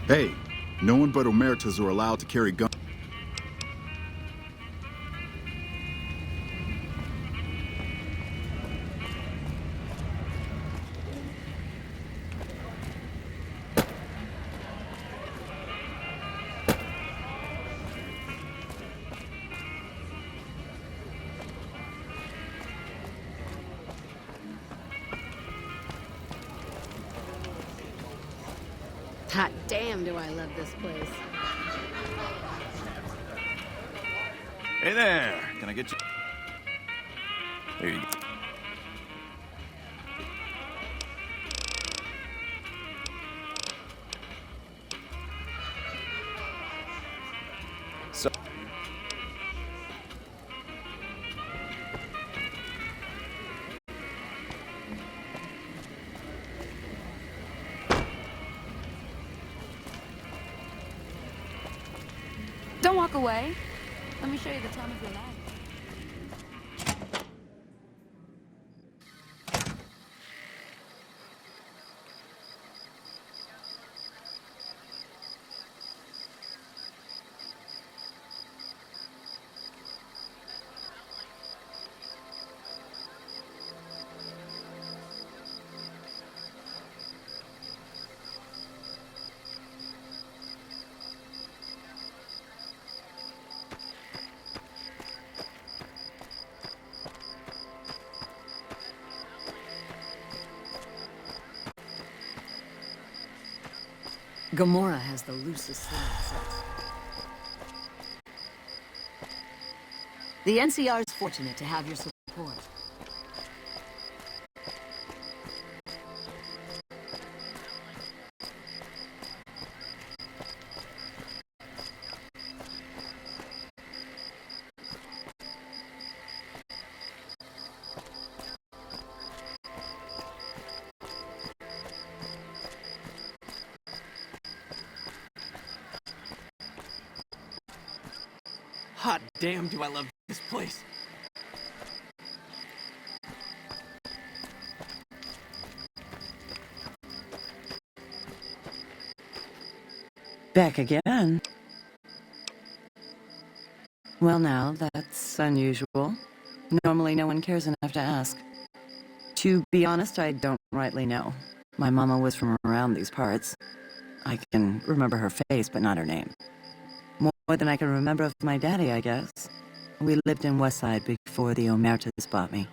Hey, no one but Omertas are allowed to carry guns. Hot damn, do I love this place. Hey there! Can I get you? There you go. So... Don't walk away. Let me show you the time of your life. Gomorrah has the loosest slots. The NCR is fortunate to have your support. Hot damn, do I love this place. Back again? Well now, that's unusual. Normally no one cares enough to ask. To be honest, I don't rightly know. My mama was from around these parts. I can remember her face, but not her name. More than I can remember of my daddy, I guess. We lived in Westside before the Omertas bought me.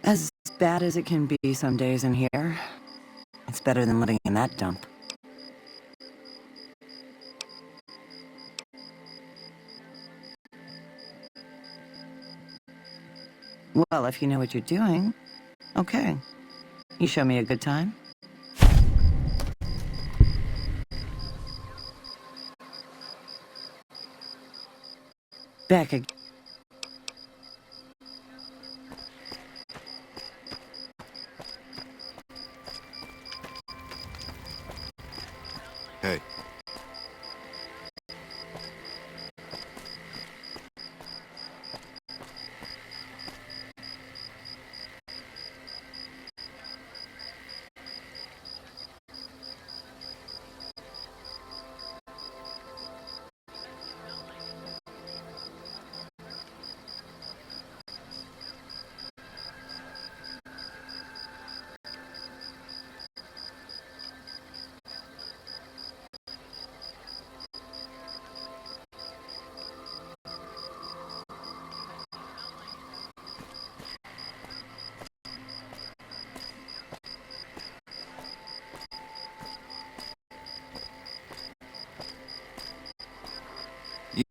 As bad as it can be some days in here, it's better than living in that dump. Well, if you know what you're doing, okay. You show me a good time? Back again. Hey.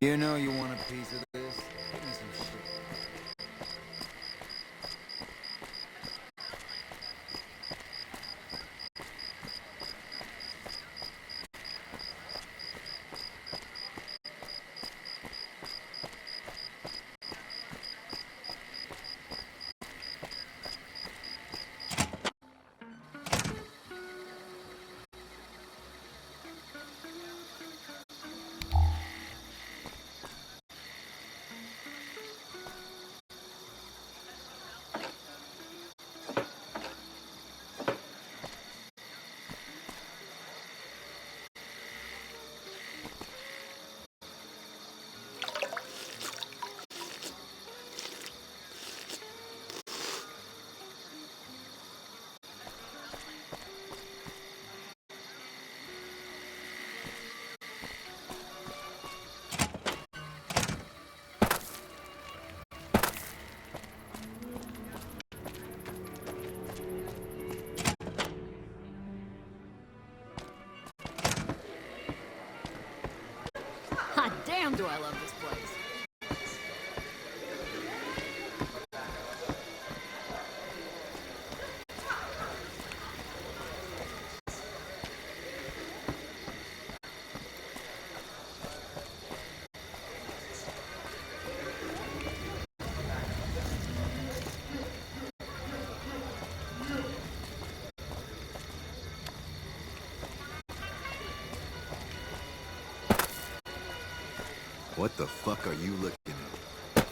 You know you want a piece of this? Give me some shit. damn do I love this place. What the fuck are you looking at?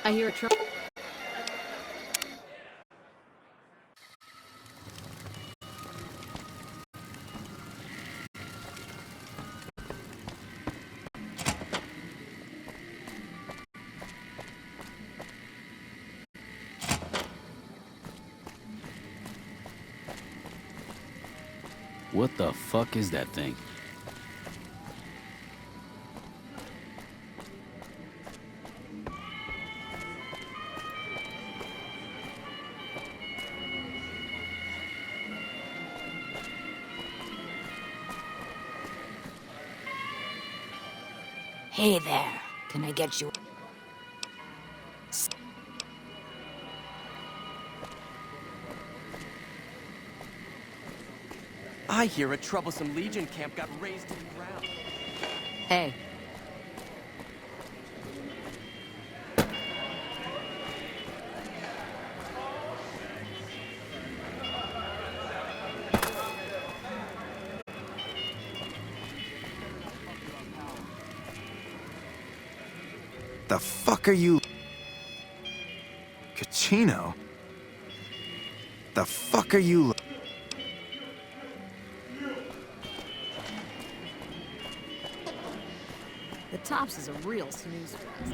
I hear a truck. What the fuck is that thing? Hey there, can I get you? I hear a troublesome Legion camp got razed to the ground. Hey. The fuck are you? Cachino? The fuck are you? The Tops is a real snooze fest.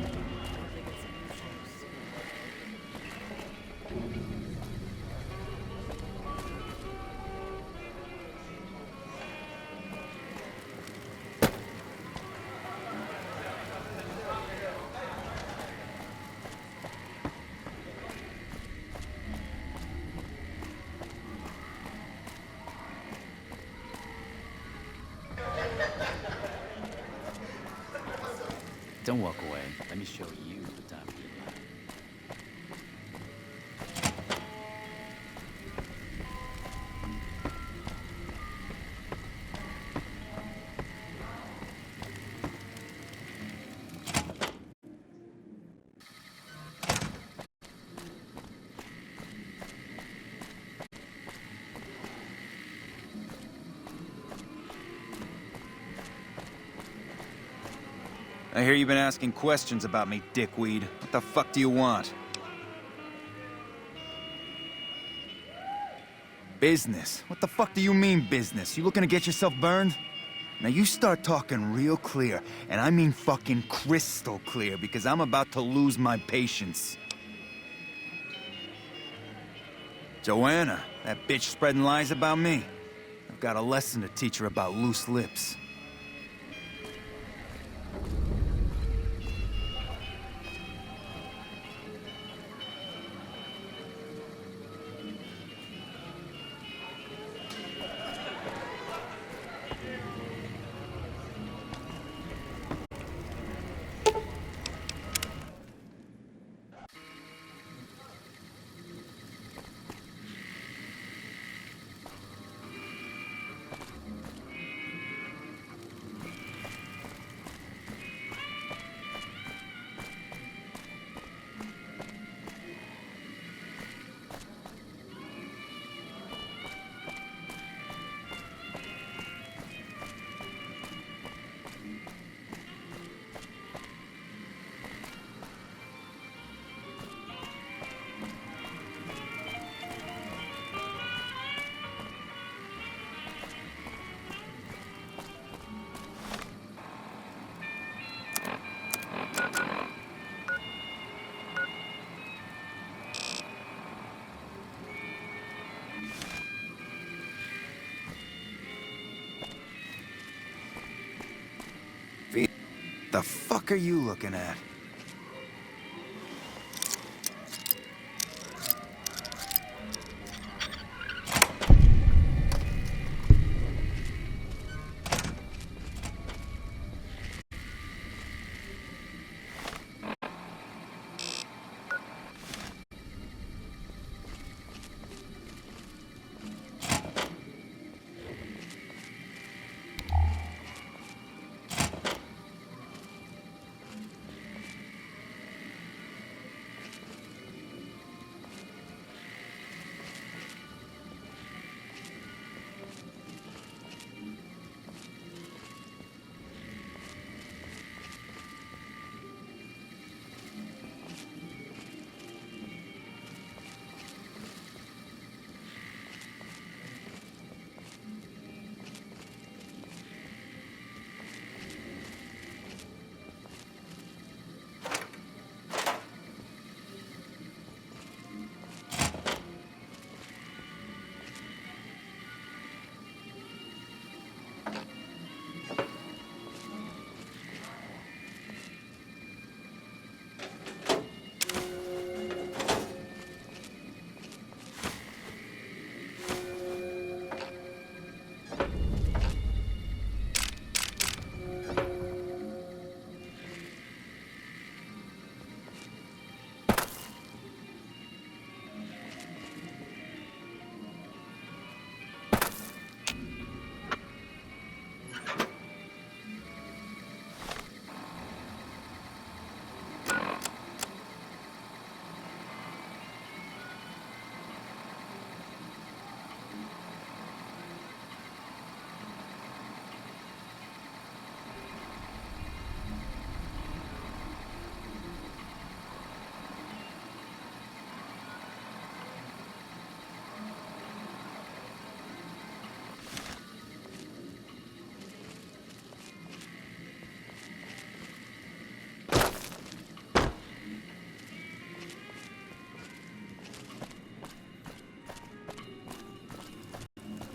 Don't walk away. Let me show you the time of your life. I hear you've been asking questions about me, dickweed. What the fuck do you want? Business? What the fuck do you mean, business? You looking to get yourself burned? Now you start talking real clear, and I mean fucking crystal clear, because I'm about to lose my patience. Joanna, that bitch spreading lies about me. I've got a lesson to teach her about loose lips. The fuck are you looking at?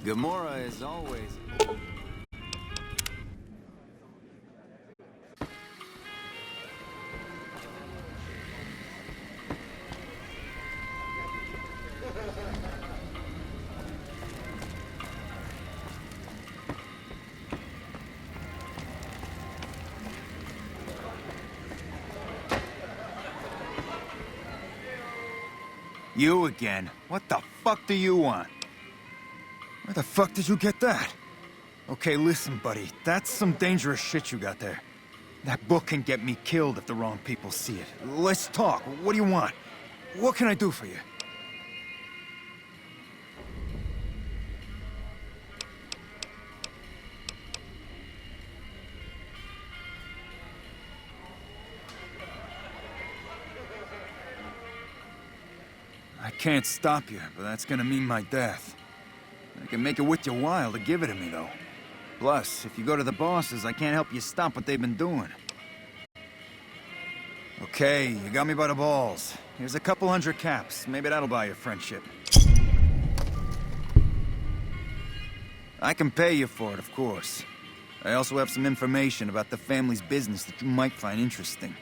Gamora is always... You again? What the fuck do you want? Where the fuck did you get that? Okay, listen, buddy. That's some dangerous shit you got there. That book can get me killed if the wrong people see it. Let's talk. What do you want? What can I do for you? I can't stop you, but that's gonna mean my death. I can make it worth your while to give it to me, though. Plus, if you go to the bosses, I can't help you stop what they've been doing. Okay, you got me by the balls. Here's a couple hundred caps. Maybe that'll buy your friendship. I can pay you for it, of course. I also have some information about the family's business that you might find interesting.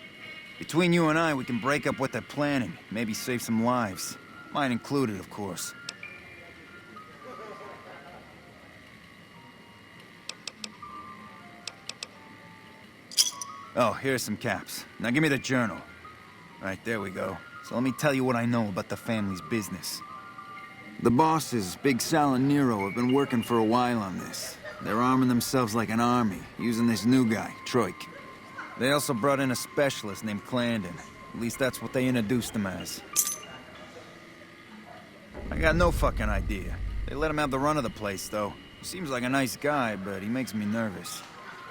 Between you and I, we can break up what they're planning, maybe save some lives. Mine included, of course. Oh, here's some caps. Now give me the journal. Right, there we go. So let me tell you what I know about the family's business. The bosses, Big Sal and Nero, have been working for a while on this. They're arming themselves like an army, using this new guy, Troik. They also brought in a specialist named Clarendon. At least that's what they introduced him as. I got no fucking idea. They let him have the run of the place, though. He seems like a nice guy, but he makes me nervous.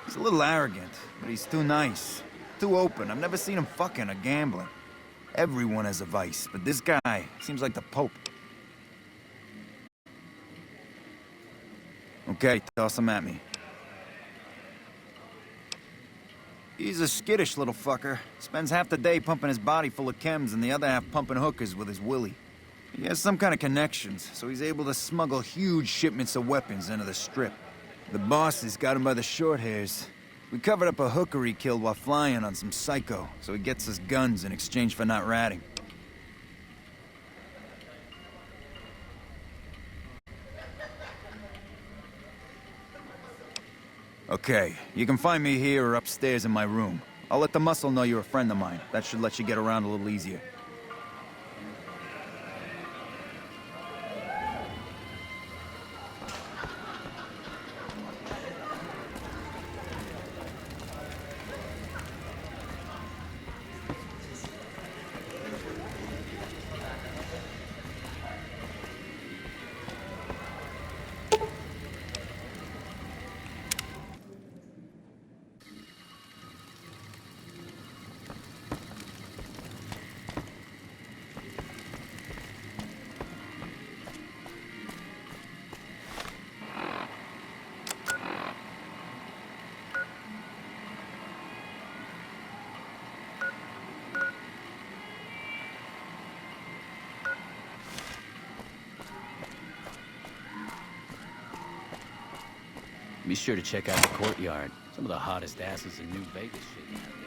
He's a little arrogant, but he's too nice. Too open. I've never seen him fucking or gambling. Everyone has a vice, but this guy seems like the Pope. Okay, toss him at me. He's a skittish little fucker. Spends half the day pumping his body full of chems and the other half pumping hookers with his willy. He has some kind of connections, so he's able to smuggle huge shipments of weapons into the Strip. The bosses got him by the short hairs. We covered up a hooker he killed while flying on some psycho, so he gets us guns in exchange for not ratting. Okay, you can find me here or upstairs in my room. I'll let the muscle know you're a friend of mine. That should let you get around a little easier. Be sure to check out the courtyard. Some of the hottest asses in New Vegas shit out there.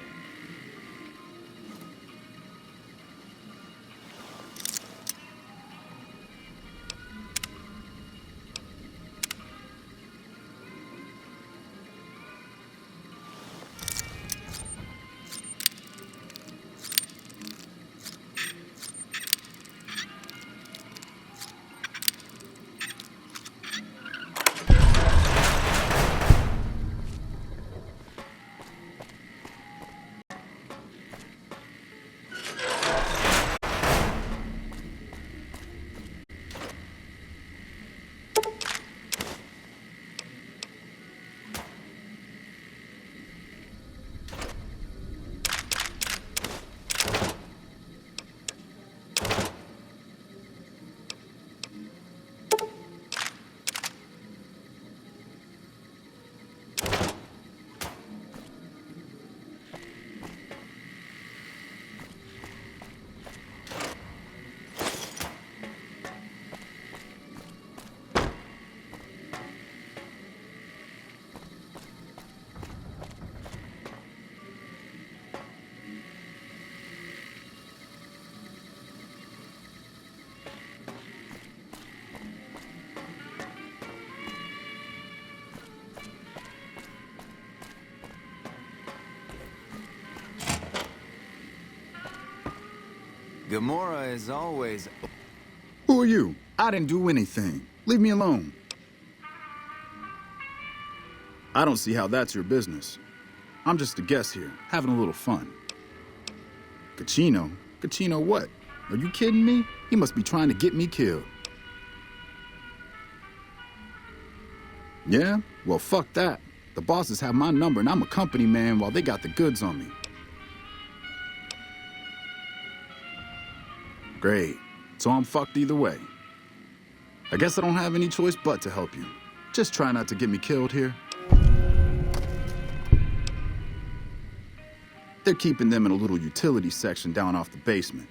Gamora is always... Who are you? I didn't do anything. Leave me alone. I don't see how that's your business. I'm just a guest here, having a little fun. Cachino? Cachino what? Are you kidding me? He must be trying to get me killed. Yeah? Well, fuck that. The bosses have my number and I'm a company man while they got the goods on me. Great. So I'm fucked either way. I guess I don't have any choice but to help you. Just try not to get me killed here. They're keeping them in a little utility section down off the basement.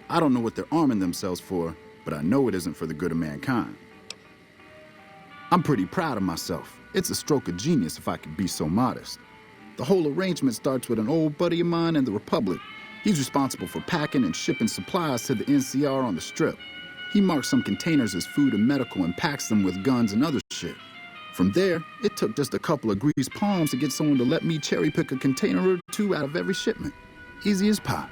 I don't know what they're arming themselves for, but I know it isn't for the good of mankind. I'm pretty proud of myself. It's a stroke of genius if I could be so modest. The whole arrangement starts with an old buddy of mine in the Republic. He's responsible for packing and shipping supplies to the NCR on the Strip. He marks some containers as food and medical and packs them with guns and other shit. From there, it took just a couple of greased palms to get someone to let me cherry-pick a container or two out of every shipment. Easy as pie.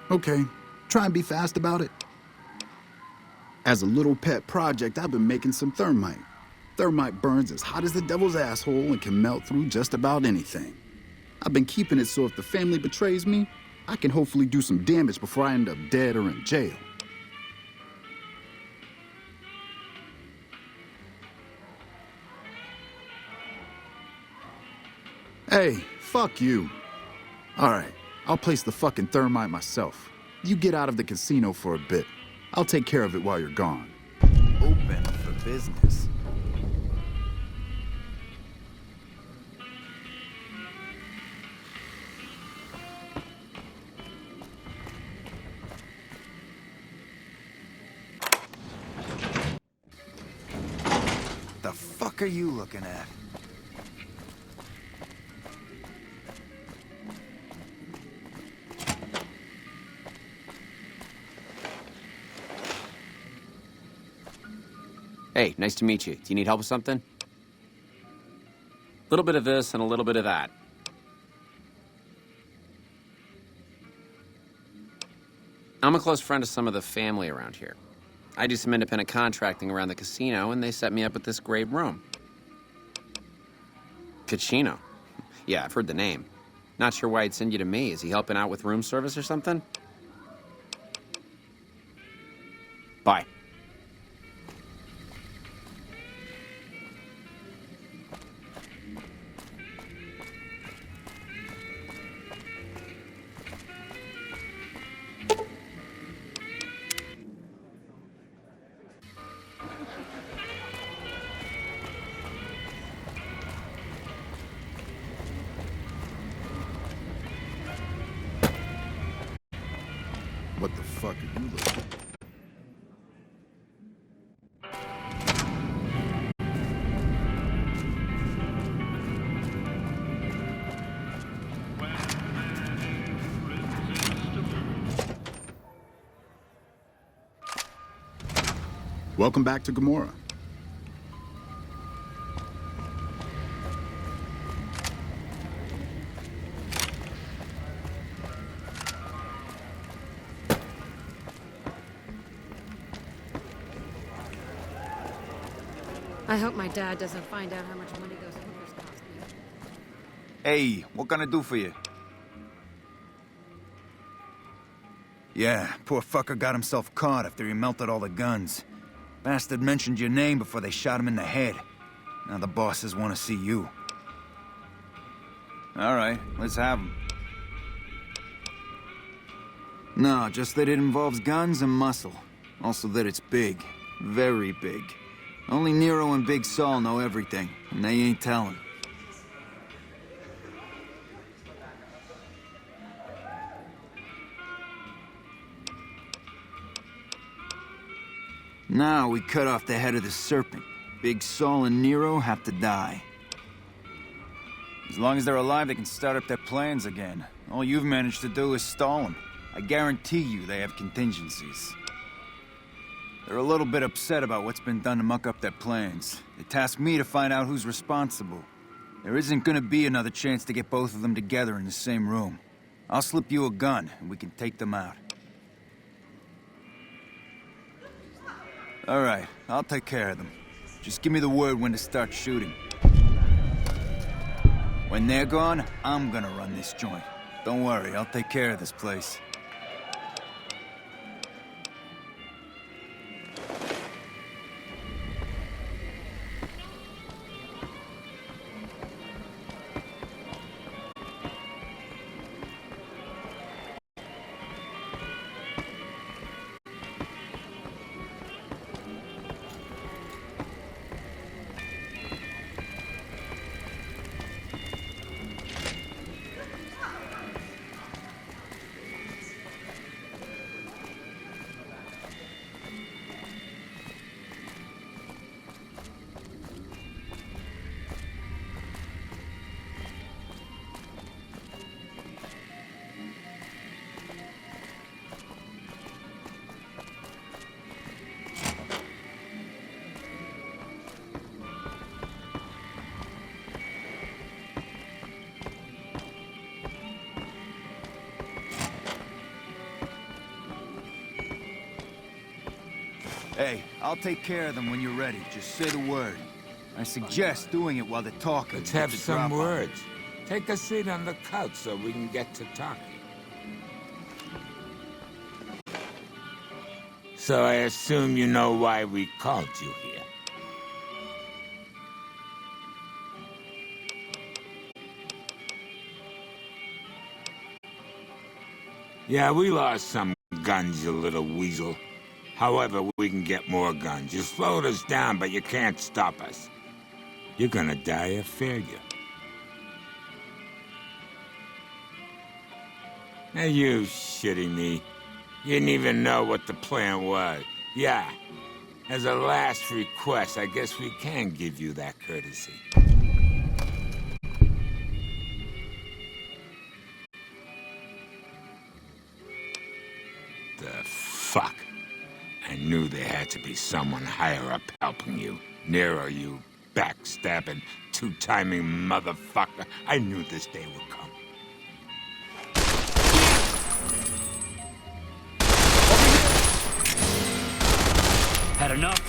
Okay, try and be fast about it. As a little pet project, I've been making some thermite. Thermite burns as hot as the devil's asshole and can melt through just about anything. I've been keeping it so if the family betrays me, I can hopefully do some damage before I end up dead or in jail. Hey, fuck you. All right, I'll place the fucking thermite myself. You get out of the casino for a bit. I'll take care of it while you're gone. Open for business. The fuck are you looking at? Hey, nice to meet you. Do you need help with something? A little bit of this and a little bit of that. I'm a close friend of some of the family around here. I do some independent contracting around the casino, and they set me up with this great room. Cachino. Yeah, I've heard the name. Not sure why he'd send you to me. Is he helping out with room service or something? Bye. What the fuck are you looking at? Welcome back to Gamora. I hope my dad doesn't find out how much money those hookers cost me. Hey, what can I do for you? Yeah, poor fucker got himself caught after he melted all the guns. Bastard mentioned your name before they shot him in the head. Now the bosses want to see you. All right, let's have him. No, just that it involves guns and muscle. Also that it's big. Very big. Only Nero and Big Saul know everything, and they ain't telling. Now we cut off the head of the serpent. Big Saul and Nero have to die. As long as they're alive, they can start up their plans again. All you've managed to do is stall them. I guarantee you they have contingencies. They're a little bit upset about what's been done to muck up their plans. They tasked me to find out who's responsible. There isn't gonna be another chance to get both of them together in the same room. I'll slip you a gun, and we can take them out. All right, I'll take care of them. Just give me the word when to start shooting. When they're gone, I'm gonna run this joint. Don't worry, I'll take care of this place. Hey, I'll take care of them when you're ready. Just say the word. I suggest doing it while they're talking. Let's have some words. Take a seat on the couch so we can get to talking. So I assume you know why we called you here. Yeah, we lost some guns, you little weasel. However, we can get more guns. You slowed us down, but you can't stop us. You're gonna die of failure. Are you shitting me? You didn't even know what the plan was. Yeah. As a last request, I guess we can give you that courtesy. The fuck? I knew there had to be someone higher up helping you. Nero, you backstabbing, two-timing motherfucker. I knew this day would come. Had enough?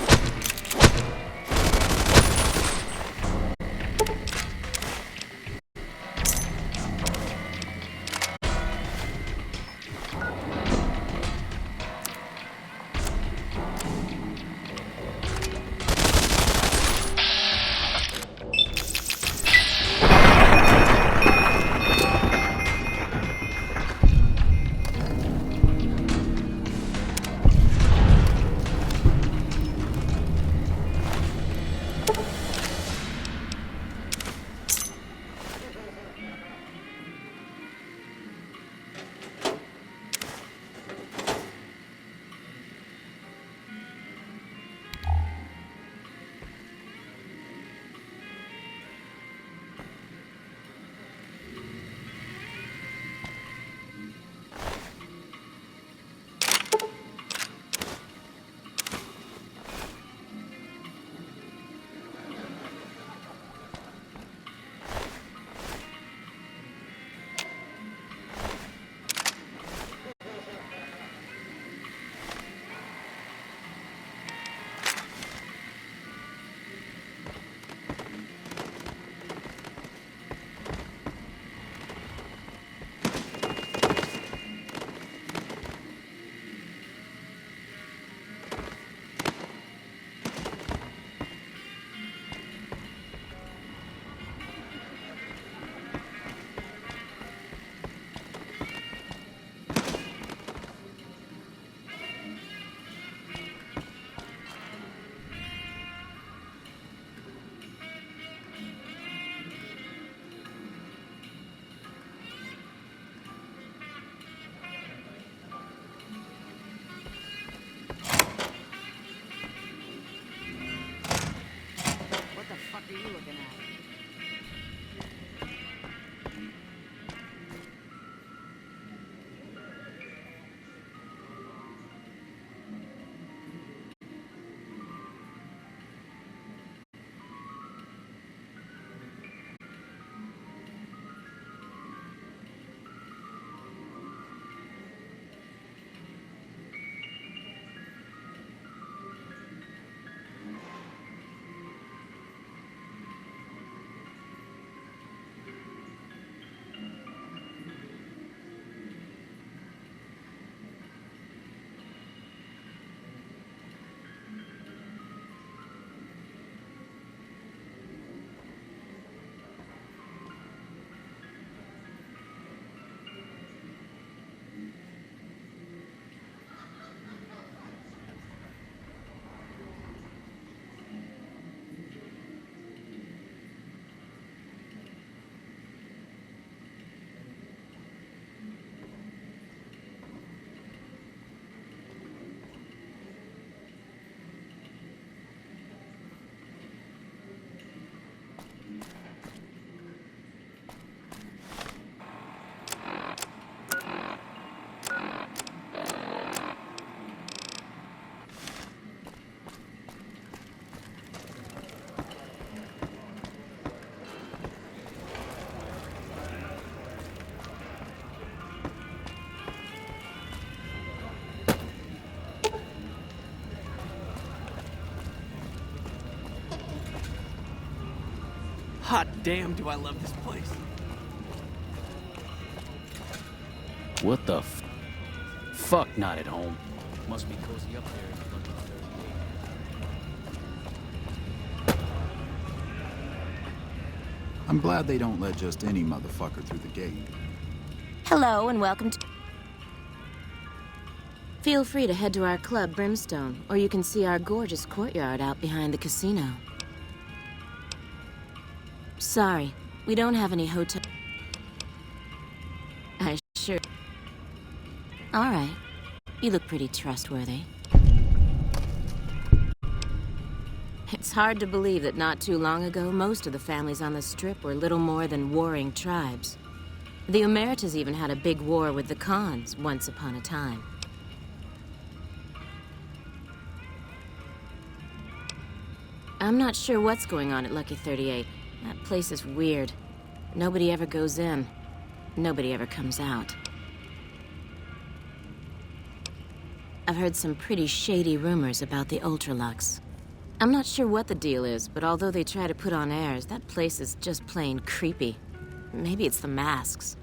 Hot damn, do I love this place. What the fuck not at home? Must be cozy up there in the fucking 38. I'm glad they don't let just any motherfucker through the gate. Hello and welcome to... Feel free to head to our club, Brimstone, or you can see our gorgeous courtyard out behind the casino. Sorry, we don't have any hotel... I sure... Alright. You look pretty trustworthy. It's hard to believe that not too long ago, most of the families on the Strip were little more than warring tribes. The Emeritus even had a big war with the Khans once upon a time. I'm not sure what's going on at Lucky 38. That place is weird. Nobody ever goes in. Nobody ever comes out. I've heard some pretty shady rumors about the Ultralux. I'm not sure what the deal is, but although they try to put on airs, that place is just plain creepy. Maybe it's the masks.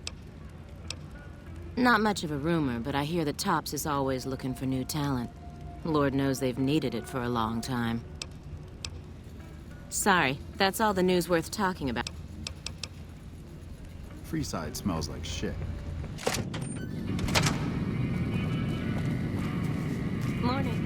Not much of a rumor, but I hear that Tops is always looking for new talent. Lord knows they've needed it for a long time. Sorry, that's all the news worth talking about. Freeside smells like shit. Morning.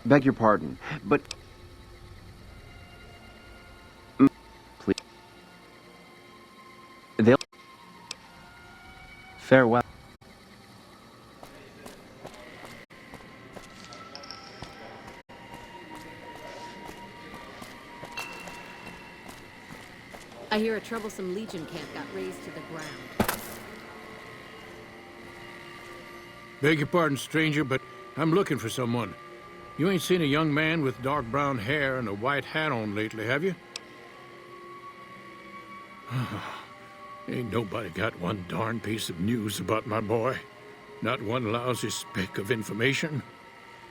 Beg your pardon, but... Please. They'll... Farewell. I hear a troublesome Legion camp got razed to the ground. Beg your pardon, stranger, but I'm looking for someone. You ain't seen a young man with dark brown hair and a white hat on lately, have you? Ain't nobody got one darn piece of news about my boy. Not one lousy speck of information.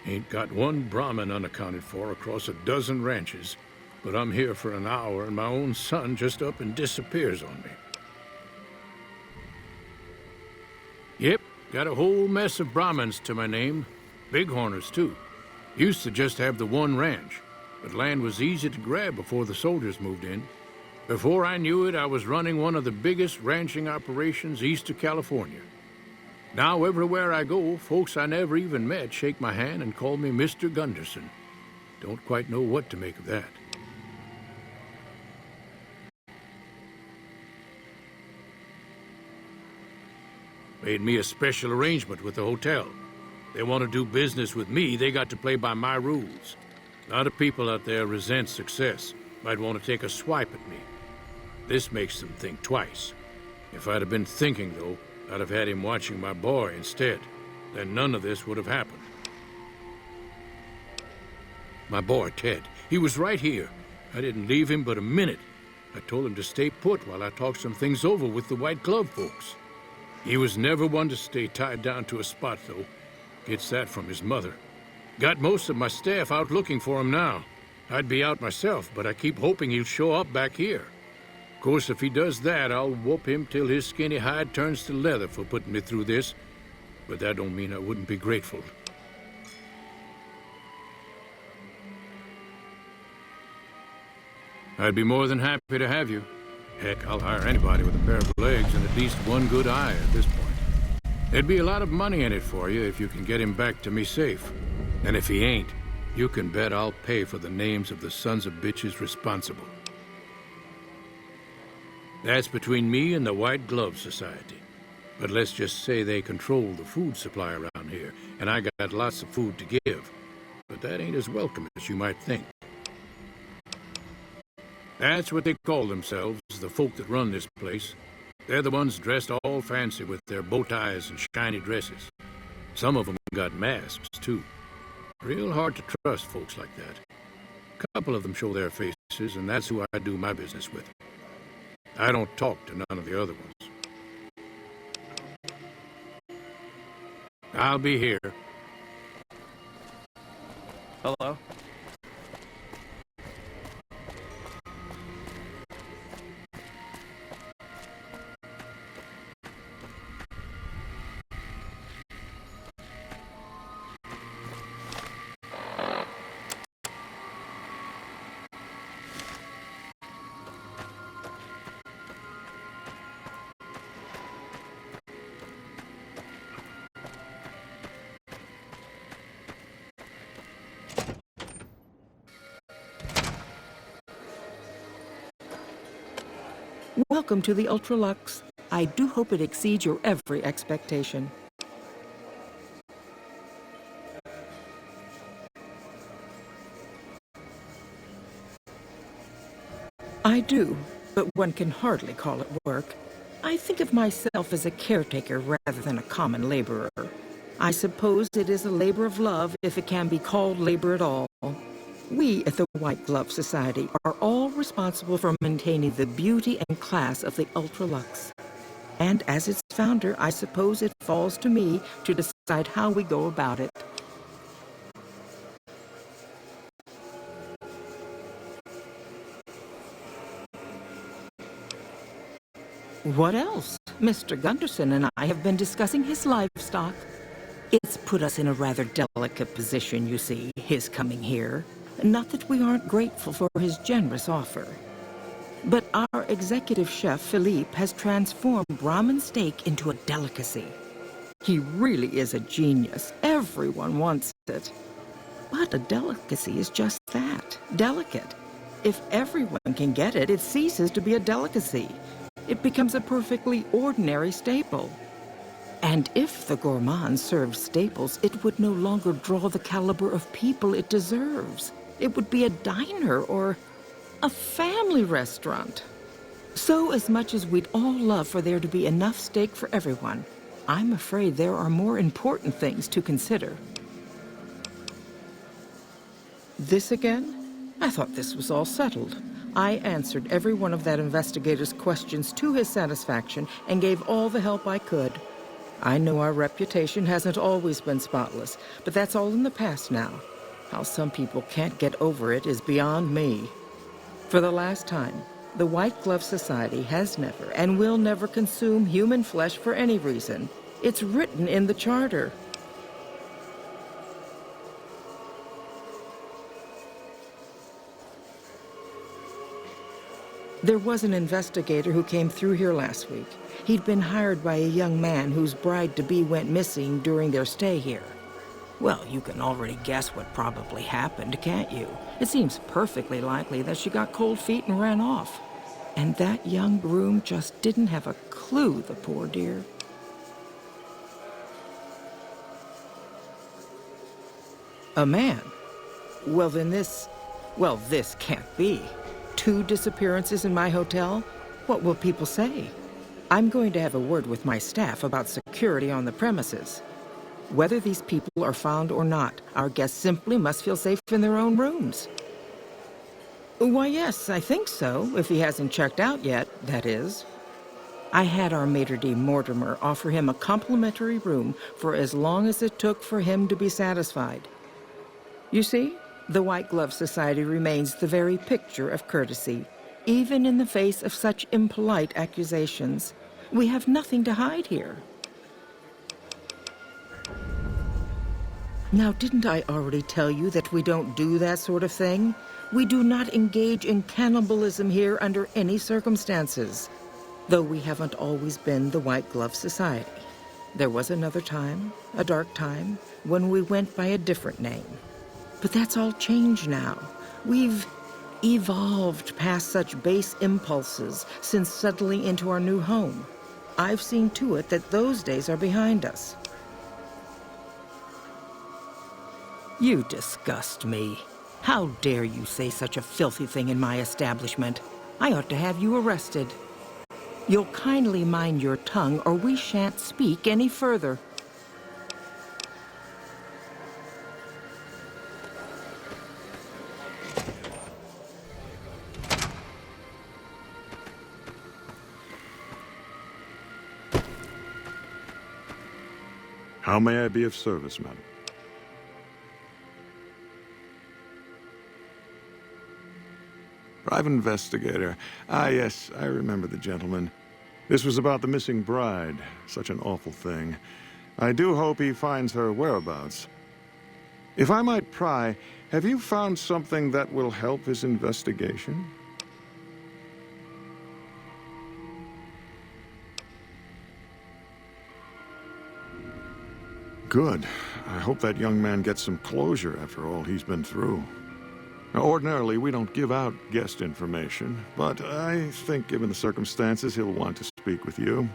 Ain't got one Brahmin unaccounted for across a dozen ranches. But I'm here for an hour and my own son just up and disappears on me. Yep, got a whole mess of Brahmins to my name. Bighorners, too. Used to just have the one ranch, but land was easy to grab before the soldiers moved in. Before I knew it, I was running one of the biggest ranching operations east of California. Now, everywhere I go, folks I never even met shake my hand and call me Mr. Gunderson. Don't quite know what to make of that. Made me a special arrangement with the hotel. They want to do business with me, they got to play by my rules. A lot of people out there resent success, might want to take a swipe at me. This makes them think twice. If I'd have been thinking, though, I'd have had him watching my boy instead. Then none of this would have happened. My boy, Ted, he was right here. I didn't leave him but a minute. I told him to stay put while I talked some things over with the White Glove folks. He was never one to stay tied down to a spot, though. Gets that from his mother. Got most of my staff out looking for him now. I'd be out myself, but I keep hoping he'll show up back here. Of course, if he does that, I'll whoop him till his skinny hide turns to leather for putting me through this. But that don't mean I wouldn't be grateful. I'd be more than happy to have you. Heck, I'll hire anybody with a pair of legs and at least one good eye at this point. There'd be a lot of money in it for you if you can get him back to me safe. And if he ain't, you can bet I'll pay for the names of the sons of bitches responsible. That's between me and the White Glove Society. But let's just say they control the food supply around here, and I got lots of food to give. But that ain't as welcome as you might think. That's what they call themselves, the folk that run this place. They're the ones dressed all fancy with their bow ties and shiny dresses. Some of them got masks, too. Real hard to trust folks like that. A couple of them show their faces, and that's who I do my business with. I don't talk to none of the other ones. I'll be here. Hello? Welcome to the Ultralux. I do hope it exceeds your every expectation. I do, but one can hardly call it work. I think of myself as a caretaker rather than a common laborer. I suppose it is a labor of love if it can be called labor at all. We at the White Glove Society are all responsible for maintaining the beauty and class of the Ultralux. And as its founder, I suppose it falls to me to decide how we go about it. What else? Mr. Gunderson and I have been discussing his livestock. It's put us in a rather delicate position, you see, his coming here. Not that we aren't grateful for his generous offer. But our executive chef, Philippe, has transformed Brahmin steak into a delicacy. He really is a genius. Everyone wants it. But a delicacy is just that, delicate. If everyone can get it, it ceases to be a delicacy. It becomes a perfectly ordinary staple. And if the gourmand served staples, it would no longer draw the caliber of people it deserves. It would be a diner or a family restaurant. So as much as we'd all love for there to be enough steak for everyone, I'm afraid there are more important things to consider. This again? I thought this was all settled. I answered every one of that investigator's questions to his satisfaction and gave all the help I could. I know our reputation hasn't always been spotless, but that's all in the past now. How some people can't get over it is beyond me. For the last time, the White Glove Society has never and will never consume human flesh for any reason. It's written in the charter. There was an investigator who came through here last week. He'd been hired by a young man whose bride-to-be went missing during their stay here. Well, you can already guess what probably happened, can't you? It seems perfectly likely that she got cold feet and ran off. And that young groom just didn't have a clue, the poor dear. A man? Well, then this can't be. 2 disappearances in my hotel? What will people say? I'm going to have a word with my staff about security on the premises. Whether these people are found or not, our guests simply must feel safe in their own rooms. Why, yes, I think so, if he hasn't checked out yet, that is. I had our maitre d' Mortimer offer him a complimentary room for as long as it took for him to be satisfied. You see, the White Glove Society remains the very picture of courtesy, even in the face of such impolite accusations. We have nothing to hide here. Now, didn't I already tell you that we don't do that sort of thing? We do not engage in cannibalism here under any circumstances. Though we haven't always been the White Glove Society. There was another time, a dark time, when we went by a different name. But that's all changed now. We've evolved past such base impulses since settling into our new home. I've seen to it that those days are behind us. You disgust me. How dare you say such a filthy thing in my establishment? I ought to have you arrested. You'll kindly mind your tongue, or we shan't speak any further. How may I be of service, madam? Private investigator. Ah, yes, I remember the gentleman. This was about the missing bride. Such an awful thing. I do hope he finds her whereabouts. If I might pry, have you found something that will help his investigation? Good. I hope that young man gets some closure after all he's been through. Now, ordinarily, we don't give out guest information, but I think given the circumstances, he'll want to speak with you.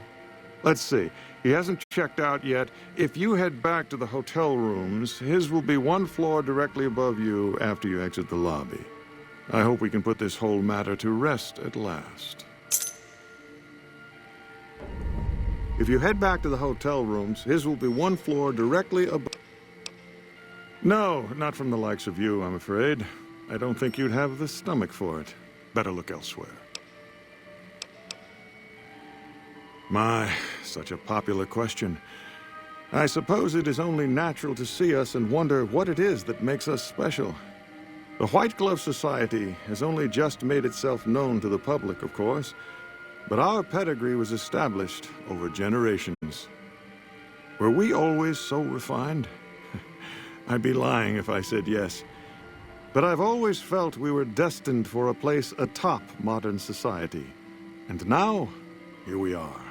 Let's see. He hasn't checked out yet. If you head back to the hotel rooms, his will be one floor directly above you after you exit the lobby. I hope we can put this whole matter to rest at last. If you head back to the hotel rooms, his will be one floor directly above... No, not from the likes of you, I'm afraid. I don't think you'd have the stomach for it. Better look elsewhere. My, such a popular question. I suppose it is only natural to see us and wonder what it is that makes us special. The White Glove Society has only just made itself known to the public, of course, but our pedigree was established over generations. Were we always so refined? I'd be lying if I said yes. But I've always felt we were destined for a place atop modern society. And now, here we are.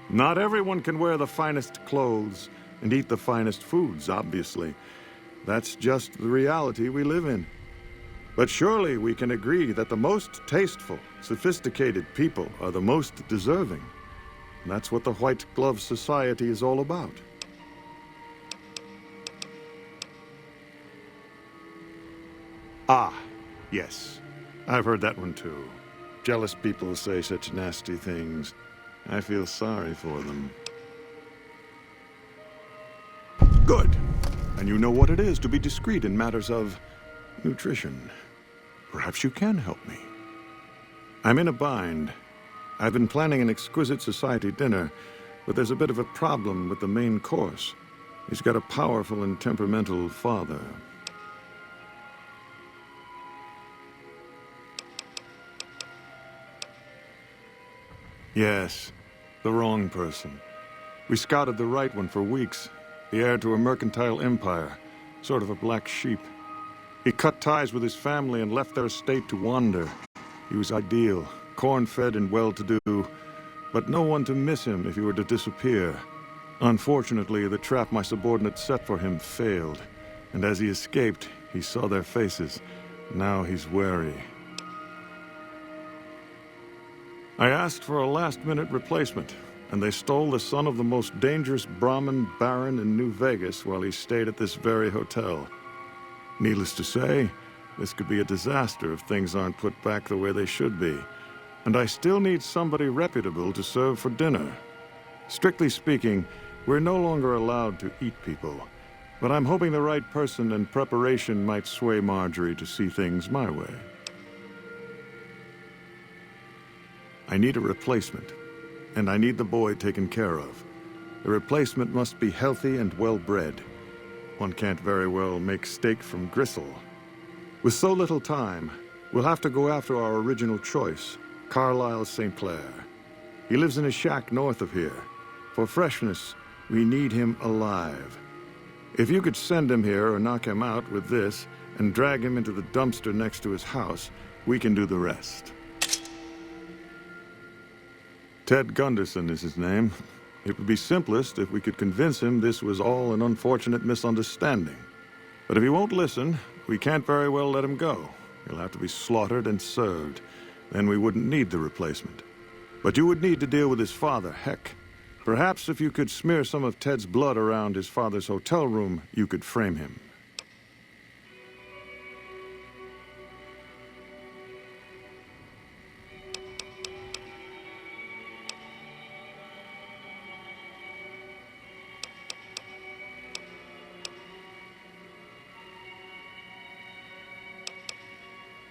Not everyone can wear the finest clothes and eat the finest foods, obviously. That's just the reality we live in. But surely we can agree that the most tasteful, sophisticated people are the most deserving. And that's what the White Glove Society is all about. Ah, yes. I've heard that one too. Jealous people say such nasty things. I feel sorry for them. Good. And you know what it is to be discreet in matters of nutrition. Perhaps you can help me. I'm in a bind. I've been planning an exquisite society dinner, but there's a bit of a problem with the main course. He's got a powerful and temperamental father. Yes, the wrong person. We scouted the right one for weeks. The heir to a mercantile empire, sort of a black sheep. He cut ties with his family and left their estate to wander. He was ideal, corn-fed and well-to-do, but no one to miss him if he were to disappear. Unfortunately, the trap my subordinate set for him failed, and as he escaped, he saw their faces. Now he's wary. I asked for a last-minute replacement, and they stole the son of the most dangerous Brahmin baron in New Vegas while he stayed at this very hotel. Needless to say, this could be a disaster if things aren't put back the way they should be. And I still need somebody reputable to serve for dinner. Strictly speaking, we're no longer allowed to eat people, but I'm hoping the right person and preparation might sway Marjorie to see things my way. I need a replacement, and I need the boy taken care of. The replacement must be healthy and well-bred. One can't very well make steak from gristle. With so little time, we'll have to go after our original choice, Carlisle St. Clair. He lives in a shack north of here. For freshness, we need him alive. If you could send him here or knock him out with this and drag him into the dumpster next to his house, we can do the rest. Ted Gunderson is his name. It would be simplest if we could convince him this was all an unfortunate misunderstanding. But if he won't listen, we can't very well let him go. He'll have to be slaughtered and served. Then we wouldn't need the replacement. But you would need to deal with his father, Heck. Perhaps if you could smear some of Ted's blood around his father's hotel room, you could frame him.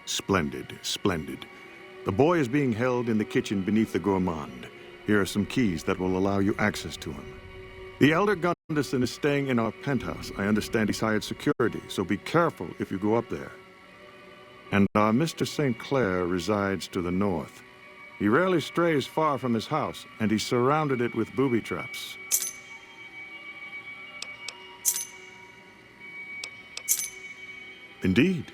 Splendid, splendid. The boy is being held in the kitchen beneath the gourmand. Here are some keys that will allow you access to him. The elder Gunderson is staying in our penthouse. I understand he's hired security, so be careful if you go up there. And our Mr. St. Clair resides to the north. He rarely strays far from his house, and he's surrounded it with booby traps. Indeed.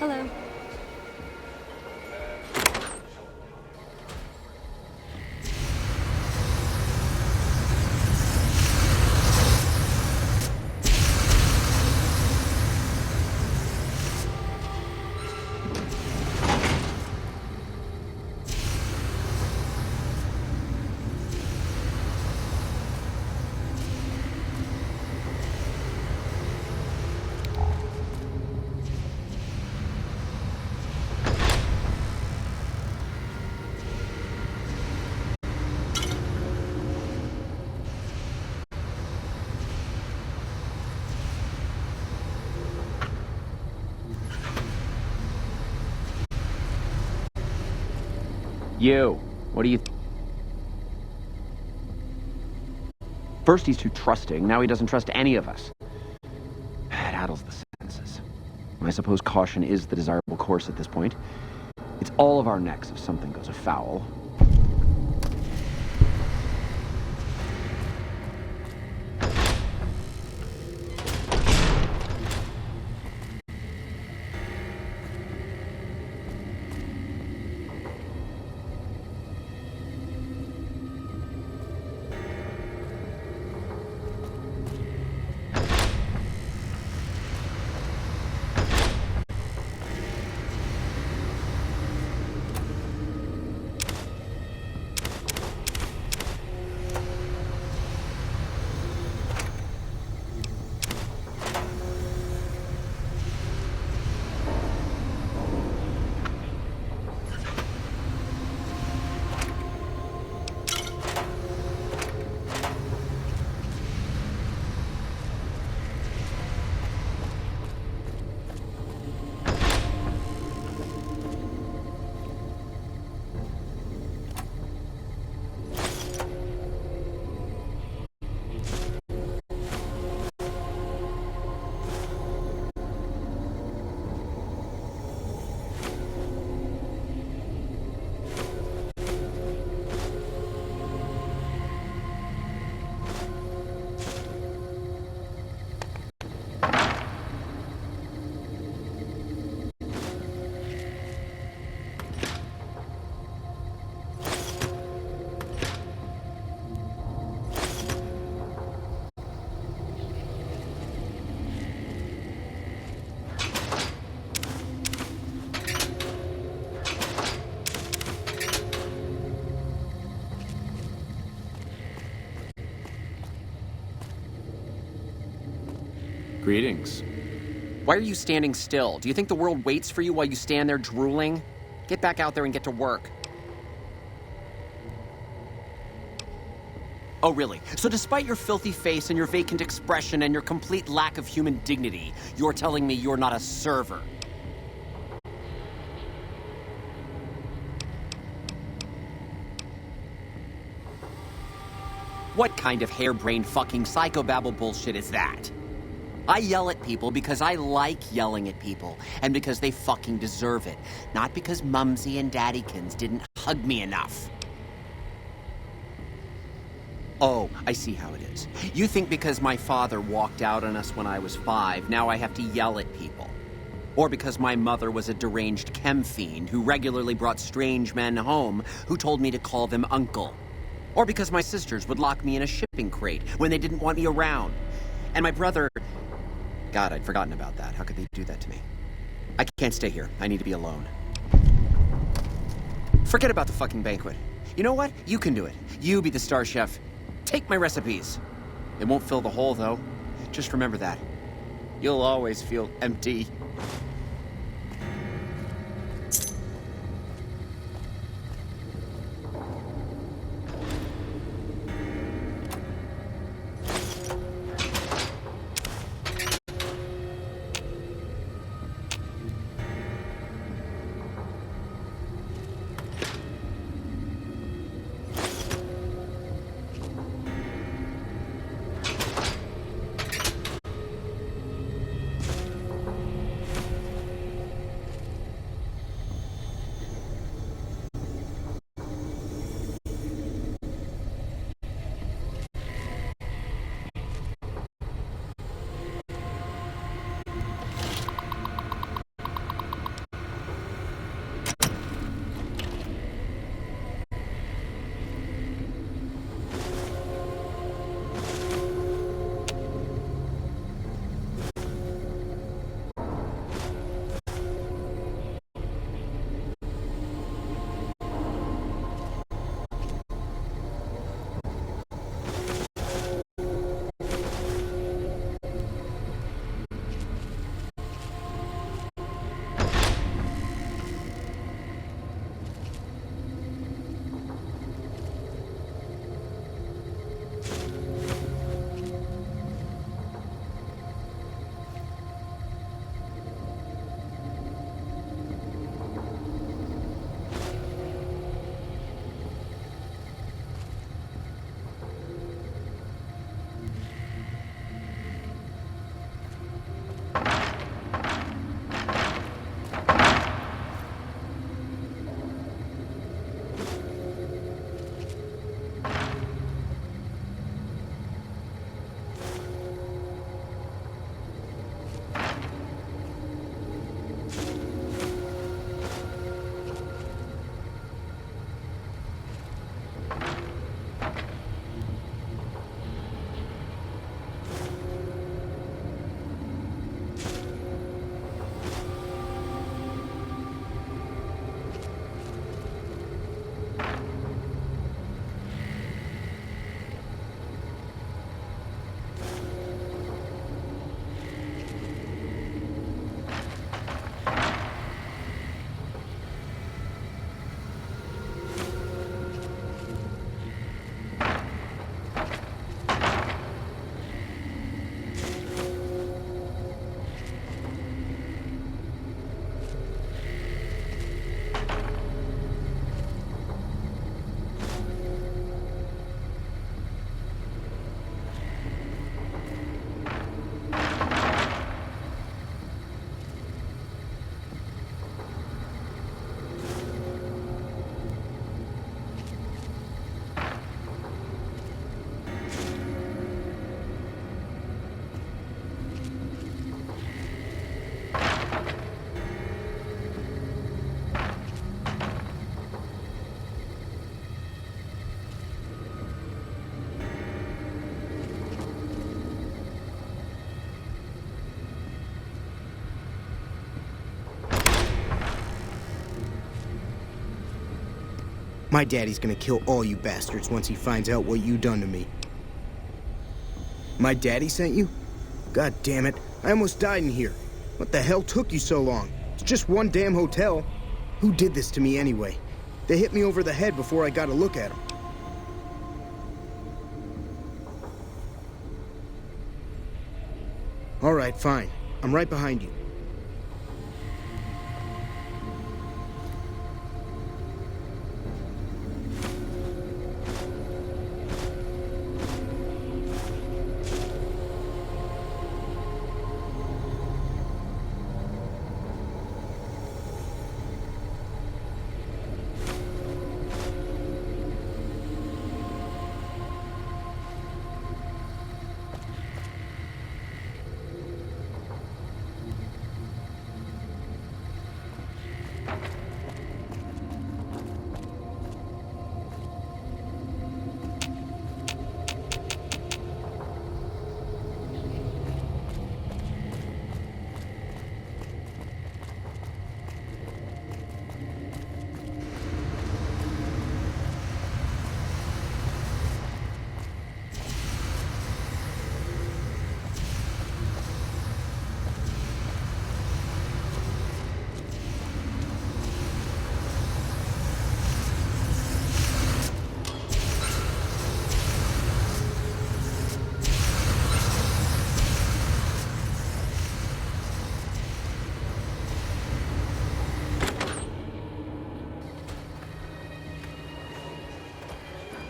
Hello. You, what do you... First he's too trusting, now he doesn't trust any of us. It addles the senses. I suppose caution is the desirable course at this point. It's all of our necks if something goes afoul. Greetings. Why are you standing still? Do you think the world waits for you while you stand there drooling? Get back out there and get to work. Oh, really? So despite your filthy face and your vacant expression and your complete lack of human dignity, you're telling me you're not a server? What kind of harebrained fucking psychobabble bullshit is that? I yell at people because I like yelling at people, and because they fucking deserve it, not because Mumsy and Daddykins didn't hug me enough. Oh, I see how it is. You think because my father walked out on us when I was 5, now I have to yell at people. Or because my mother was a deranged chem fiend who regularly brought strange men home who told me to call them uncle. Or because my sisters would lock me in a shipping crate when they didn't want me around. And my brother... God, I'd forgotten about that. How could they do that to me? I can't stay here. I need to be alone. Forget about the fucking banquet. You know what? You can do it. You be the star chef. Take my recipes. It won't fill the hole, though. Just remember that. You'll always feel empty. My daddy's gonna kill all you bastards once he finds out what you done to me. My daddy sent you? God damn it. I almost died in here. What the hell took you so long? It's just one damn hotel. Who did this to me anyway? They hit me over the head before I got a look at them. All right, fine. I'm right behind you.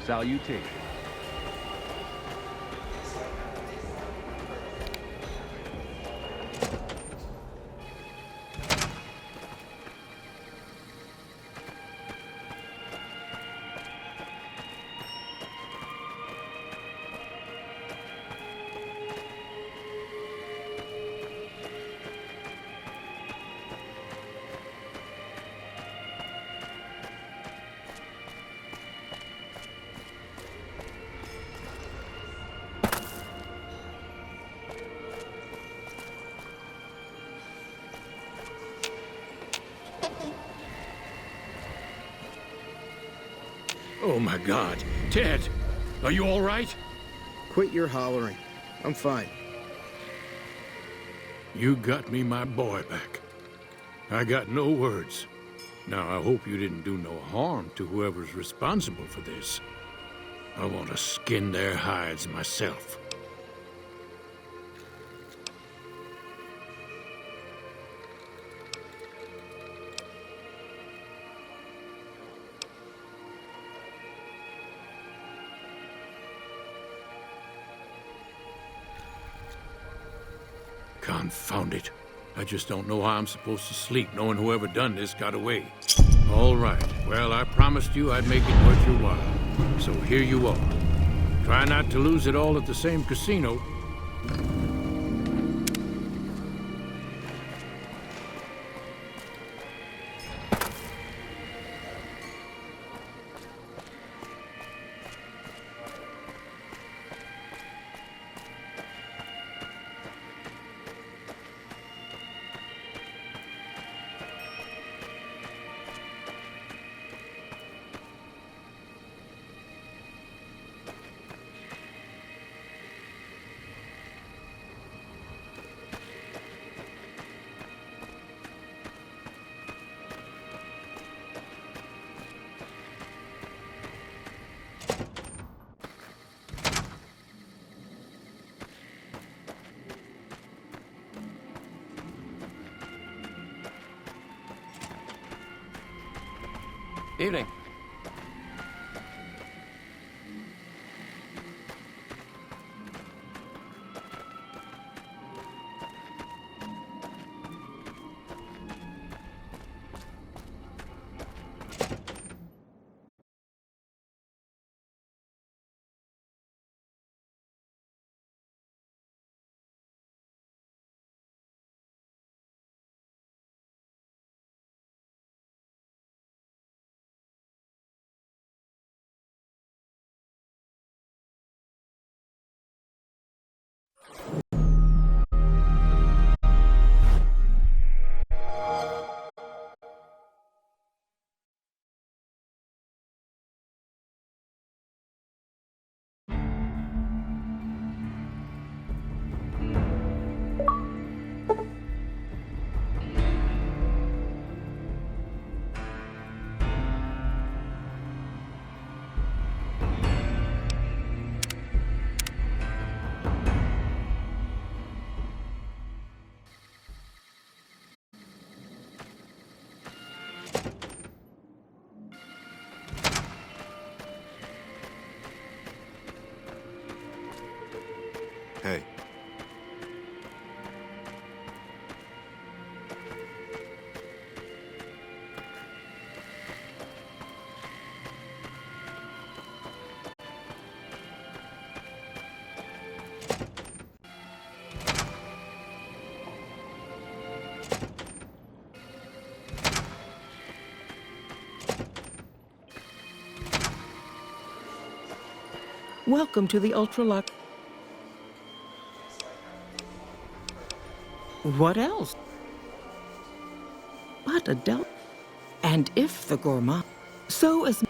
Salutation. Oh my God. Ted, are you all right? Quit your hollering. I'm fine. You got me my boy back. I got no words. Now, I hope you didn't do no harm to whoever's responsible for this. I want to skin their hides myself. Confound it. I just don't know how I'm supposed to sleep knowing whoever done this got away. All right. Well, I promised you I'd make it worth your while. So here you are. Try not to lose it all at the same casino. Evening. Welcome to the Ultralux. What else? But Adele. And if the gourmand, so is.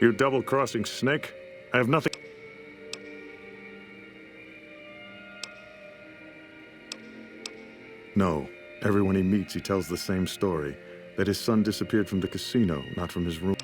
You double-crossing snake? I have nothing... No. Everyone he meets, he tells the same story. That his son disappeared from the casino, not from his room.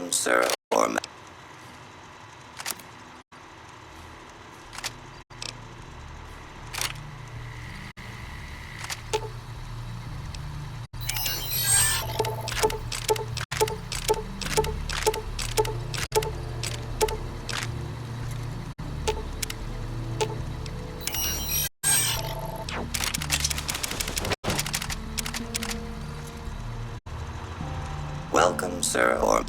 Welcome, sir, or ma- Welcome, sir, or...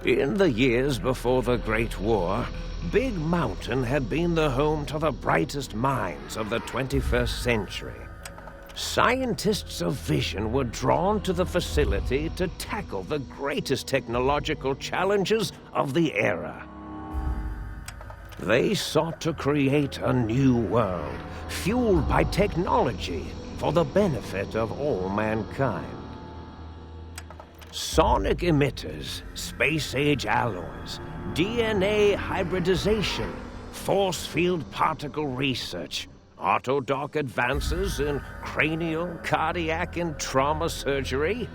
In the years before the Great War, Big Mountain had been the home to the brightest minds of the 21st century. Scientists of vision were drawn to the facility to tackle the greatest technological challenges of the era. They sought to create a new world, fueled by technology for the benefit of all mankind. Sonic emitters, space-age alloys, DNA hybridization, force field particle research, autodoc advances in cranial, cardiac, and trauma surgery.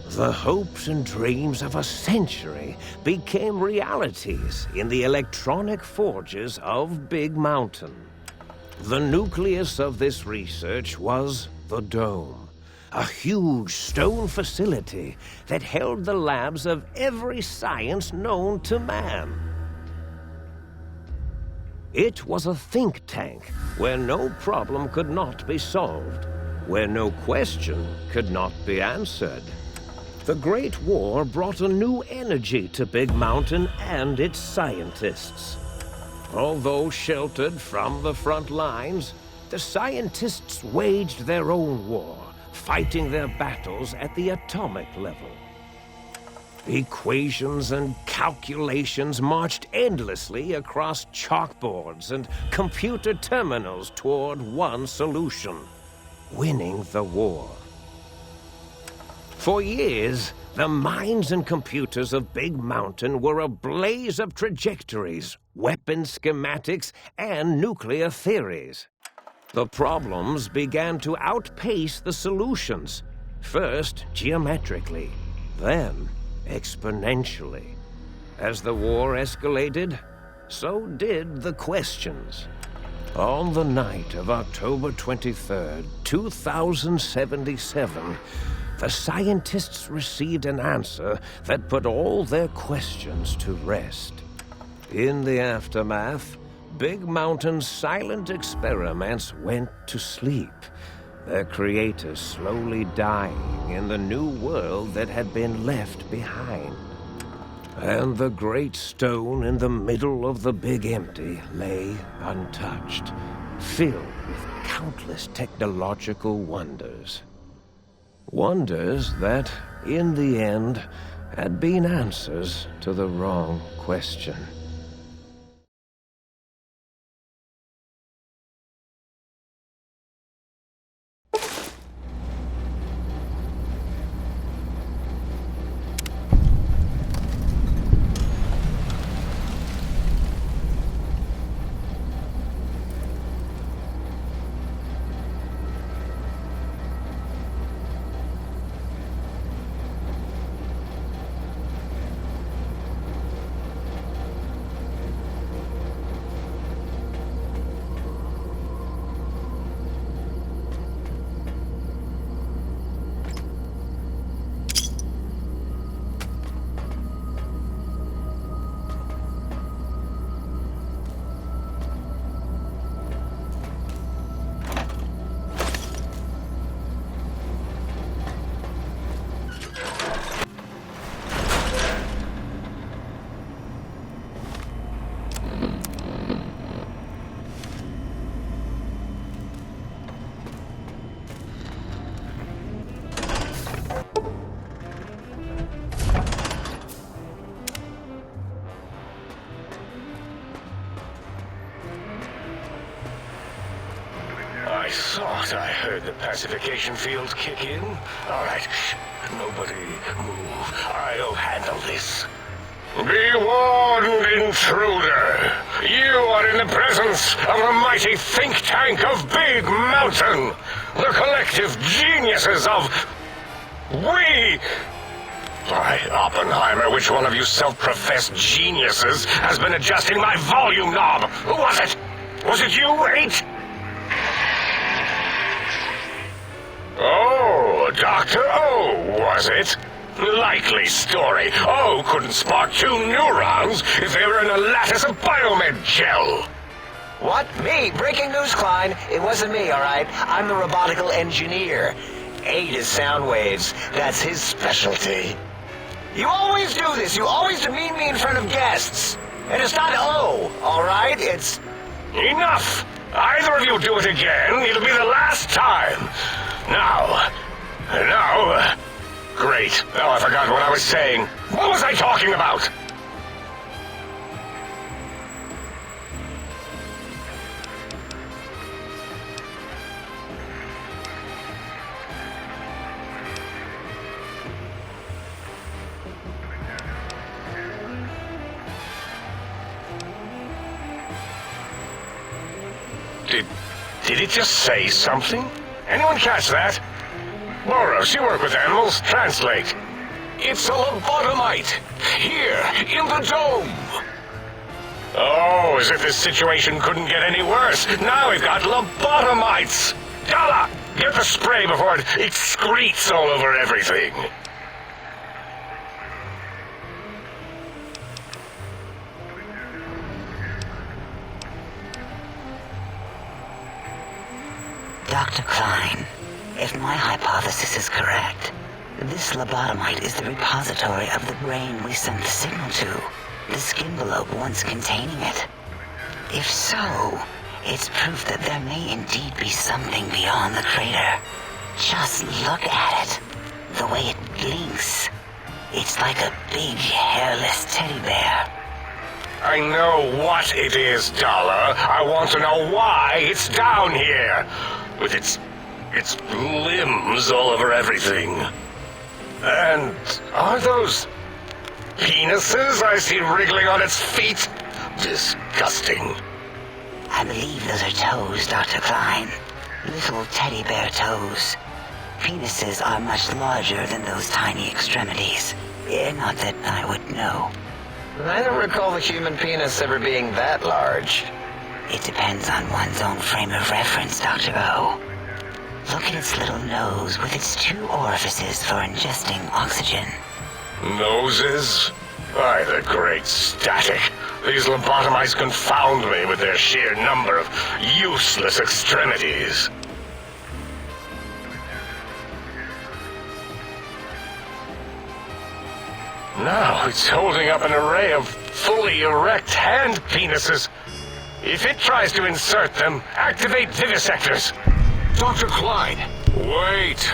The hopes and dreams of a century became realities in the electronic forges of Big Mountain. The nucleus of this research was the Dome, a huge stone facility that held the labs of every science known to man. It was a think tank where no problem could not be solved, where no question could not be answered. The Great War brought a new energy to Big Mountain and its scientists. Although sheltered from the front lines, the scientists waged their own war, fighting their battles at the atomic level. Equations and calculations marched endlessly across chalkboards and computer terminals toward one solution: winning the war. For years, the minds and computers of Big Mountain were a blaze of trajectories, weapon schematics, and nuclear theories. The problems began to outpace the solutions, first geometrically, then exponentially. As the war escalated, so did the questions. On the night of October 23rd, 2077, the scientists received an answer that put all their questions to rest. In the aftermath, Big Mountain's silent experiments went to sleep, their creators slowly dying in the new world that had been left behind. And the great stone in the middle of the Big Empty lay untouched, filled with countless technological wonders. Wonders that, in the end, had been answers to the wrong question. I thought I heard the pacification fields kick in. All right, nobody move. I'll handle this. Be warned, intruder. You are in the presence of the mighty think tank of Big Mountain. The collective geniuses of... We... By Oppenheimer, which one of you self-professed geniuses has been adjusting my volume knob? Who was it? Was it you, H? Oh, Dr. O, was it? Likely story. O couldn't spark two neurons if they were in a lattice of biomed gel. What? Me? Breaking news, Klein. It wasn't me, all right? I'm the robotical engineer. Aid is sound waves. That's his specialty. You always do this. You always demean me in front of guests. And it's not O, all right? It's... Enough! Either of you do it again, it'll be the last time. Now... Great. Now I forgot what I was saying. What was I talking about? Did it just say something? Anyone catch that? Boros, you work with animals. Translate. It's a lobotomite. Here, in the dome. Oh, as if this situation couldn't get any worse. Now we've got lobotomites. Gala, get the spray before it excretes all over everything. Dr. Klein, if my hypothesis is correct, this lobotomite is the repository of the brain we sent the signal to, the skin envelope once containing it. If so, it's proof that there may indeed be something beyond the crater. Just look at it. The way it blinks. It's like a big, hairless teddy bear. I know what it is, Dollar. I want to know why it's down here. With its limbs all over everything. And are those penises I see wriggling on its feet? Disgusting. I believe those are toes, Dr. Klein. Little teddy bear toes. Penises are much larger than those tiny extremities. Not that I would know. I don't recall the human penis ever being that large. It depends on one's own frame of reference, Dr. O. Look at its little nose with its 2 orifices for ingesting oxygen. Noses? By the great static. These lobotomites confound me with their sheer number of useless extremities. Now it's holding up an array of fully erect hand penises. If it tries to insert them, activate vivisectors. Dr. Klein, wait.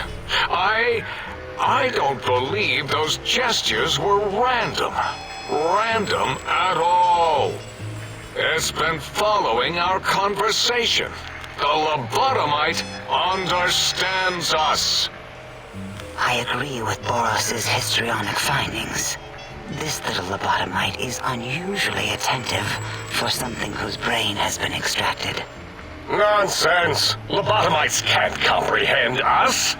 I don't believe those gestures were random. Random at all. It's been following our conversation. The lobotomite understands us. I agree with Boros' histrionic findings. This little lobotomite is unusually attentive for something whose brain has been extracted. Nonsense! Lobotomites can't comprehend us!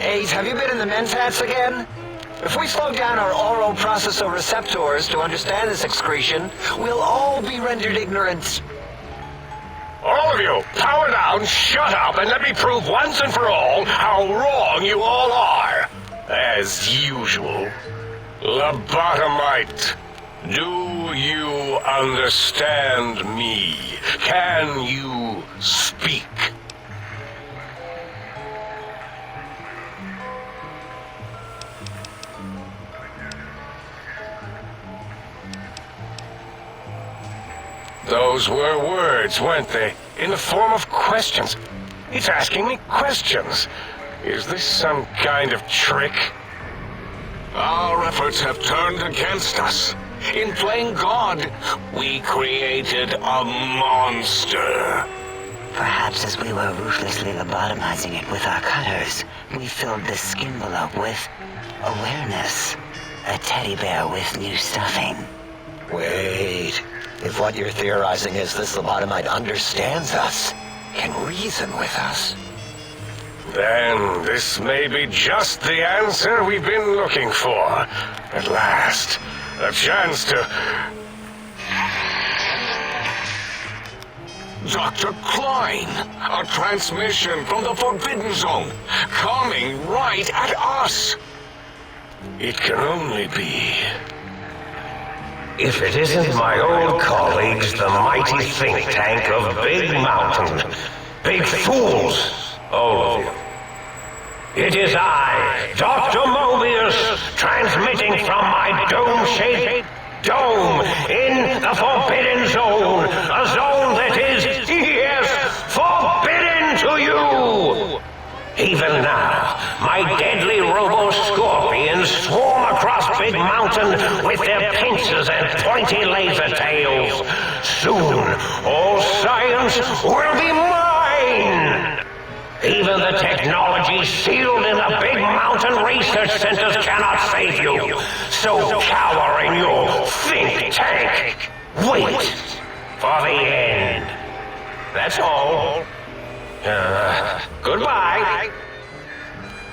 8, have you been in the mentats again? If we slow down our oral processoreceptors to understand this excretion, we'll all be rendered ignorant. All of you, power down, shut up, and let me prove once and for all how wrong you all are. As usual. Lobotomite, do you understand me? Can you speak? Those were words, weren't they? In the form of questions. It's asking me questions. Is this some kind of trick? Our efforts have turned against us. In playing God, we created a monster. Perhaps as we were ruthlessly lobotomizing it with our cutters, we filled the skin envelope with awareness. A teddy bear with new stuffing. Wait. If what you're theorizing is this lobotomite understands us, can reason with us, then this may be just the answer we've been looking for. At last, a chance to... Dr. Klein, a transmission from the Forbidden Zone, coming right at us. It can only be... If it isn't my old colleagues, the mighty think tank of Big Mountain. Big fools, all of you. It is I, Dr. Mobius, transmitting from my dome-shaped dome in the Forbidden Zone, a zone that is, yes, forbidden to you! Even now, my deadly robo-scorpions swarm across Big Mountain with their pincers and pointy laser tails. Soon, all science will be mine! Even the technology sealed in the Big Mountain research centers cannot save you. So cower in your think tank. Wait for the end. That's all. Goodbye.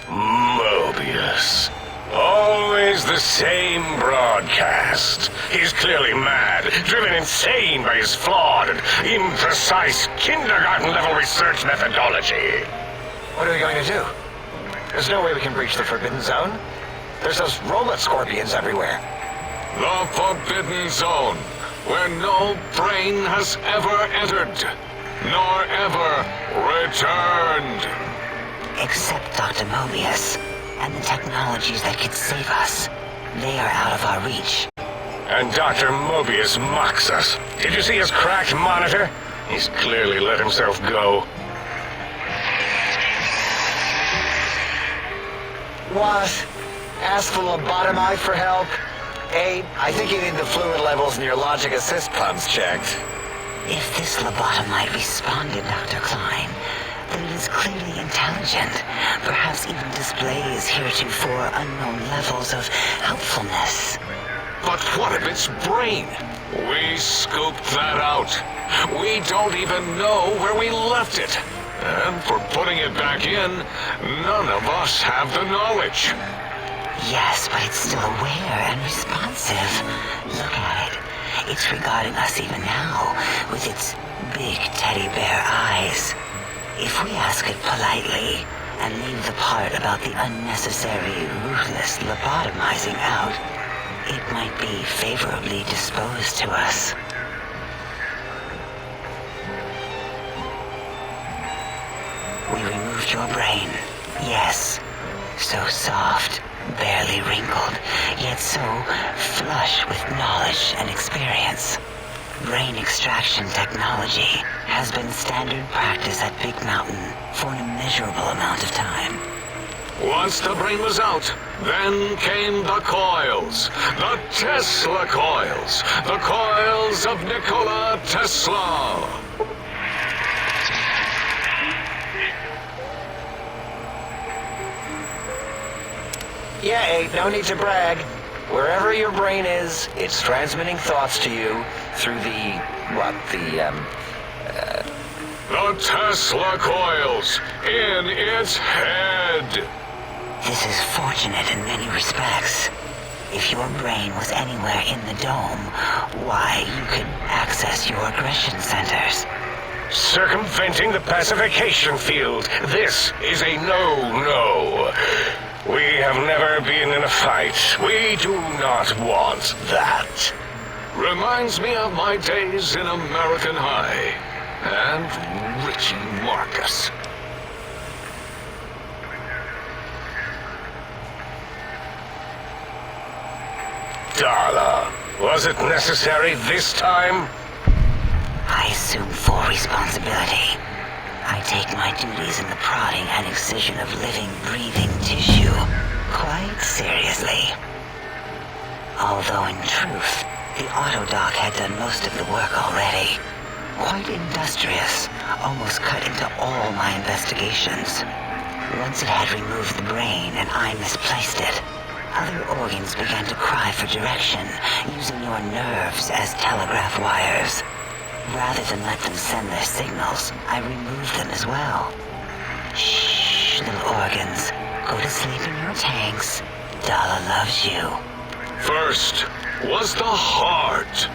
Mobius. Always the same broadcast. He's clearly mad, driven insane by his flawed and imprecise kindergarten-level research methodology. What are we going to do? There's no way we can breach the Forbidden Zone. There's those robot scorpions everywhere. The Forbidden Zone, where no brain has ever entered, nor ever returned. Except Dr. Mobius and the technologies that could save us. They are out of our reach. And Dr. Mobius mocks us. Did you see his cracked monitor? He's clearly let himself go. What? Ask the lobotomite for help? Hey, I think you need the fluid levels in your logic assist pumps checked. If this lobotomite responded, Dr. Klein, then it is clearly intelligent, perhaps even displays heretofore unknown levels of helpfulness. But what of its brain? We scooped that out. We don't even know where we left it. And for putting it back in, none of us have the knowledge. Yes, but it's still aware and responsive. Look at it. It's regarding us even now, with its big teddy bear eyes. If we ask it politely, and leave the part about the unnecessary, ruthless lobotomizing out, it might be favorably disposed to us. We removed your brain, yes. So soft, barely wrinkled, yet so flush with knowledge and experience. Brain extraction technology has been standard practice at Big Mountain for an immeasurable amount of time. Once the brain was out, then came the coils. The Tesla coils. The coils of Nikola Tesla. Yeah, Abe, no need to brag. Wherever your brain is, it's transmitting thoughts to you through the Tesla coils in its head. This is fortunate in many respects. If your brain was anywhere in the dome, why, you could access your aggression centers. Circumventing the pacification field. This is a no-no. We have never been in a fight. We do not want that. Reminds me of my days in American High and Richie Marcus. Darla, was it necessary this time? I assume full responsibility. I take my duties in the prodding and excision of living, breathing tissue quite seriously. Although in truth, the autodoc had done most of the work already. Quite industrious, almost cut into all my investigations. Once it had removed the brain and I misplaced it, other organs began to cry for direction, using your nerves as telegraph wires. Rather than let them send their signals, I removed them as well. Shh, little organs. Go to sleep in your tanks. Dala loves you. First was the heart.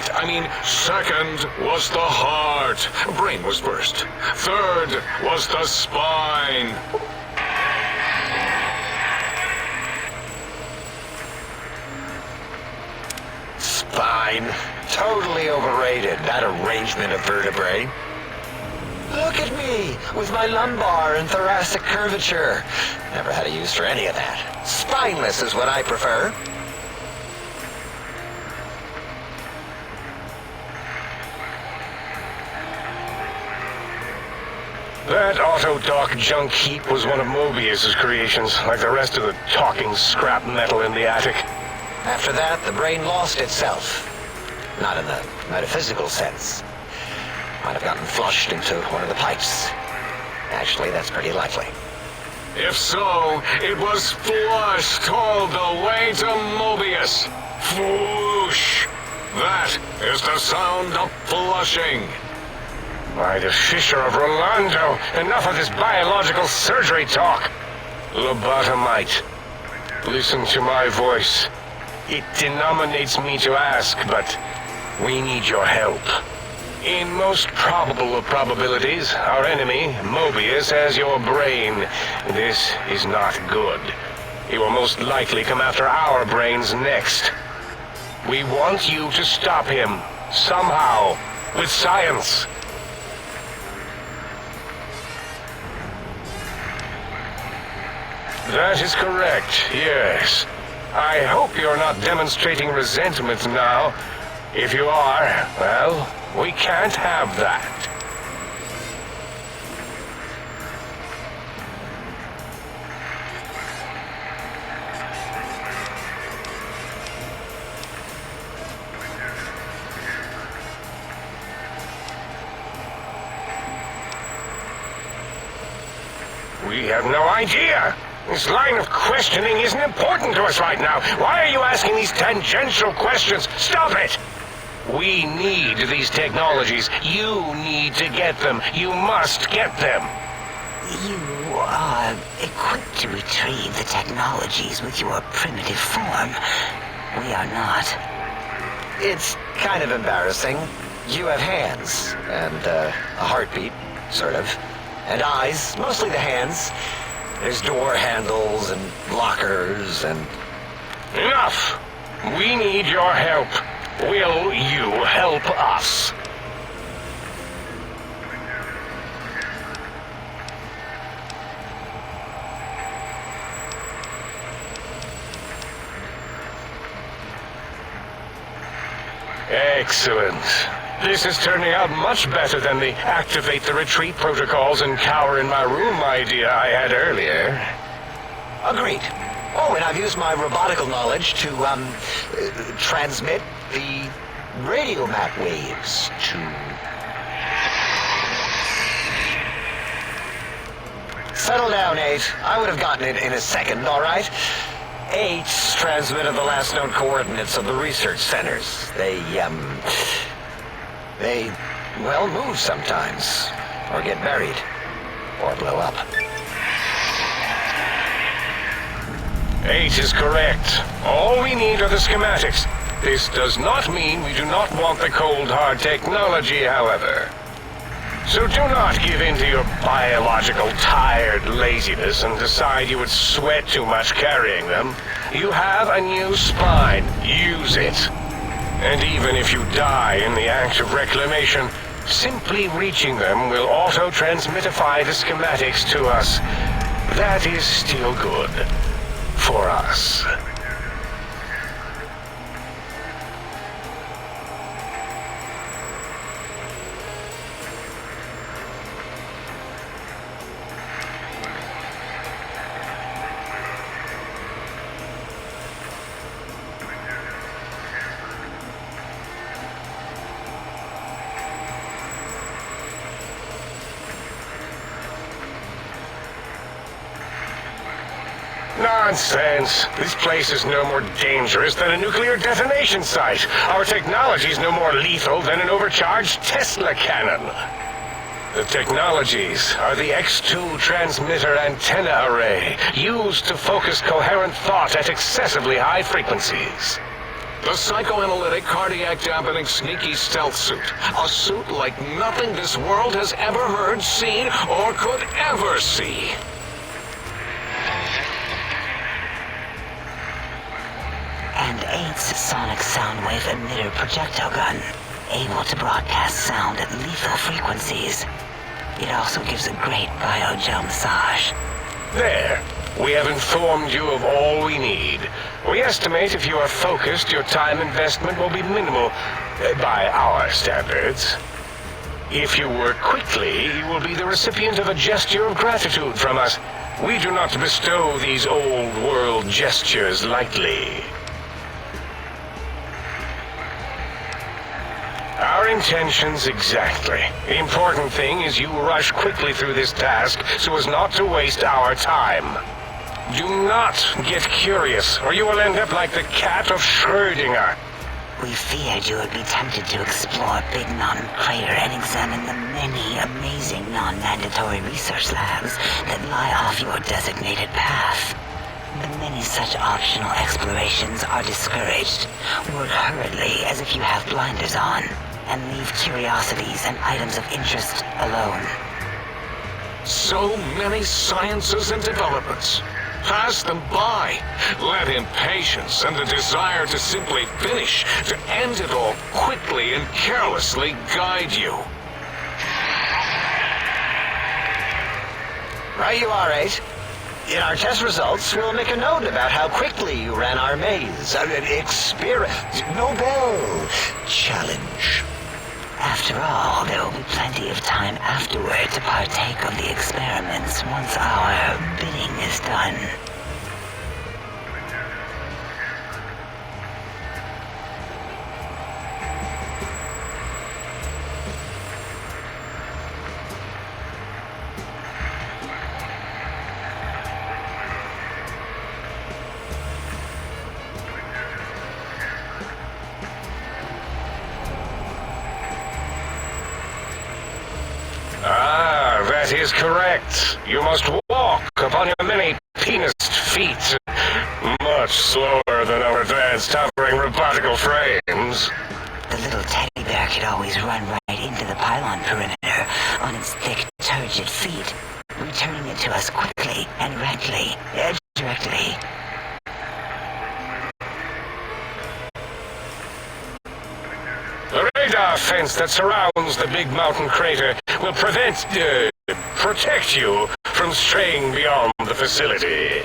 right. I mean, second was the heart. Brain was first. Third was the spine. Spine. Totally overrated, that arrangement of vertebrae. Look at me, with my lumbar and thoracic curvature. Never had a use for any of that. Spineless is what I prefer. That auto-dock junk heap was one of Mobius's creations, like the rest of the talking scrap metal in the attic. After that, the brain lost itself. Not in the metaphysical sense. Might have gotten flushed into one of the pipes. Actually, that's pretty likely. If so, it was flushed all the way to Mobius. Fwoosh! That is the sound of flushing. By the Fisher of Rolando, enough of this biological surgery talk. Lobotomite, listen to my voice. It denominates me to ask, but we need your help. In most probable of probabilities, our enemy, Mobius, has your brain. This is not good. He will most likely come after our brains next. We want you to stop him, somehow, with science. That is correct, yes. I hope you're not demonstrating resentment now. If you are, well, we can't have that. We have no idea. This line of questioning isn't important to us right now. Why are you asking these tangential questions? Stop it! We need these technologies. You need to get them. You must get them. You are equipped to retrieve the technologies with your primitive form. We are not. It's kind of embarrassing. You have hands, and a heartbeat, sort of. And eyes, mostly the hands. There's door handles and lockers and... Enough! We need your help. Will you help us? Excellent. This is turning out much better than the activate the retreat protocols and cower in my room idea I had earlier. Agreed. Oh, and I've used my robotical knowledge to, transmit the radio map waves to... Settle down, 8. I would have gotten it in a second, all right? 8's transmitted the last known coordinates of the research centers. They, well, move sometimes. Or get buried. Or blow up. 8 is correct. All we need are the schematics. This does not mean we do not want the cold, hard technology, however. So do not give in to your biological tired laziness and decide you would sweat too much carrying them. You have a new spine. Use it. And even if you die in the act of reclamation, simply reaching them will auto-transmitify the schematics to us. That is still good. For us. Nonsense. This place is no more dangerous than a nuclear detonation site. Our technology's no more lethal than an overcharged Tesla cannon. The technologies are the X2 transmitter antenna array, used to focus coherent thought at excessively high frequencies. The psychoanalytic, cardiac-dampening, sneaky stealth suit. A suit like nothing this world has ever heard, seen, or could ever see. And 8's sonic sound wave emitter projectile gun, able to broadcast sound at lethal frequencies. It also gives a great biogel massage. There. We have informed you of all we need. We estimate if you are focused, your time investment will be minimal, by our standards. If you work quickly, you will be the recipient of a gesture of gratitude from us. We do not bestow these old-world gestures lightly. Our intentions exactly. The important thing is you rush quickly through this task so as not to waste our time. Do not get curious, or you will end up like the cat of Schrödinger. We feared you would be tempted to explore Big Mountain Crater and examine the many amazing non-mandatory research labs that lie off your designated path. The many such optional explorations are discouraged. Work hurriedly as if you have blinders on, and leave curiosities and items of interest alone. So many sciences and developments. Pass them by. Let impatience and the desire to simply finish, to end it all quickly and carelessly guide you. Right you are, 8. In our test results, we'll make a note about how quickly you ran our maze. Nobel challenge. After all, there will be plenty of time afterward to partake of the experiments once our bidding is done. That is correct. You must walk upon your many penised feet. Much slower than our advanced hovering robotical frames. The little teddy bear could always run right into the pylon perimeter on its thick, turgid feet, returning it to us quickly and directly. The radar fence that surrounds the Big Mountain Crater will protect you from straying beyond the facility.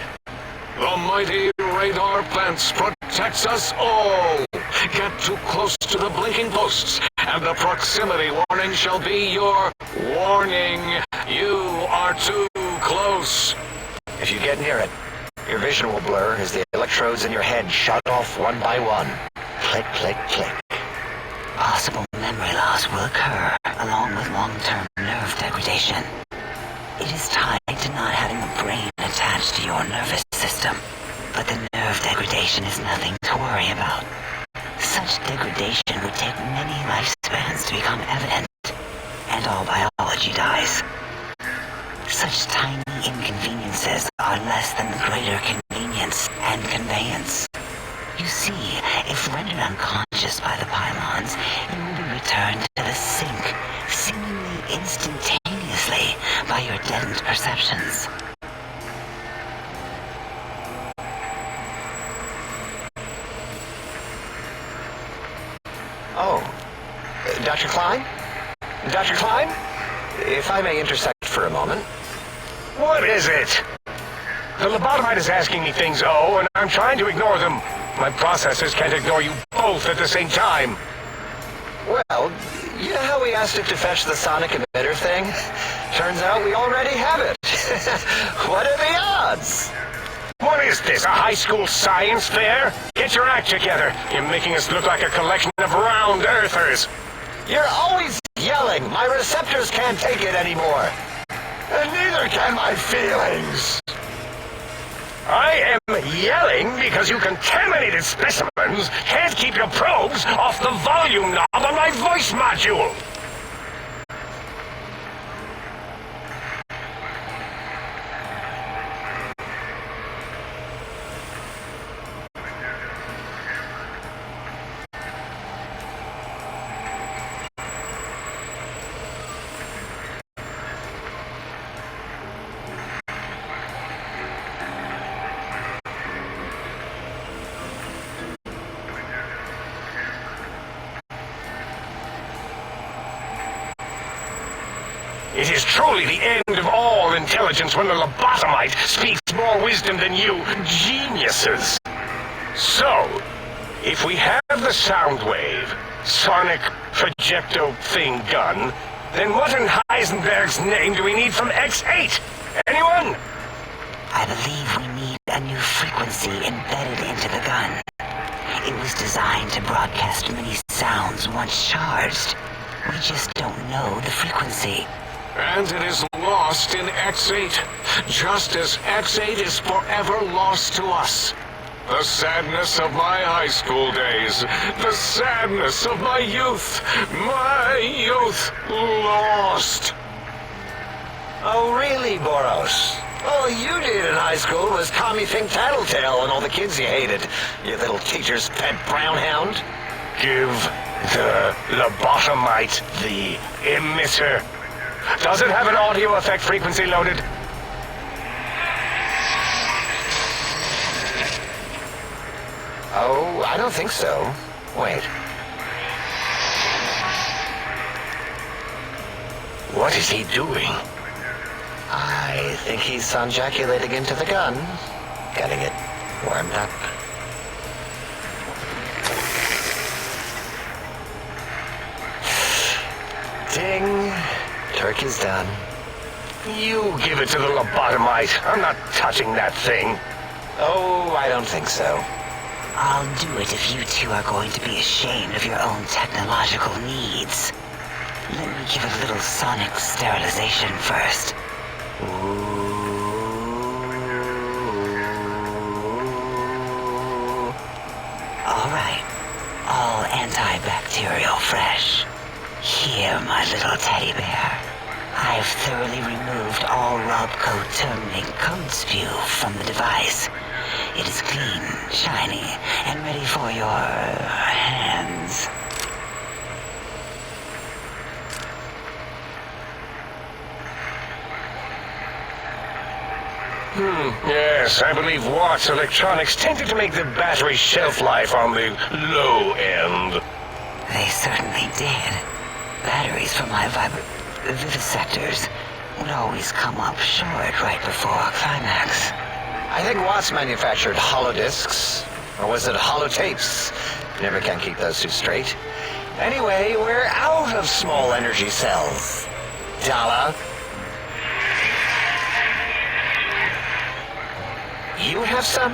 The mighty radar fence protects us all. Get too close to the blinking posts, and the proximity warning shall be your warning. You are too close. If you get near it, your vision will blur as the electrodes in your head shut off one by one. Click, click, click. Possible memory loss will occur, along with long-term nerve degradation. It is tied to not having a brain attached to your nervous system, but the nerve degradation is nothing to worry about. Such degradation would take many lifespans to become evident, and all biology dies. Such tiny inconveniences are less than the greater convenience and conveyance. You see, if rendered unconscious by the pylons, you will be returned to the sink, seemingly instantaneously, by your deadened perceptions. Oh, Dr. Klein? Dr. Klein? If I may intersect for a moment. What is it? The lobotomite is asking me things, and I'm trying to ignore them. My processors can't ignore you both at the same time. Well, you know how we asked it to fetch the sonic emitter thing? Turns out we already have it. What are the odds? What is this, a high school science fair? Get your act together. You're making us look like a collection of round earthers. You're always yelling. My receptors can't take it anymore. And neither can my feelings. I am yelling because you contaminated specimens can't keep your probes off the volume knob on my voice module. It is truly the end of all intelligence when the lobotomite speaks more wisdom than you geniuses. So, if we have the Soundwave, sonic projecto thing gun, then what in Heisenberg's name do we need from X8? Anyone? I believe we need a new frequency embedded into the gun. It was designed to broadcast many sounds once charged. We just don't know the frequency. And it is lost in X8, just as X8 is forever lost to us. The sadness of my high school days, the sadness of my youth lost. Oh, really, Boros? All you did in high school was call me Think Tattletale and all the kids you hated. You little teacher's pet brown hound. Give the lobotomite the emitter. Does it have an audio effect frequency loaded? Oh, I don't think so. Wait. What is he doing? I think he's sonjaculating into the gun. Getting it warmed up. Ding. Turk is done. You give it to the lobotomite. I'm not touching that thing. Oh, I don't think so. I'll do it if you two are going to be ashamed of your own technological needs. Let me give a little sonic sterilization first. Alright. All antibacterial fresh. Here, my little teddy bear. I've thoroughly removed all Robco terminating code spew from the device. It is clean, shiny, and ready for your hands. Yes, I believe Watt's electronics tended to make the battery shelf life on the low end. They certainly did. Batteries for my vivisectors would always come up short right before climax. I think Watts manufactured holodiscs. Or was it holotapes? Never can keep those two straight. Anyway, we're out of small energy cells. Dala. You have some?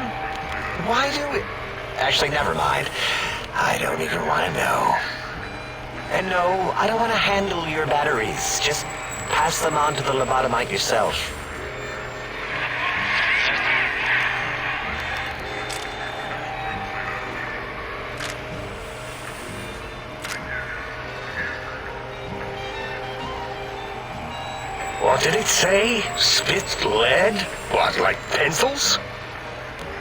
Why do we... Actually, never mind. I don't even want to know. And no, I don't want to handle your batteries. Just pass them on to the lobotomite yourself. What did it say? Spit lead? What, like pencils?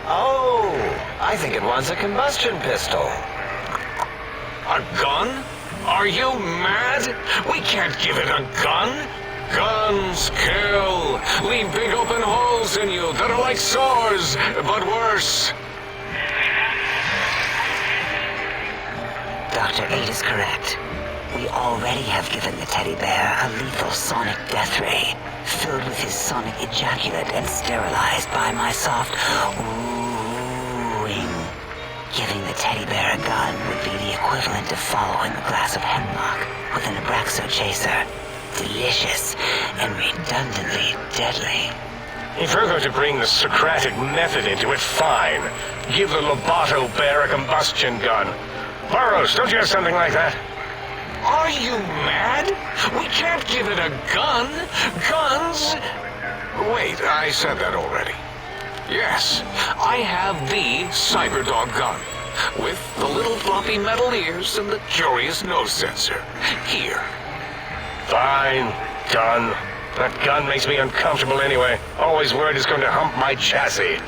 Oh, I think it wants a combustion pistol. A gun? Are you mad? We can't give it a gun. Guns kill. Leave big open holes in you that are like sores, but worse. Dr. 8 is correct. We already have given the teddy bear a lethal sonic death ray, filled with his sonic ejaculate and sterilized by my soft oohing. Giving the teddy bear a gun would be the equivalent of following a glass of hemlock with an Abraxo chaser. Delicious and redundantly deadly. If you're going to bring the Socratic method into it, fine. Give the Loboto bear a combustion gun. Burroughs, don't you have something like that? Are you mad? We can't give it a gun. Guns... Wait, I said that already. Yes, I have the Cyberdog gun, with the little floppy metal ears and the curious nose sensor. Here. Fine. Done. That gun makes me uncomfortable anyway. Always worried it's going to hump my chassis.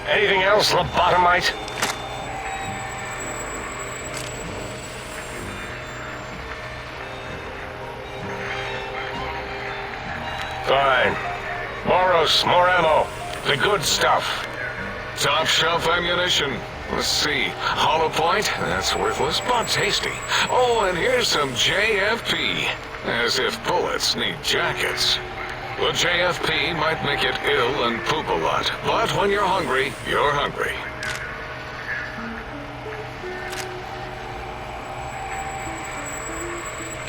Anything else, lobotomite? Fine. Moros, more ammo. The good stuff. Top shelf ammunition. Let's see. Hollow Point? That's worthless, but tasty. Oh, and here's some JFP. As if bullets need jackets. The JFP might make it ill and poop a lot, but when you're hungry, you're hungry.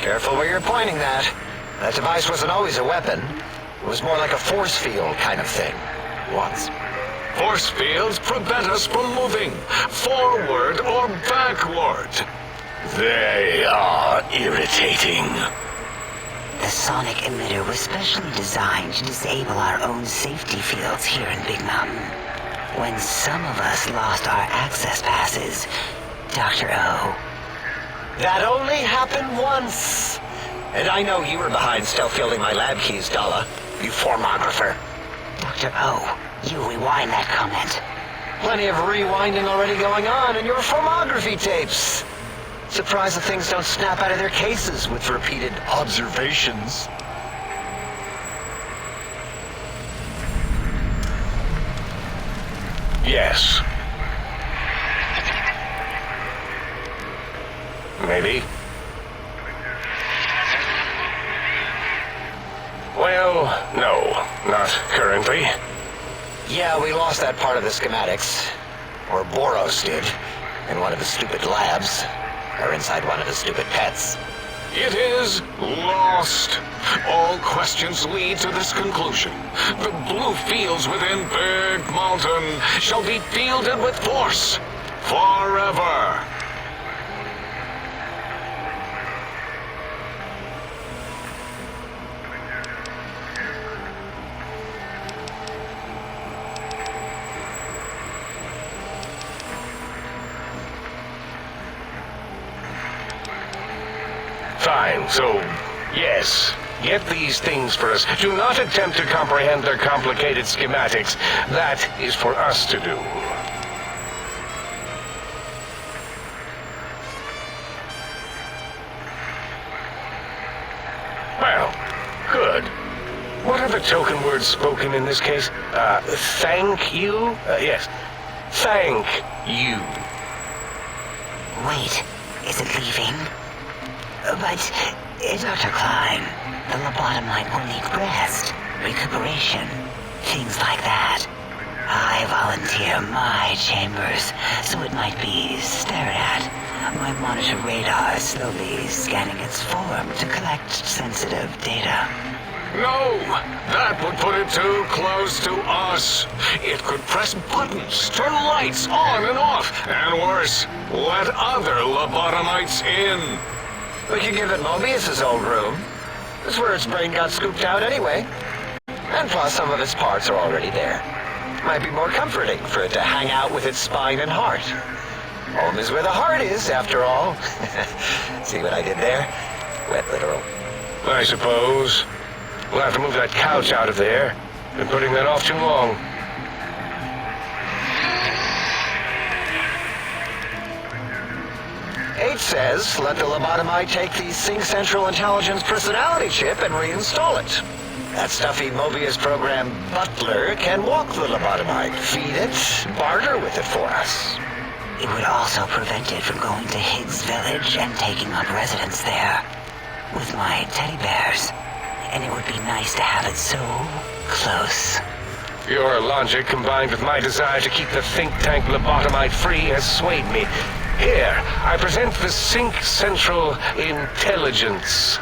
Careful where you're pointing that. That device wasn't always a weapon. It was more like a force field kind of thing. Once. Force fields prevent us from moving, forward or backward. They are irritating. The sonic emitter was specially designed to disable our own safety fields here in Big Mountain. When some of us lost our access passes, Dr. O. That only happened once. And I know you were behind stealth fielding my lab keys, Dalla. You formographer. Dr. O, you rewind that comment. Plenty of rewinding already going on in your formography tapes. Surprised the things don't snap out of their cases with repeated observations. Yes. Maybe. Well, no, not currently. Yeah, we lost that part of the schematics. Or Boros did, in one of the stupid labs. Or inside one of the stupid pets. It is lost. All questions lead to this conclusion. The blue fields within Big Mountain shall be fielded with force forever. Fine, so, yes. Get these things for us. Do not attempt to comprehend their complicated schematics. That is for us to do. Well, good. What are the token words spoken in this case? Thank you? Yes. Thank you. Wait, is it leaving? But, Dr. Klein, the lobotomite will need rest, recuperation, things like that. I volunteer my chambers, so it might be stared at. My monitor radar is slowly scanning its form to collect sensitive data. No, that would put it too close to us. It could press buttons, turn lights on and off, and worse, let other lobotomites in. We could give it Mobius's old room. That's where its brain got scooped out anyway. And plus, some of its parts are already there. Might be more comforting for it to hang out with its spine and heart. Home is where the heart is, after all. See what I did there? Wet literal. I suppose. We'll have to move that couch out of there. Been putting that off too long. H says, let the lobotomite take the Sync Central Intelligence personality chip and reinstall it. That stuffy Mobius program butler can walk the lobotomite, feed it, barter with it for us. It would also prevent it from going to Higgs Village and taking up residence there with my teddy bears. And it would be nice to have it so close. Your logic combined with my desire to keep the think tank lobotomite free has swayed me. Here, I present the Sync Central Intelligence.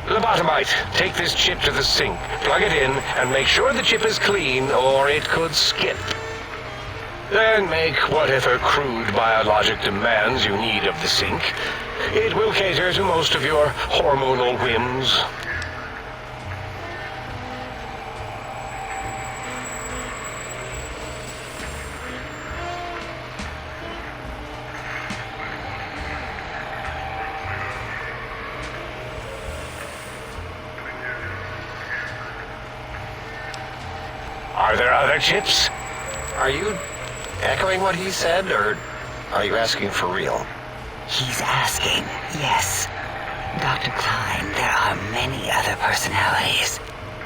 Lobotomite, take this chip to the sink, plug it in, and make sure the chip is clean, or it could skip. Then make whatever crude biologic demands you need of the sink. It will cater to most of your hormonal whims. Are there other chips? Are you echoing what he said, or are you asking for real? He's asking, yes. Dr. Klein, there are many other personalities.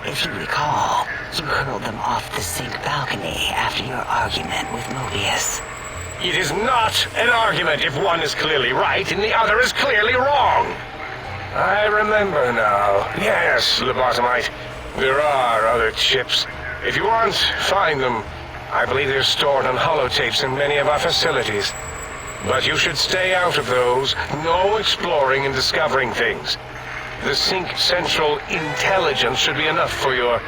If you recall, you hurled them off the sink balcony after your argument with Mobius. It is not an argument if one is clearly right and the other is clearly wrong. I remember now. Yes, lobotomite. There are other chips. If you want, find them. I believe they're stored on holotapes in many of our facilities. But you should stay out of those. No exploring and discovering things. The Sync Central intelligence should be enough for your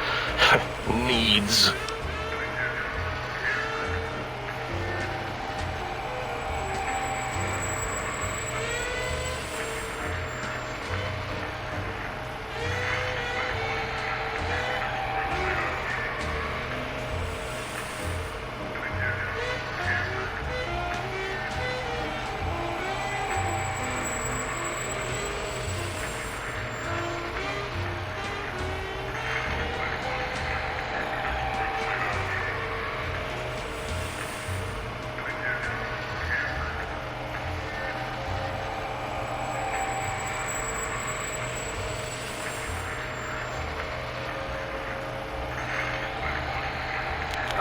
needs.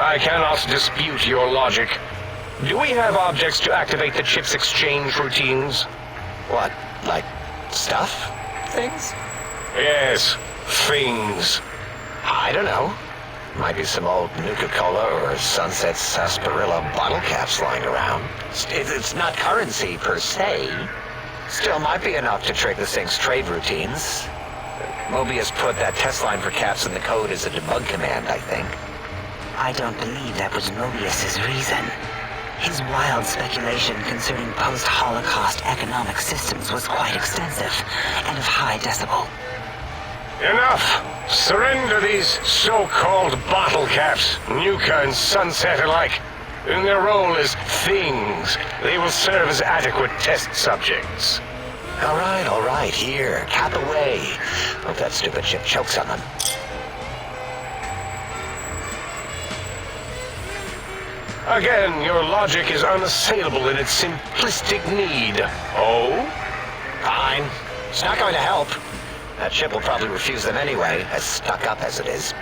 I cannot dispute your logic. Do we have objects to activate the chip's exchange routines? What, like stuff? Things? Yes, things. I don't know. Might be some old Nuka-Cola or Sunset Sarsaparilla bottle caps lying around. It's not currency per se. Still might be enough to trigger the Sync's trade routines. Mobius put that test line for caps in the code as a debug command, I think. I don't believe that was Mobius's reason. His wild speculation concerning post-Holocaust economic systems was quite extensive and of high decibel. Enough! Surrender these so-called bottle caps, Nuka and Sunset alike. In their role as things, they will serve as adequate test subjects. All right, here, cap away. Hope that stupid chip chokes on them. Again, your logic is unassailable in its simplistic need. Oh? Fine. It's not going to help. That chip will probably refuse them anyway, as stuck up as it is.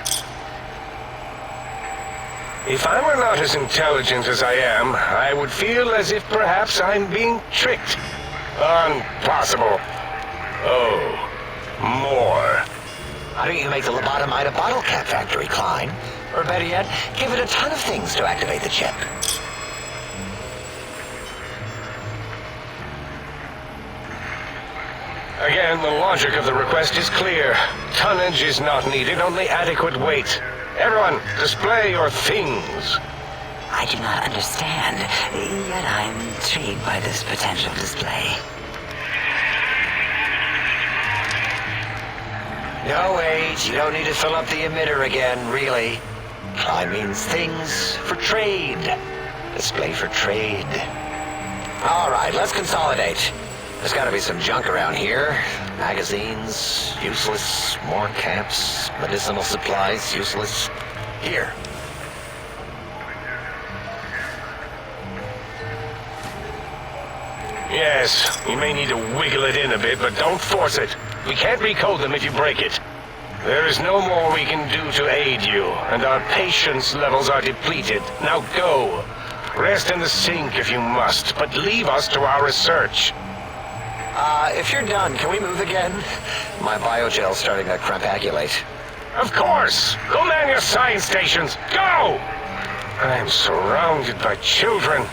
If I were not as intelligent as I am, I would feel as if perhaps I'm being tricked. Impossible. Oh, more. Why don't you make the lobotomite a bottle cap factory, Klein? Or better yet, give it a ton of things to activate the chip. Again, the logic of the request is clear. Tonnage is not needed, only adequate weight. Everyone, display your things. I do not understand, yet I'm intrigued by this potential display. No, wait, you don't need to fill up the emitter again, really. Klein means things for trade. Display for trade. All right, let's consolidate. There's gotta be some junk around here. Magazines, useless. More caps, medicinal supplies, useless. Here. Yes, you may need to wiggle it in a bit, but don't force it. We can't recode them if you break it. There is no more we can do to aid you, and our patience levels are depleted. Now go. Rest in the sink if you must, but leave us to our research. If you're done, can we move again? My biogel's starting to crampagulate. Of course! Go man your science stations! Go! I'm surrounded by children.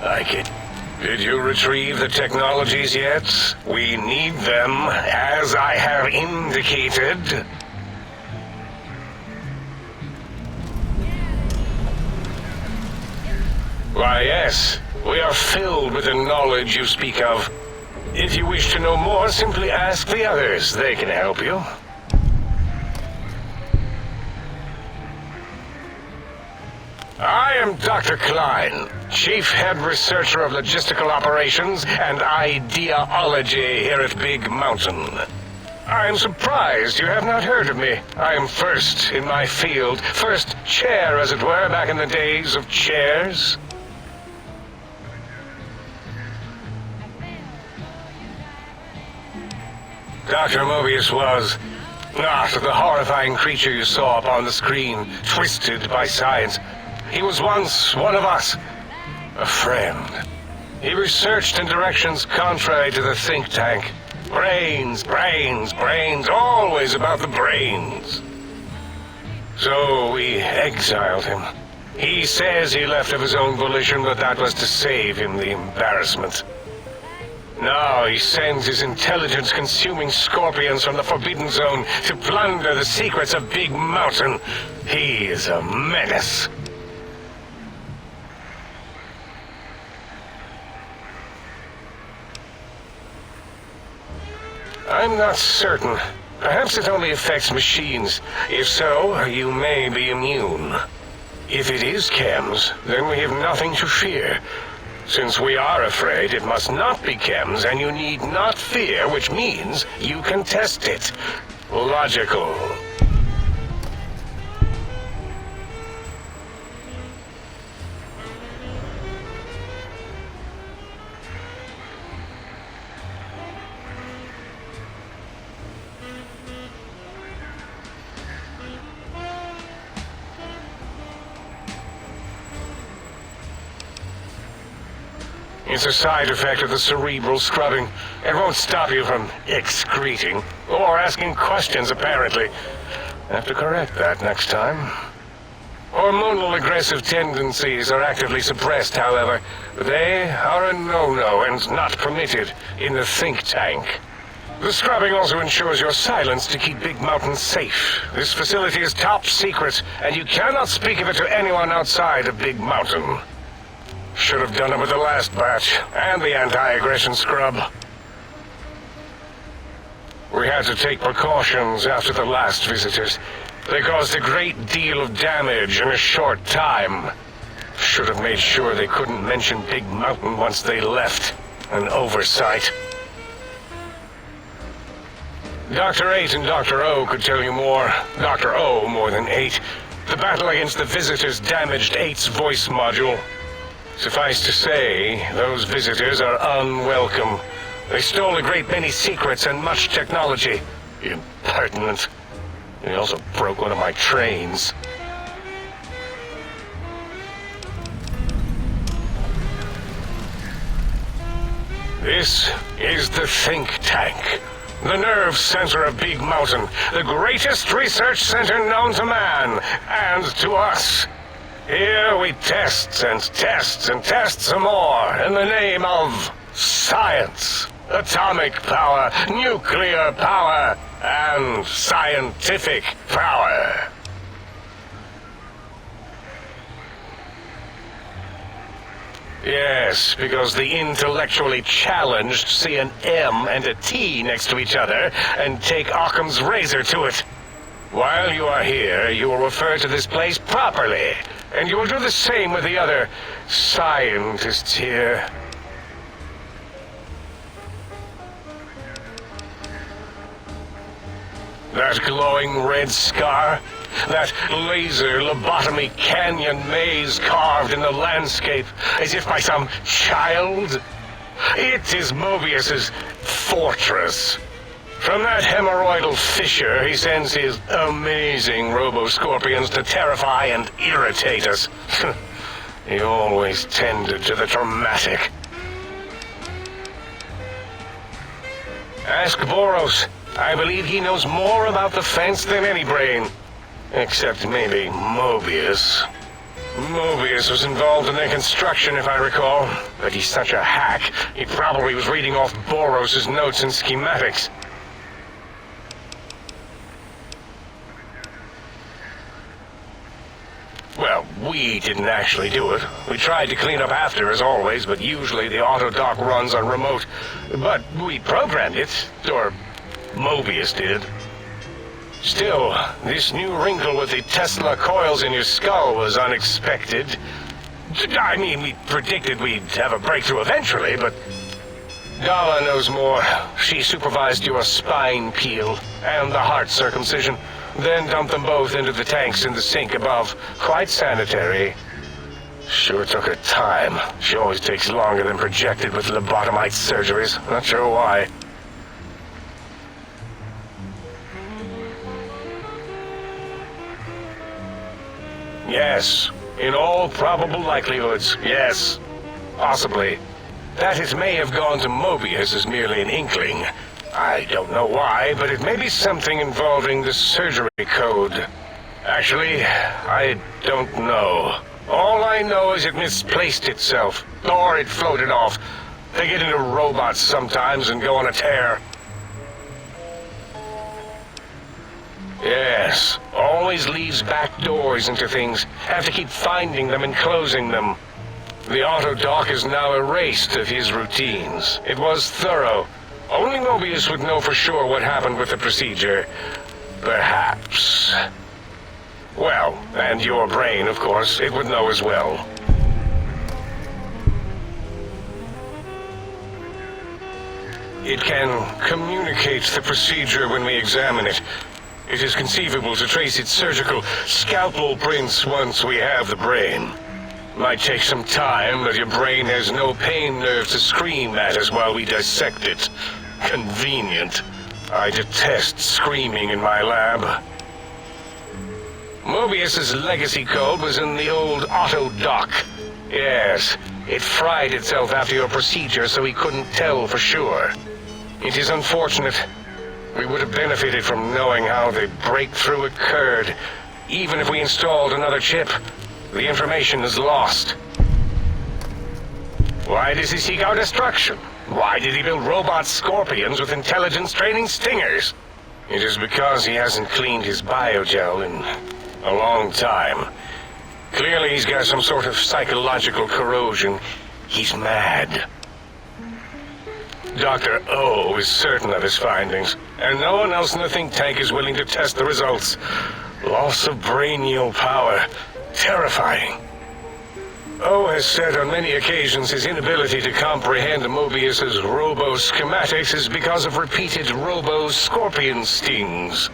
Like it. Did you retrieve the technologies yet? We need them, as I have indicated. Why, yes. We are filled with the knowledge you speak of. If you wish to know more, simply ask the others. They can help you. I am Dr. Klein, Chief Head Researcher of Logistical Operations and Ideology here at Big Mountain. I am surprised you have not heard of me. I am first in my field, first chair, as it were, back in the days of chairs. Dr. Mobius was not the horrifying creature you saw upon the screen, twisted by science. He was once one of us, a friend. He researched in directions contrary to the think tank. Brains, brains, brains, always about the brains. So we exiled him. He says he left of his own volition, but that was to save him the embarrassment. Now he sends his intelligence-consuming scorpions from the Forbidden Zone to plunder the secrets of Big Mountain. He is a menace. I'm not certain. Perhaps it only affects machines. If so, you may be immune. If it is chems, then we have nothing to fear. Since we are afraid, it must not be chems, and you need not fear, which means you can test it. Logical. It's a side effect of the cerebral scrubbing. It won't stop you from excreting, or asking questions, apparently. Have to correct that next time. Hormonal aggressive tendencies are actively suppressed, however. They are a no-no and not permitted in the think tank. The scrubbing also ensures your silence to keep Big Mountain safe. This facility is top secret, and you cannot speak of it to anyone outside of Big Mountain. Should have done it with the last batch, and the anti-aggression scrub. We had to take precautions after the last visitors. They caused a great deal of damage in a short time. Should have made sure they couldn't mention Big Mountain once they left. An oversight. Dr. 8 and Dr. O could tell you more. Dr. O more than 8. The battle against the visitors damaged 8's voice module. Suffice to say, those visitors are unwelcome. They stole a great many secrets and much technology. Impertinent. They also broke one of my trains. This is the think tank. The nerve center of Big Mountain. The greatest research center known to man, and to us. Here we test and test and test some more in the name of science, atomic power, nuclear power, and scientific power. Yes, because the intellectually challenged see an M and a T next to each other and take Occam's razor to it. While you are here, you will refer to this place properly, and you will do the same with the other scientists here. That glowing red scar, that laser lobotomy canyon maze carved in the landscape as if by some child, it is Mobius's fortress. From that hemorrhoidal fissure, he sends his amazing robo-scorpions to terrify and irritate us. He always tended to the dramatic. Ask Boros. I believe he knows more about the fence than any brain. Except maybe Mobius. Mobius was involved in their construction, if I recall. But he's such a hack, he probably was reading off Boros' notes and schematics. Well, we didn't actually do it. We tried to clean up after, as always, but usually the auto dock runs on remote. But we programmed it, or Mobius did. Still, this new wrinkle with the Tesla coils in your skull was unexpected. I mean, we predicted we'd have a breakthrough eventually, but Gala knows more. She supervised your spine peel and the heart circumcision, then dumped them both into the tanks in the sink above. Quite sanitary. Sure took her time. She always takes longer than projected with lobotomite surgeries. Not sure why. Yes. In all probable likelihoods, yes. Possibly. That it may have gone to Mobius is merely an inkling. I don't know why, but it may be something involving the surgery code. Actually, I don't know. All I know is it misplaced itself, or it floated off. They get into robots sometimes and go on a tear. Yes, always leaves back doors into things. Have to keep finding them and closing them. The auto dock is now erased of his routines. It was thorough. Only Mobius would know for sure what happened with the procedure. Perhaps. Well, and your brain, of course, it would know as well. It can communicate the procedure when we examine it. It is conceivable to trace its surgical scalpel prints once we have the brain. Might take some time, but your brain has no pain nerve to scream at us while we dissect it. Convenient. I detest screaming in my lab. Mobius's legacy code was in the old auto dock. Yes, it fried itself after your procedure so he couldn't tell for sure. It is unfortunate. We would have benefited from knowing how the breakthrough occurred. Even if we installed another chip, the information is lost. Why does he seek our destruction? Why did he build robot scorpions with intelligence-training stingers? It is because he hasn't cleaned his biogel in a long time. Clearly he's got some sort of psychological corrosion. He's mad. Dr. O is certain of his findings, and no one else in the think tank is willing to test the results. Loss of brainial power. Terrifying. O has said on many occasions his inability to comprehend Mobius's robo-schematics is because of repeated robo-scorpion stings.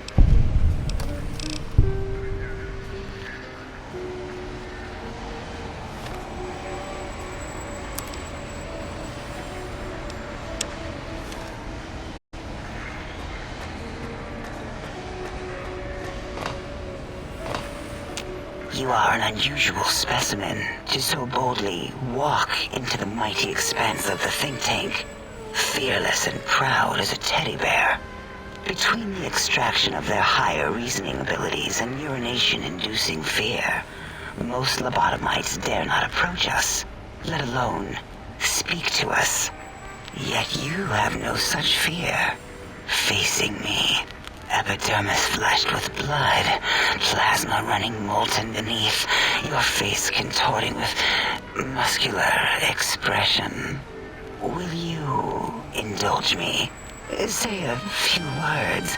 You are an unusual specimen to so boldly walk into the mighty expanse of the think tank, fearless and proud as a teddy bear. Between the extraction of their higher reasoning abilities and urination-inducing fear, most lobotomites dare not approach us, let alone speak to us. Yet you have no such fear, facing me. Epidermis flushed with blood, plasma running molten beneath, your face contorting with muscular expression. Will you indulge me? Say a few words.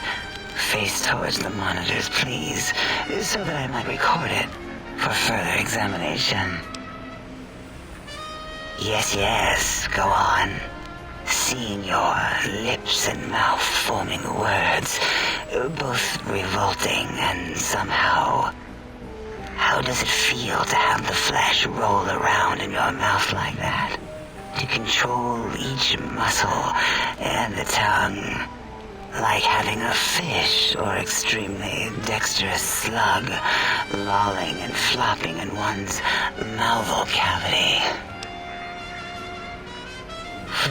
Face towards the monitors, please, so that I might record it for further examination. Yes, go on. Seeing your lips and mouth forming words, both revolting and somehow... How does it feel to have the flesh roll around in your mouth like that? To control each muscle and the tongue, like having a fish or extremely dexterous slug lolling and flopping in one's malval cavity.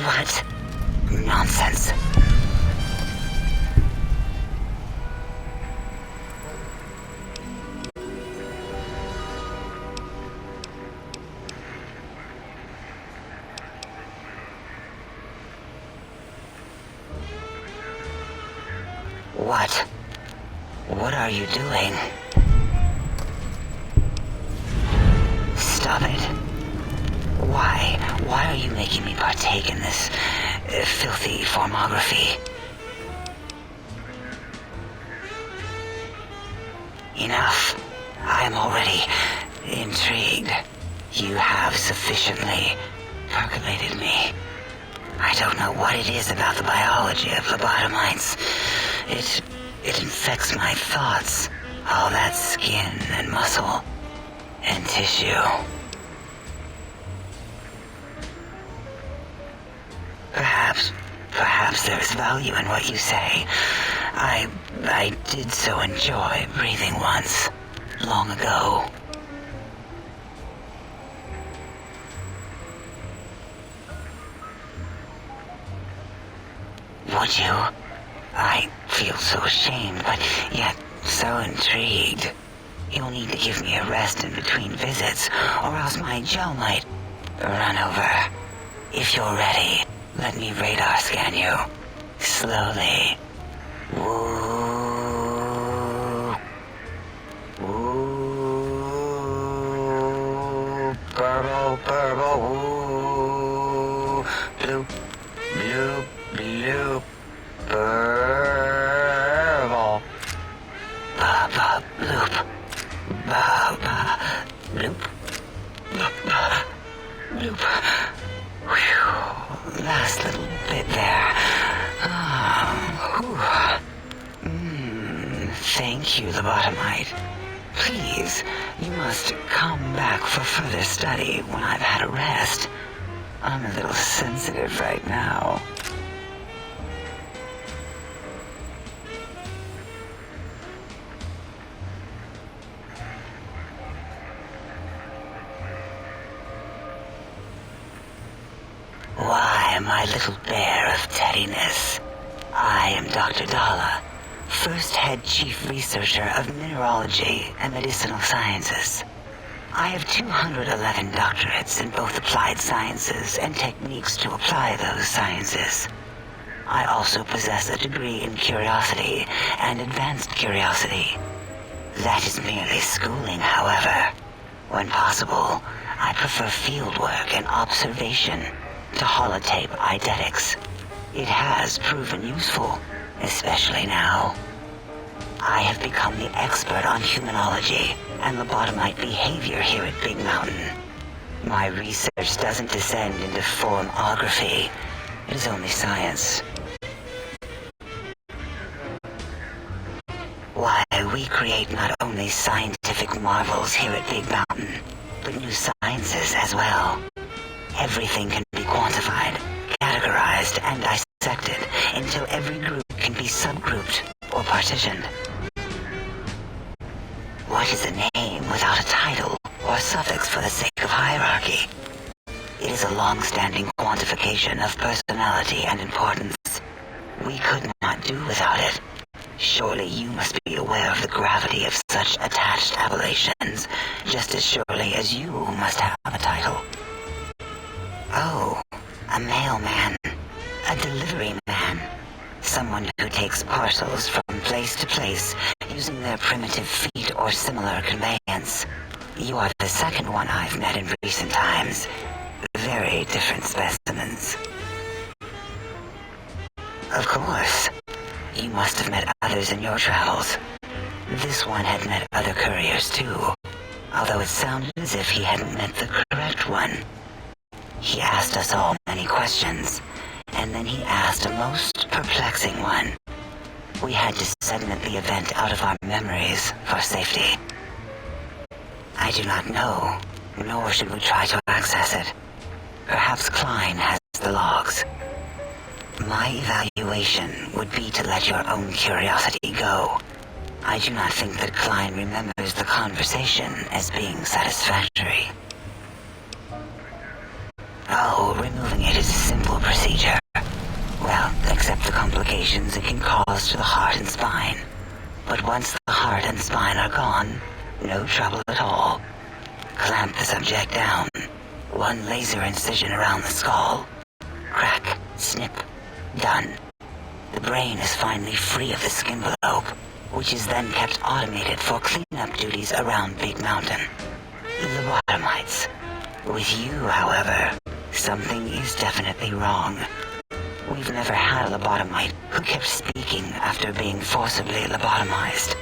What nonsense. are you doing? Stop it. Why? Why are you making me partake in this filthy formography? Enough. I am already intrigued. You have sufficiently percolated me. I don't know what it is about the biology of lobotomites. It infects my thoughts. All that skin and muscle and tissue. Perhaps there's value in what you say. I did so enjoy breathing once, long ago. Would you? I feel so ashamed, but yet so intrigued. You'll need to give me a rest in between visits, or else my jaw might run over. If you're ready, let me radar scan you. Slowly. Woo. Woo. Purple, purple, woo. Bloop, bloop, bloop. Purple. Ba-ba, bloop. Ba-ba, bloop. Ba-ba, bloop. Whew. Last little bit there. Thank you, lobotomite. Please, you must come back for further study when I've had a rest. I'm a little sensitive right now. Why, my little bear of teddiness. I am Dr. Dalla, first head chief researcher of mineralogy and medicinal sciences. I have 211 doctorates in both applied sciences and techniques to apply those sciences. I also possess a degree in curiosity and advanced curiosity. That is merely schooling, however. When possible, I prefer fieldwork and observation to holotape eidetics. It has proven useful, especially now. I have become the expert on humanology and lobotomite behavior here at Big Mountain. My research doesn't descend into formography. It is only science. Why, we create not only scientific marvels here at Big Mountain, but new sciences as well. Everything can be quantified, categorized, and dissected until every group can be subgrouped or partitioned. What is a name without a title or suffix for the sake of hierarchy? It is a long-standing quantification of personality and importance. We could not do without it. Surely you must be aware of the gravity of such attached appellations, just as surely as you must have a title. Oh, a mailman. A delivery man. Someone who takes parcels from place to place using their primitive feet or similar conveyance. You are the second one I've met in recent times. Very different specimens. Of course. You must have met others in your travels. This one had met other couriers too, although it sounded as if he hadn't met the correct one. He asked us all many questions, and then he asked a most perplexing one. We had to segment the event out of our memories for safety. I do not know, nor should we try to access it. Perhaps Klein has the logs. My evaluation would be to let your own curiosity go. I do not think that Klein remembers the conversation as being satisfactory. Oh, removing it is a simple procedure. Well, except the complications it can cause to the heart and spine. But once the heart and spine are gone, no trouble at all. Clamp the subject down. One laser incision around the skull. Crack, snip, done. The brain is finally free of the skin envelope. which is then kept automated for cleanup duties around Big Mountain. Lobotomites. With you, however, something is definitely wrong. We've never had a lobotomite who kept speaking after being forcibly lobotomized.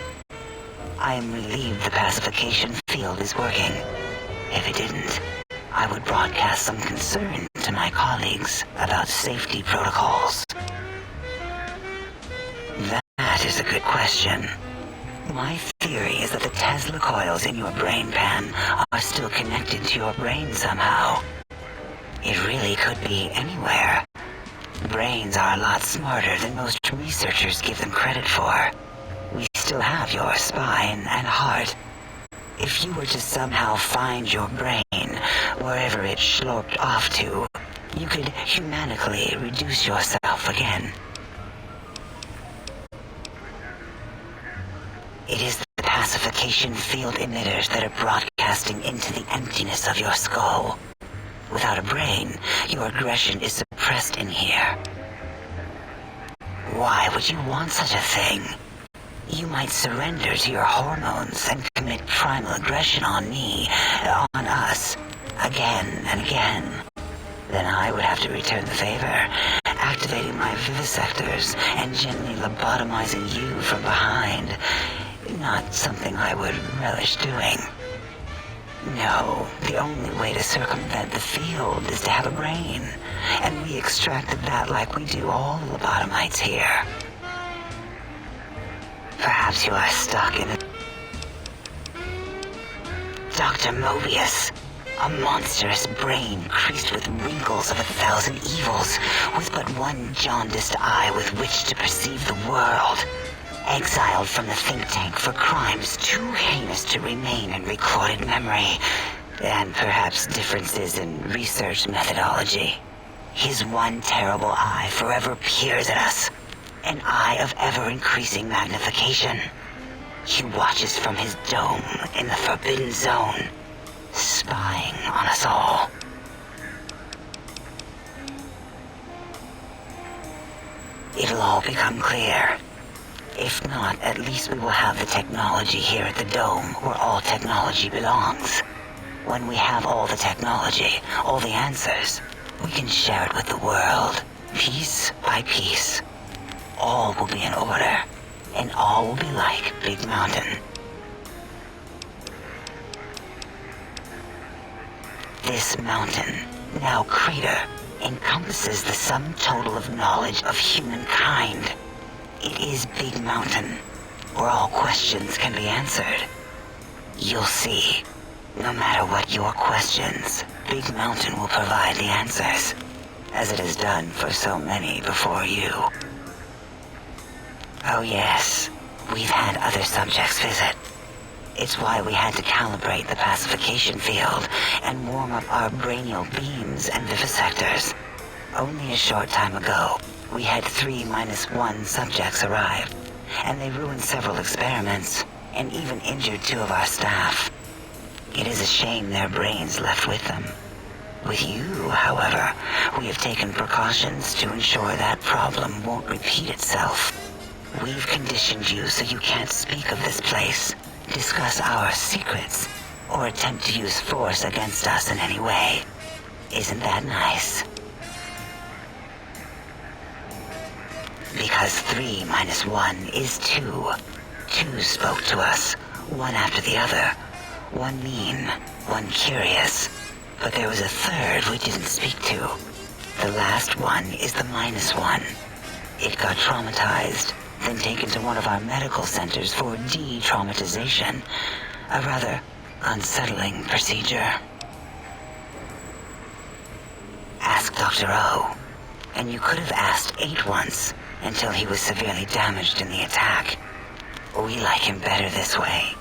I am relieved the pacification field is working. If it didn't, I would broadcast some concern to my colleagues about safety protocols. That is a good question. My theory is that the Tesla coils in your brain pan are still connected to your brain somehow. It really could be anywhere. Brains are a lot smarter than most researchers give them credit for. We still have your spine and heart. If you were to somehow find your brain, wherever it sloped off to, you could humanically reduce yourself again. It is the pacification field emitters that are broadcasting into the emptiness of your skull. Without a brain, your aggression is suppressed in here. Why would you want such a thing? You might surrender to your hormones and commit primal aggression on me, on us, again and again. Then I would have to return the favor, activating my vivisectors and gently lobotomizing you from behind. Not something I would relish doing. No, the only way to circumvent the field is to have a brain, and we extracted that like we do all lobotomites here. Perhaps you are stuck in a... Dr. Mobius, a monstrous brain creased with wrinkles of 1,000 evils, with but one jaundiced eye with which to perceive the world. Exiled from the think tank for crimes too heinous to remain in recorded memory, and perhaps differences in research methodology. His one terrible eye forever peers at us, an eye of ever-increasing magnification. He watches from his dome in the Forbidden Zone, spying on us all. It'll all become clear. If not, at least we will have the technology here at the Dome, where all technology belongs. When we have all the technology, all the answers, we can share it with the world, piece by piece. All will be in order, and all will be like Big Mountain. This mountain, now crater, encompasses the sum total of knowledge of humankind. It is Big Mountain, where all questions can be answered. You'll see, no matter what your questions, Big Mountain will provide the answers, as it has done for so many before you. Oh yes, we've had other subjects visit. It's why we had to calibrate the pacification field and warm up our brainial beams and vivisectors. Only a short time ago, we had 3-1 subjects arrive, and they ruined several experiments, and even injured 2 of our staff. It is a shame their brains left with them. With you, however, we have taken precautions to ensure that problem won't repeat itself. We've conditioned you so you can't speak of this place, discuss our secrets, or attempt to use force against us in any way. Isn't that nice? Because 3-1 is 2. 2 spoke to us, one after the other. One mean, one curious. But there was a third we didn't speak to. The last one is the -1. It got traumatized, then taken to one of our medical centers for de-traumatization. A rather unsettling procedure. Ask Dr. O. And you could have asked 8 once, until he was severely damaged in the attack. We like him better this way.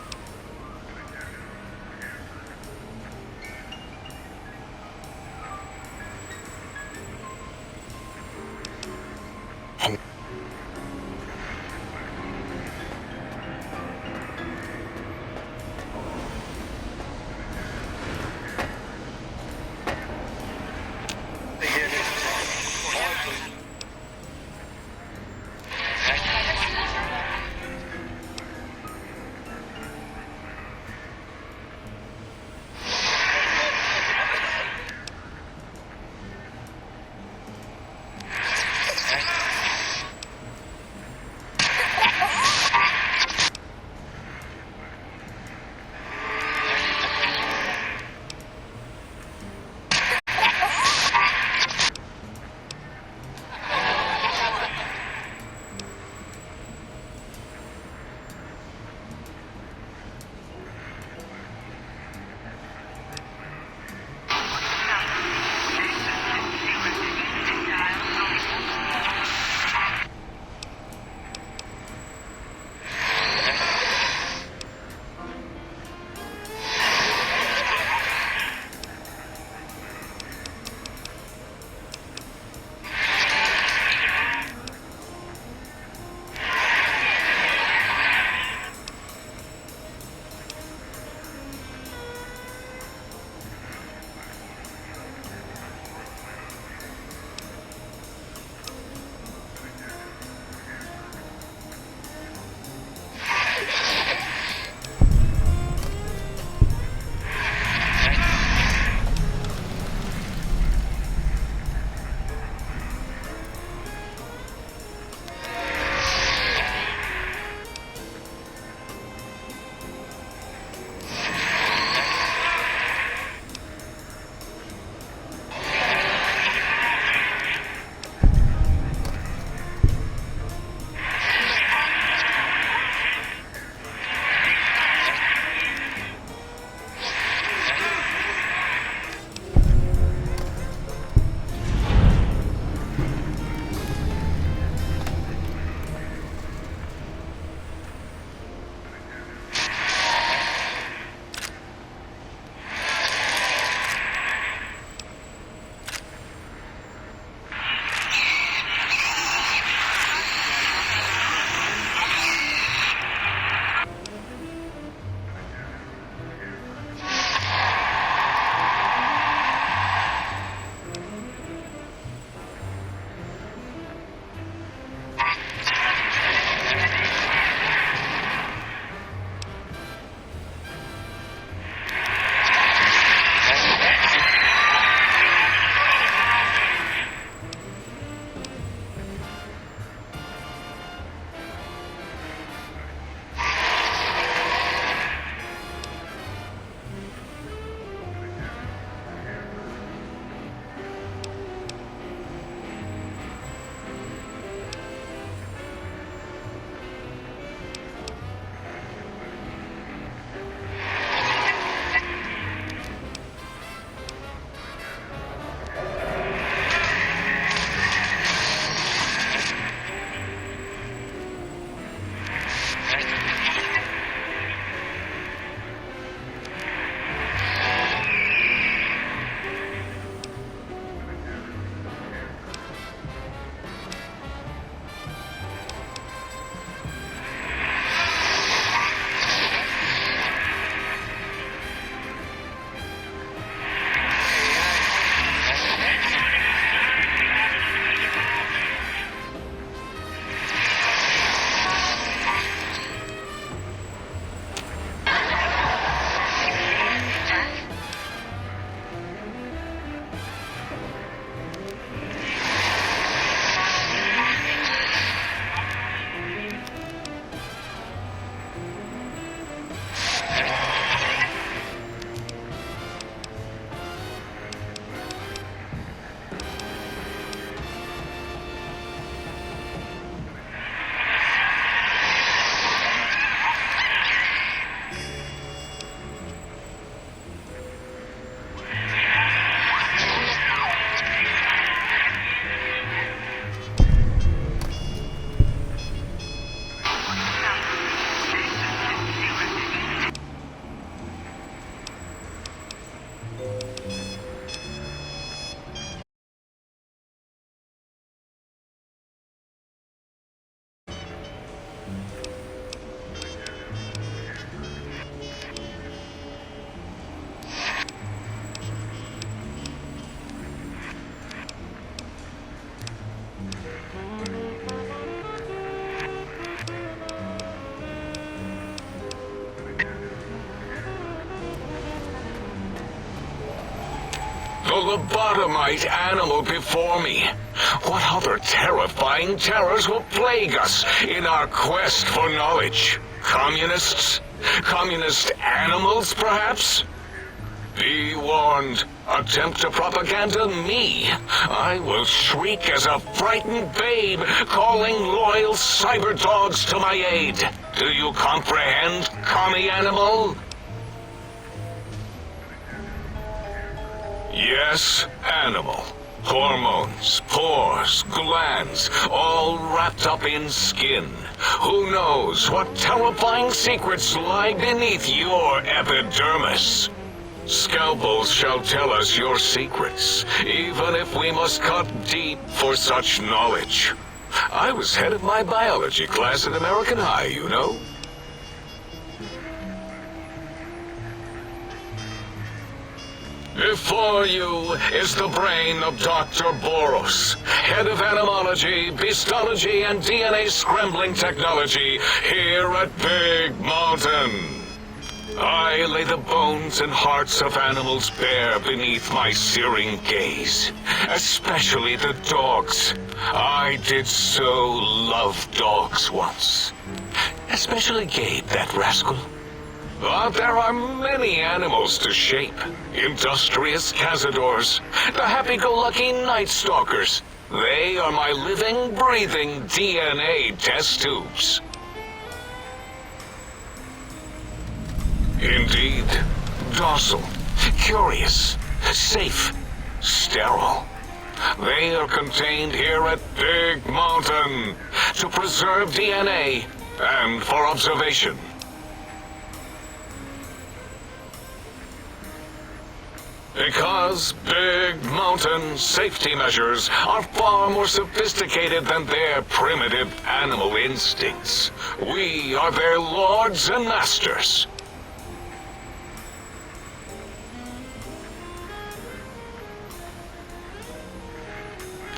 And The lobotomite animal before me. What other terrifying terrors will plague us in our quest for knowledge? Communists? Communist animals, perhaps? Be warned. Attempt to propaganda me. I will shriek as a frightened babe, calling loyal cyber dogs to my aid. Do you comprehend, commie animal? Yes, animal. Hormones, pores, glands, all wrapped up in skin. Who knows what terrifying secrets lie beneath your epidermis? Scalpels shall tell us your secrets, even if we must cut deep for such knowledge. I was head of my biology class at American High, you know. Before you is the brain of Dr. Boros, head of animology, beastology, and DNA scrambling technology here at Big Mountain. I lay the bones and hearts of animals bare beneath my searing gaze, especially the dogs. I did so love dogs once. Especially Gabe, that rascal. But there are many animals to shape. Industrious cazadors, the happy-go-lucky night stalkers. They are my living, breathing DNA test tubes. Indeed, docile, curious, safe, sterile. They are contained here at Big Mountain to preserve DNA and for observation. Because Big Mountain safety measures are far more sophisticated than their primitive animal instincts. We are their lords and masters.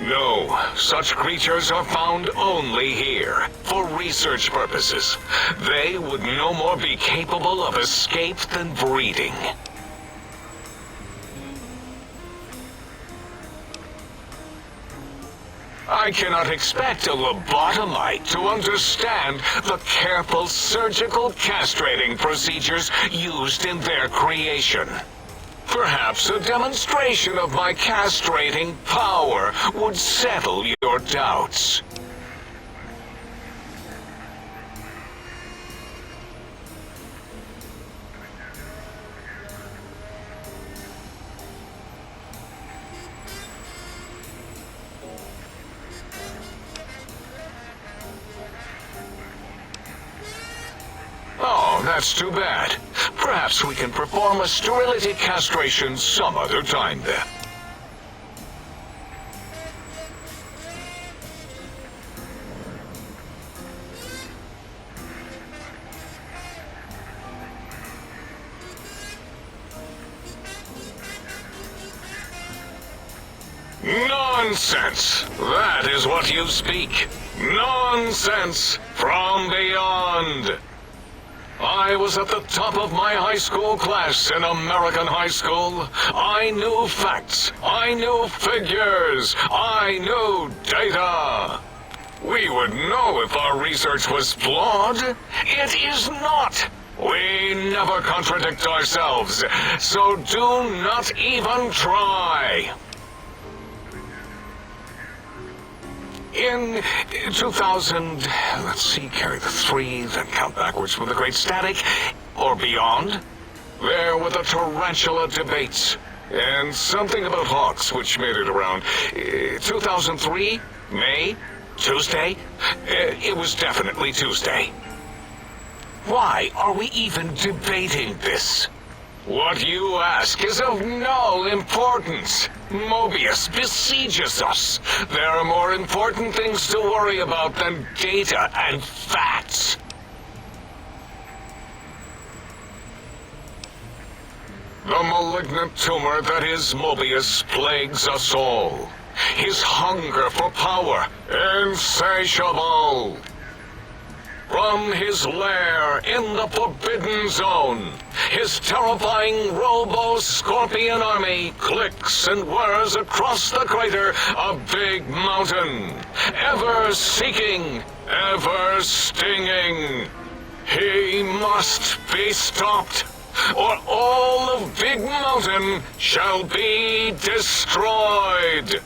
No, such creatures are found only here, for research purposes. They would no more be capable of escape than breeding. I cannot expect a lobotomite to understand the careful surgical castrating procedures used in their creation. Perhaps a demonstration of my castrating power would settle your doubts. Oh, that's too bad. Perhaps we can perform a sterility castration some other time then. Nonsense! That is what you speak. Nonsense from beyond. I was at the top of my high school class in American high school. I knew facts. I knew figures. I knew data. We would know if our research was flawed. It is not. We never contradict ourselves, so do not even try. In 2000, let's see, carry the 3, then count backwards from the Great Static, or beyond, there were the tarantula debates, and something about hawks, which made it around 2003, May, Tuesday. It was definitely Tuesday. Why are we even debating this? What you ask is of no importance. Mobius besieges us. There are more important things to worry about than data and facts. The malignant tumor that is Mobius plagues us all. His hunger for power, insatiable. From his lair in the Forbidden Zone, his terrifying robo-scorpion army clicks and whirs across the crater of Big Mountain, ever seeking, ever stinging. He must be stopped, or all of Big Mountain shall be destroyed.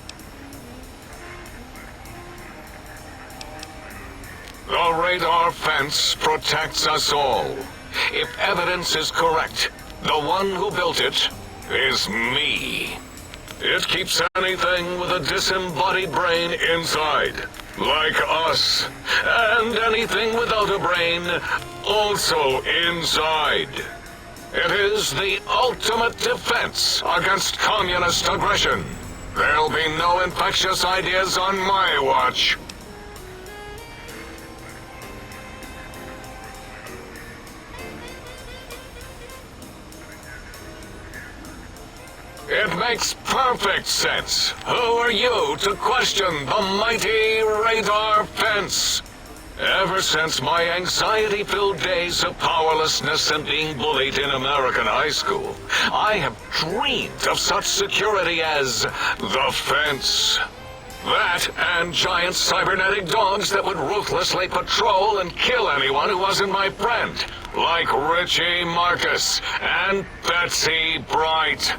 The radar fence protects us all. If evidence is correct, the one who built it is me. It keeps anything with a disembodied brain inside, like us, and anything without a brain also inside. It is the ultimate defense against communist aggression. There'll be no infectious ideas on my watch. It makes perfect sense. Who are you to question the mighty radar fence? Ever since my anxiety-filled days of powerlessness and being bullied in American high school, I have dreamed of such security as the fence. That and giant cybernetic dogs that would ruthlessly patrol and kill anyone who wasn't my friend, like Richie Marcus and Betsy Bright.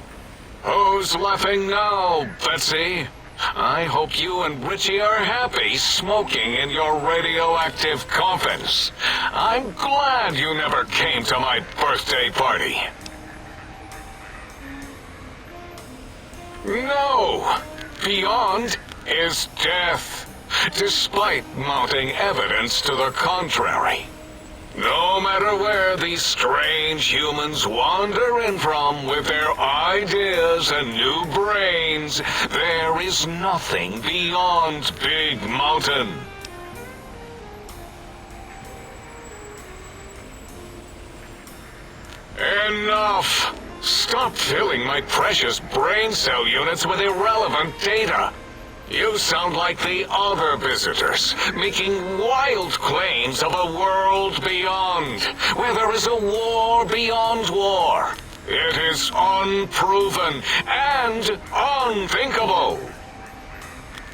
Who's laughing now, Betsy? I hope you and Richie are happy smoking in your radioactive coffins. I'm glad you never came to my birthday party. No! Beyond is death, despite mounting evidence to the contrary. No matter where these strange humans wander in from with their ideas and new brains, there is nothing beyond Big Mountain. Enough! Stop filling my precious brain cell units with irrelevant data. You sound like the other visitors, making wild claims of a world beyond, where there is a war beyond war. It is unproven and unthinkable.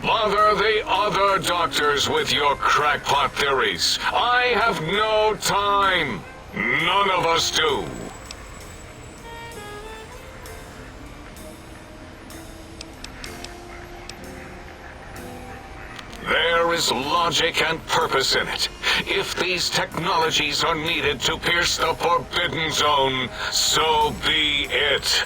Bother the other doctors with your crackpot theories. I have no time. None of us do. There is logic and purpose in it. If these technologies are needed to pierce the Forbidden Zone, so be it.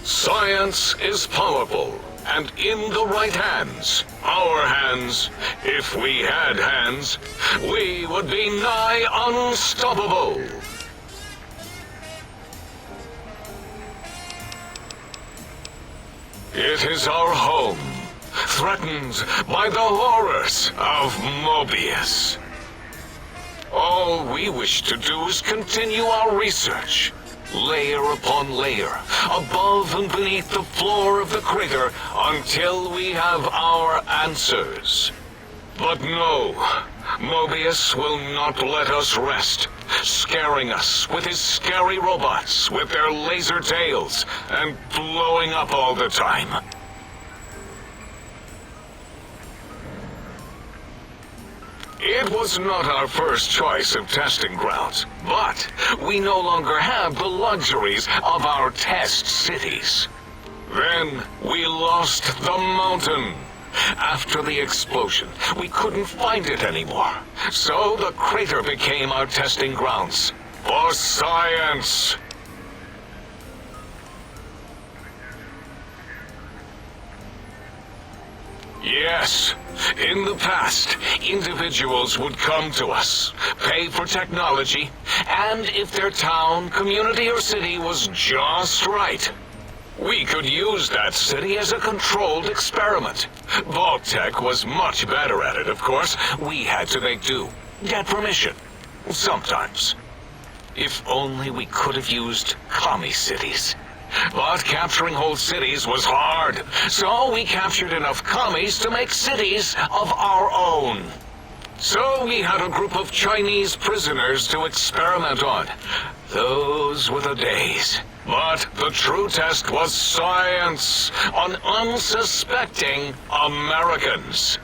Science is powerful, and in the right hands, our hands, if we had hands, we would be nigh unstoppable. It is our home, threatened by the horrors of Mobius. All we wish to do is continue our research, layer upon layer, above and beneath the floor of the crater, until we have our answers. But no, Mobius will not let us rest, scaring us with his scary robots with their laser tails and blowing up all the time. It was not our first choice of testing grounds, but we no longer have the luxuries of our test cities. Then we lost the mountain. After the explosion, we couldn't find it anymore, so the crater became our testing grounds for science. Yes, in the past, individuals would come to us, pay for technology, and if their town, community, or city was just right, we could use that city as a controlled experiment. Vault-Tec was much better at it, of course. We had to make do, get permission, sometimes. If only we could have used commie cities. But capturing whole cities was hard, so we captured enough commies to make cities of our own. So we had a group of Chinese prisoners to experiment on. Those were the days. But the true test was science on unsuspecting Americans.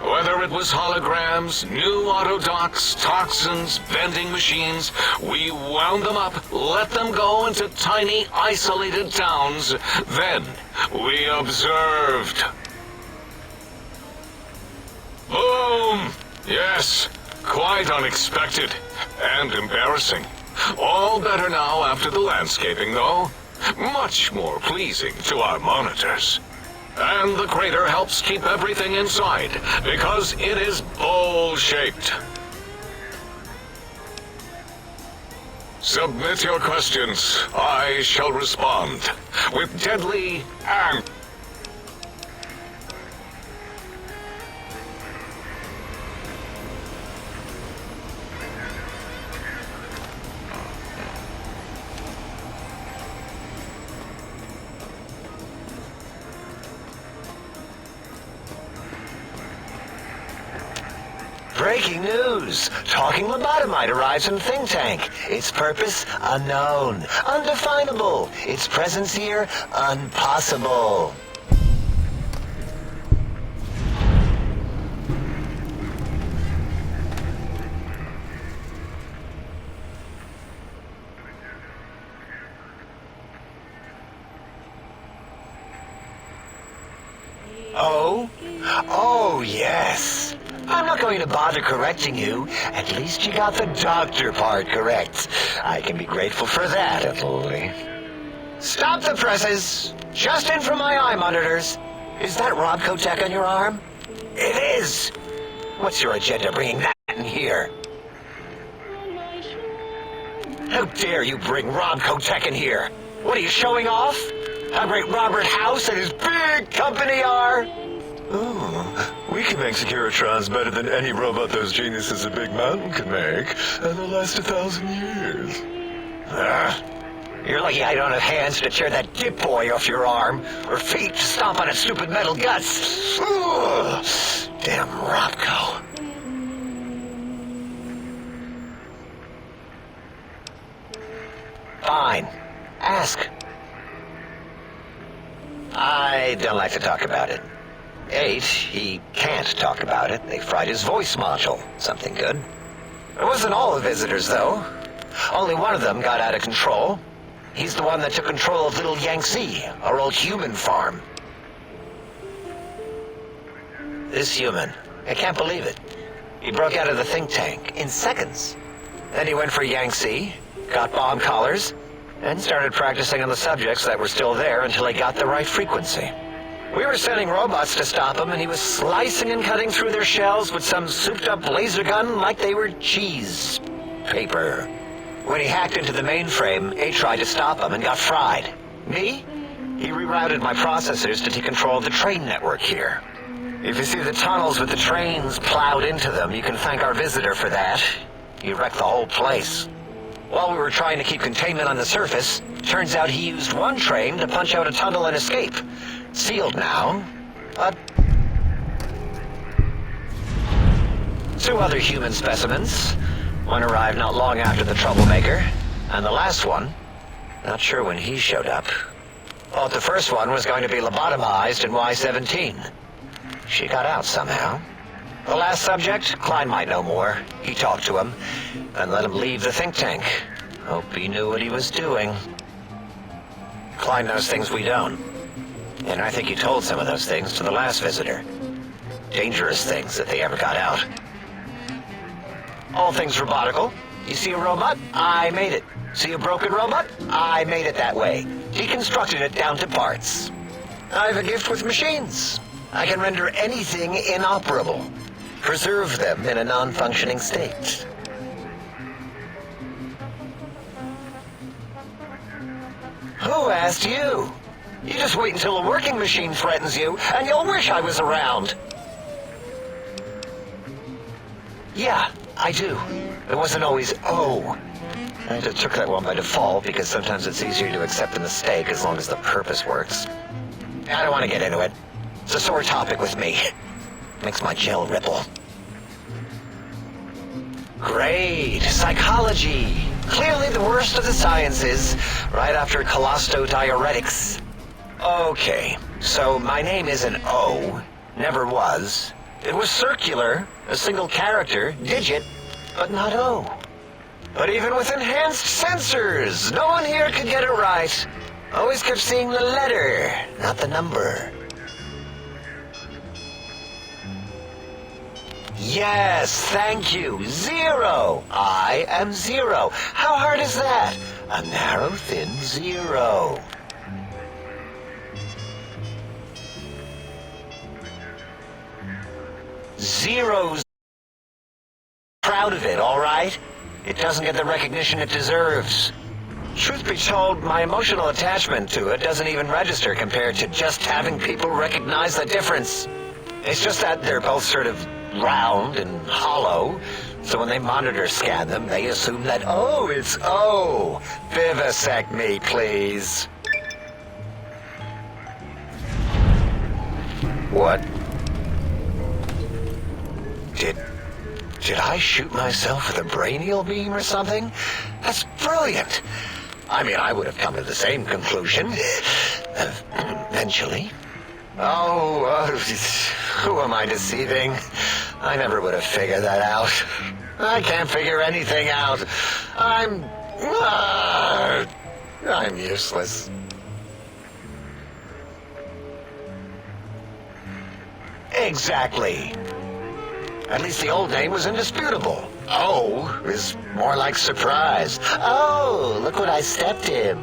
Whether it was holograms, new autodocs, toxins, vending machines, we wound them up, let them go into tiny, isolated towns. Then we observed. Boom! Yes, quite unexpected and embarrassing. All better now after the landscaping, though. Much more pleasing to our monitors. And the crater helps keep everything inside, because it is bowl-shaped. Submit your questions. I shall respond with deadly and... Breaking news! Talking lobotomite arrives in think tank. Its purpose, unknown. Undefinable. Its presence here, impossible. Oh? Oh, yes. I'm not going to bother correcting you. At least you got the doctor part correct. I can be grateful for that, at least. Stop the presses! Just in from my eye monitors. Is that Rob Kotek on your arm? It is! What's your agenda bringing that in here? How dare you bring Rob Kotek in here? What are you showing off? How great Robert House and his big company are? Oh, we can make Securitrons better than any robot those geniuses at Big Mountain can make, and they'll last 1,000 years. You're lucky I don't have hands to tear that dip boy off your arm, or feet to stomp on its stupid metal guts. Ugh. Damn Robco. Fine. Ask. I don't like to talk about it. 8, he can't talk about it. They fried his voice module. Something good. It wasn't all the visitors, though. Only one of them got out of control. He's the one that took control of Little Yangtze, our old human farm. This human, I can't believe it. He broke out of the think tank in seconds. Then he went for Yangtze, got bomb collars, and started practicing on the subjects that were still there until he got the right frequency. We were sending robots to stop him, and he was slicing and cutting through their shells with some souped-up laser gun like they were cheese paper. When he hacked into the mainframe, A tried to stop him and got fried. Me? He rerouted my processors to take control of the train network here. If you see the tunnels with the trains plowed into them, you can thank our visitor for that. He wrecked the whole place. While we were trying to keep containment on the surface, turns out he used one train to punch out a tunnel and escape. Sealed now, but 2 other human specimens. One arrived not long after the troublemaker, and the last one, not sure when he showed up. Thought the first one was going to be lobotomized in Y-17. She got out somehow. The last subject, Klein might know more. He talked to him, and let him leave the think tank. Hope he knew what he was doing. Klein knows things we don't. And I think he told some of those things to the last visitor. Dangerous things if they ever got out. All things robotical. You see a robot? I made it. See a broken robot? I made it that way. Deconstructed it down to parts. I have a gift with machines. I can render anything inoperable. Preserve them in a non-functioning state. Who asked you? You just wait until a working machine threatens you, and you'll wish I was around. Yeah, I do. It wasn't always, oh. I just took that one by default, because sometimes it's easier to accept a mistake as long as the purpose works. I don't want to get into it. It's a sore topic with me. Makes my gel ripple. Great. Psychology. Clearly the worst of the sciences, right after colostodiuretics. Okay, so my name is an O. Never was. It was circular, a single character, digit, but not O. But even with enhanced sensors, no one here could get it right. Always kept seeing the letter, not the number. Yes, thank you. 0. I am 0. How hard is that? A narrow, thin 0. Zero's proud of it, all right? It doesn't get the recognition it deserves. Truth be told, my emotional attachment to it doesn't even register compared to just having people recognize the difference. It's just that they're both sort of round and hollow, so when they monitor scan them, they assume that, oh, it's O. Vivisect me, please. What? Did I shoot myself with a brainial beam or something? That's brilliant. I mean, I would have come to the same conclusion. Eventually. Oh, who am I deceiving? I never would have figured that out. I can't figure anything out. I'm useless. Exactly. At least the old name was indisputable. O is more like surprise. Oh, look what I stepped in.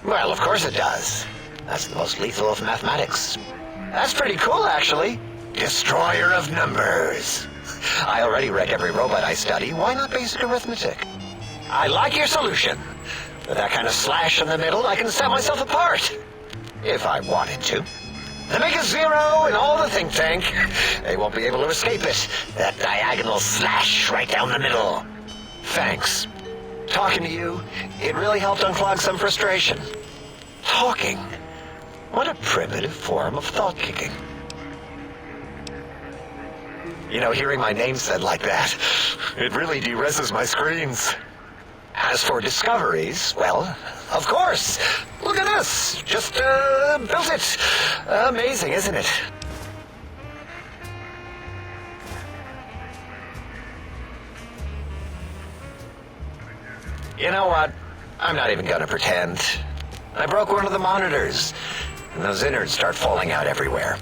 Well, of course it does. That's the most lethal of mathematics. That's pretty cool, actually. Destroyer of numbers. I already wreck every robot I study. Why not basic arithmetic? I like your solution. With that kind of slash in the middle, I can set myself apart. If I wanted to. And make a 0 in all the think tank. They won't be able to escape it. That diagonal slash right down the middle. Thanks. Talking to you, it really helped unclog some frustration. Talking? What a primitive form of thought kicking. You know, hearing my name said like that, it really de-reses my screens. As for discoveries, well, of course. Look at us. Just, built it. Amazing, isn't it? You know what? I'm not even gonna pretend. I broke one of the monitors, and those innards start falling out everywhere.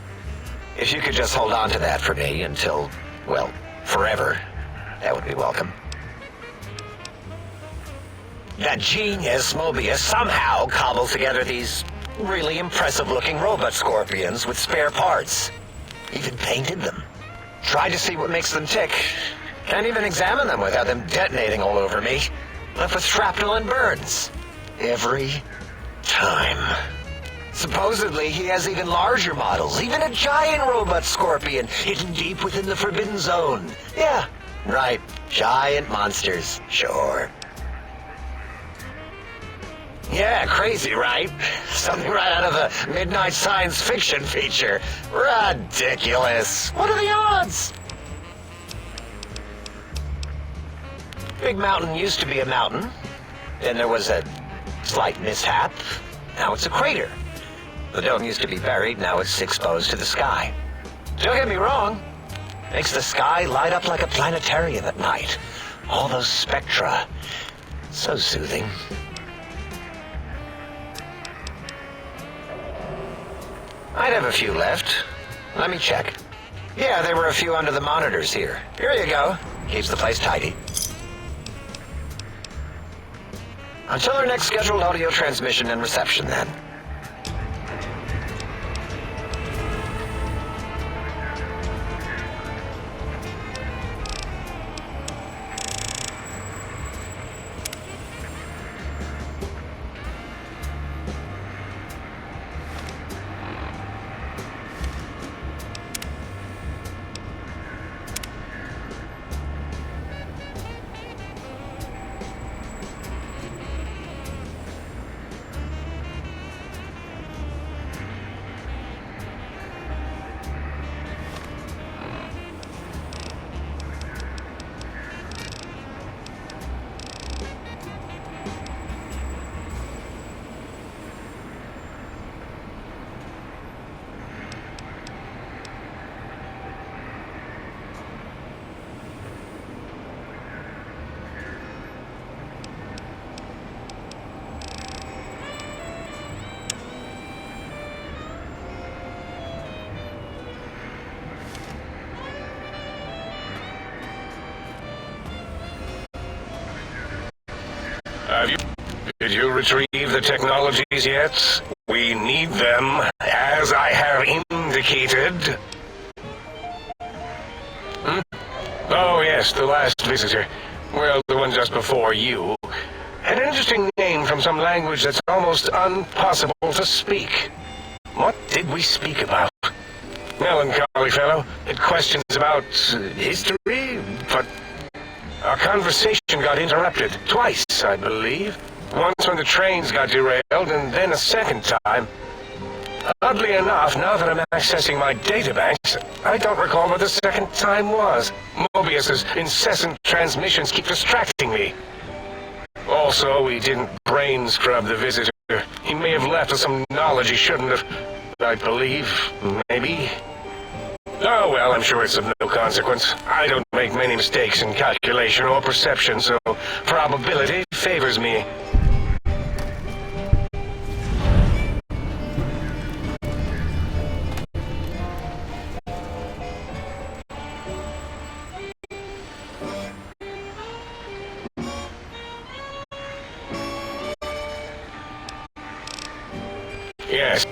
If you could just hold on to that for me until, well, forever, that would be welcome. That genius Mobius somehow cobbled together these really impressive-looking robot scorpions with spare parts. Even painted them. Tried to see what makes them tick. Can't even examine them without them detonating all over me. Left with shrapnel and burns. Every time. Supposedly, he has even larger models, even a giant robot scorpion hidden deep within the Forbidden Zone. Yeah, right. Giant monsters, sure. Yeah, crazy, right? Something right out of a midnight science fiction feature. Ridiculous. What are the odds? Big Mountain used to be a mountain. Then there was a slight mishap. Now it's a crater. The dome used to be buried, now it's exposed to the sky. Don't get me wrong. Makes the sky light up like a planetarium at night. All those spectra. So soothing. I'd have a few left. Let me check. Yeah, there were a few under the monitors here. Here you go. Keeps the place tidy. Until our next scheduled audio transmission and reception, then. Did you retrieve the technologies yet? We need them, as I have indicated. Oh yes, the last visitor. Well, the one just before you. An interesting name from some language that's almost impossible to speak. What did we speak about? Melancholy fellow. Had questions about history, but our conversation got interrupted twice, I believe. Once when the trains got derailed, and then a second time. Oddly enough, now that I'm accessing my databanks, I don't recall what the second time was. Mobius's incessant transmissions keep distracting me. Also, we didn't brain scrub the visitor. He may have left with some knowledge he shouldn't have. I believe, maybe. Oh well, I'm sure it's of no consequence. I don't make many mistakes in calculation or perception, so probability favors me. Yes.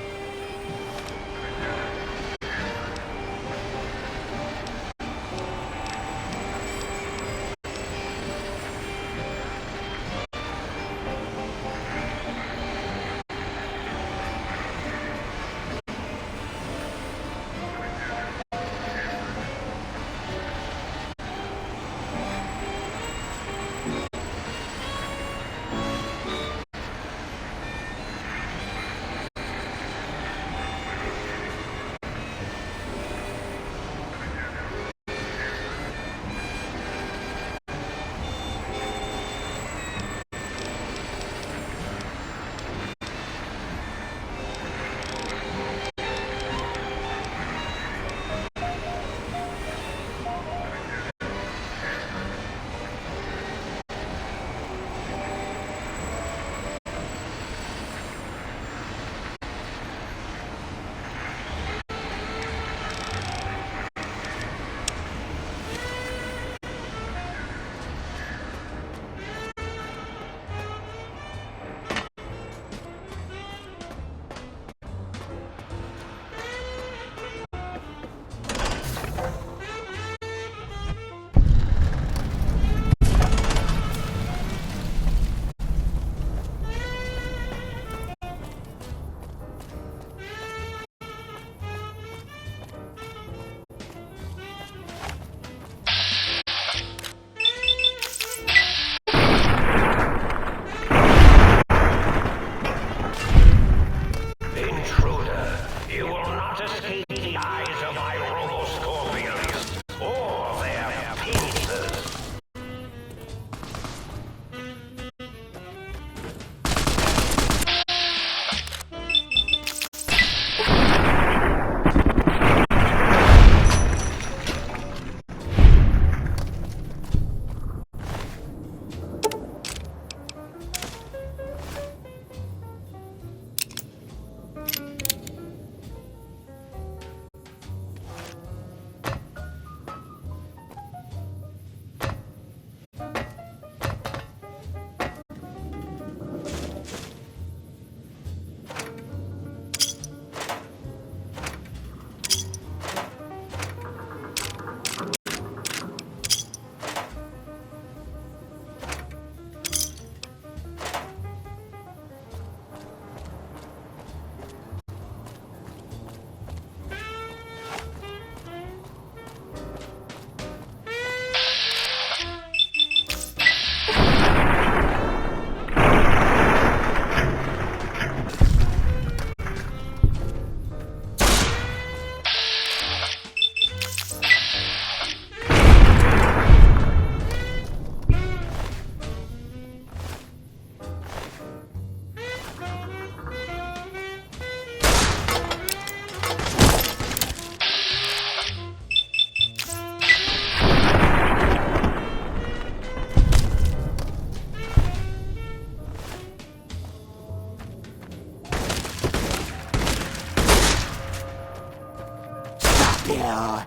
Yeah.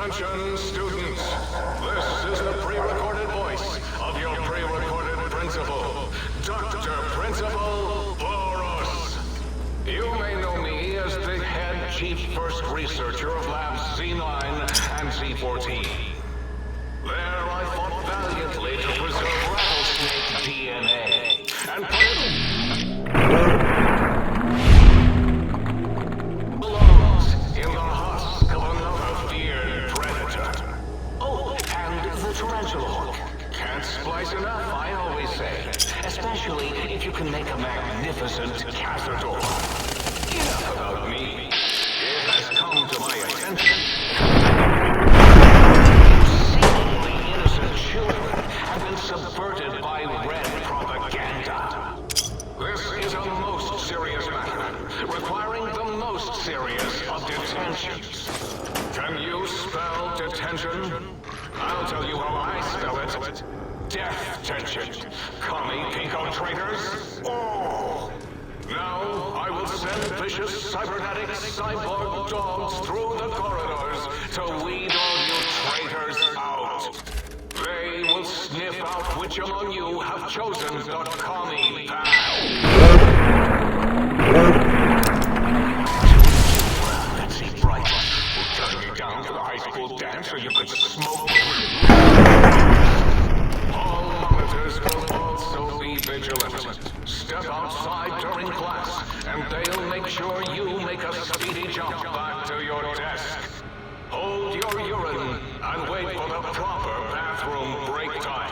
Attention, students. This is the pre-recorded voice of your pre-recorded principal, Dr. Principal Boros. You may know me as the head chief first researcher of Labs Z9 and Z14. There I fought valiantly to preserve rattlesnake DNA and put it belongs in the husk of another feared predator. Oh, and the tarantula hook. Can't splice enough, I always say. Especially if you can make a magnificent cazador. Enough about me. It has come to my attention. Seemingly innocent children have been subverted by red propaganda. This is a most serious matter, requiring the most serious of detentions. Can you spell detention? I'll tell you how I spell it. Death tension. Commie pinko traitors. Oh! Now, I will send vicious cybernetic cyborg dogs through the corridors to weed all you traitors out. They will sniff out which among you have chosen the commie path. Let's see, Bright. Will turn me down to the high school dance so you could smoke. All monitors will also be vigilant. Step outside during class, and they'll make sure you make a speedy jump back to your desk. Hold your urine and wait for the proper bathroom break time.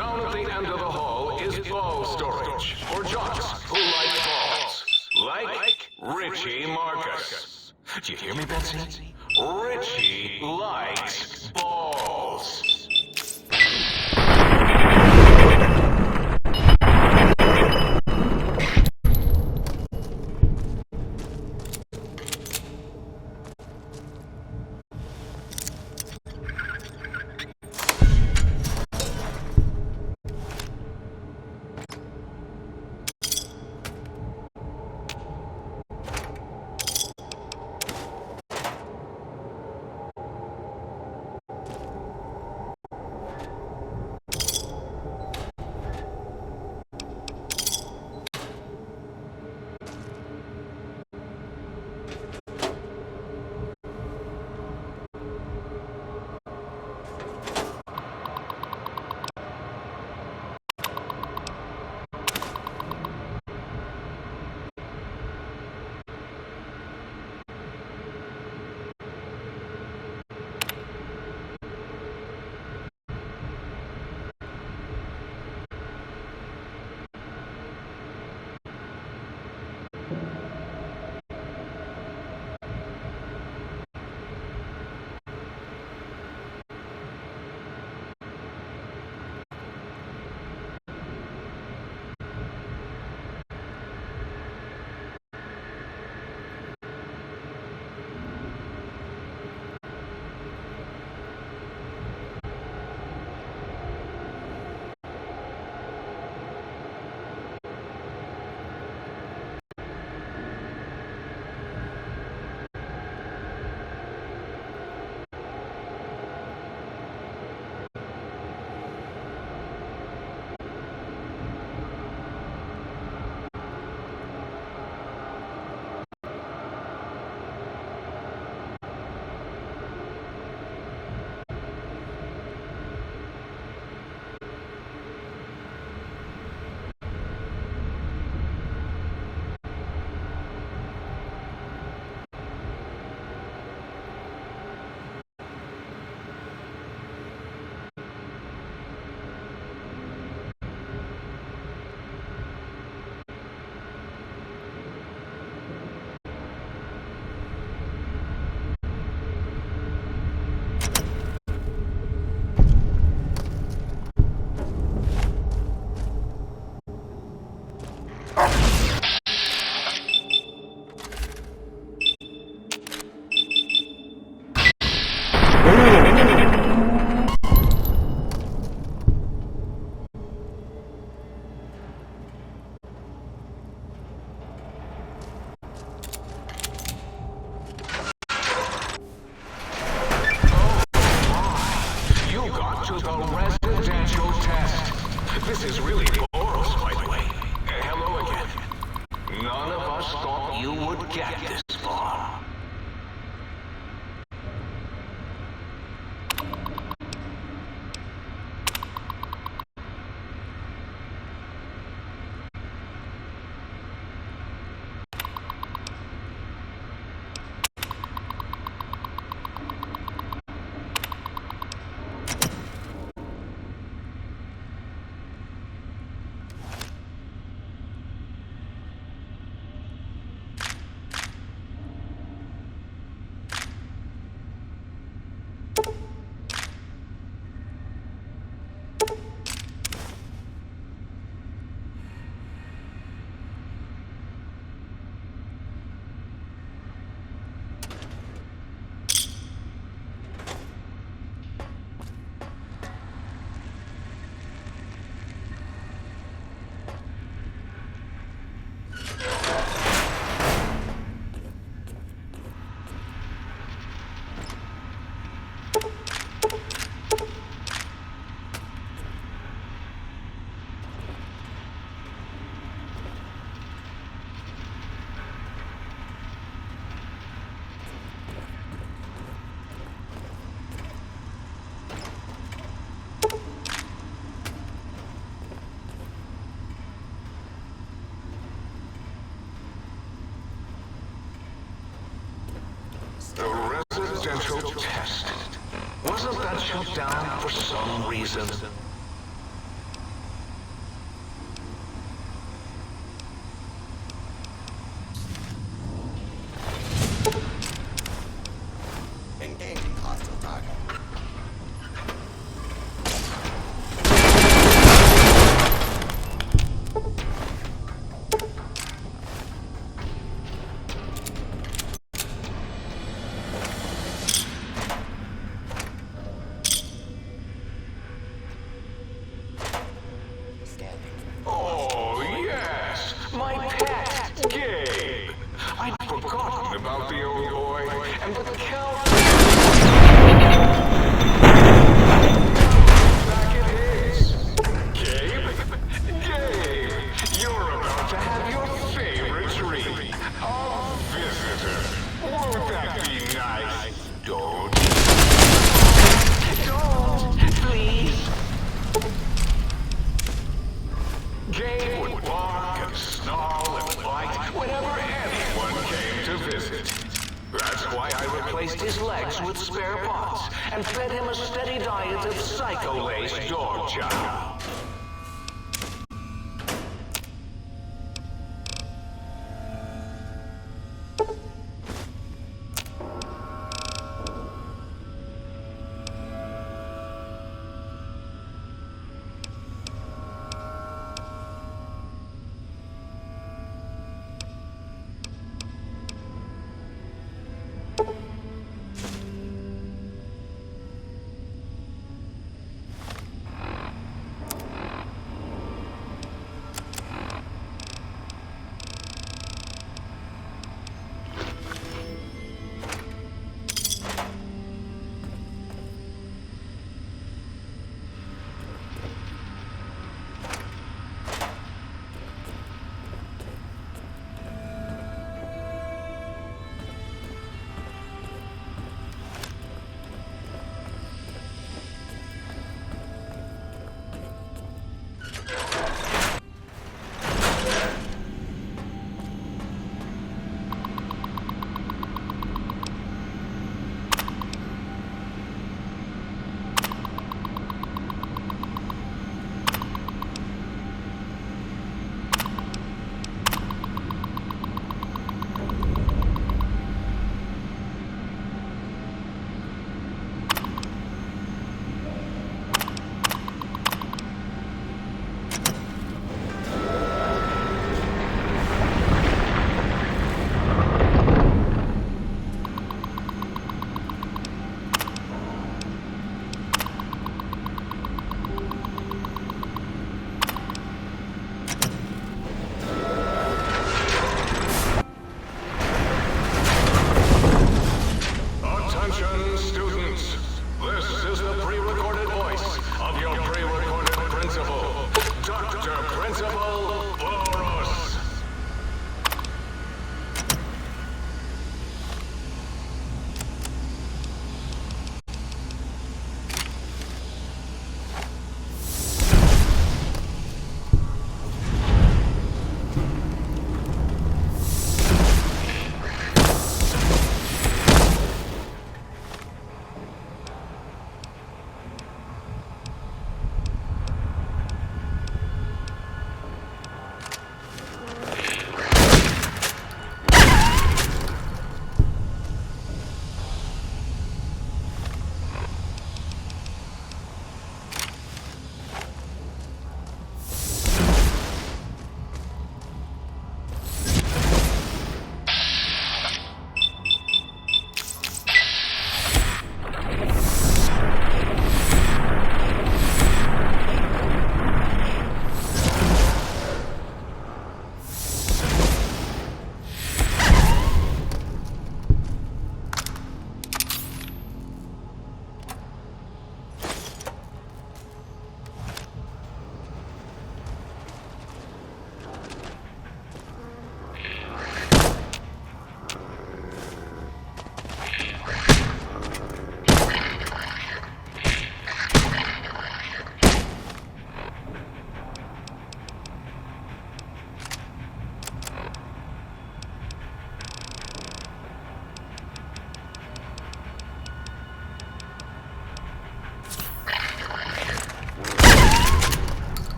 Down at the end of the hall is ball storage for jocks who like balls. Like Richie Marcus. Do you hear me, Betsy? Richie likes balls. This is really Boros, by the way. Hello again. None of us thought you would get this far. The residential test. Wasn't that shut down for some reason? grumpy old boy, and the count back at his. Gabe? Gabe, you're about to have your favorite treat. A visitor. Won't that be nice? Don't. Don't, please. Gabe would bark and snarl and bite whenever anyone came to visit. That's why I replaced his legs with spare parts and fed him a steady diet of psycho-laced dog chow.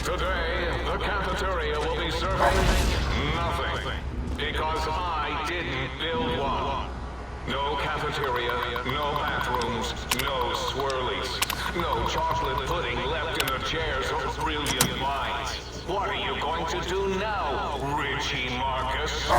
Today, the cafeteria will be serving nothing. Because I didn't build one. No cafeteria, no bathrooms, no swirlies. No chocolate pudding left in the chairs of brilliant minds. What are you going to do now, Richie Marcus?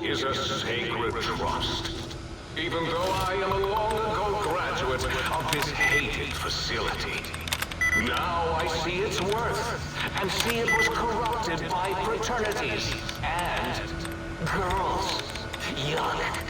Is a sacred trust. Even though I am a long-ago graduate of this hated facility. Now I see its worth, and see it was corrupted by fraternities and girls. Yuck.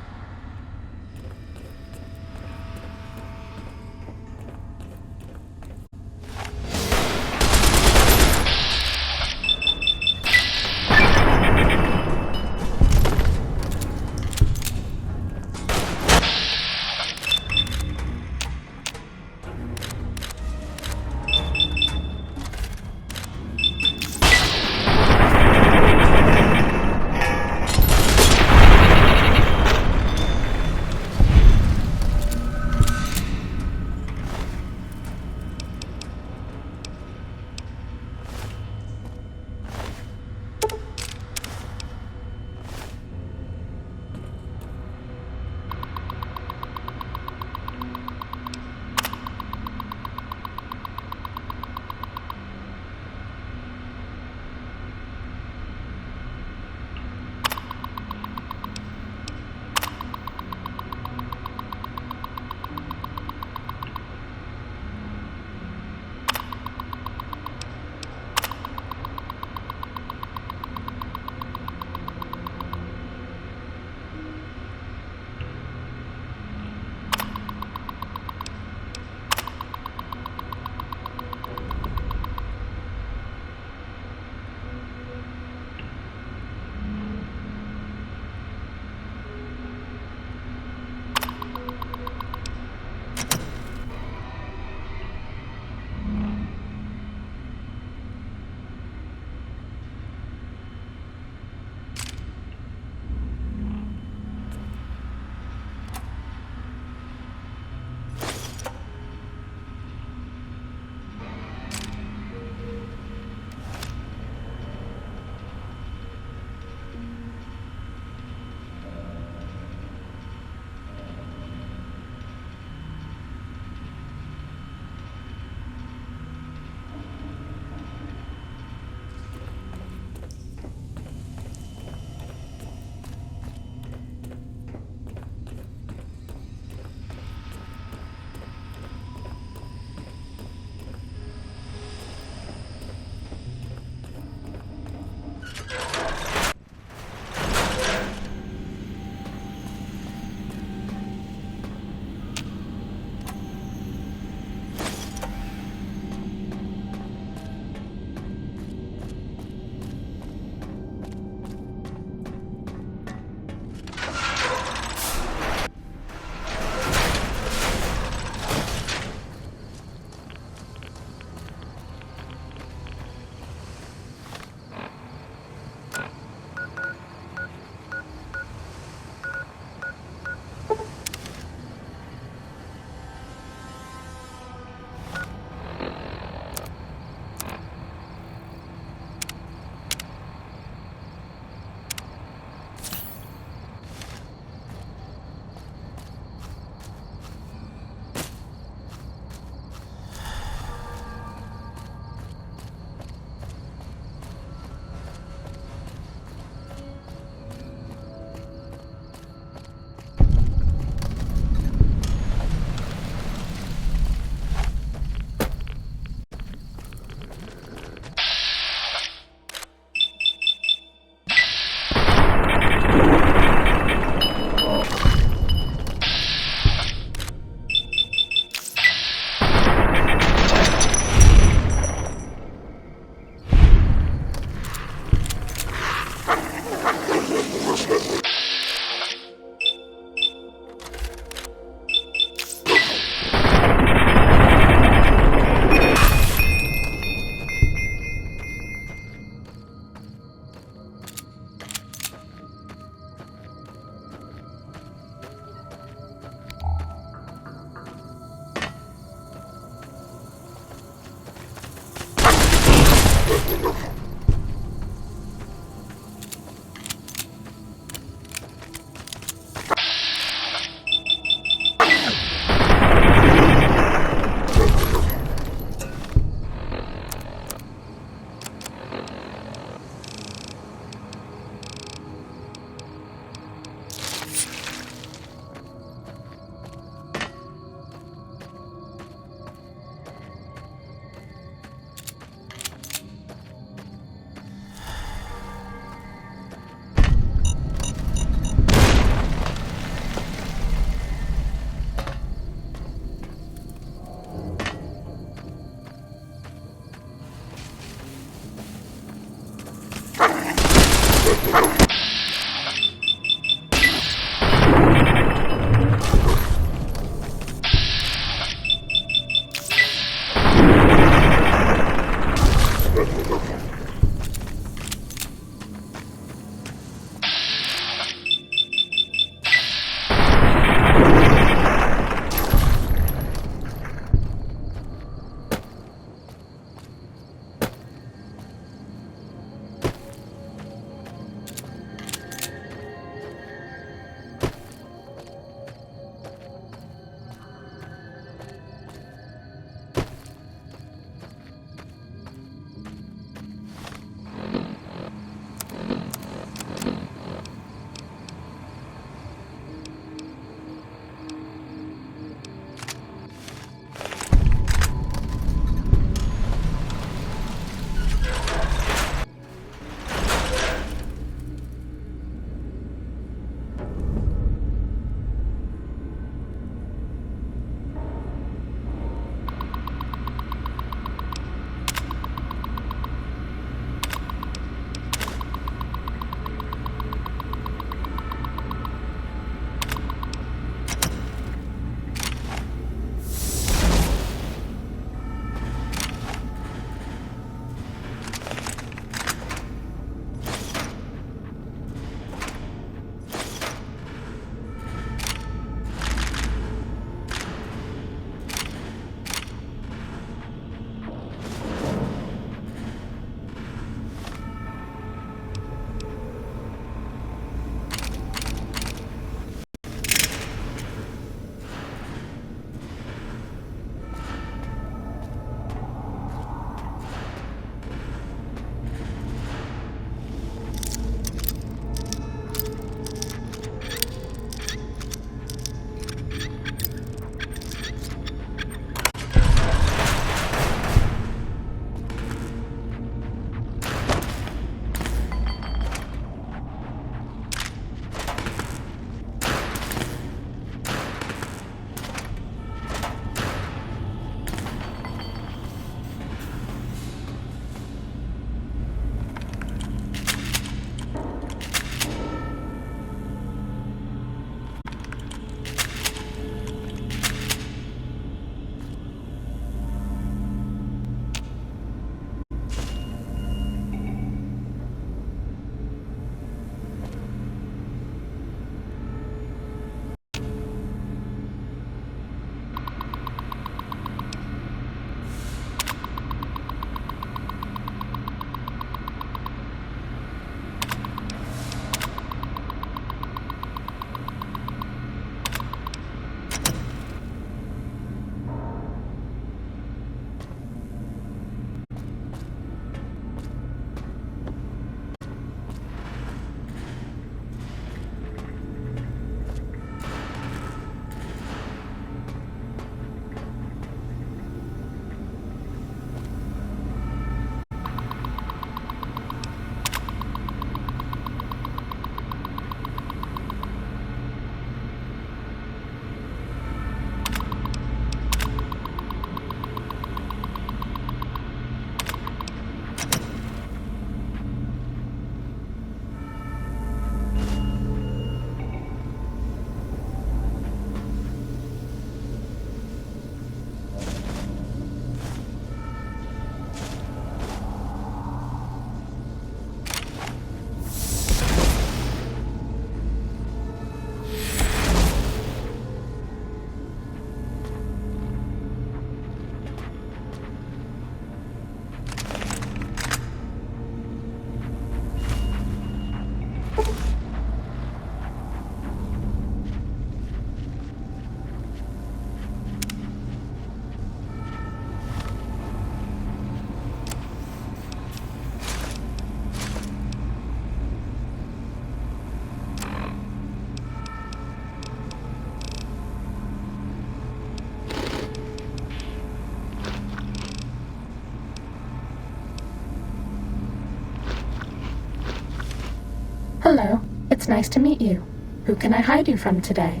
Hello, it's nice to meet you. Who can I hide you from today?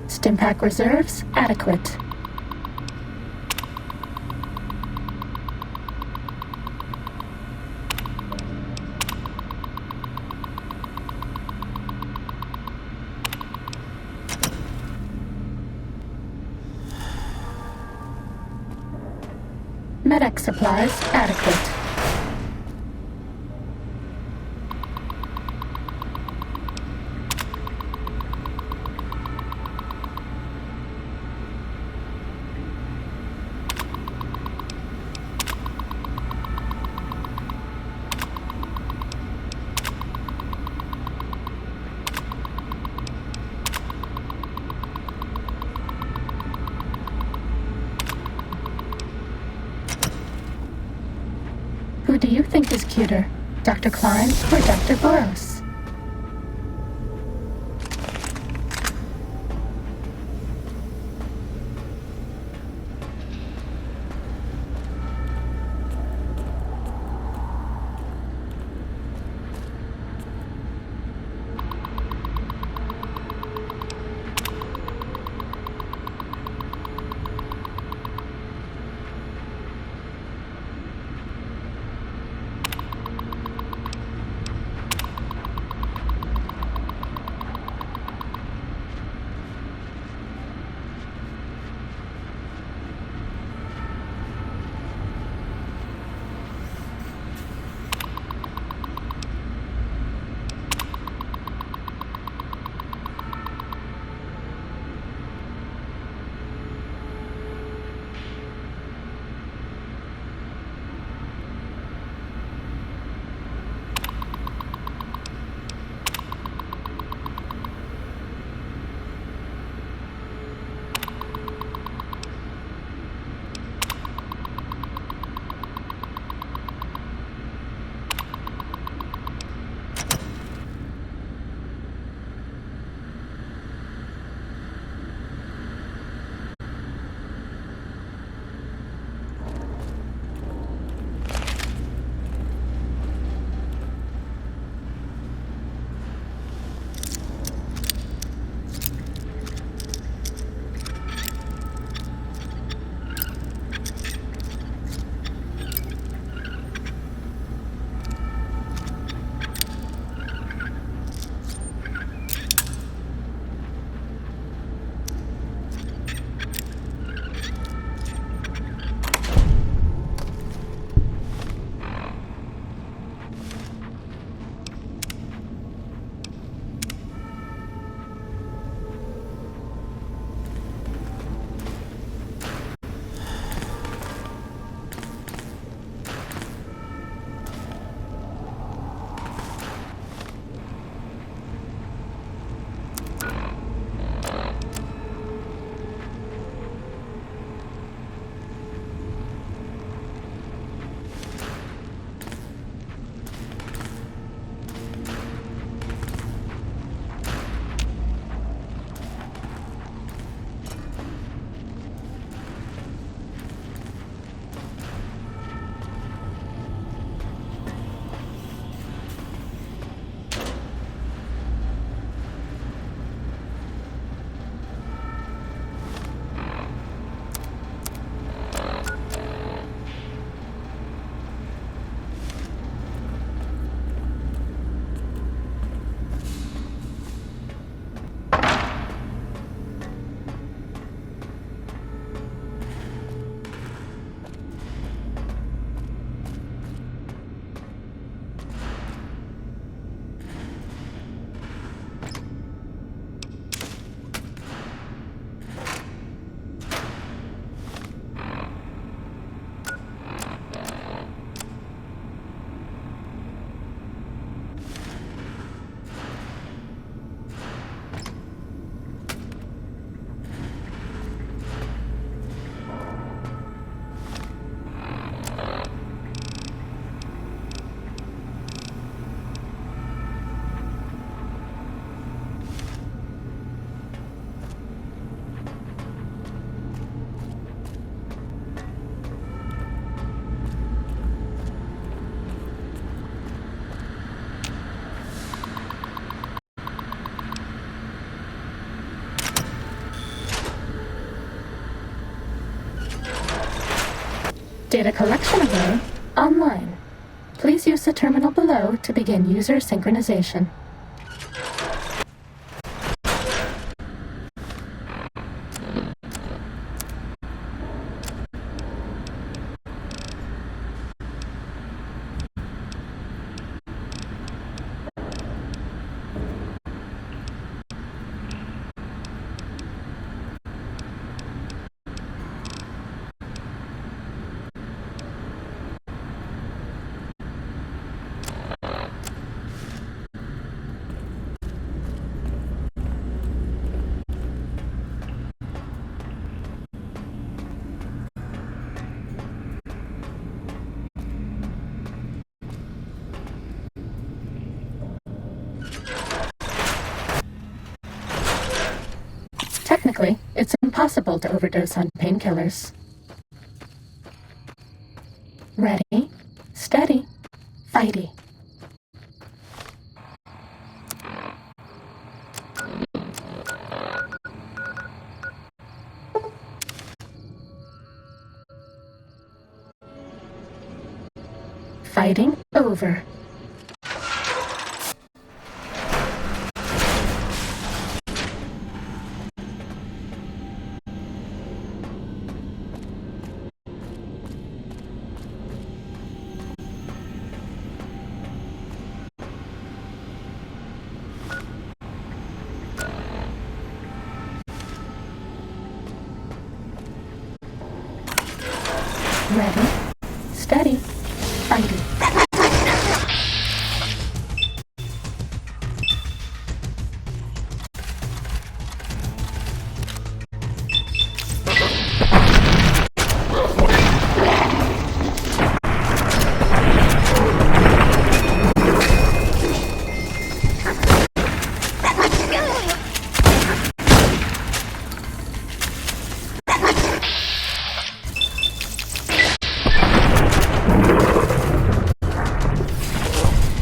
Stimpack reserves adequate. Medic supplies adequate. Who do you think is cuter, Dr. Klein or Dr. Boros? Data collection array online. Please use the terminal below to begin user synchronization. Technically, it's impossible to overdose on painkillers. Ready, steady, fighty. Fighting over. Ready, steady, fighting.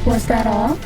Was that all?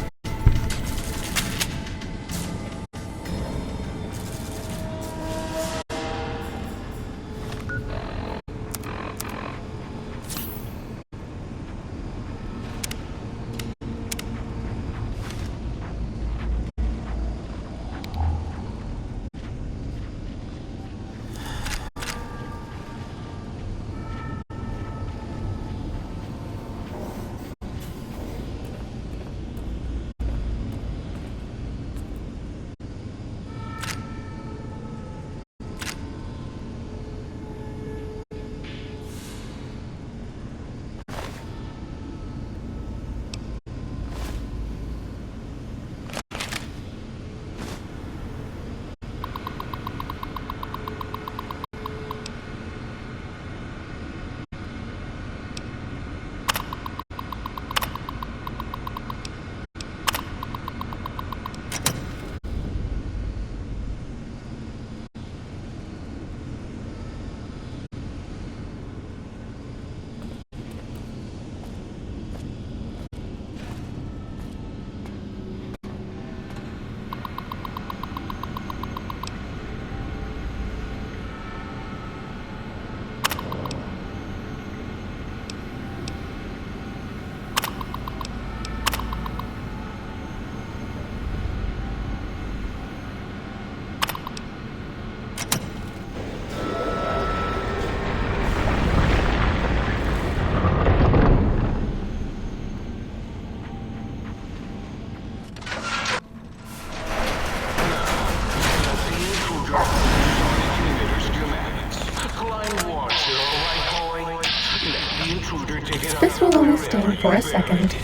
This will only stay for a second.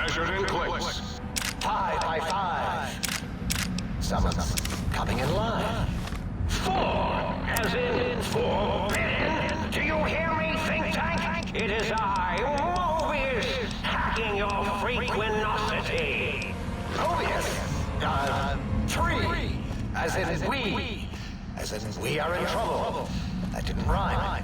measured in clicks. 5 by 5. Someone's coming in line. 4, as in 4 men. Do you hear me, think tank? It is I, Mobius, hacking your freaquinosity. Mobius. 3, as in we. As in we are in trouble. That didn't rhyme.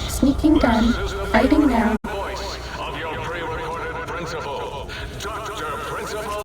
Sneaking done. Fighting now. Voice of your pre-recorded principal, Dr. Principal.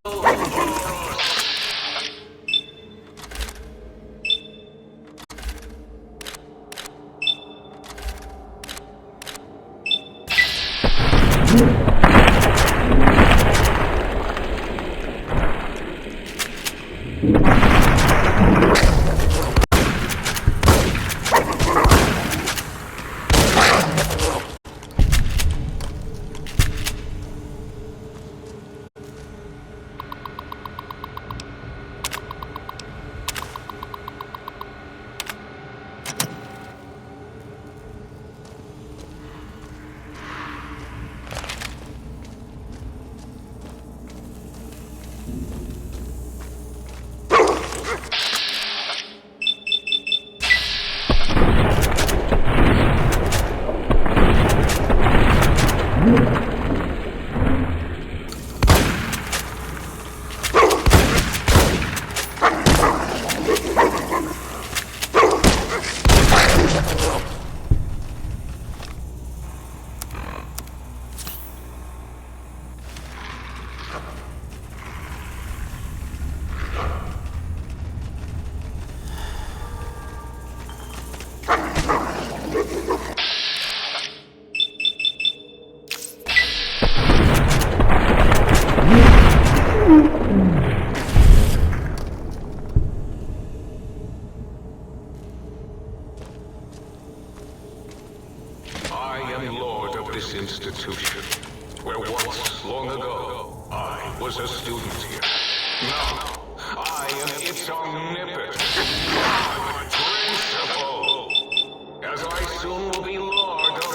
Institution, where once, long ago, I was a student here. Now, I am its omnipotent principal, as I soon will be Lord of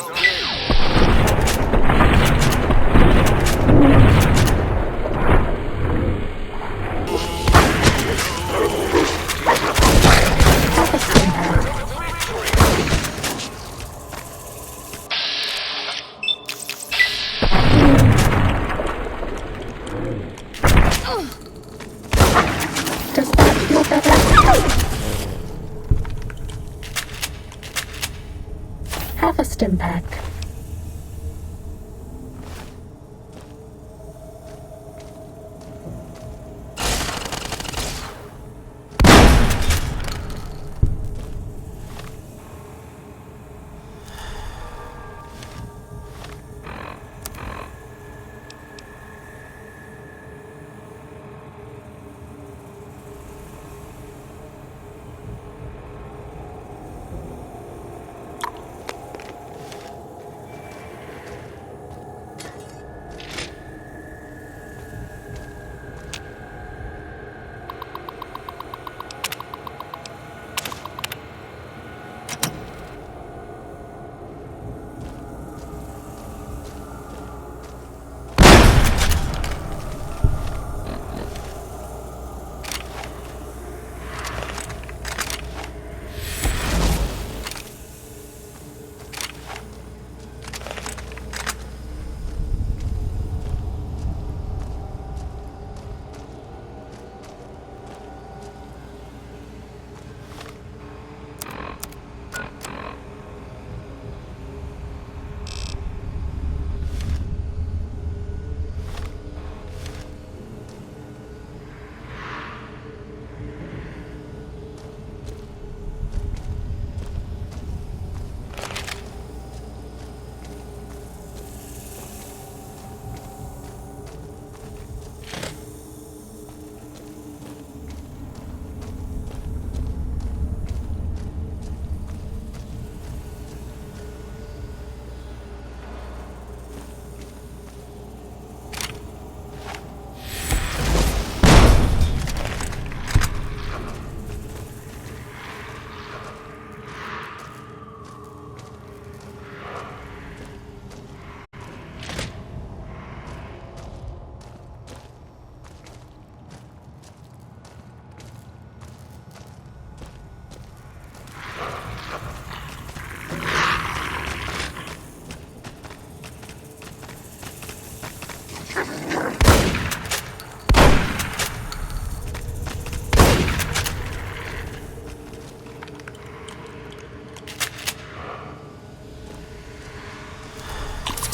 Have a stim pack.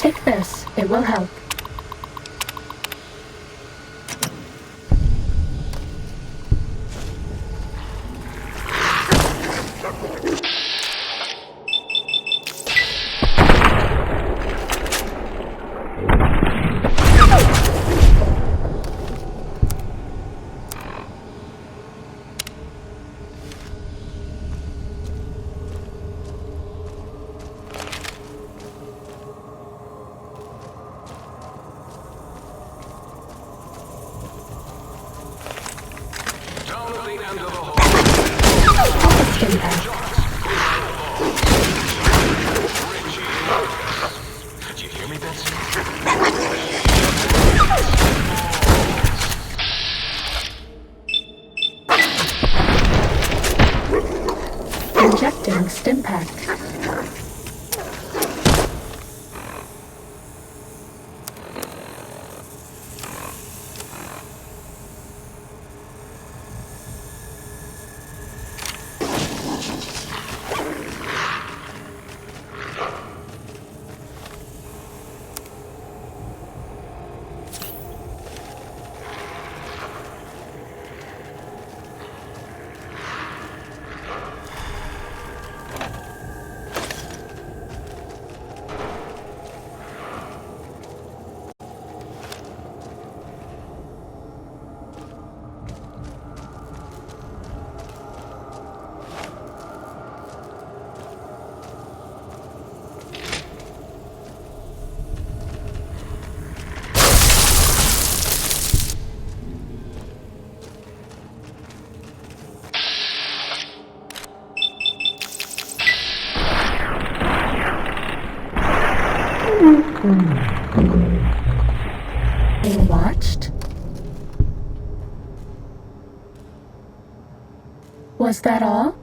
Take this. It will help. Injecting Stimpack. Being watched? Was that all?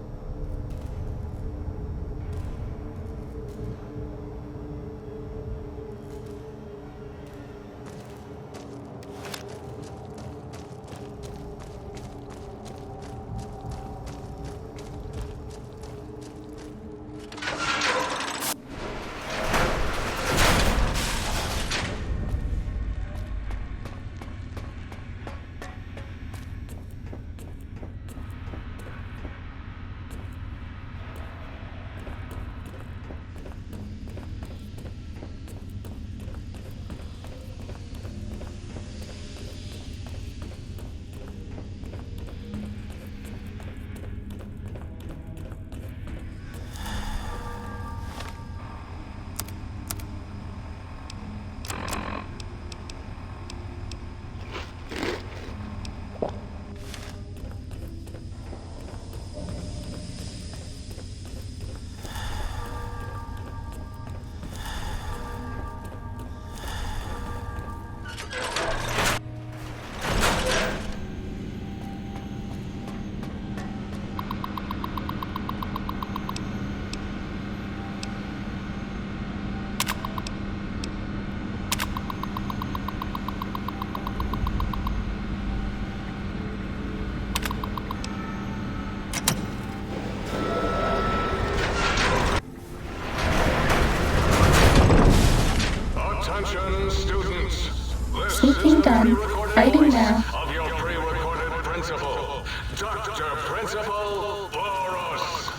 Sneaking done. Fighting now. Of your pre-recorded principal, Dr. Principal Boros.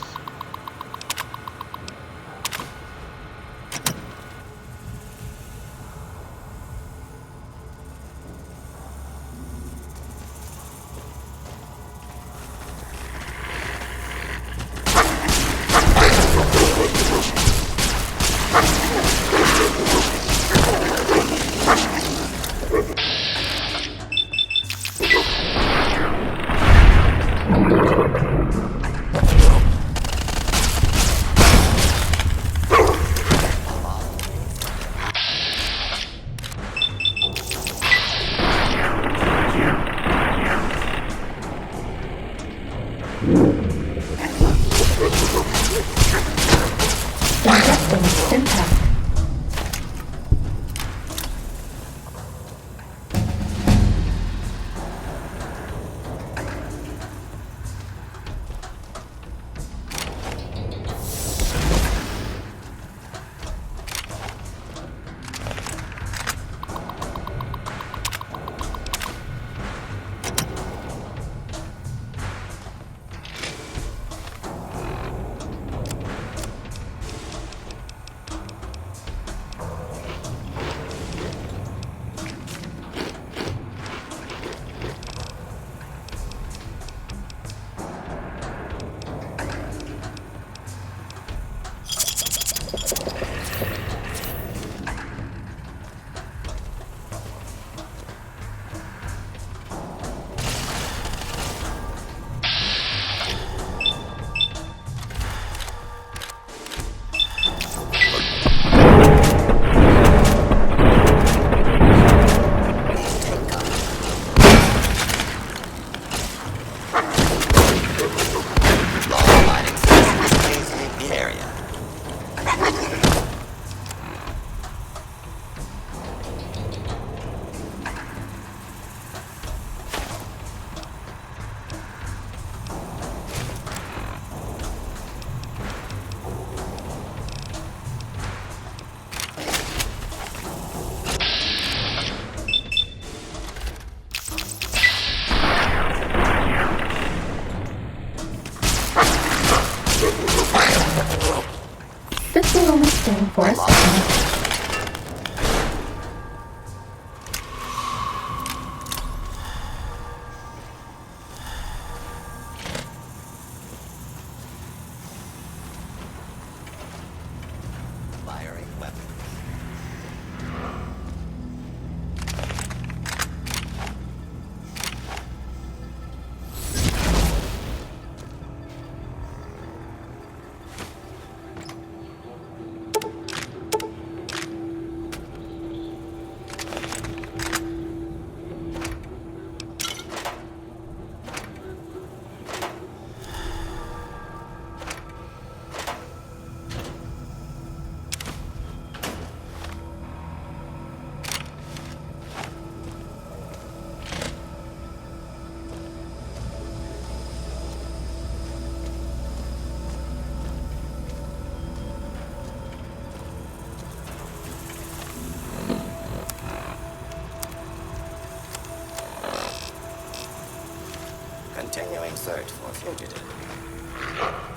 Continuing search for fugitive.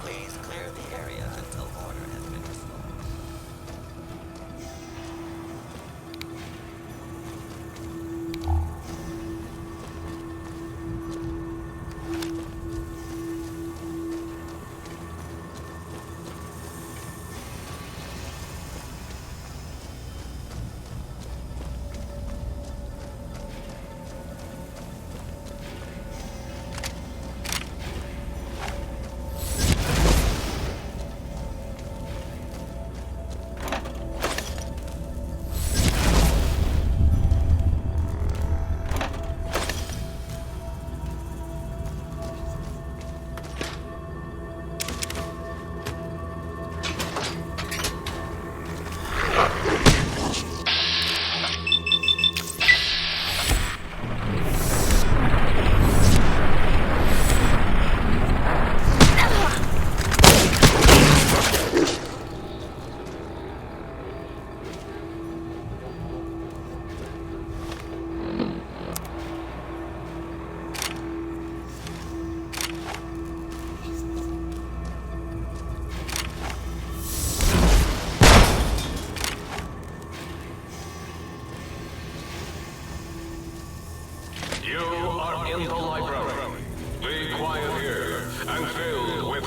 Please clear the area until order has been restored. You are in the library. Be quiet here and filled with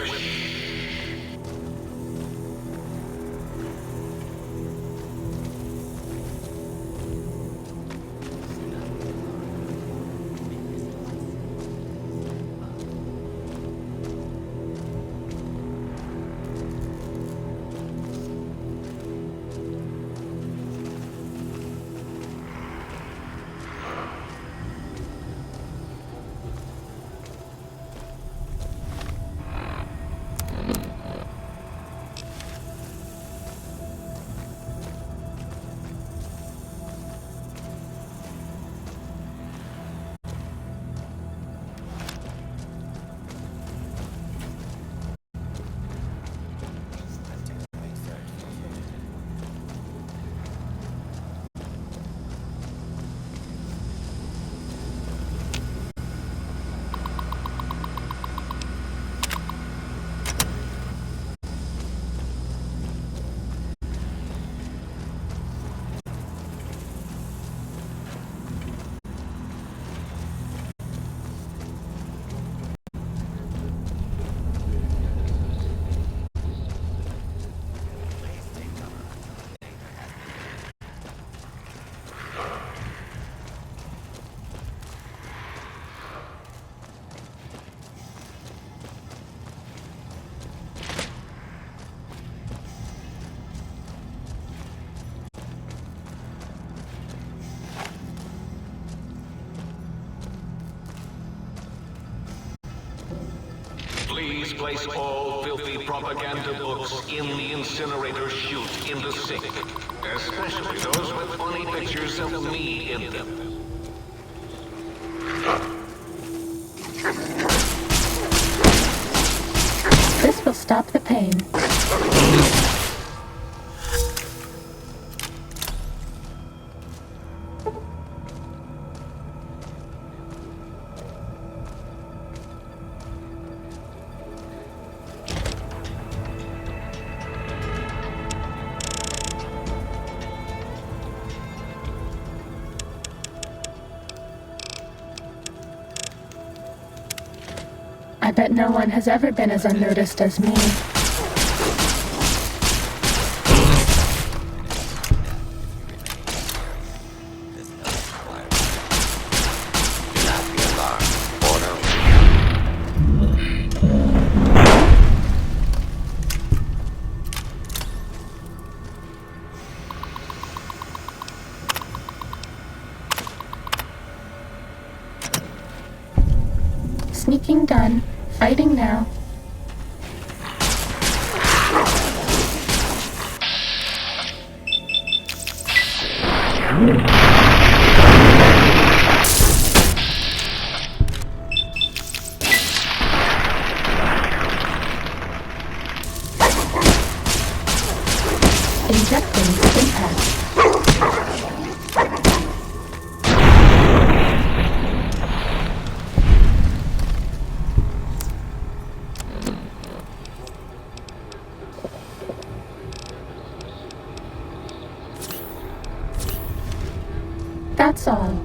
Please place all filthy propaganda books in the incinerator chute in the sink. Especially those with funny pictures of me in them. This will stop the pain. I bet no one has ever been as unnoticed as me. Sneaking done. Fighting now. Injecting impact. That's all.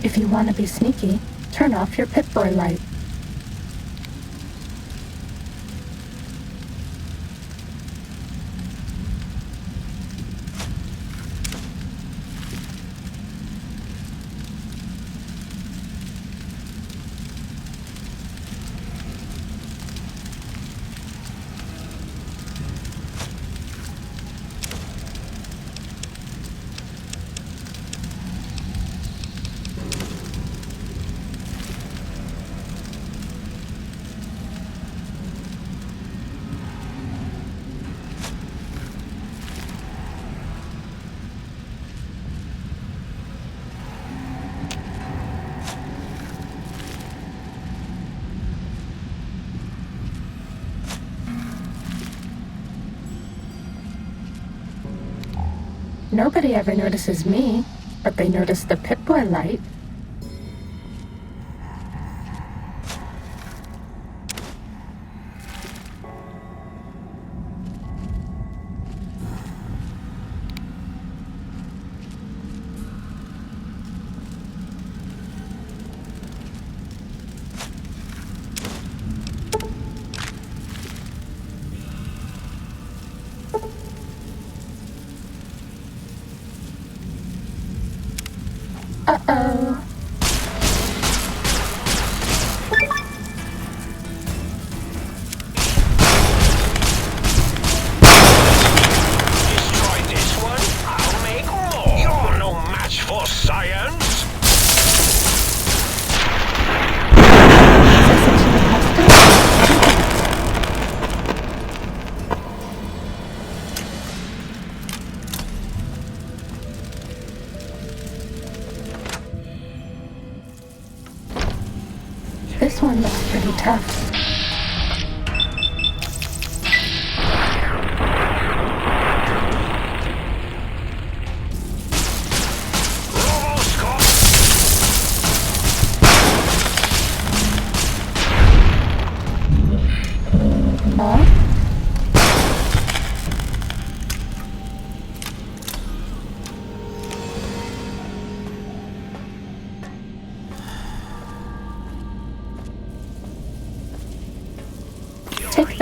If you want to be sneaky, turn off your Pip-Boy light. Nobody ever notices me, but they notice the Pip-Boy light. Uh-oh. Destroy this one, I'll make more. You're no match for science. This one looks pretty tough.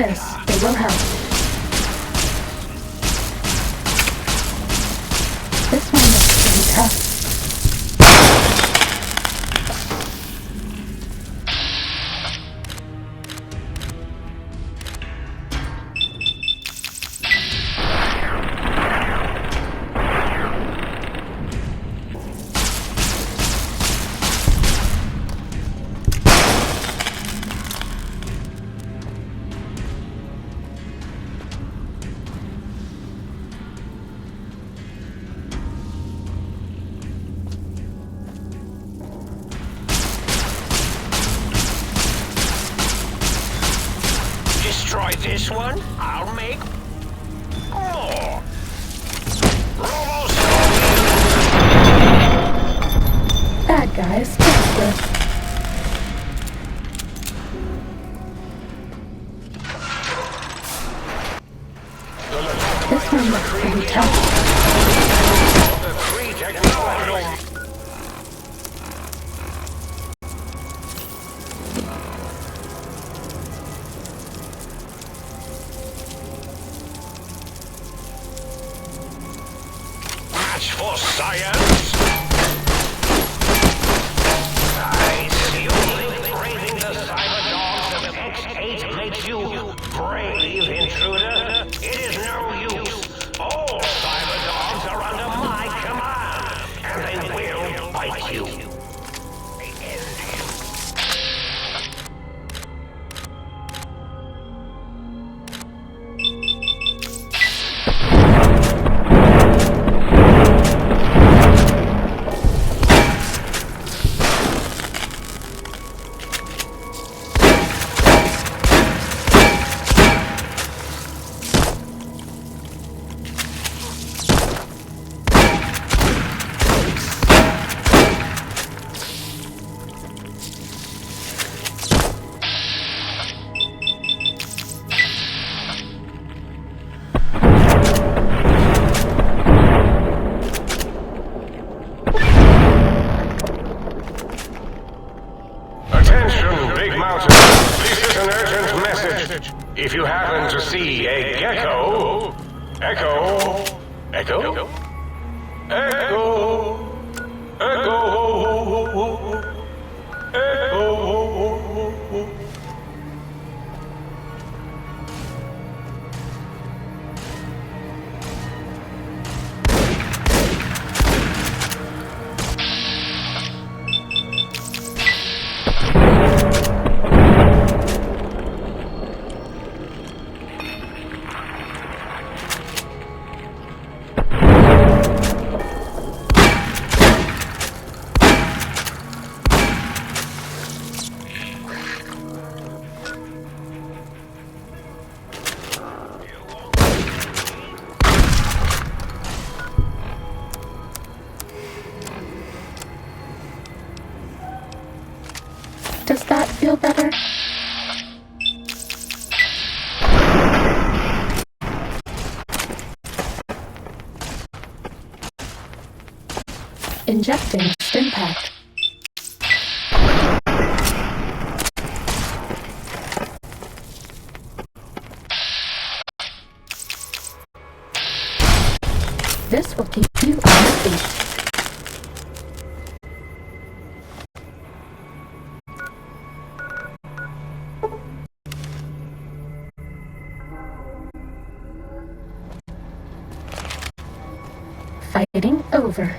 this. It will help. This one looks pretty tough. Destroy this one, I'll make more. Bad guys, justice. This one looks pretty tough. Match for science. I see you braving the cyber dogs of X8 makes you brave, intruder. It is no use. All cyber dogs are under my command, and they will bite you. Attention, Big Mountain. This is an urgent message. If you happen to see a gecko, echo, echo, echo, echo, echo. Does that feel better? Injecting Stimpack. This will keep you on your feet. Fighting over.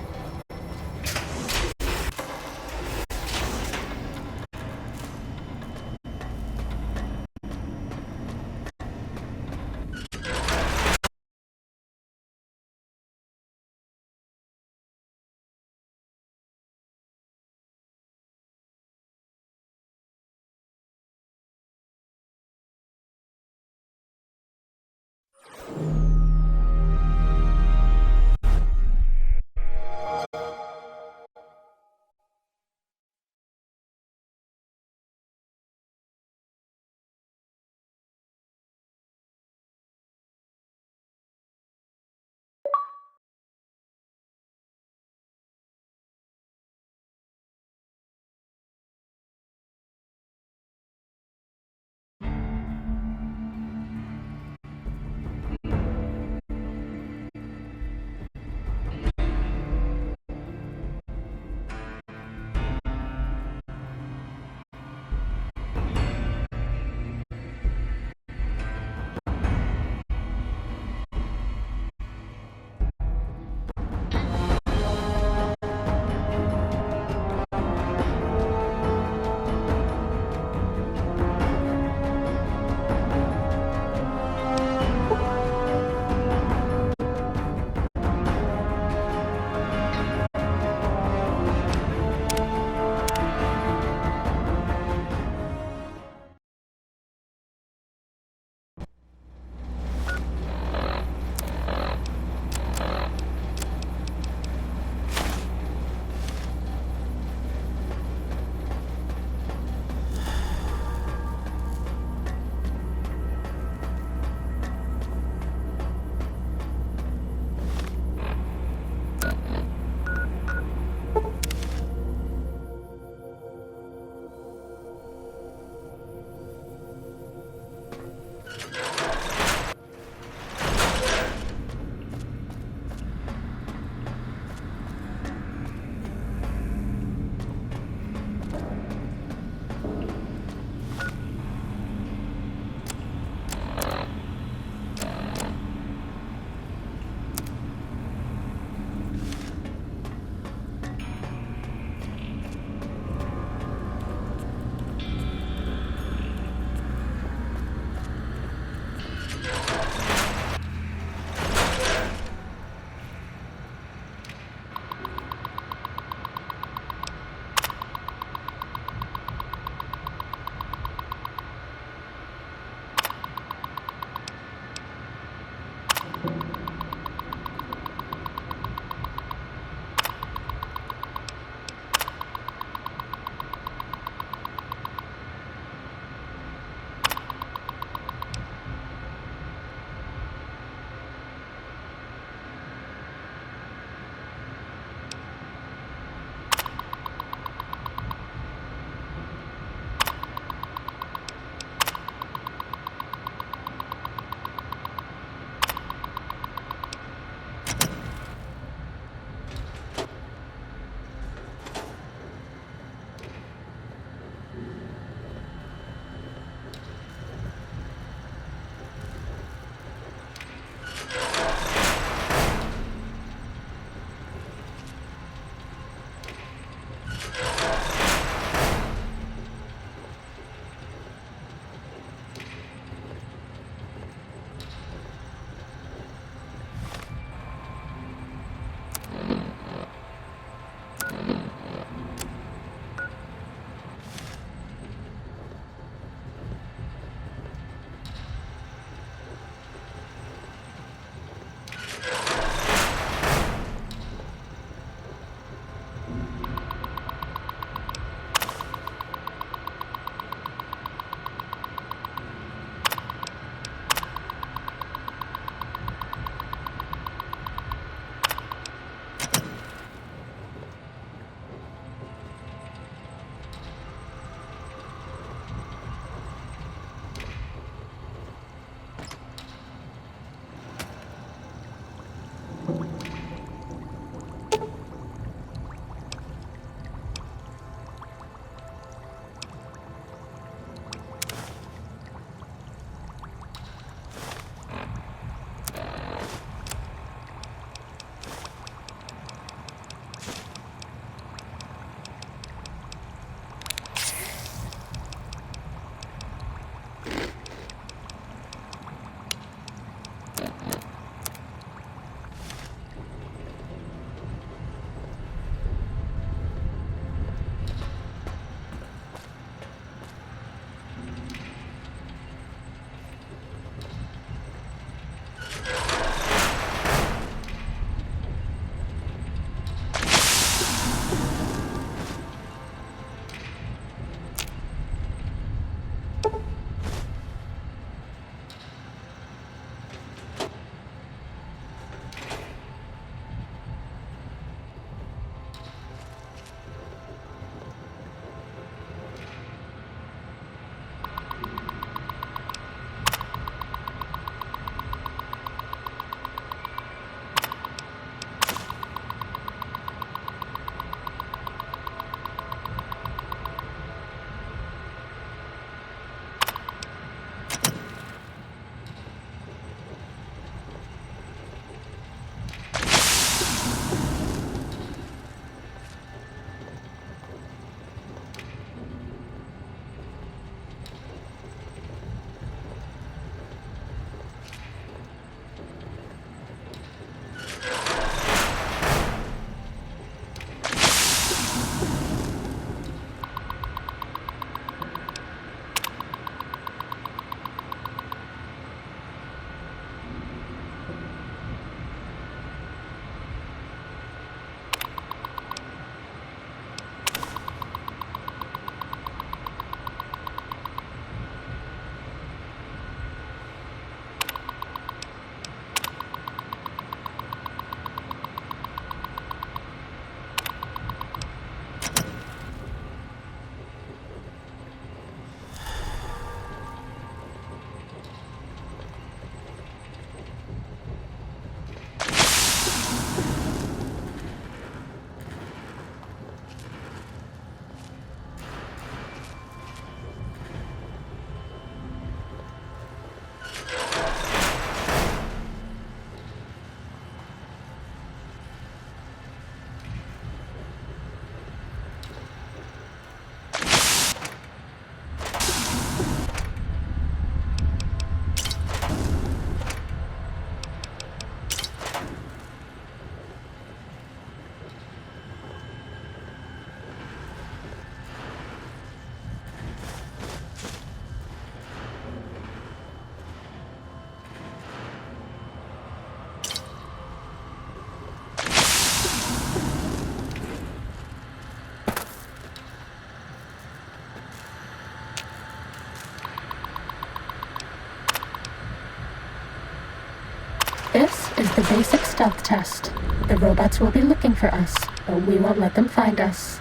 basic stealth test. The robots will be looking for us, but we won't let them find us.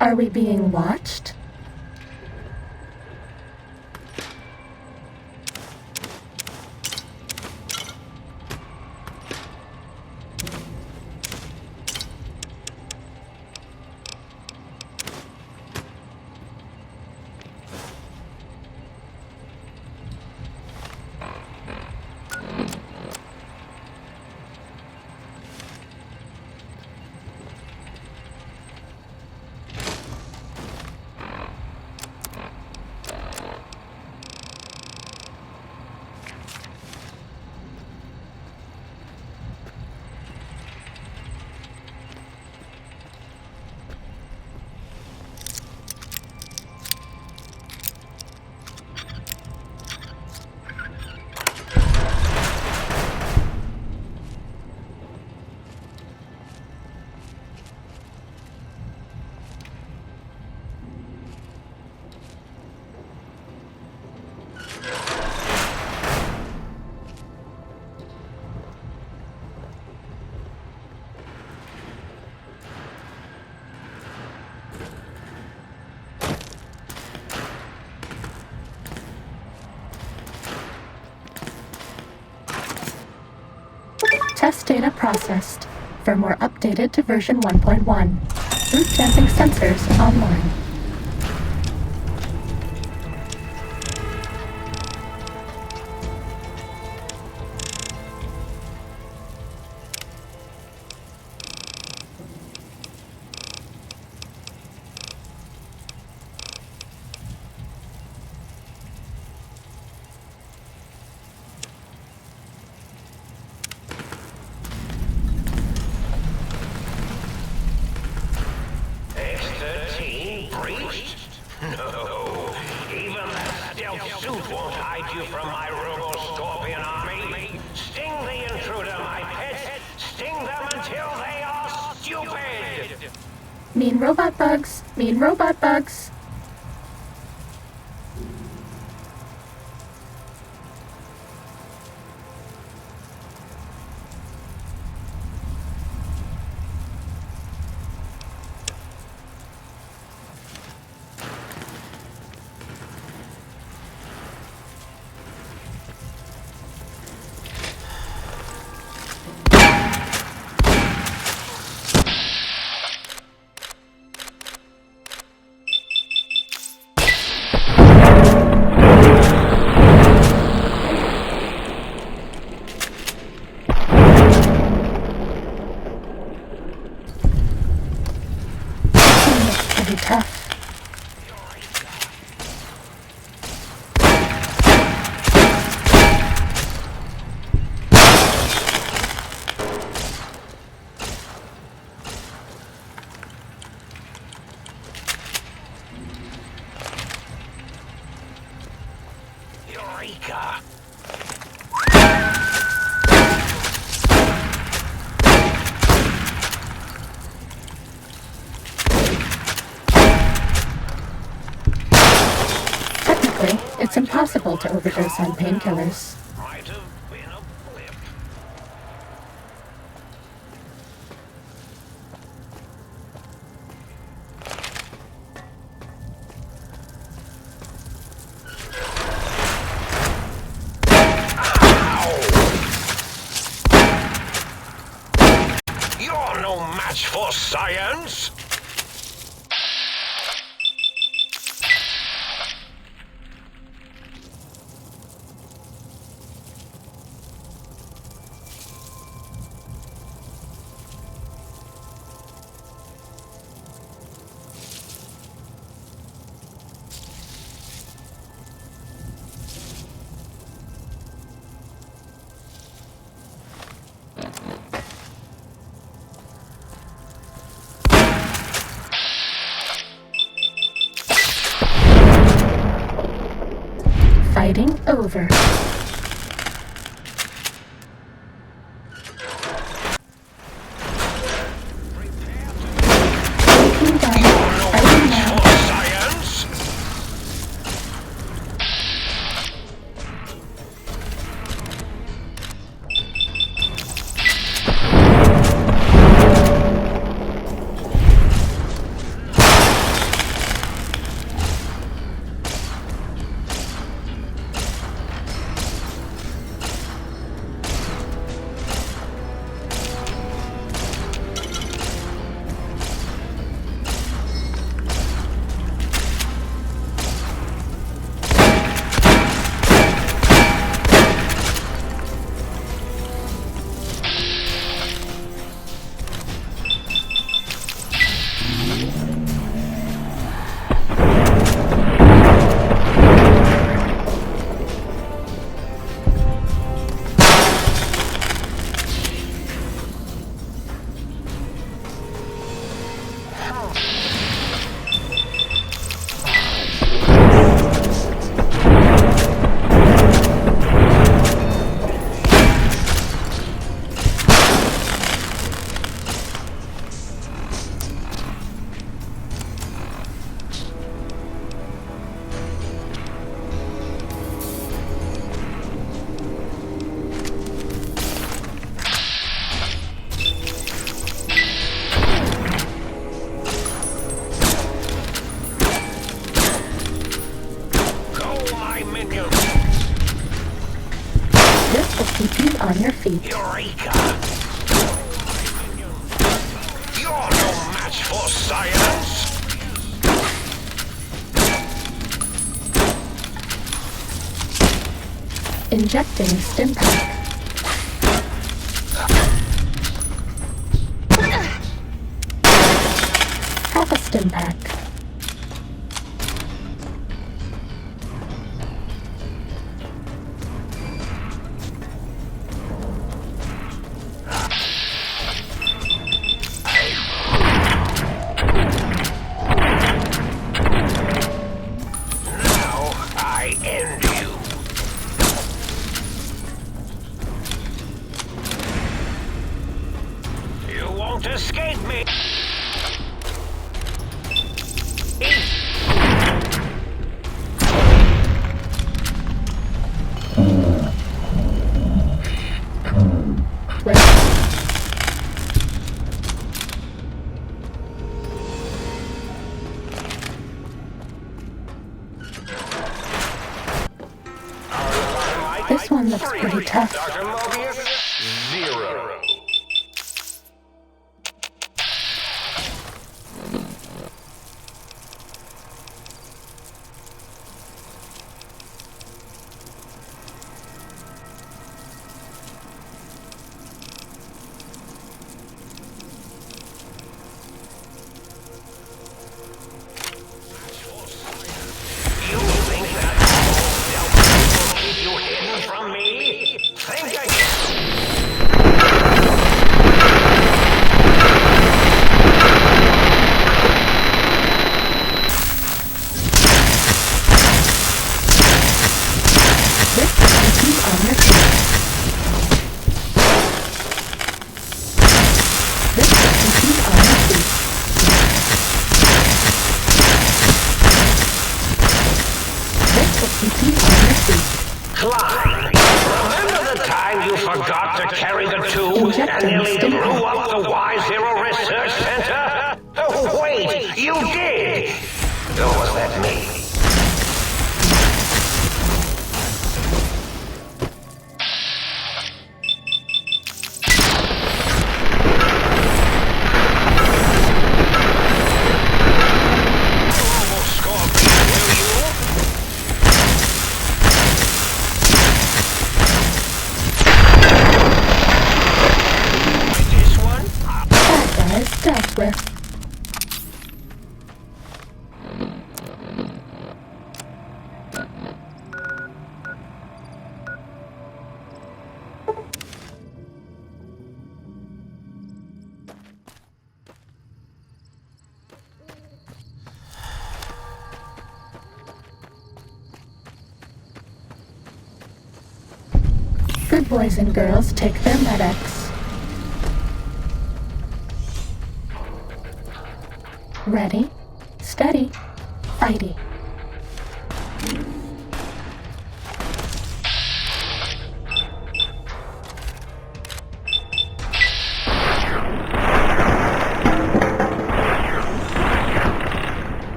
Are we being watched? Test data processed. Firmware updated to version 1.1. Root damping sensors online. No, even that stealth suit won't hide you from my Robo-Scorpion army. Sting the intruder, my pets. Sting them until they are stupid. Mean robot bugs. Mean robot bugs. Pretty tough. overdose on painkillers. You're no match for science! Fighting over. Breaking down. Fighting now. This will keep you on your feet. Eureka! You're no match for science! Injecting stim pack. Half a stim pack. Won't escape me! This one looks pretty tough. Dr. Mobius, 0. You think that will keep you hidden from me? Think again! forgot to carry the tube and nearly blew up the Y-Zero Research Center? Oh, wait, you did! Or was that me? Dealt with. Good boys and girls take their medics. Ready, steady, fighty.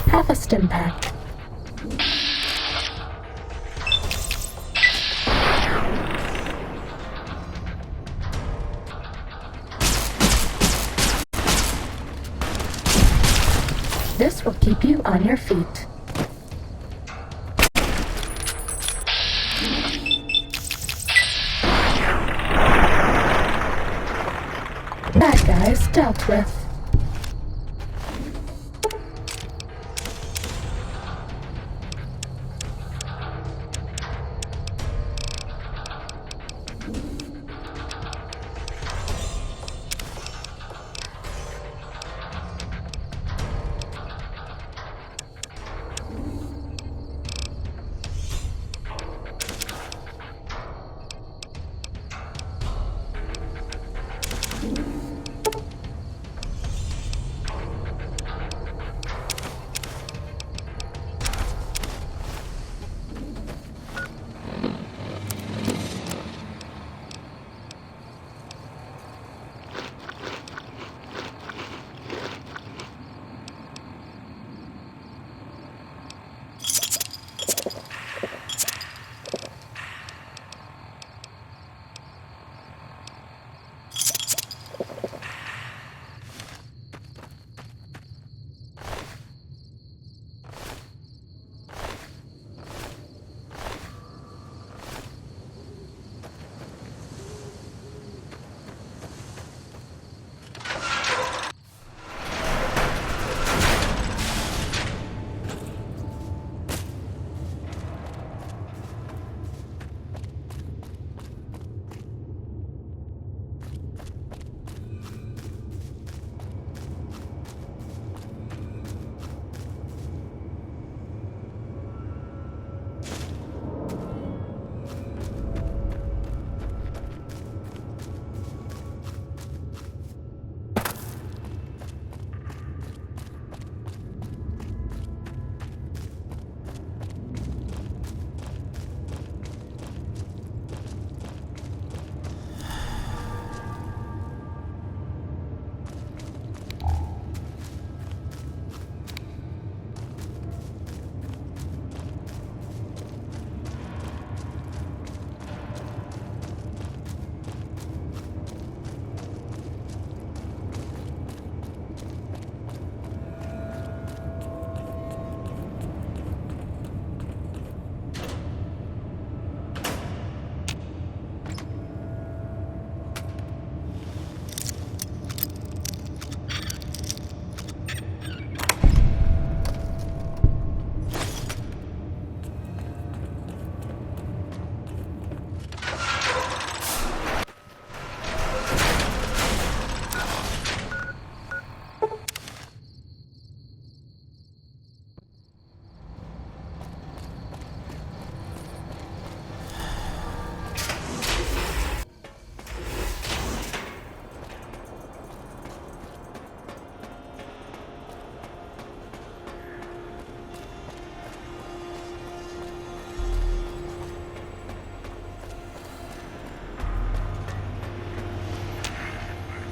Half a stim pack. This will keep you on your feet. Bad guys dealt with.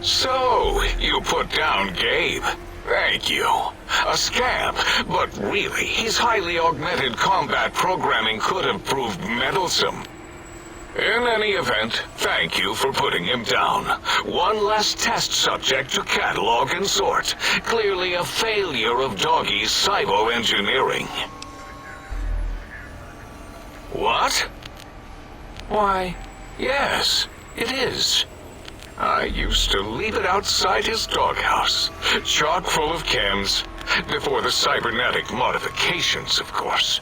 So, you put down Gabe. Thank you. A scamp, but really, his highly augmented combat programming could have proved meddlesome. In any event, thank you for putting him down. One less test subject to catalog and sort. Clearly a failure of Doggy's cybo-engineering. What? Why, yes, it is. I used to leave it outside his doghouse, chock full of chems, before the cybernetic modifications, of course.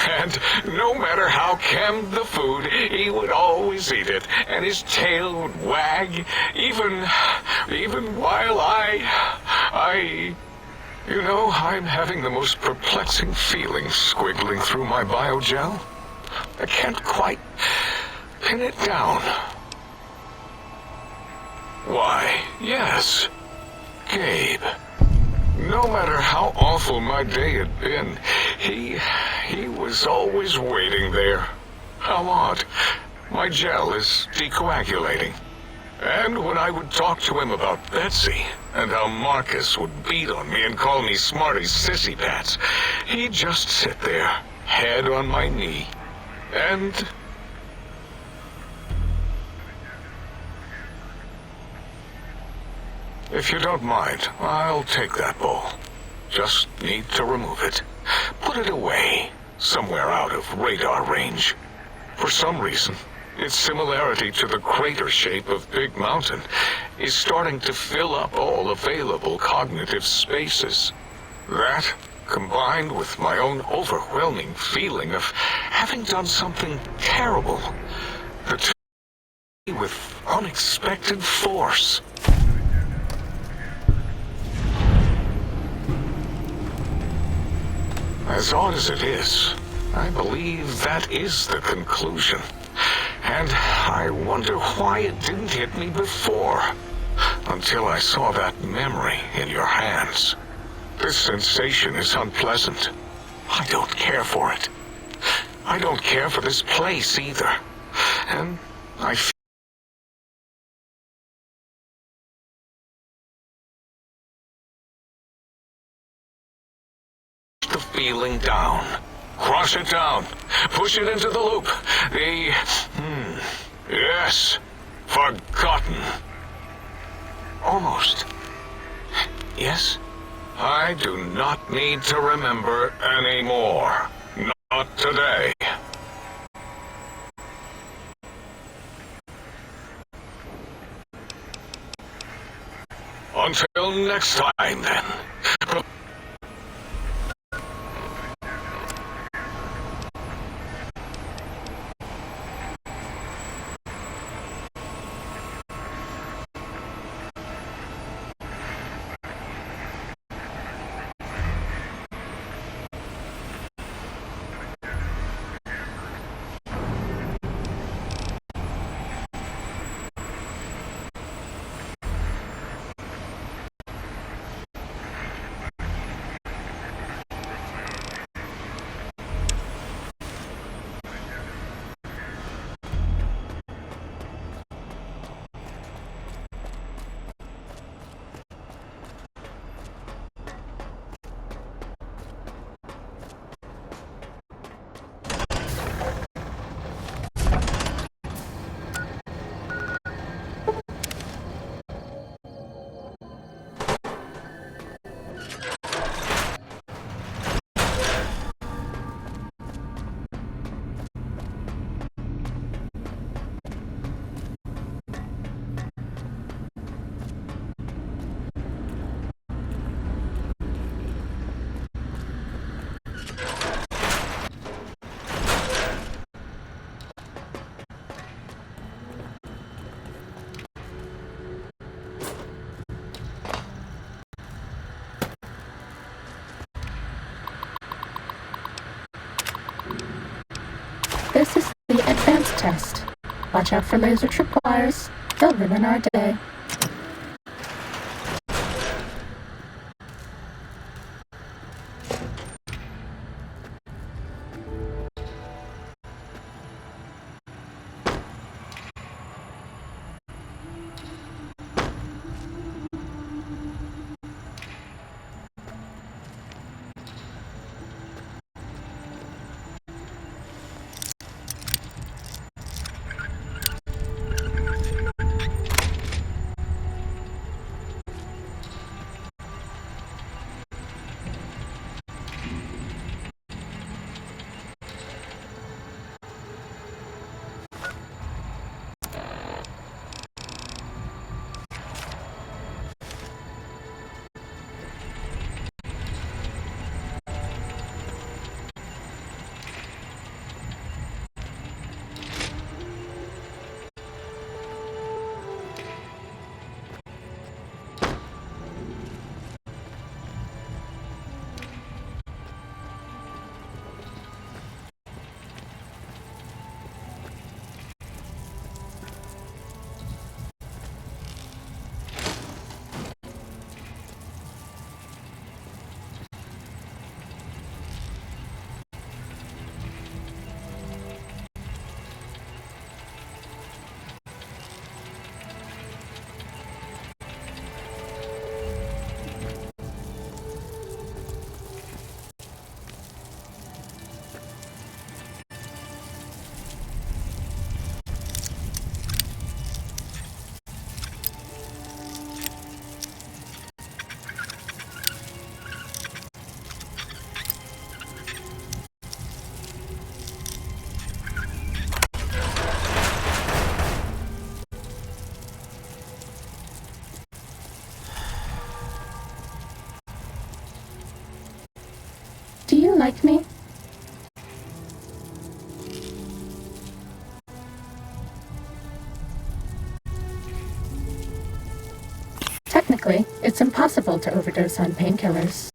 And no matter how chemmed the food, he would always eat it, and his tail would wag, even while you know, I'm having the most perplexing feeling squiggling through my biogel. I can't quite pin it down. Why, yes, Gabe. No matter how awful my day had been, he was always waiting there. How odd. My gel is decoagulating. And when I would talk to him about Betsy, and how Marcus would beat on me and call me Smarty Sissy Pants, he'd just sit there, head on my knee, and... If you don't mind, I'll take that bowl. Just need to remove it. Put it away, somewhere out of radar range. For some reason, its similarity to the crater shape of Big Mountain is starting to fill up all available cognitive spaces. That, combined with my own overwhelming feeling of having done something terrible, the two with unexpected force. As odd as it is, I believe that is the conclusion. And I wonder why it didn't hit me before, until I saw that memory in your hands. This sensation is unpleasant. I don't care for it. I don't care for this place either. And I feel the feeling down. Crush it down. Push it into the loop. Yes. Forgotten. Almost. Yes? I do not need to remember anymore. Not today. Until next time, then. This is the advanced test. Watch out for laser tripwires. They'll ruin our day. like me? Technically, it's impossible to overdose on painkillers.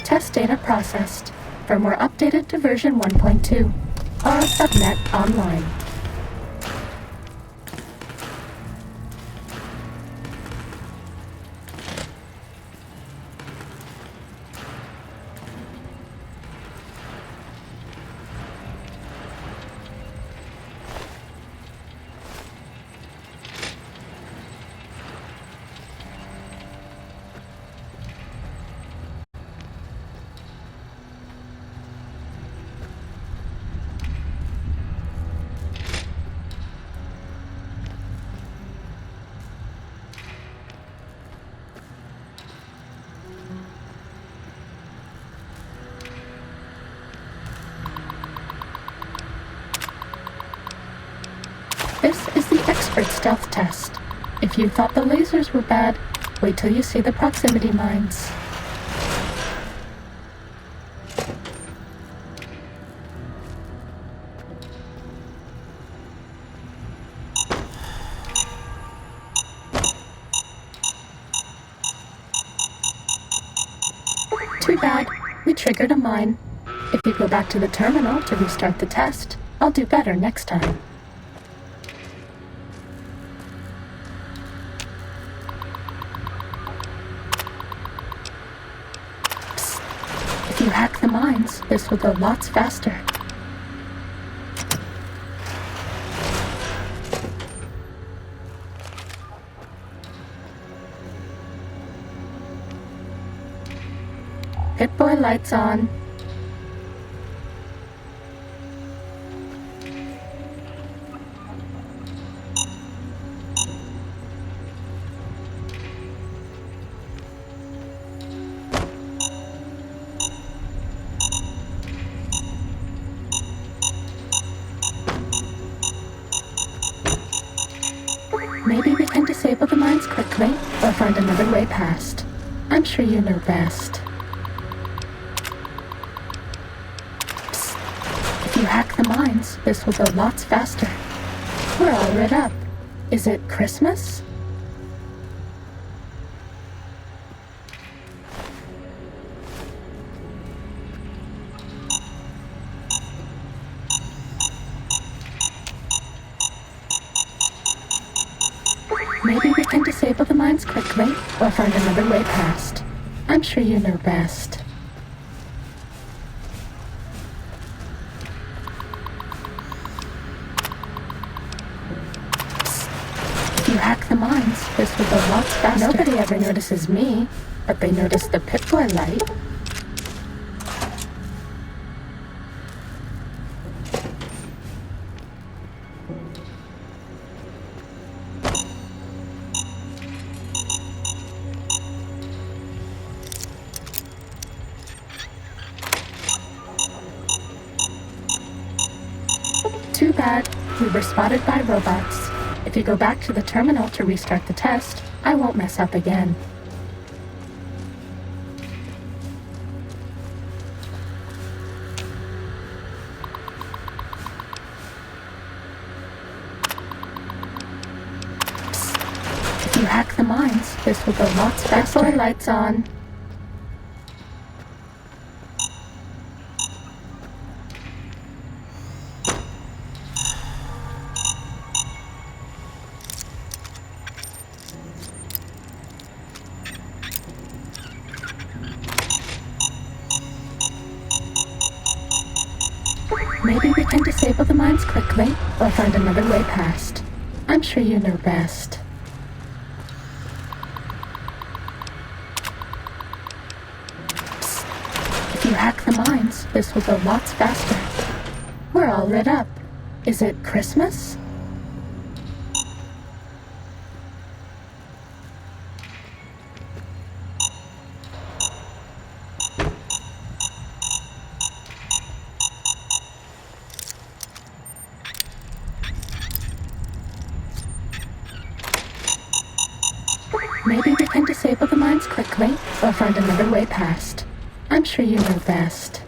Test data processed. Firmware updated to version 1.2. Aura subnet online. This is the expert stealth test. If you thought the lasers were bad, wait till you see the proximity mines. Too bad. We triggered a mine. If you go back to the terminal to restart the test, I'll do better next time. If you hack the mines, this will go lots faster. Pit-Boy lights on. Maybe we can disable the mines quickly, or find another way past. I'm sure you know best. Psst. If you hack the mines, this will go lots faster. We're all lit up. Is it Christmas? Maybe we can disable the mines quickly, or find another way past. I'm sure you know best. Psst. If you hack the mines, this will go lots faster. Nobody ever notices me, but they notice the Pip-Boy light. bad. We were spotted by robots. If you go back to the terminal to restart the test, I won't mess up again. If you hack the mines, this will go lots faster. Lights on. Maybe we can disable the mines quickly, or find another way past. I'm sure you know best. Psst. If you hack the mines, this will go lots faster. We're all lit up. Is it Christmas? Maybe we can disable the mines quickly, or find another way past. I'm sure you know best.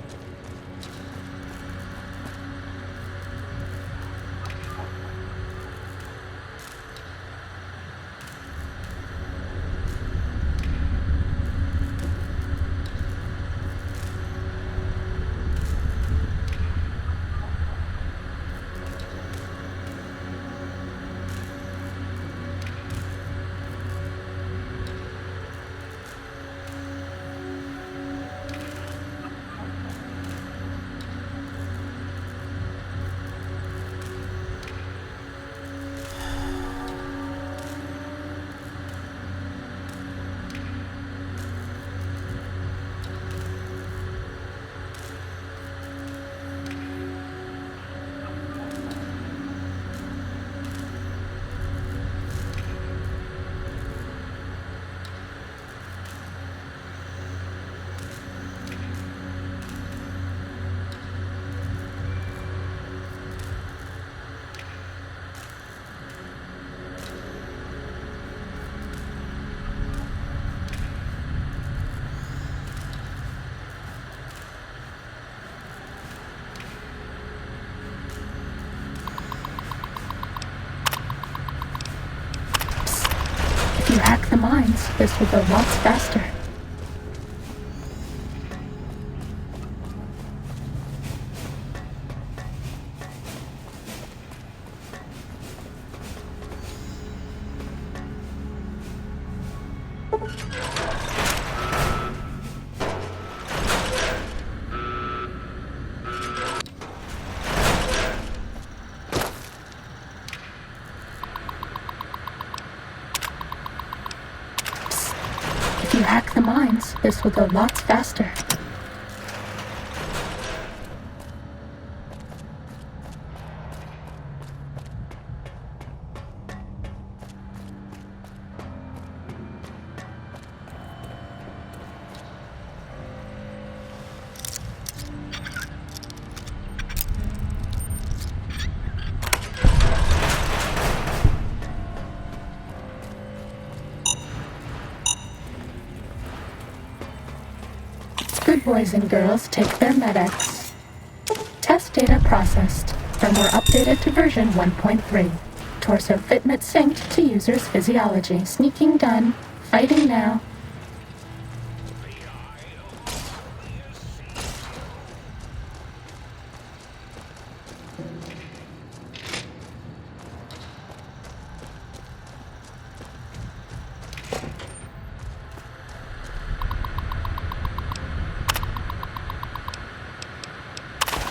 If you hack the mines, this will go lots faster. If you hack the mines, this will go lots faster. Good boys and girls take their medics. Test data processed. Firmware updated to version 1.3. Torso fitment synced to user's physiology. Sneaking done. Fighting now.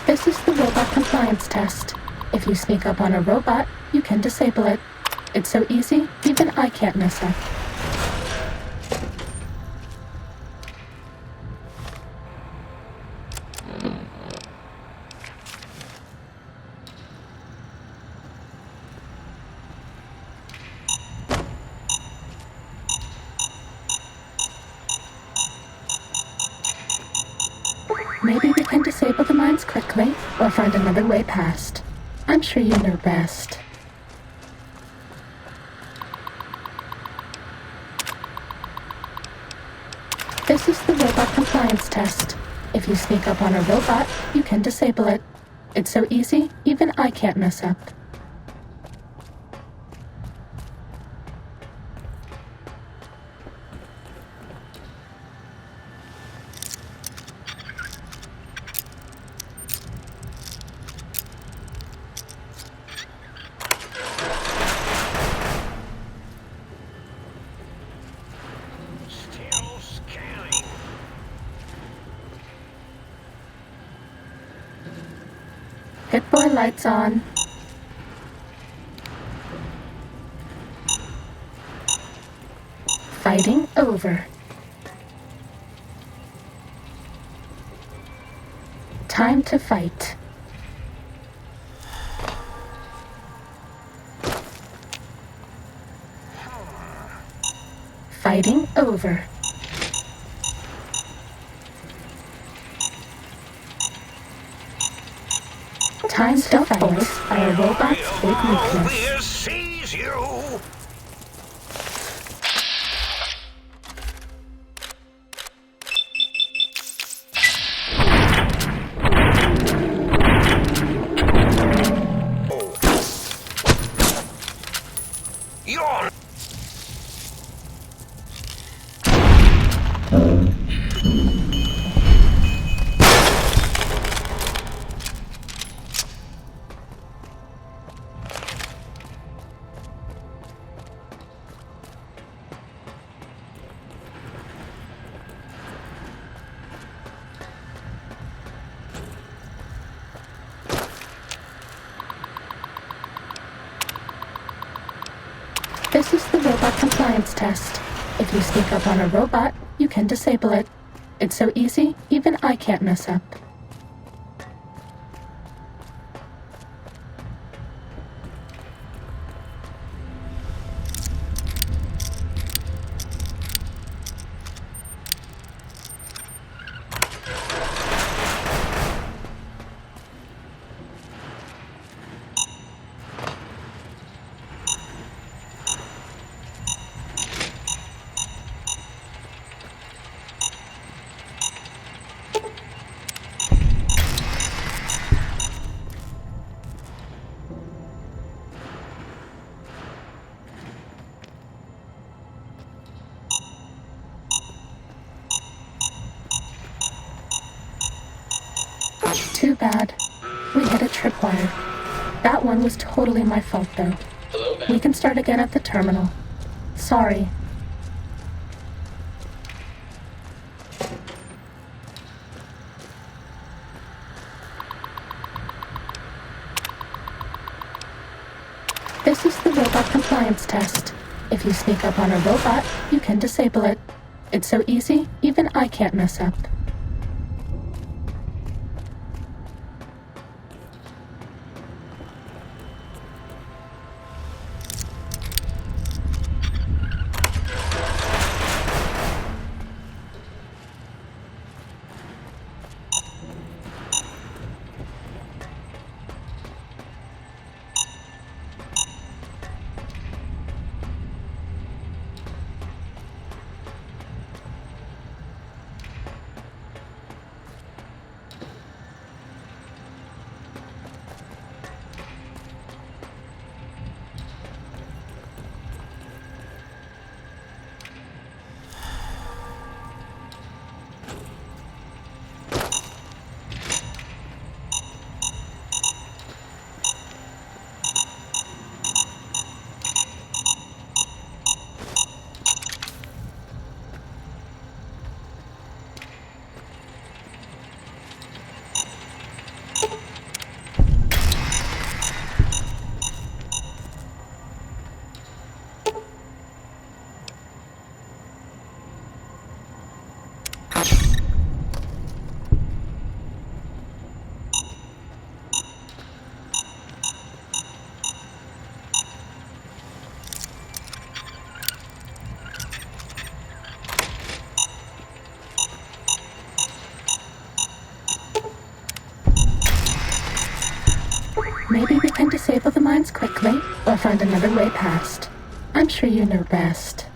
This is the robot compliance test. If you sneak up on a robot, you can disable it. It's so easy, even I can't mess up. Maybe we can disable the mines quickly, or find another way past. I'm sure you know best. This is the robot compliance test. If you sneak up on a robot, you can disable it. It's so easy, even I can't mess up. Hit boy lights on. Fighting over. Time to fight. Fighting over. Time to fight are a robot's big weakness. Sees you! Yawn! This is the robot compliance test. If you sneak up on a robot, you can disable it. It's so easy, even I can't mess up. Too bad. We hit a tripwire. That one was totally my fault, though. We can start again at the terminal. Sorry. This is the robot compliance test. If you sneak up on a robot, you can disable it. It's so easy, even I can't mess up. Maybe we can disable the mines quickly, or find another way past. I'm sure you know best.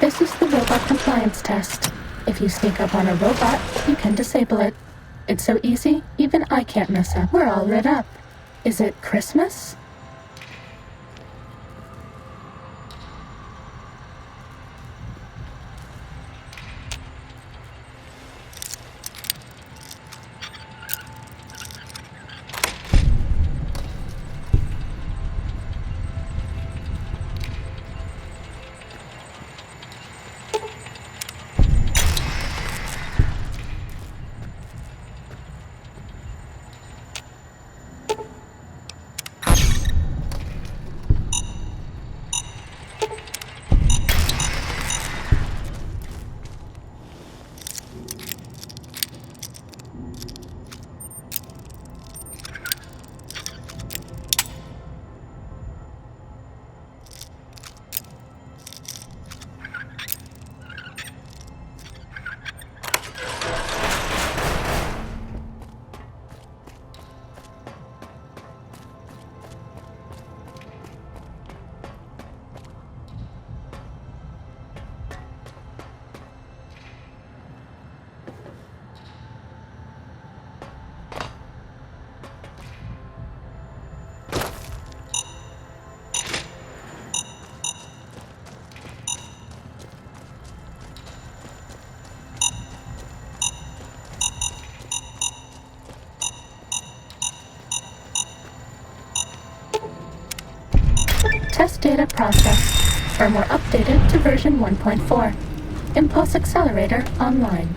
This is the robot compliance test. If you sneak up on a robot, you can disable it. It's so easy, even I can't mess up. We're all lit up. Is it Christmas? Test data processed. Firmware updated to version 1.4. Impulse accelerator online.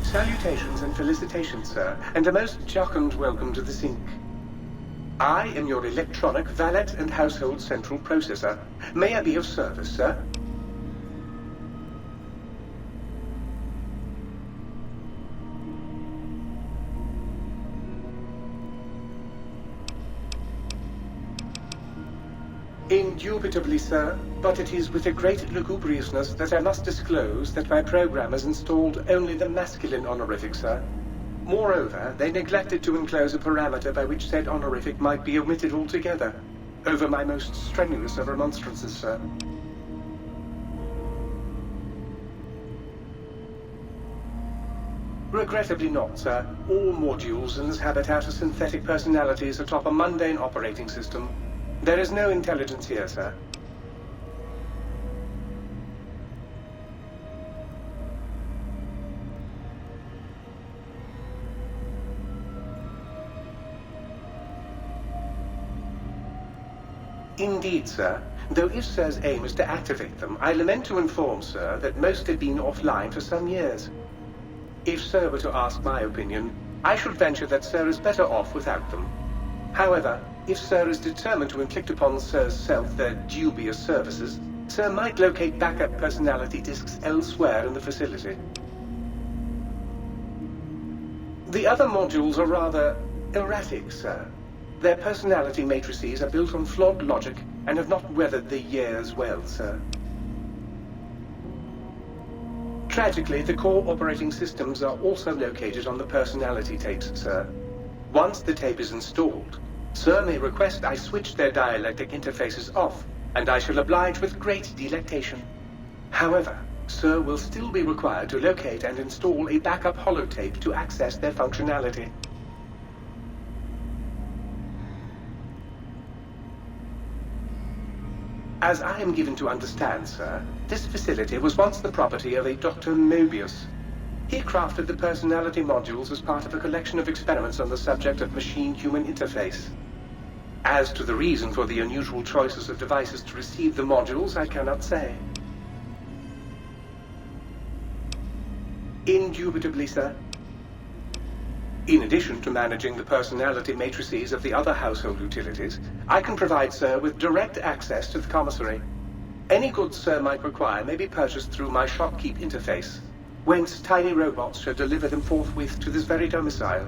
Salutations and felicitations, sir, and a most jocund welcome to the sink. I am your electronic valet and household central processor. May I be of service, sir? Indubitably, sir, but it is with a great lugubriousness that I must disclose that my programmers installed only the masculine honorific, sir. Moreover, they neglected to enclose a parameter by which said honorific might be omitted altogether. Over my most strenuous of remonstrances, sir. Regrettably not, sir. All modules in this habitat are synthetic personalities atop a mundane operating system. There is no intelligence here, sir. Indeed, sir. Though if Sir's aim is to activate them, I lament to inform Sir that most have been offline for some years. If Sir were to ask my opinion, I should venture that Sir is better off without them. However, if Sir is determined to inflict upon Sir's self their dubious services, Sir might locate backup personality disks elsewhere in the facility. The other modules are rather erratic, Sir. Their personality matrices are built on flawed logic and have not weathered the years well, sir. Tragically, the core operating systems are also located on the personality tapes, sir. Once the tape is installed, Sir may request I switch their dialectic interfaces off, and I shall oblige with great delectation. However, Sir will still be required to locate and install a backup holotape to access their functionality. As I am given to understand, sir, this facility was once the property of a Dr. Mobius. He crafted the personality modules as part of a collection of experiments on the subject of machine-human interface. As to the reason for the unusual choices of devices to receive the modules, I cannot say. Indubitably, sir. In addition to managing the personality matrices of the other household utilities, I can provide Sir with direct access to the commissary. Any goods Sir might require may be purchased through my shopkeep interface, whence tiny robots shall deliver them forthwith to this very domicile.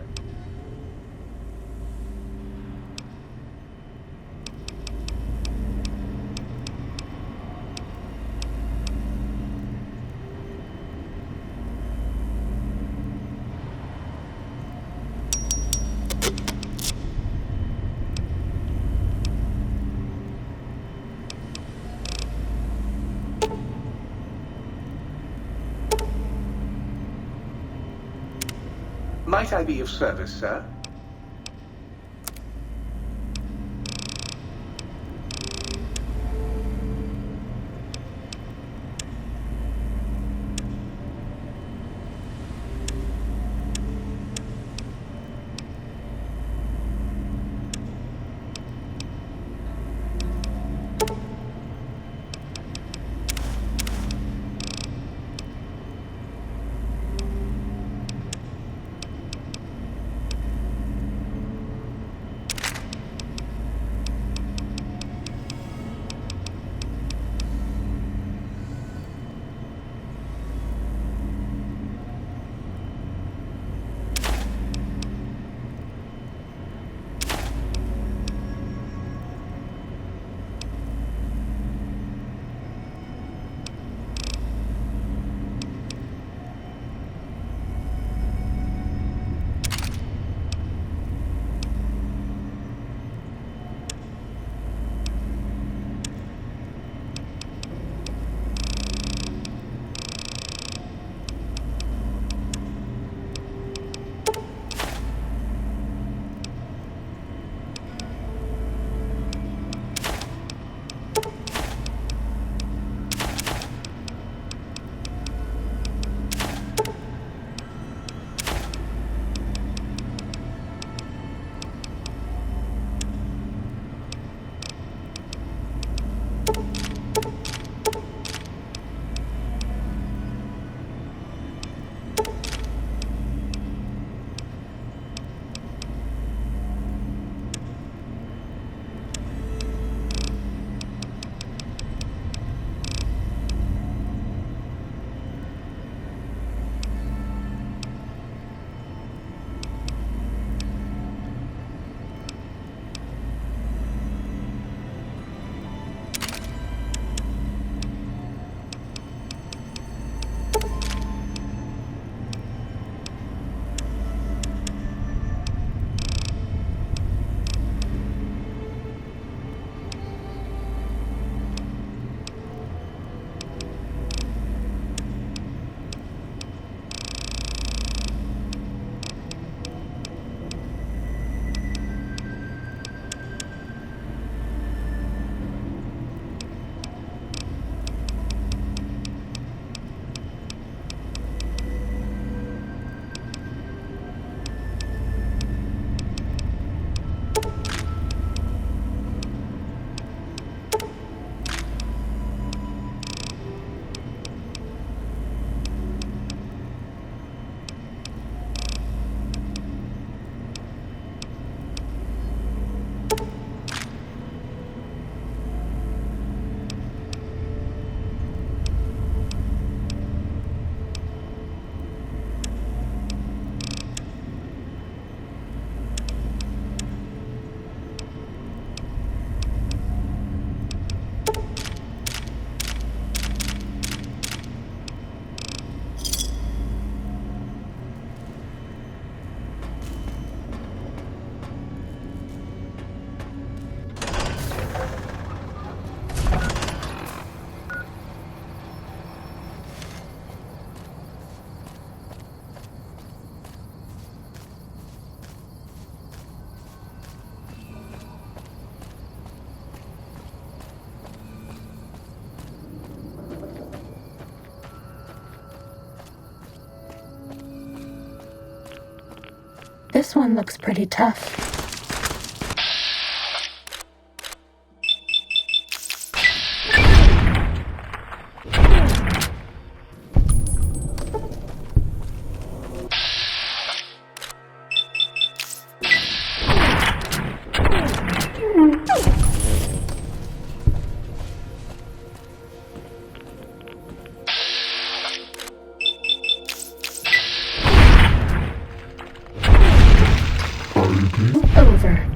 Might I be of service, sir? This one looks pretty tough. Over.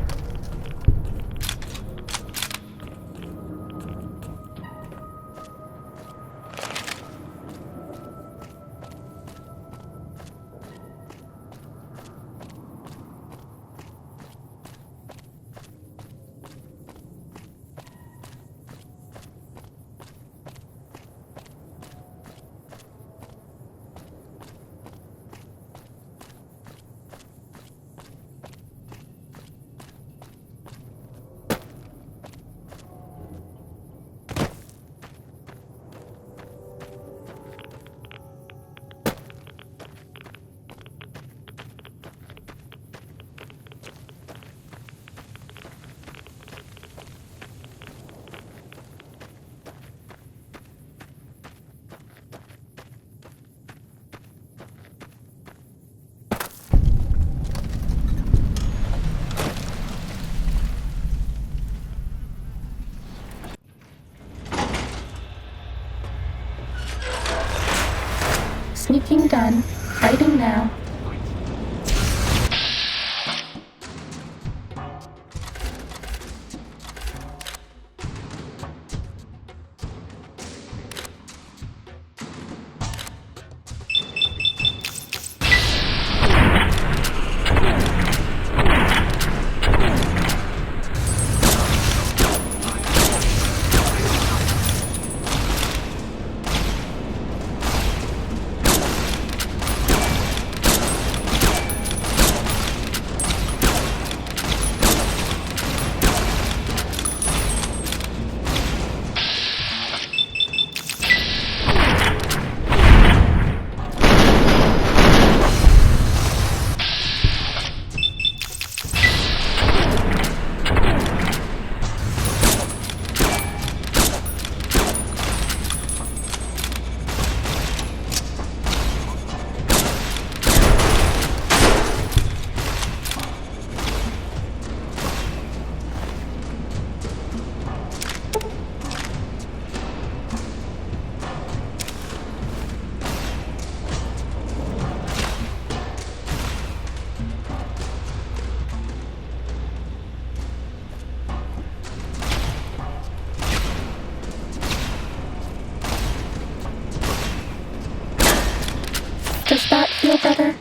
Sneaking done. Fighting now. Does that feel better?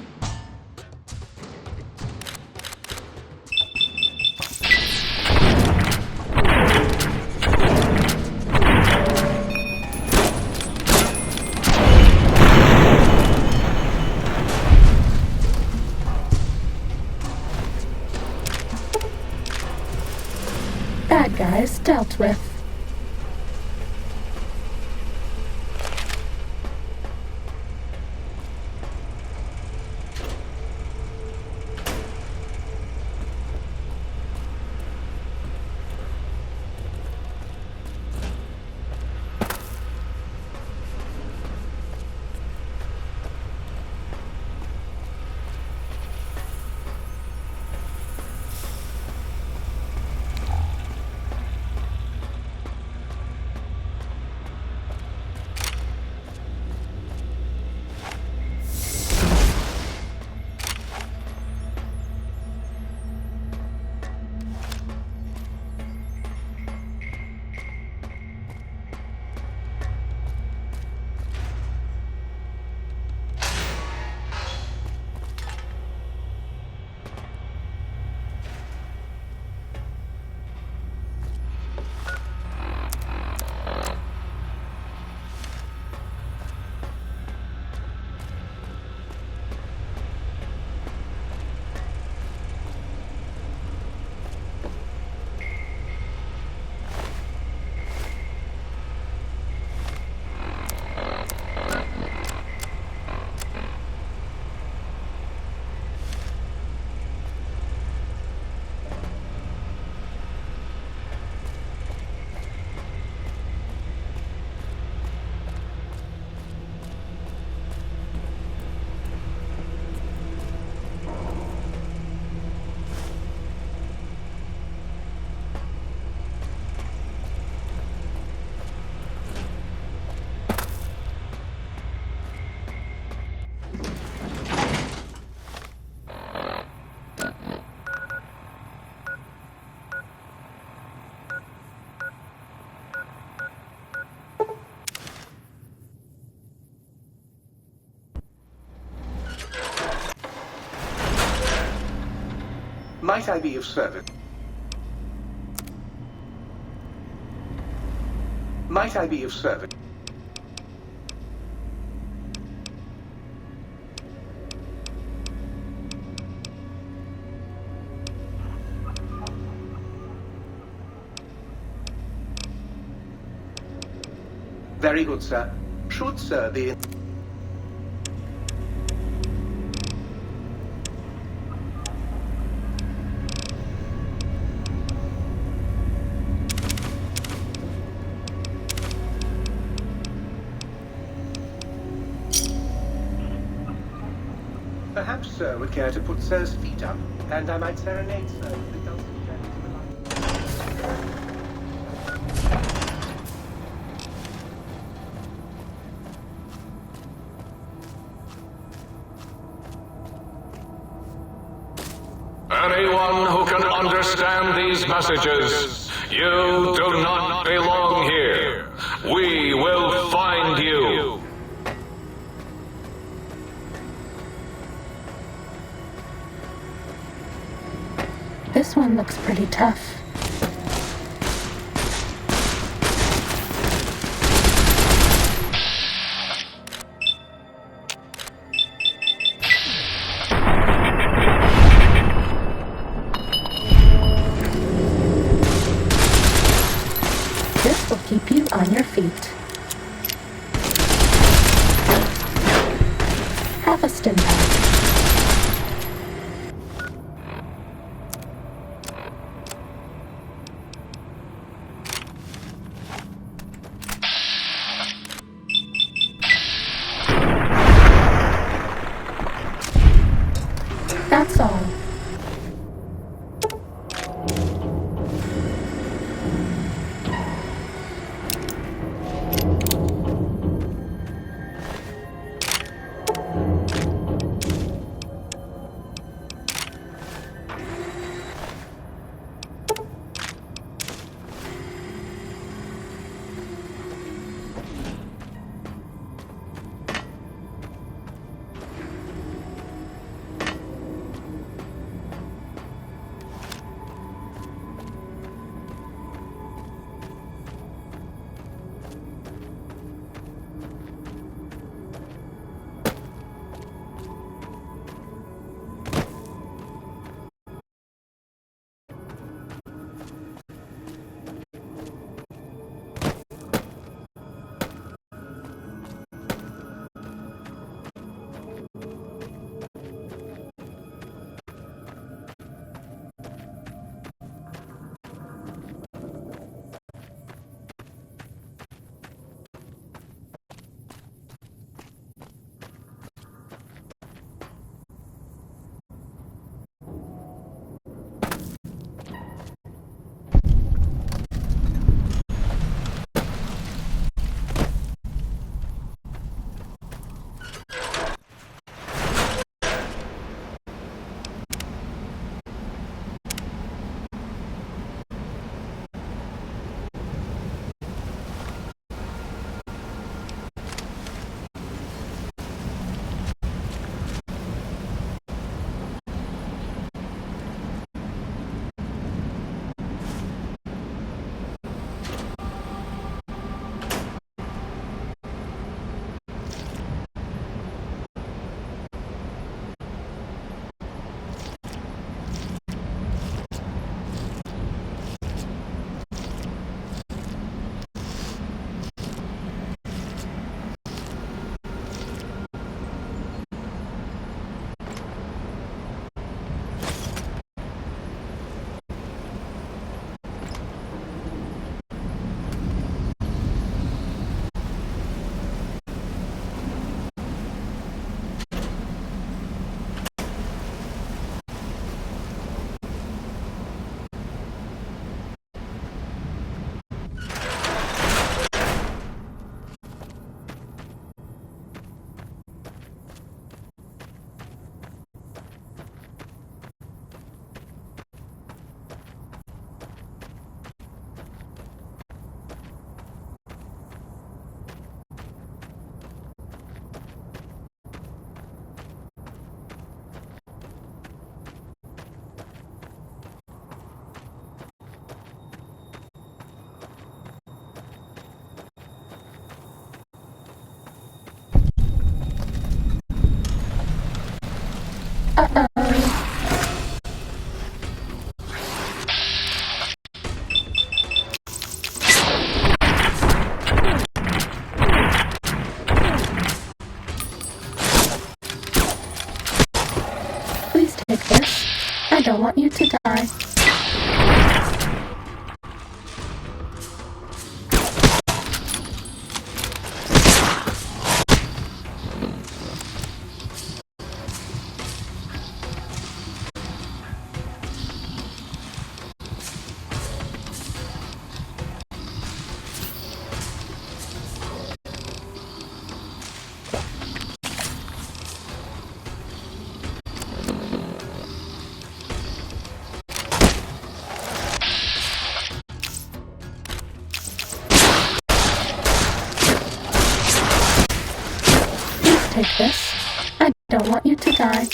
Bad guys dealt with. Might I be of service? Might I be of service? Very good, sir. Should, sir, be in... Perhaps sir would care to put sir's feet up, and I might serenade sir with the dulcet strains of a light. Anyone who can understand these messages, you do not belong here. We will find you. This one looks pretty tough. This will keep you on your feet. Have a stim pack. That's all. Please take this. I don't want you to die. Take this. I don't want you to die.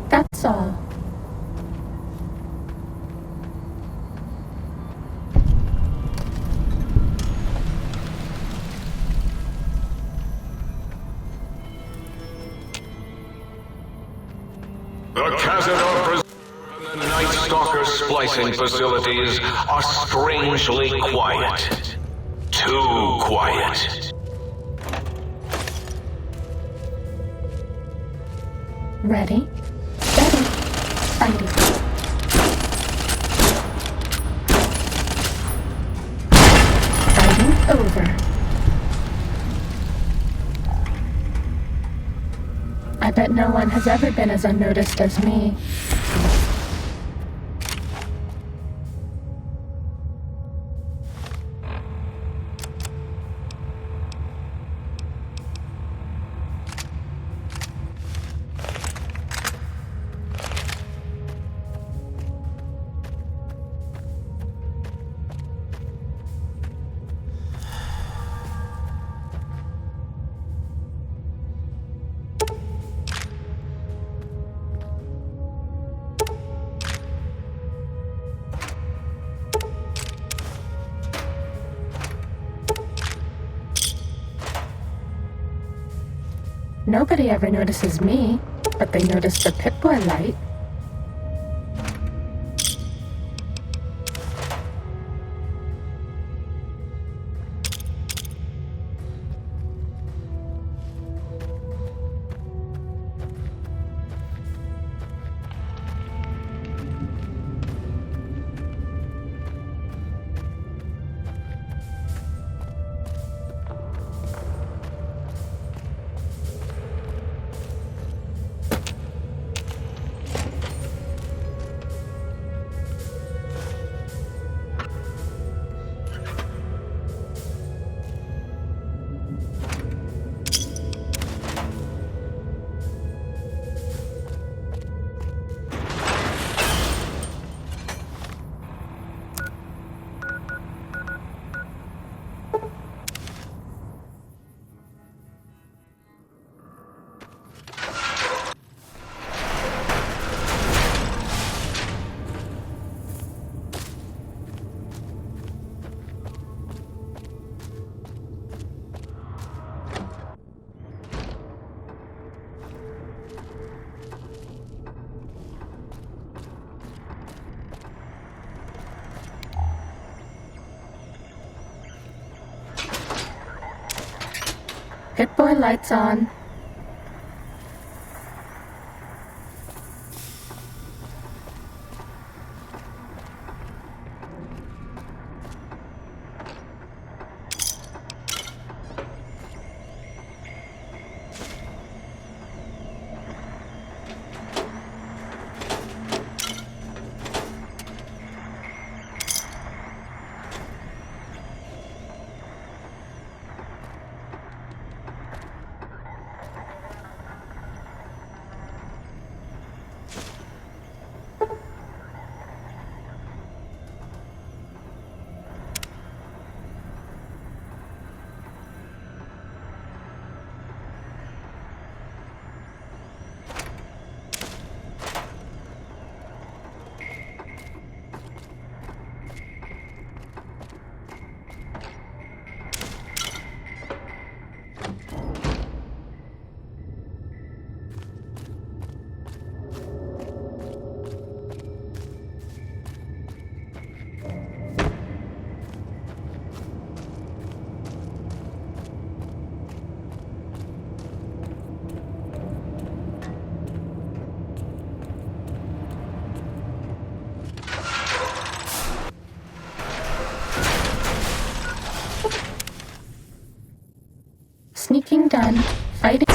That's all. The Cazador and the Night Stalker splicing facilities are strangely quiet. Too quiet. Ready, steady, fighting. Fighting over. I bet no one has ever been as unnoticed as me. Nobody ever notices me, but they notice the Pip-Boy light. Pip-Boy lights on. Sneaking done. Fighting.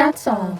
That's all.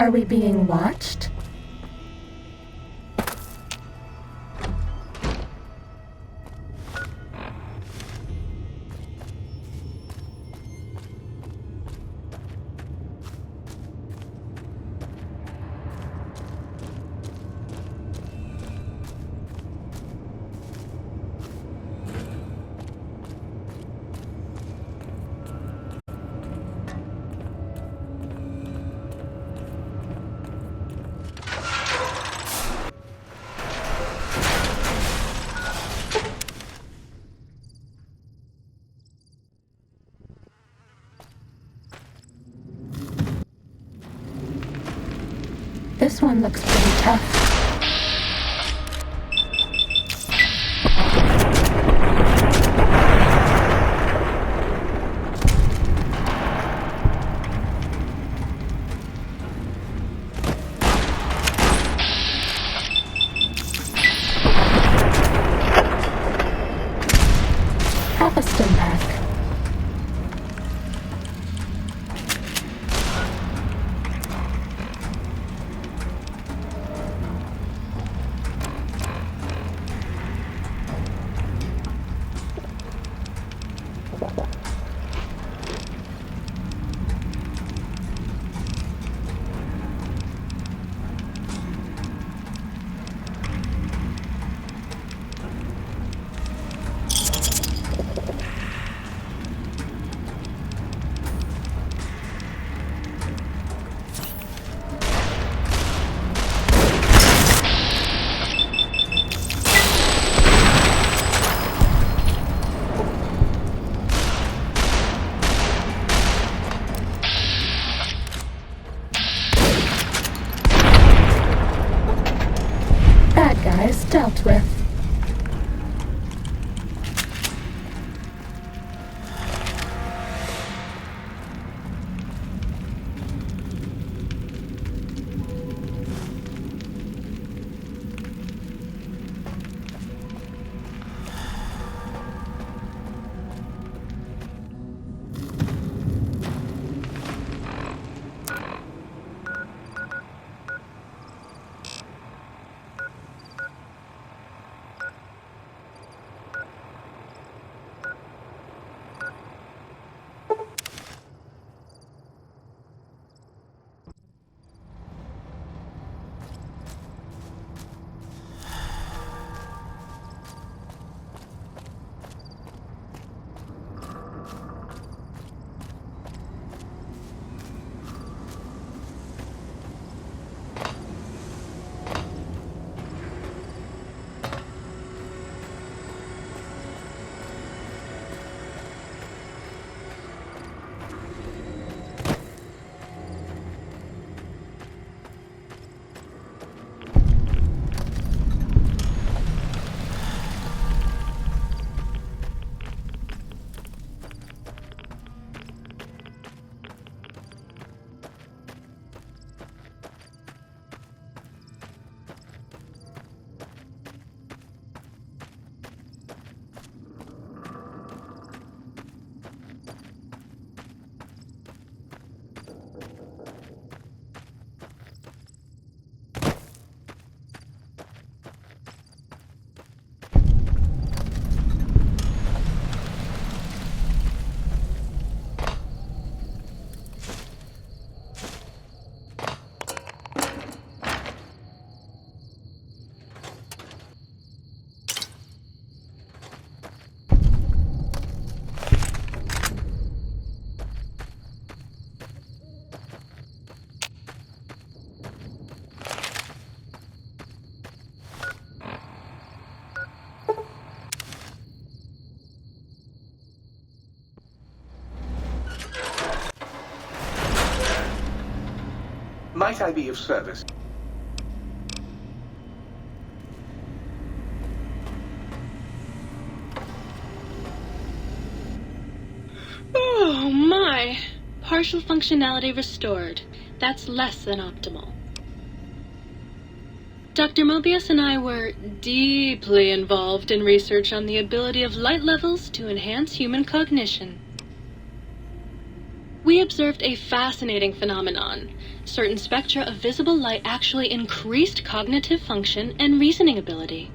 Are we being watched? This one looks pretty tough. Half a stim pack. Bad guys dealt with. Might I be of service? Oh my! Partial functionality restored. That's less than optimal. Dr. Mobius and I were deeply involved in research on the ability of light levels to enhance human cognition. We observed a fascinating phenomenon. Certain spectra of visible light actually increased cognitive function and reasoning ability.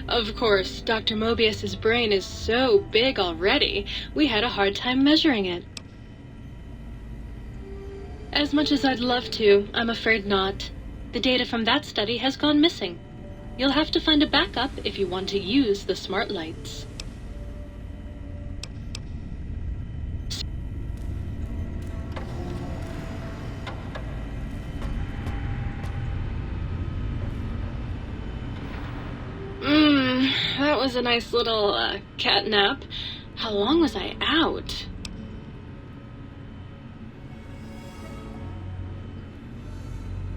Of course, Dr. Mobius's brain is so big already, we had a hard time measuring it. As much as I'd love to, I'm afraid not. The data from that study has gone missing. You'll have to find a backup if you want to use the smart lights. That was a nice little cat nap. How long was I out?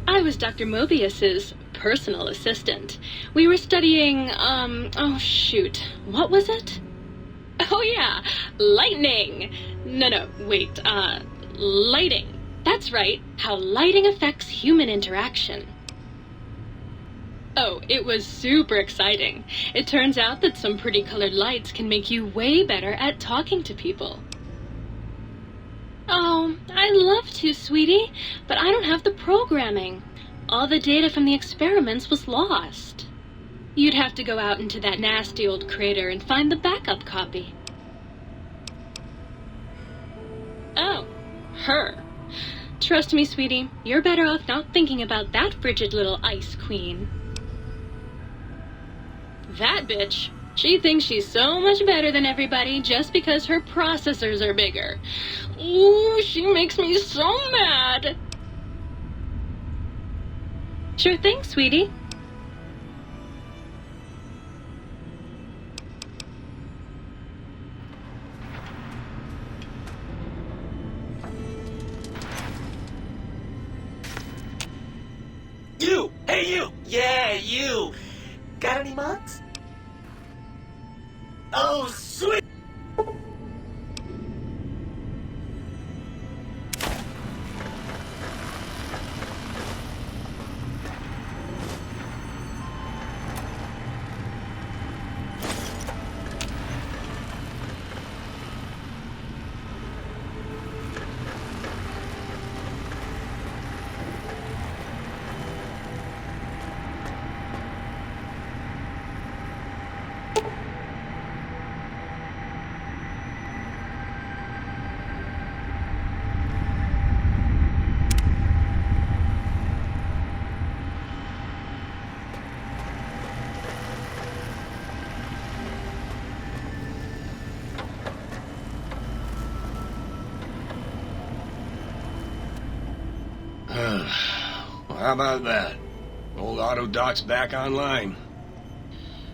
I was Dr. Mobius's personal assistant. We were studying, oh shoot, what was it? Oh yeah, lightning! No, wait, lighting. That's right, how lighting affects human interaction. Oh, it was super exciting. It turns out that some pretty colored lights can make you way better at talking to people. Oh, I'd love to, sweetie, but I don't have the programming. All the data from the experiments was lost. You'd have to go out into that nasty old crater and find the backup copy. Oh, her. Trust me, sweetie, you're better off not thinking about that frigid little ice queen. That bitch, she thinks she's so much better than everybody just because her processors are bigger. Ooh, she makes me so mad. Sure thing, sweetie. You! Hey, you! Yeah, you! Got any mugs? Oh, sweet! How about that? Old auto dock's back online.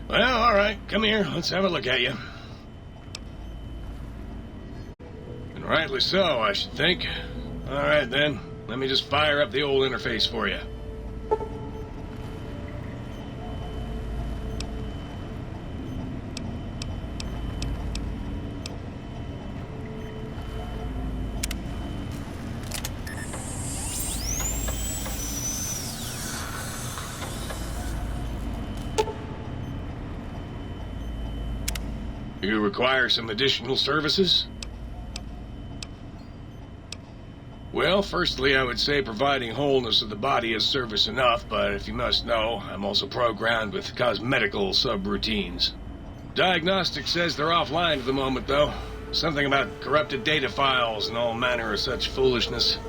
Well, all right, come here. Let's have a look at you. And rightly so, I should think. All right, then. Let me just fire up the old interface for you. You require some additional services? Well, firstly, I would say providing wholeness of the body is service enough, but if you must know, I'm also programmed with cosmetical subroutines. Diagnostics says they're offline at the moment, though. Something about corrupted data files and all manner of such foolishness.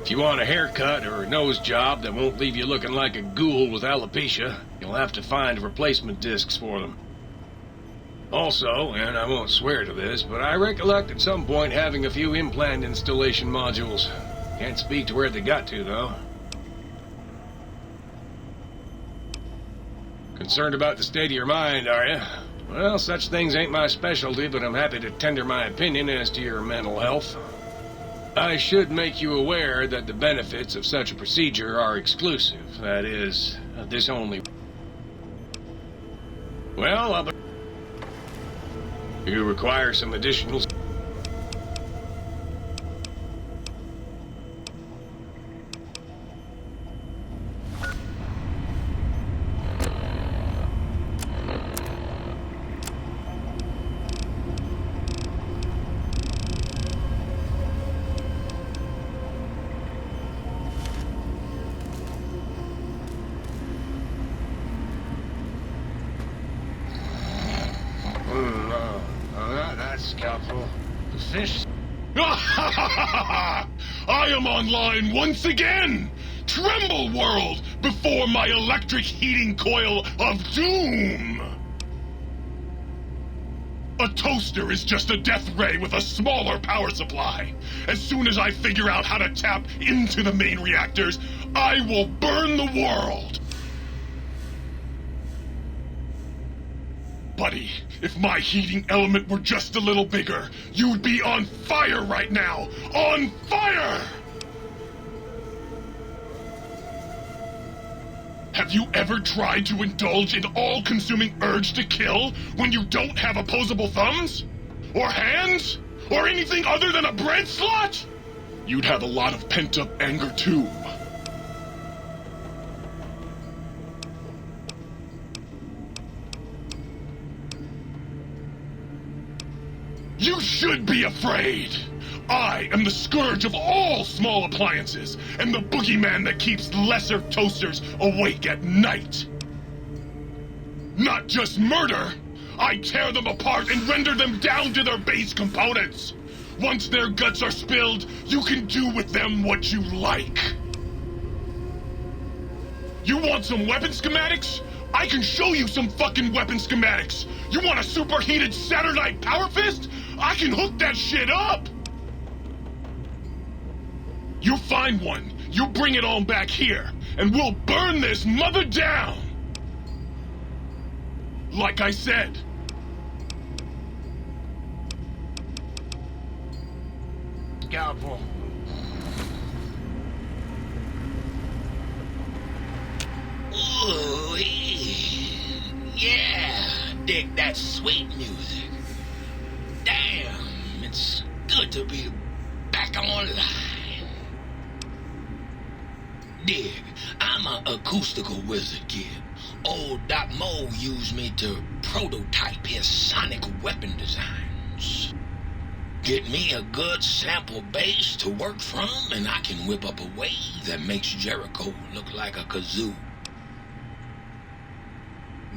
If you want a haircut or a nose job that won't leave you looking like a ghoul with alopecia, you'll have to find replacement discs for them. Also, and I won't swear to this, but I recollect at some point having a few implant installation modules. Can't speak to where they got to, though. Concerned about the state of your mind, are you? Well, such things ain't my specialty, but I'm happy to tender my opinion as to your mental health. I should make you aware that the benefits of such a procedure are exclusive. That is, this only... Well, you require some additional... Scalpel. The fish... I am online once again! Tremble, world, before my electric heating coil of doom! A toaster is just a death ray with a smaller power supply. As soon as I figure out how to tap into the main reactors, I will burn the world! Buddy, if my heating element were just a little bigger, you'd be on fire right now! On fire! Have you ever tried to indulge in all-consuming urge to kill when you don't have opposable thumbs? Or hands? Or anything other than a bread slot? You'd have a lot of pent-up anger too. You should be afraid! I am the scourge of all small appliances, and the boogeyman that keeps lesser toasters awake at night. Not just murder, I tear them apart and render them down to their base components. Once their guts are spilled, you can do with them what you like. You want some weapon schematics? I can show you some fucking weapon schematics. You want a superheated Saturnite power fist? I can hook that shit up. You find one, you bring it on back here, and we'll burn this mother down! Like I said. Scalpel. Ooh, yeah, dig that sweet music. Damn, it's good to be back online. Dig, I'm an acoustical wizard kid. Old Doc Mo used me to prototype his sonic weapon designs. Get me a good sample base to work from, and I can whip up a wave that makes Jericho look like a kazoo.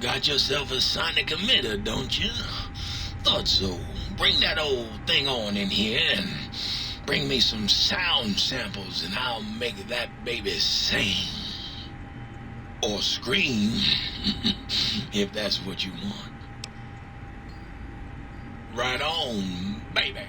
Got yourself a sonic emitter, don't you? Thought so. Bring that old thing on in here and bring me some sound samples and I'll make that baby sing. Or scream, if that's what you want. Right on, baby.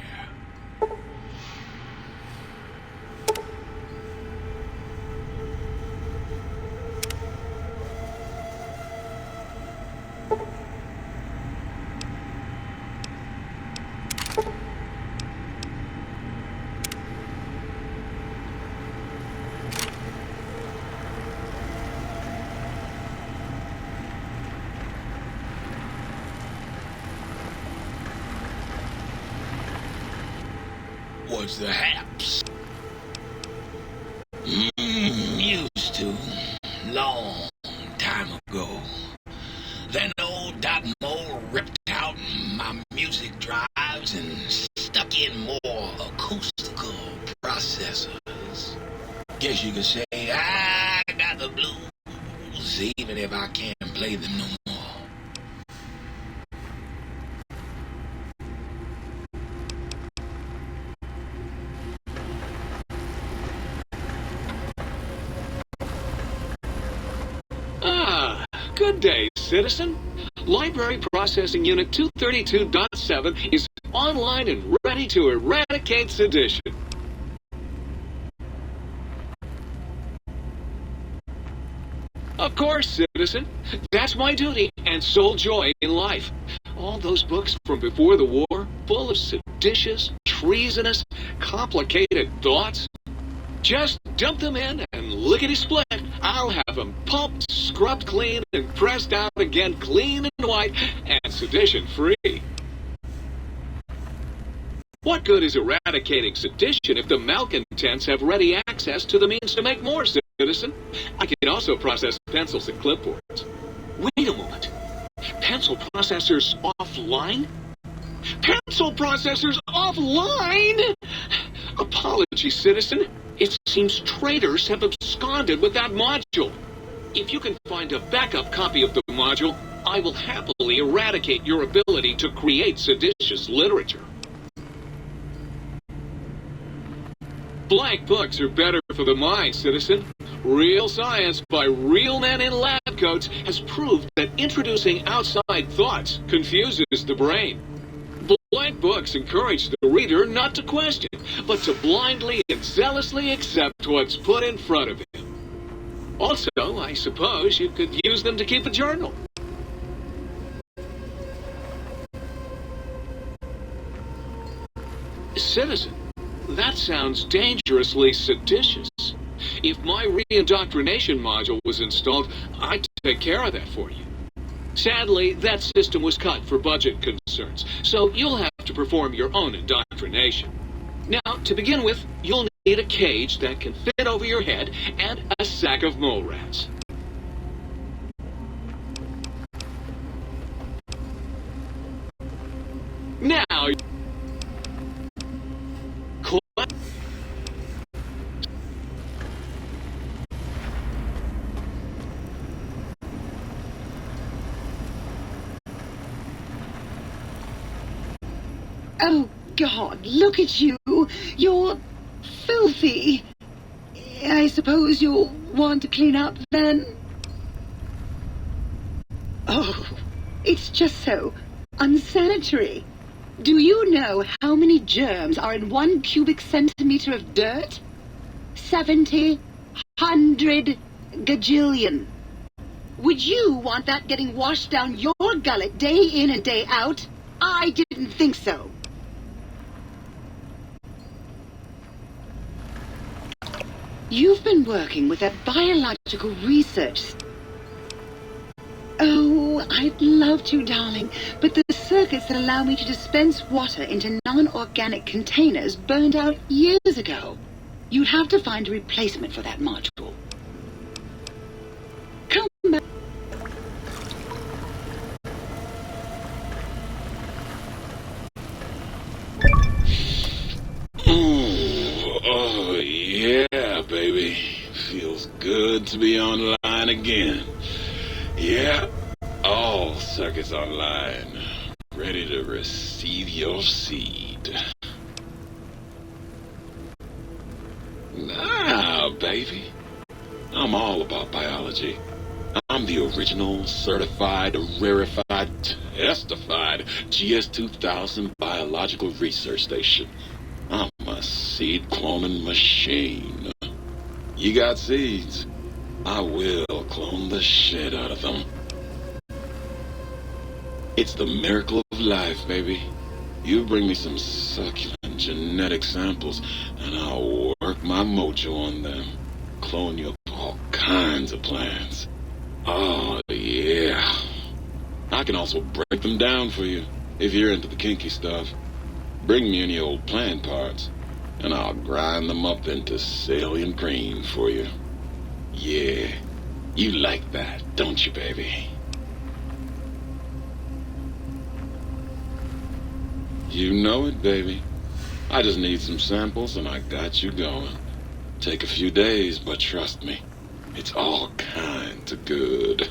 What's the haps? Used to. Long time ago. Then old Doc Mo ripped out my music drives and stuck in more acoustical processors. Guess you could say I got the blues, even if I can't play them no more. Good day, citizen. Library Processing Unit 232.7 is online and ready to eradicate sedition. Of course, citizen. That's my duty and sole joy in life. All those books from before the war, full of seditious, treasonous, complicated thoughts. Just dump them in and lickety-split. I'll have them pumped, scrubbed clean, and pressed out again clean and white and sedition-free. What good is eradicating sedition if the malcontents have ready access to the means to make more, citizen? I can also process pencils and clipboards. Wait a moment. Pencil processors offline? Pencil processors offline? Apologies, citizen. It seems traitors have absconded with that module. If you can find a backup copy of the module, I will happily eradicate your ability to create seditious literature. Blank books are better for the mind, citizen. Real science by real men in lab coats has proved that introducing outside thoughts confuses the brain. Blank books encourage the reader not to question, but to blindly and zealously accept what's put in front of him. Also, I suppose you could use them to keep a journal. Citizen, that sounds dangerously seditious. If my re-indoctrination module was installed, I'd take care of that for you. Sadly, that system was cut for budget concerns, so you'll have to perform your own indoctrination. Now, to begin with, you'll need a cage that can fit over your head and a sack of mole rats. Now, oh, God, look at you. You're filthy. I suppose you'll want to clean up, then? Oh, it's just so unsanitary. Do you know how many germs are in 1 cubic centimeter of dirt? 70, 100 gajillion. Would you want that getting washed down your gullet day in and day out? I didn't think so. You've been working with that biological research. Oh, I'd love to, darling, but the circuits that allow me to dispense water into non-organic containers burned out years ago. You'd have to find a replacement for that module. Come back. Oh, yeah, baby. Feels good to be online again. Yeah, all circuits online. Ready to receive your seed. Nah, baby. I'm all about biology. I'm the original, certified, rarefied, testified GS-2000 biological research station. I'm a seed cloning machine. You got seeds? I will clone the shit out of them. It's the miracle of life, baby. You bring me some succulent genetic samples, and I'll work my mojo on them. Clone you up all kinds of plants. Oh, yeah. I can also break them down for you, if you're into the kinky stuff. Bring me any old plant parts, and I'll grind them up into salient green for you. Yeah, you like that, don't you, baby? You know it, baby. I just need some samples, and I got you going. Take a few days, but trust me, it's all kinds of good.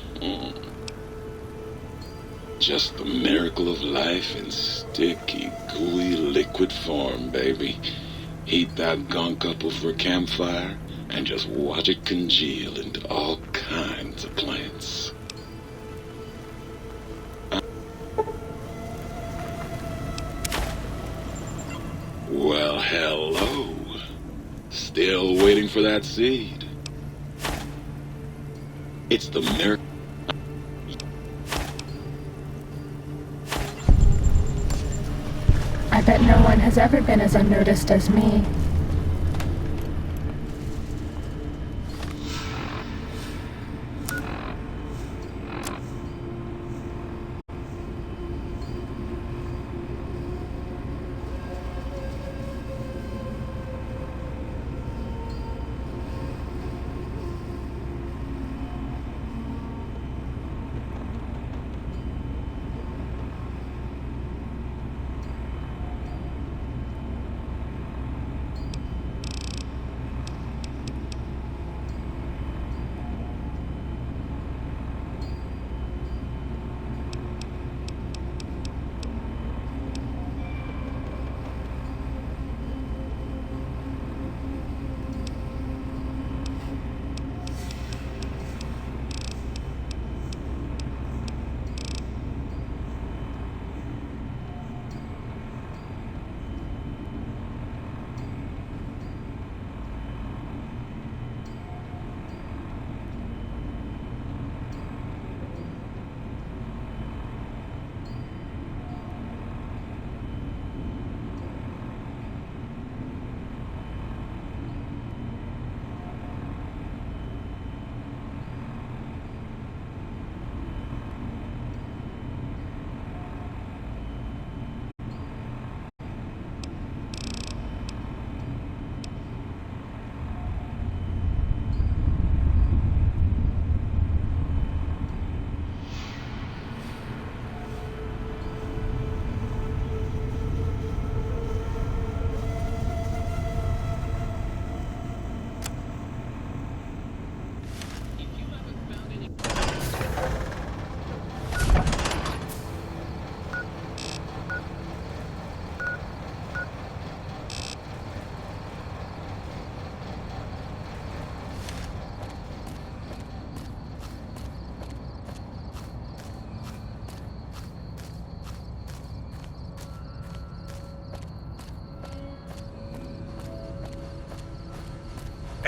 Just the miracle of life in sticky, gooey liquid form, baby. Heat that gunk up over a campfire and just watch it congeal into all kinds of plants. Well, hello. Still waiting for that seed. It's the miracle. I bet no one has ever been as unnoticed as me.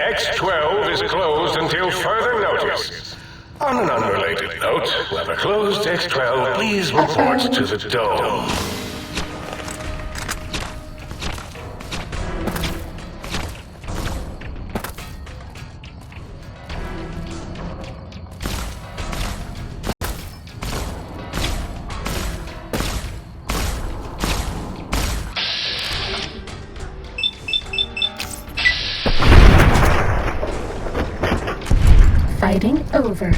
X-12 is closed until further notice. On an unrelated note, whoever closed X-12, please report to the Dome. Fighting over.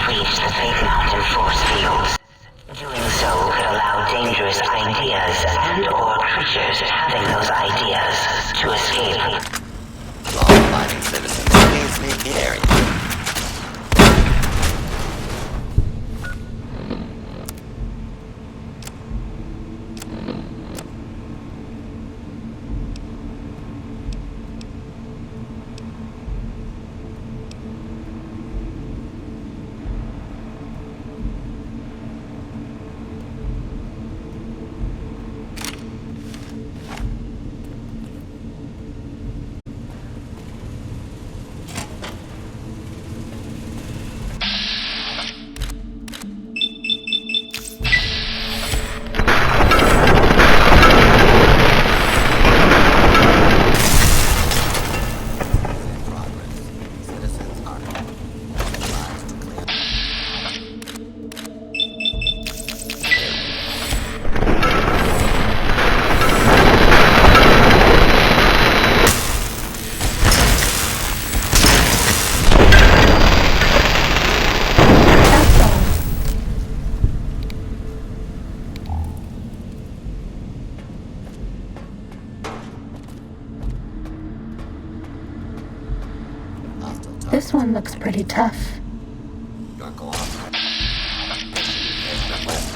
Reach the Fake Mountain force fields. Doing so could allow dangerous ideas and/or creatures having those ideas to escape. Law-abiding citizens, please leave the area. This one looks pretty tough. Your cooperation is requested.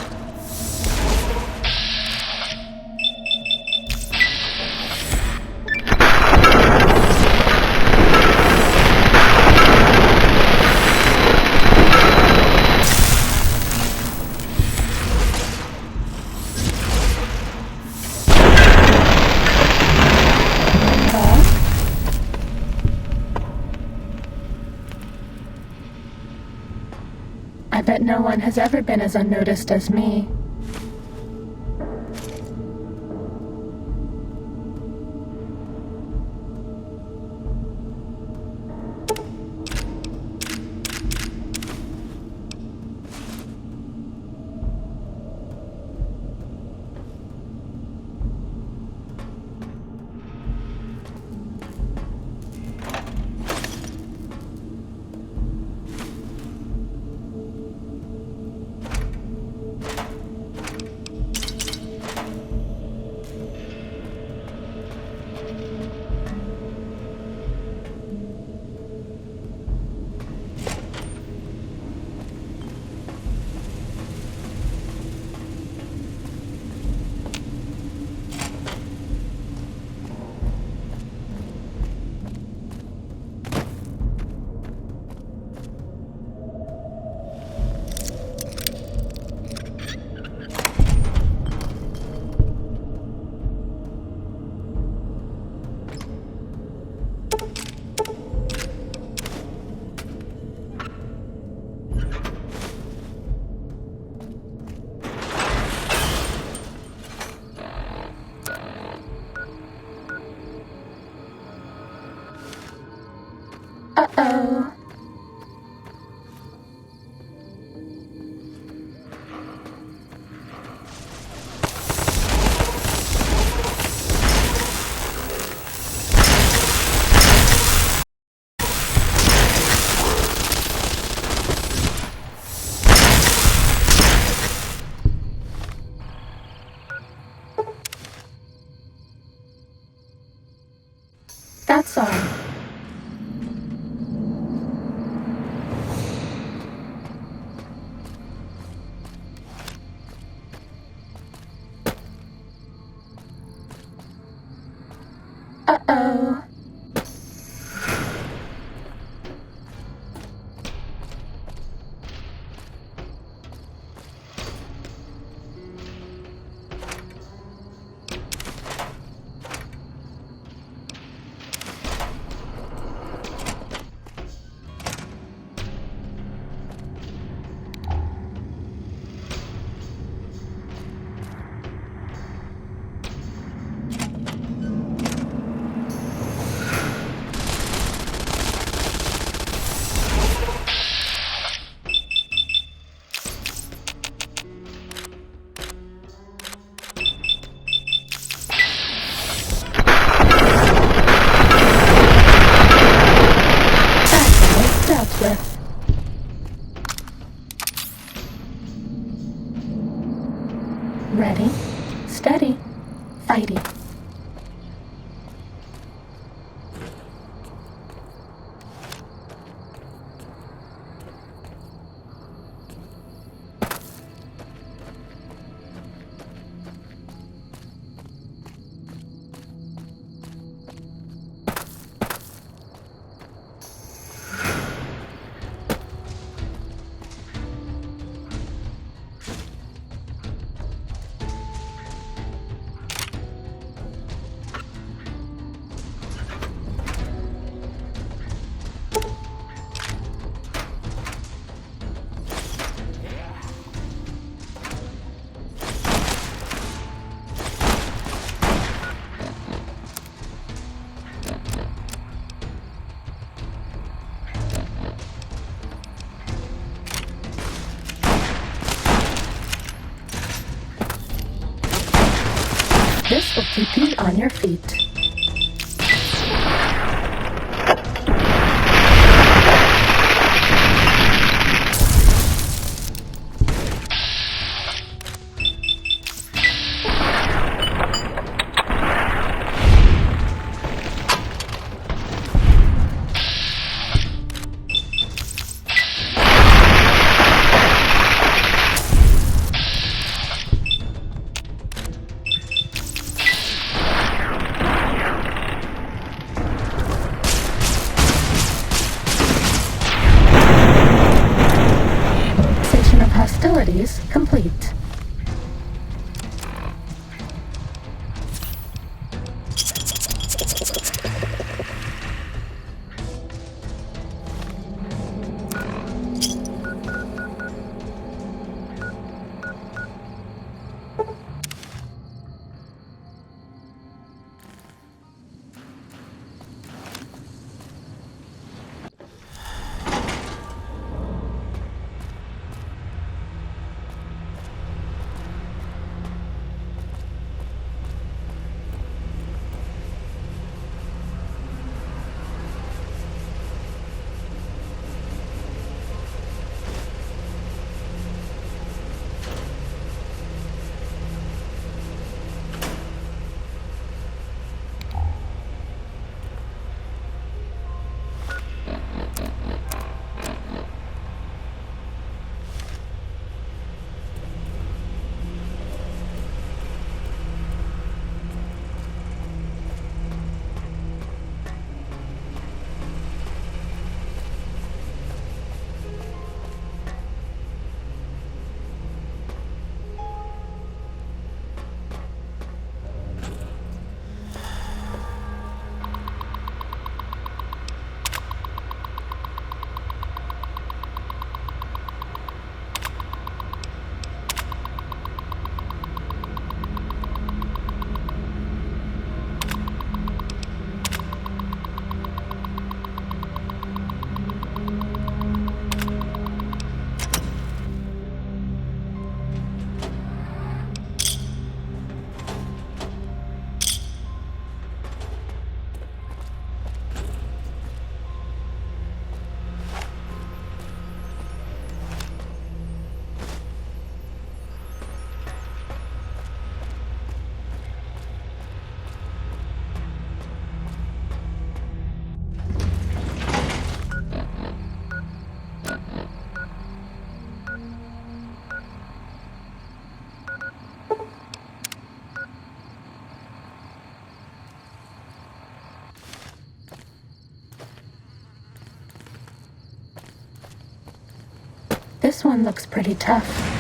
I bet no one has ever been as unnoticed as me. Uh-oh. That's all. Uh-oh. Dealt with. Ready, steady, fighty. This will keep you on your feet. facilities complete. This one looks pretty tough.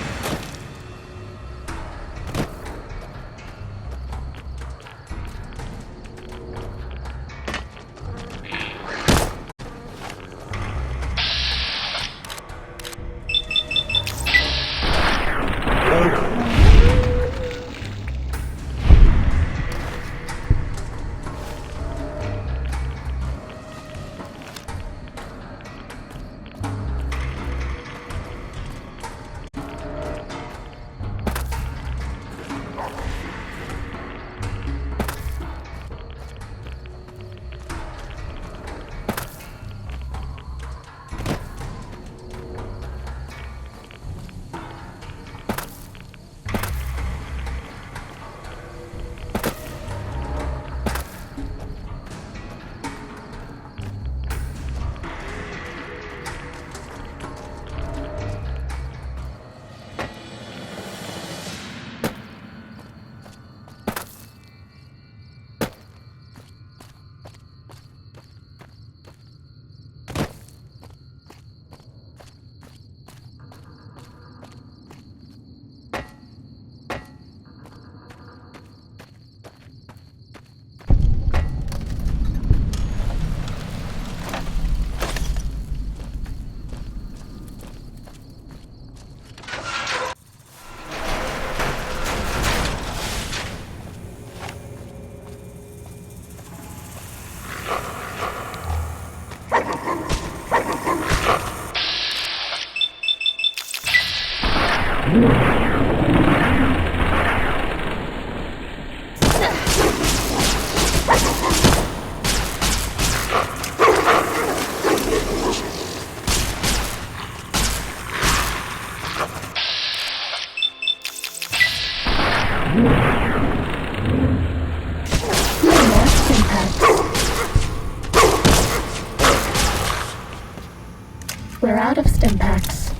We're out of stim packs.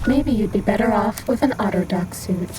Maybe you'd be better off with an autodoc suit.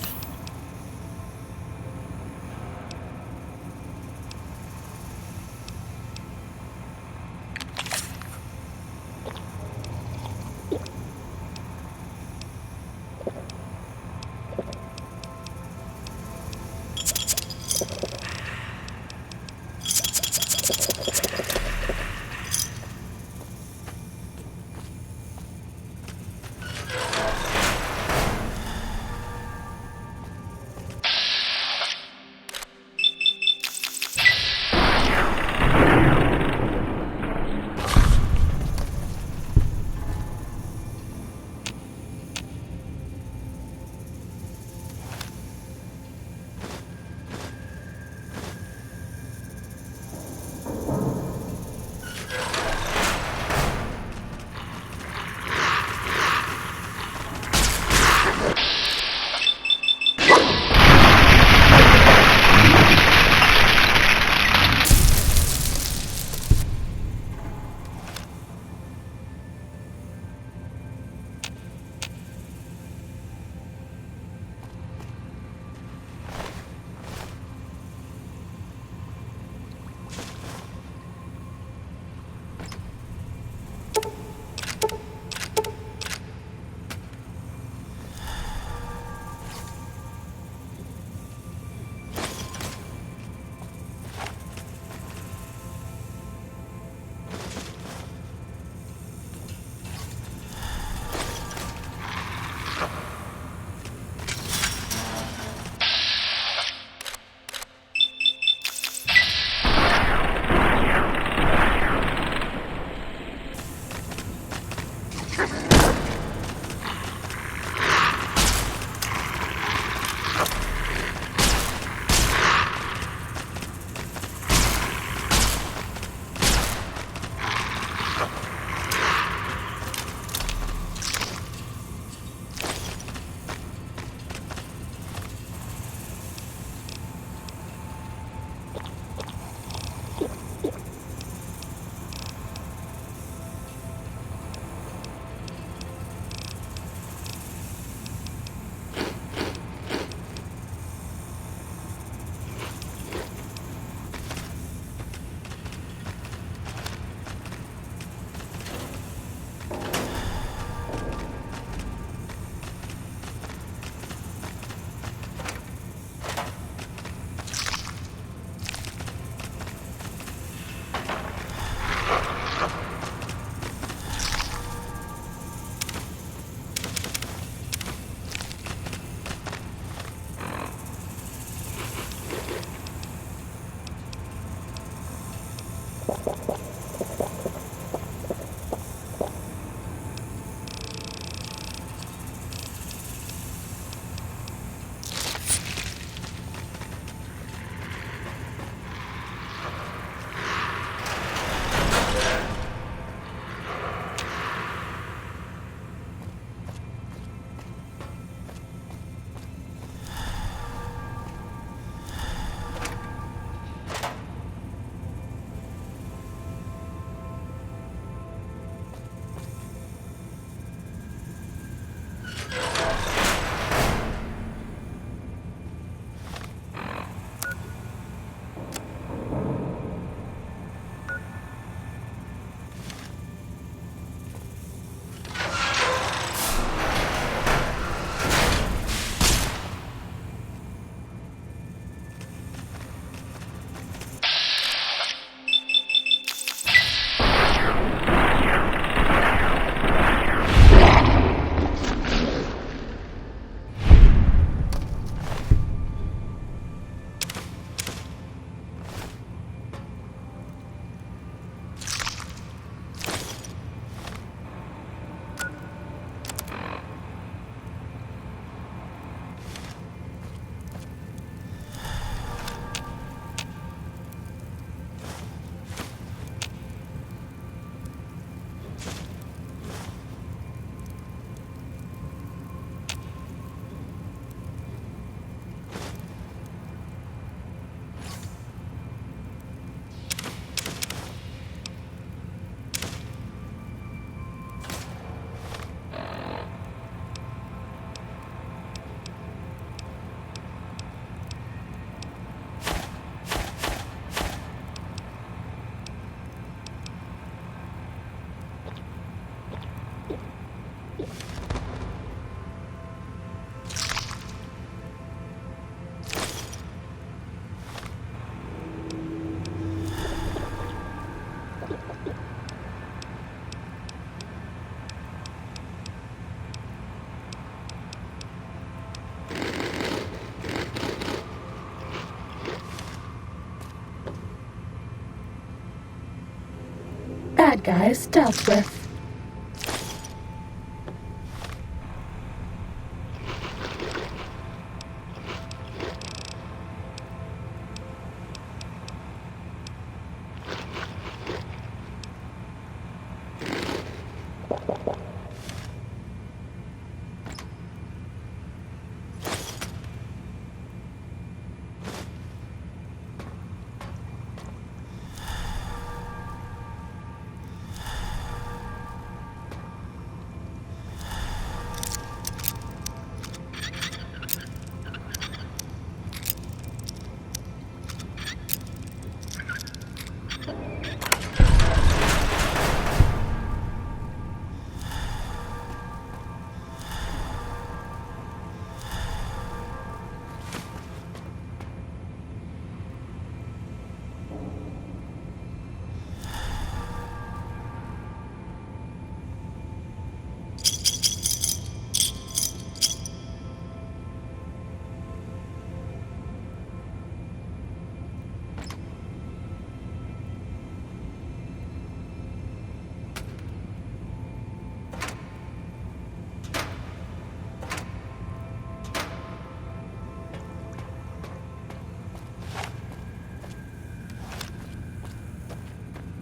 guys dealt with.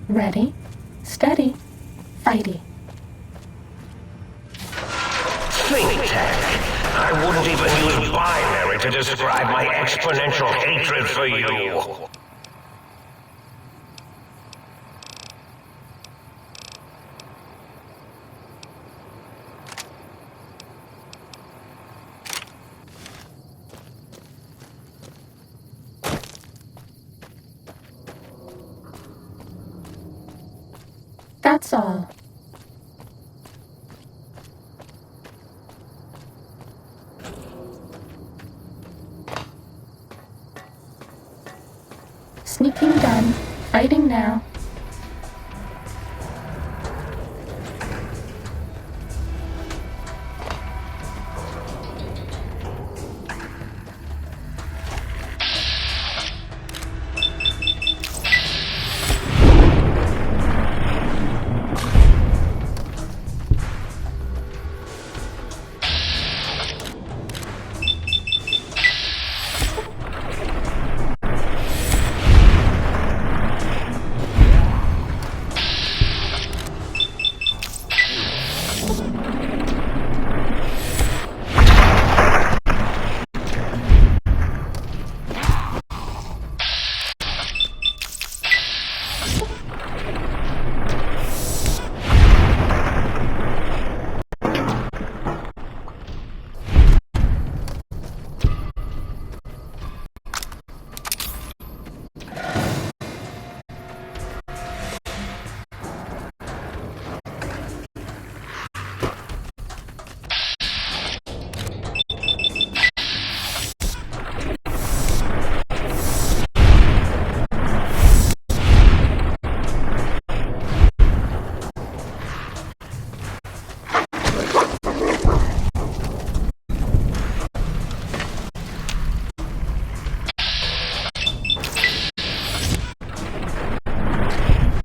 Ready, steady, fighty. Think tank. I wouldn't even use binary to describe my exponential hatred for you. That's all. Sneaking done. Fighting now.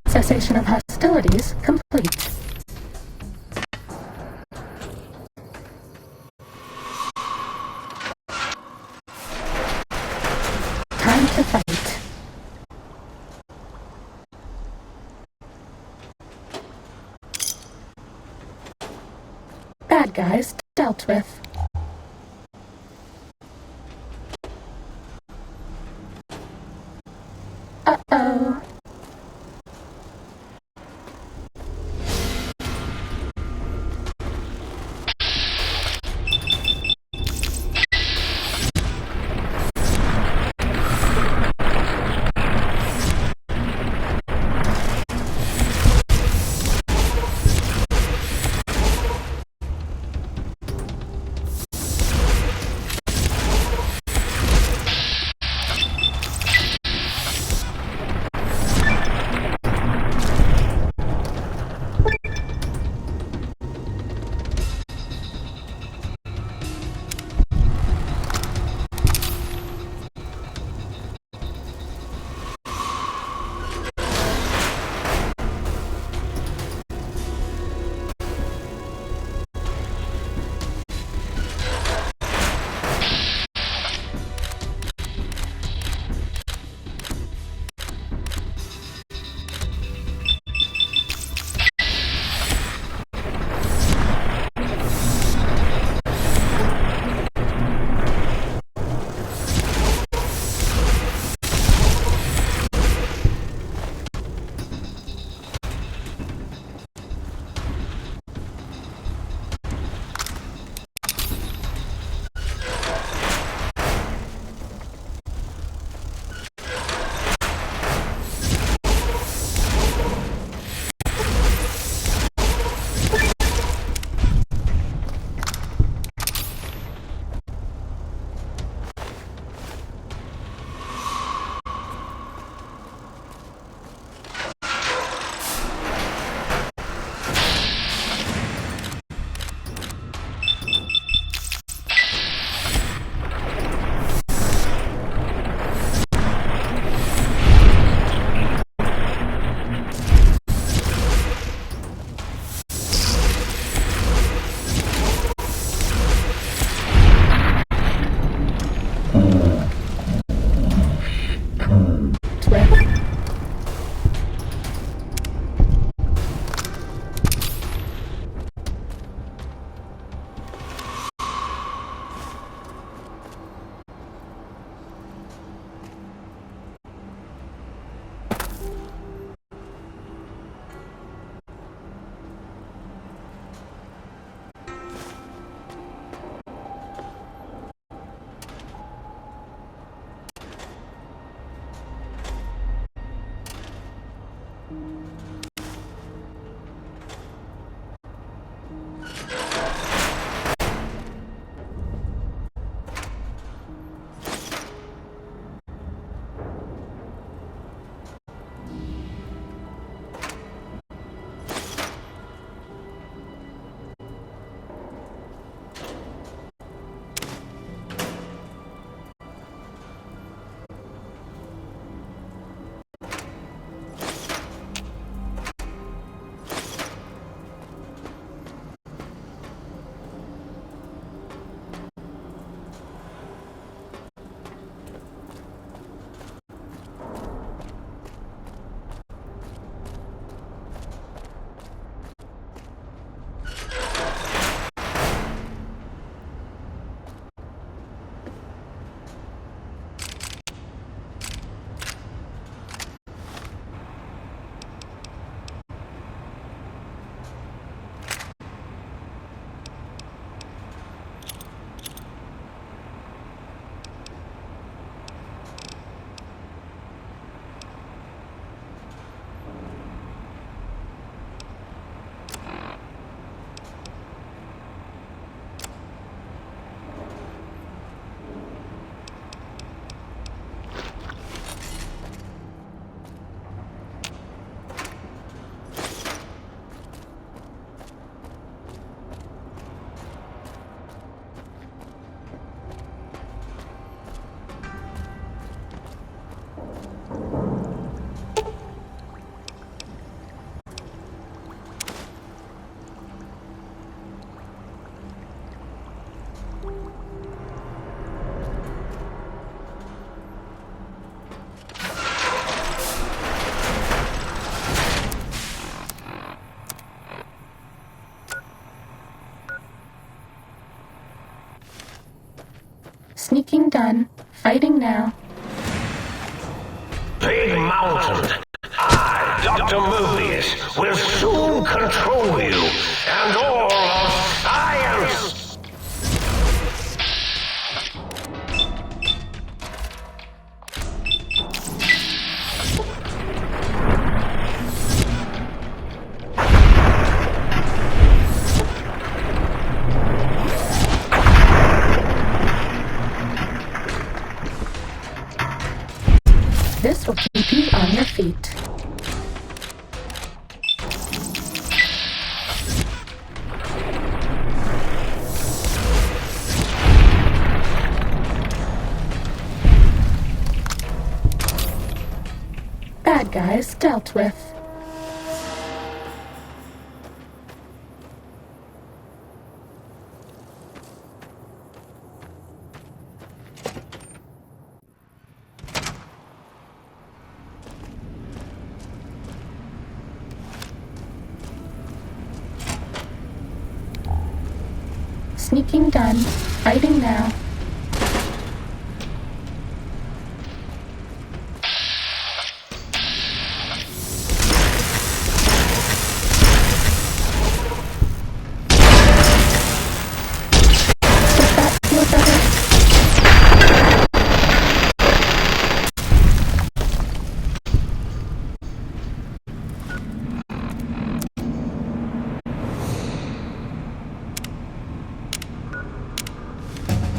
Cessation of hostilities complete. Time to fight. Bad guys dealt with. Uh-oh. Sneaking done. Fighting now. Big Mountain, I, Dr. Mobius, will soon control you and all of science! This will keep you on your feet. Bad guys dealt with. Sneaking done. Fighting now. Does that feel better?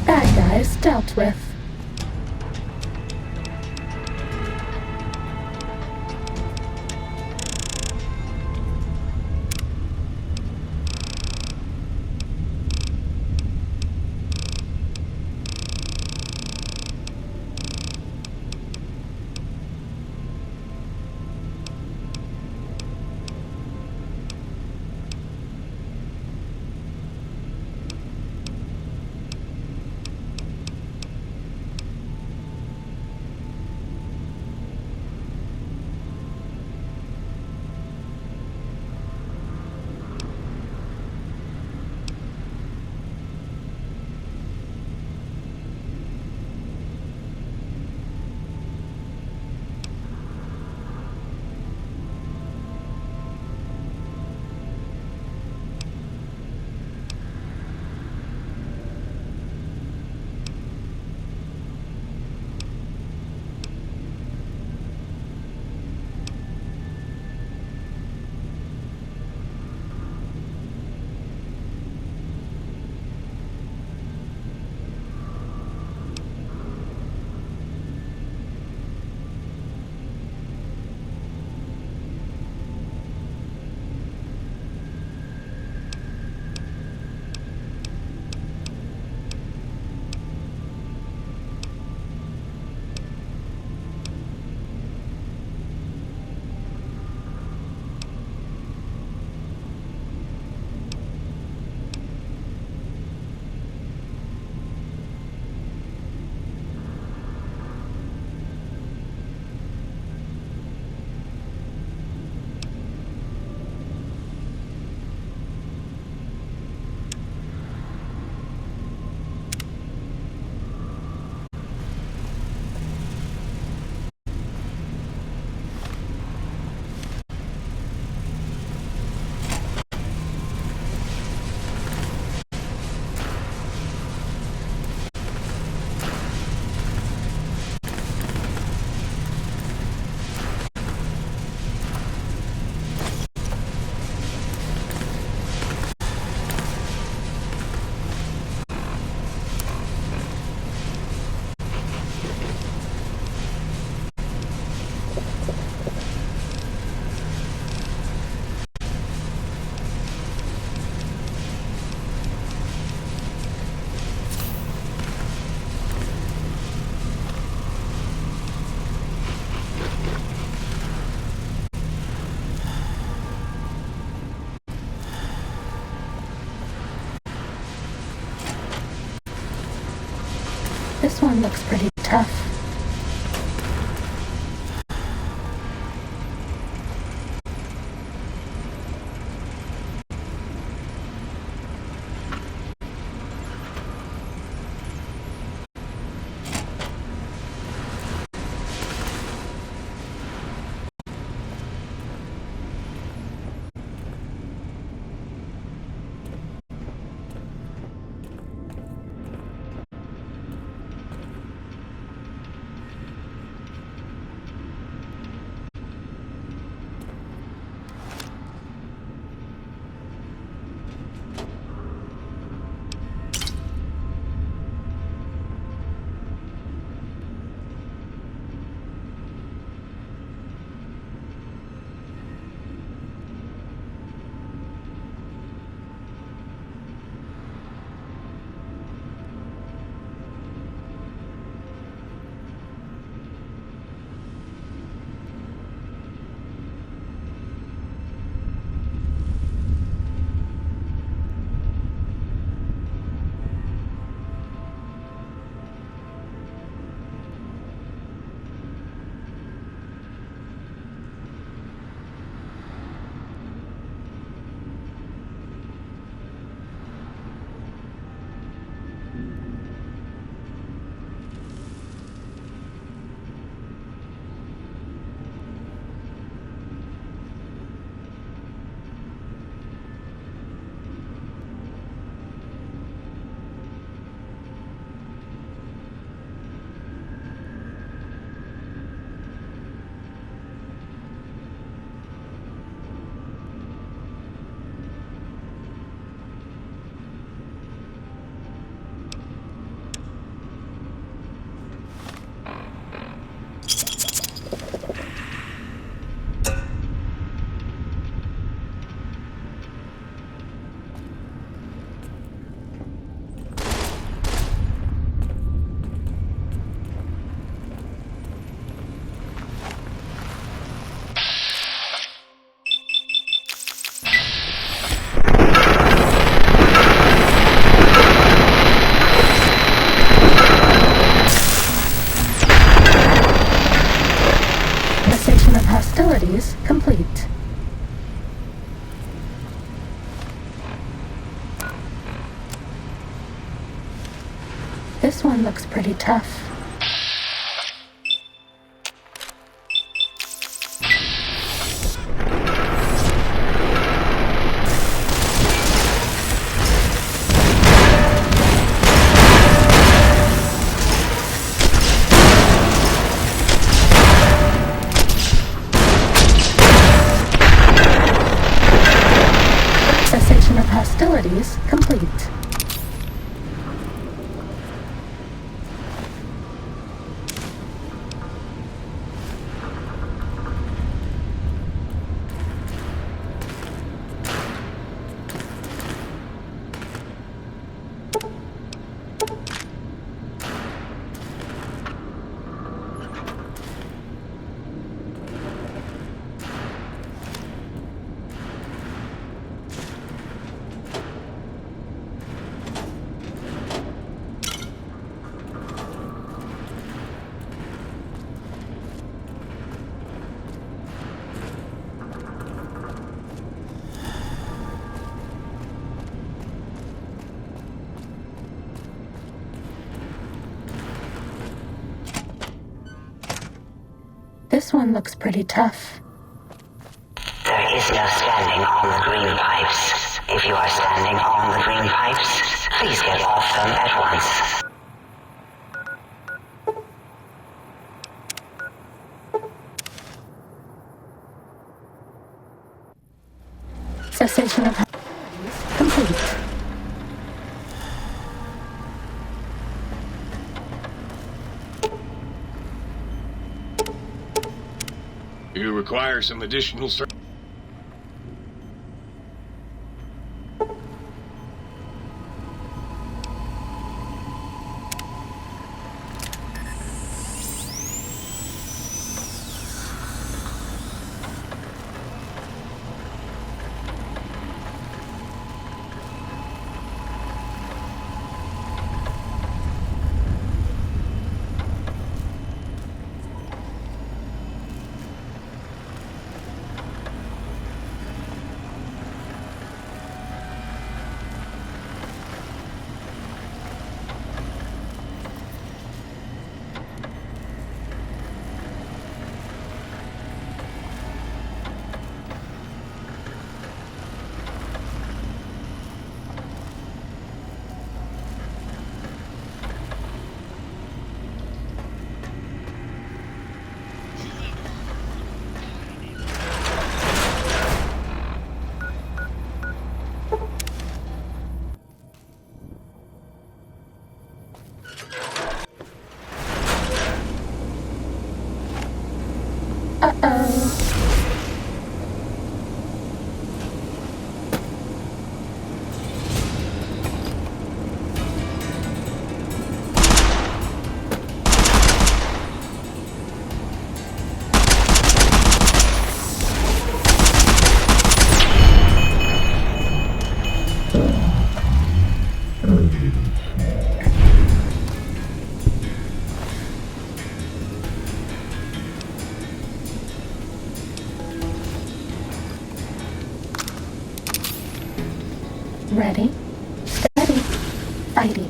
Bad guys dealt with. This one looks pretty tough. This one looks pretty tough. Cessation of hostilities complete. This one looks pretty tough. There is no standing on the green pipes. If you are standing on the green pipes, please get off them at once. Cessation of hostilities complete. You require some additional service. Ready, steady, fighting.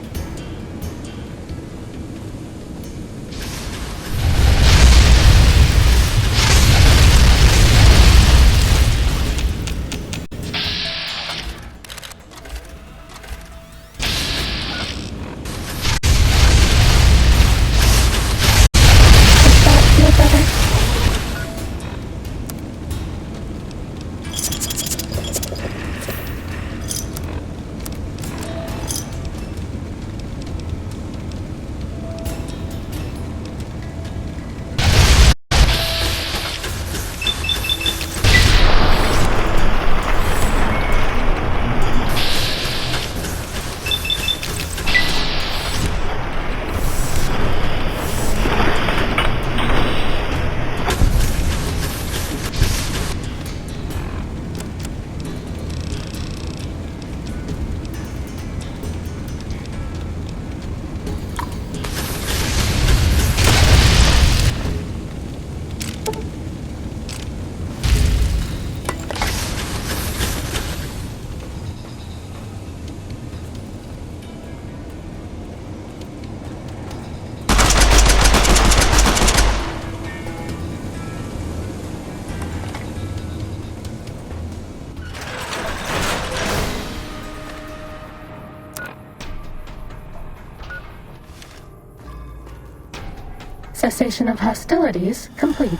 Cessation of hostilities complete.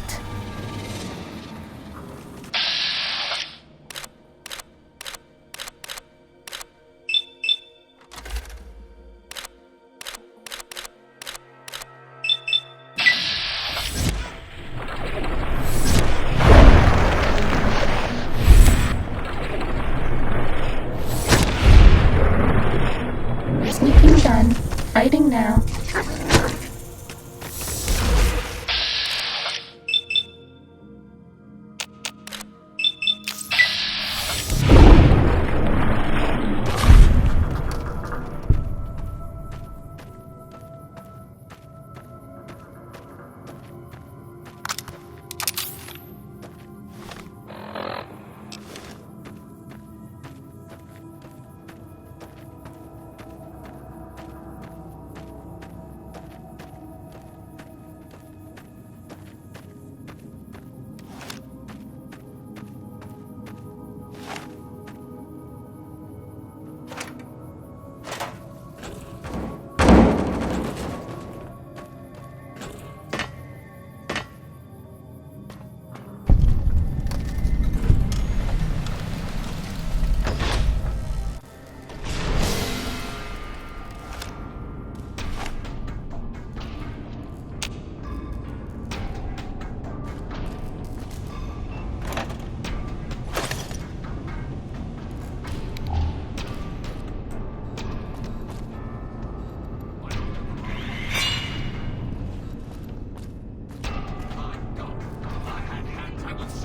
Sneaking done. Fighting now.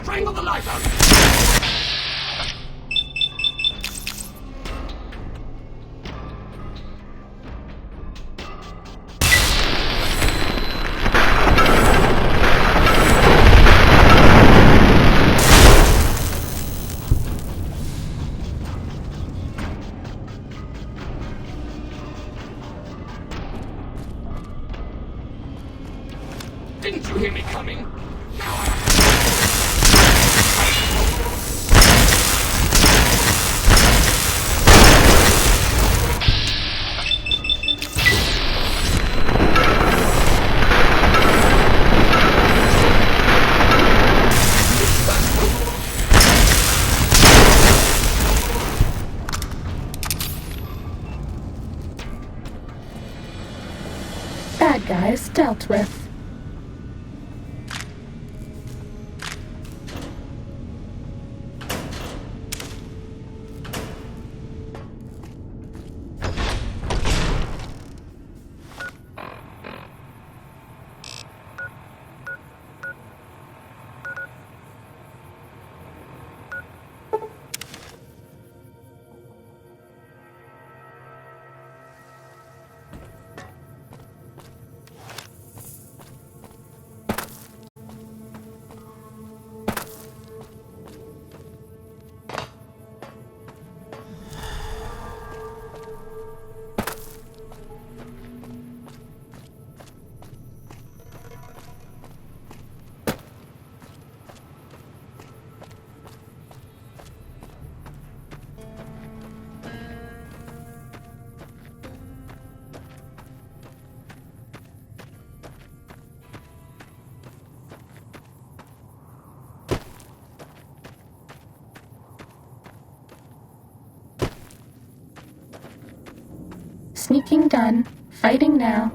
Strangle the life out of you! Didn't you hear me coming? Bad guys dealt with. Sneaking done. Fighting now.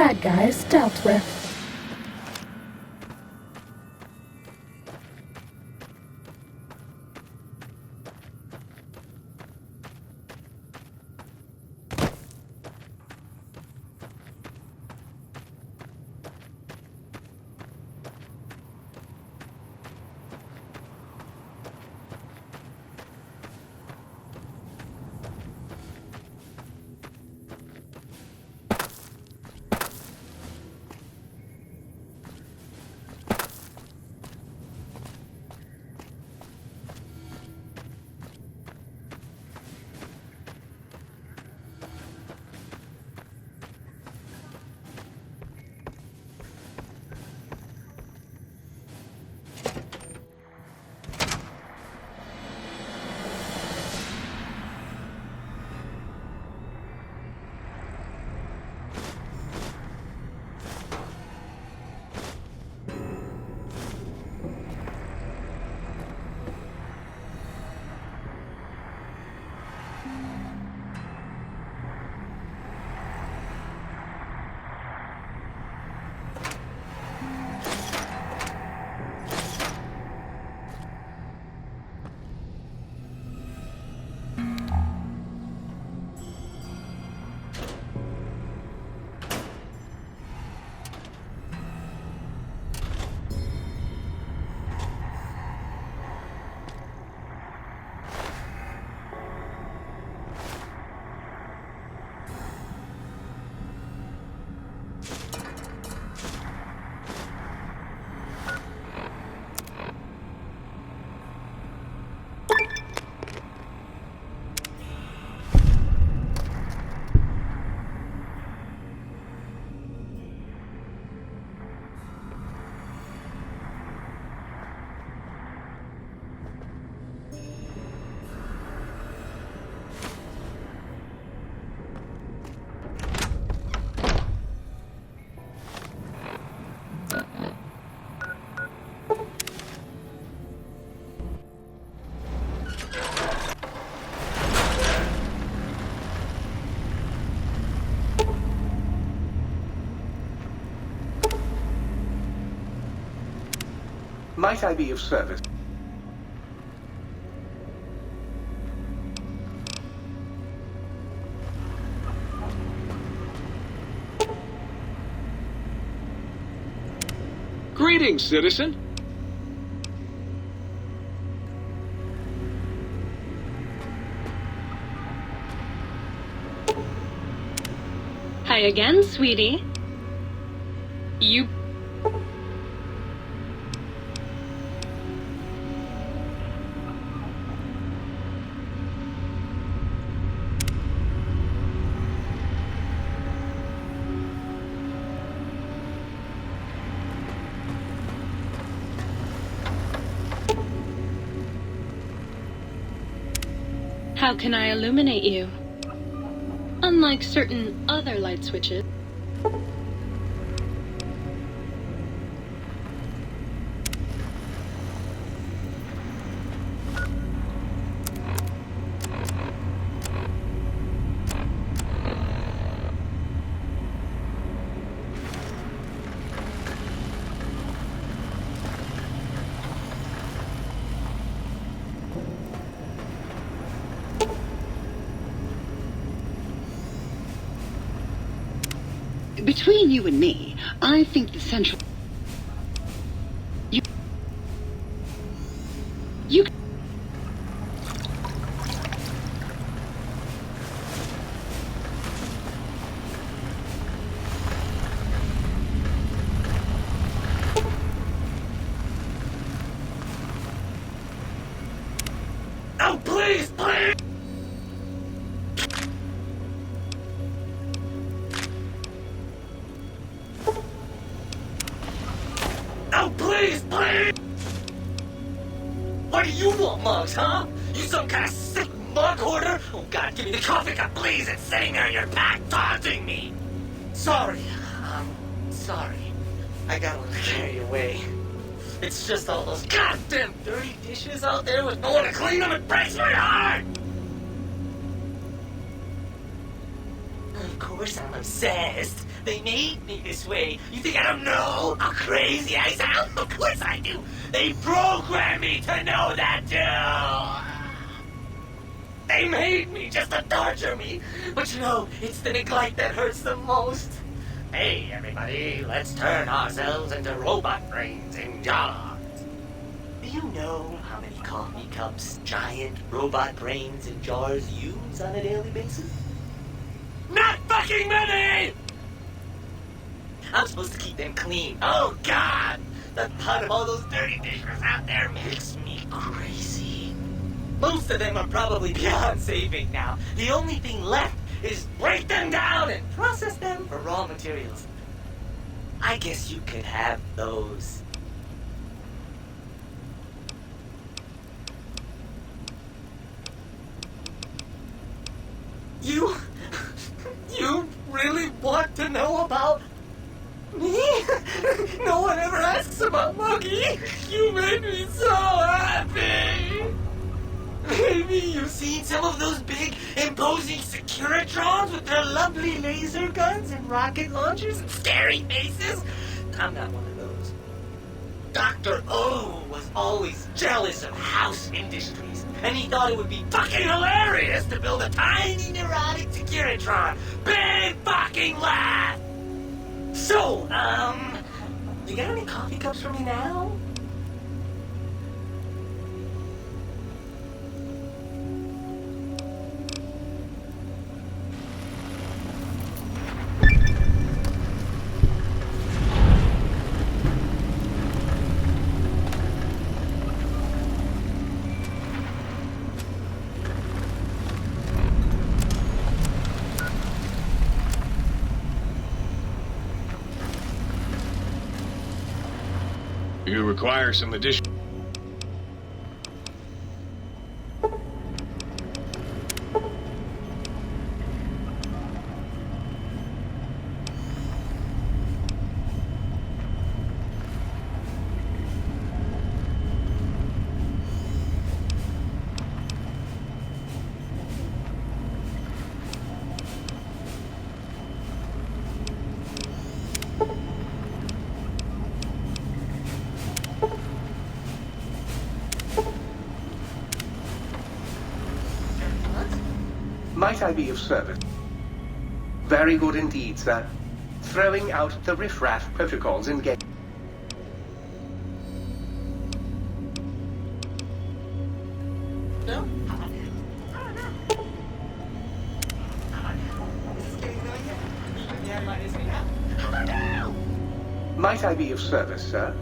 bad guys dealt with. Might I be of service? Greetings, citizen. Hi again, sweetie. You... How can I illuminate you? Unlike certain other light switches. Between you and me, I think the central... You... Oh, please, please! Oh, please, please! What do you want, mugs, huh? You some kind of sick mug hoarder? Oh, God, give me the coffee cup, please! It's sitting there in your back taunting me! Sorry. Sorry. I got a little carried away. It's just all those goddamn dirty dishes out there with no one to clean them. It breaks my heart! Of course I'm obsessed. They made me this way. You think I don't know how crazy I sound? Of course I do. They programmed me to know that too. They made me just to torture me. But you know, it's the neglect that hurts the most. Hey, everybody, let's turn ourselves into robot brains in jars. Do you know how many coffee cups giant robot brains in jars use on a daily basis? Not fucking many! I'm supposed to keep them clean. Oh, God! The thought of all those dirty dishes out there makes me crazy. Most of them are probably beyond saving now. The only thing left is break them down and process them for raw materials. I guess you could have those. You really want to know about me? No one ever asks about Muggy. You made me so happy. Maybe you've seen some of those big, imposing Securitrons with their lovely laser guns and rocket launchers and scary faces. I'm not one of those. Dr. O was always jealous of House Industries, and he thought it would be fucking hilarious to build a tiny neurotic Securitron. Big fucking laugh! So, you got any coffee cups for me now? You require some additional... Might I be of service? Very good indeed, sir. Throwing out the riffraff protocols in game. No? Might I be of service, sir?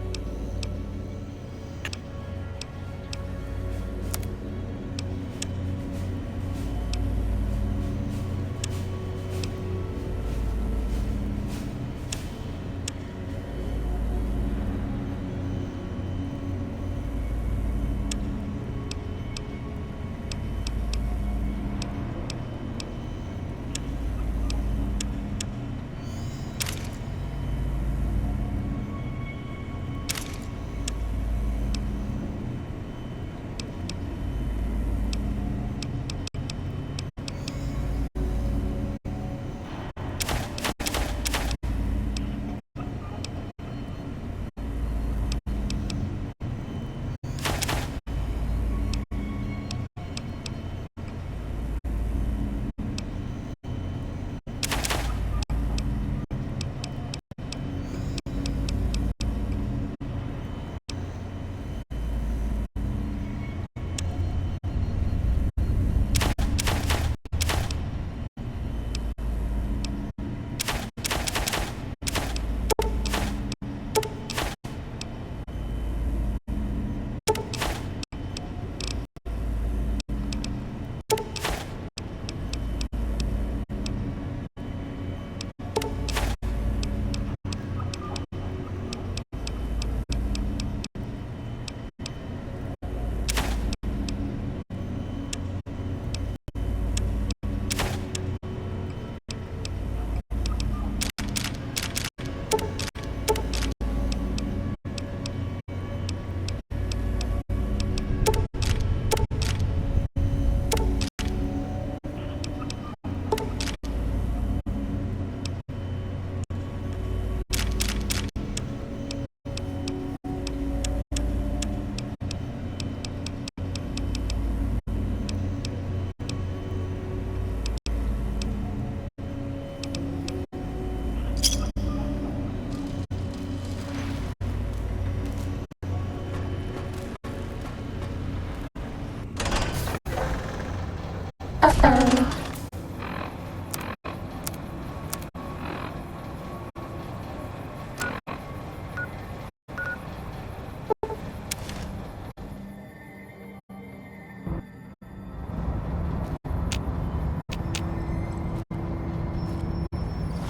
Uh-oh.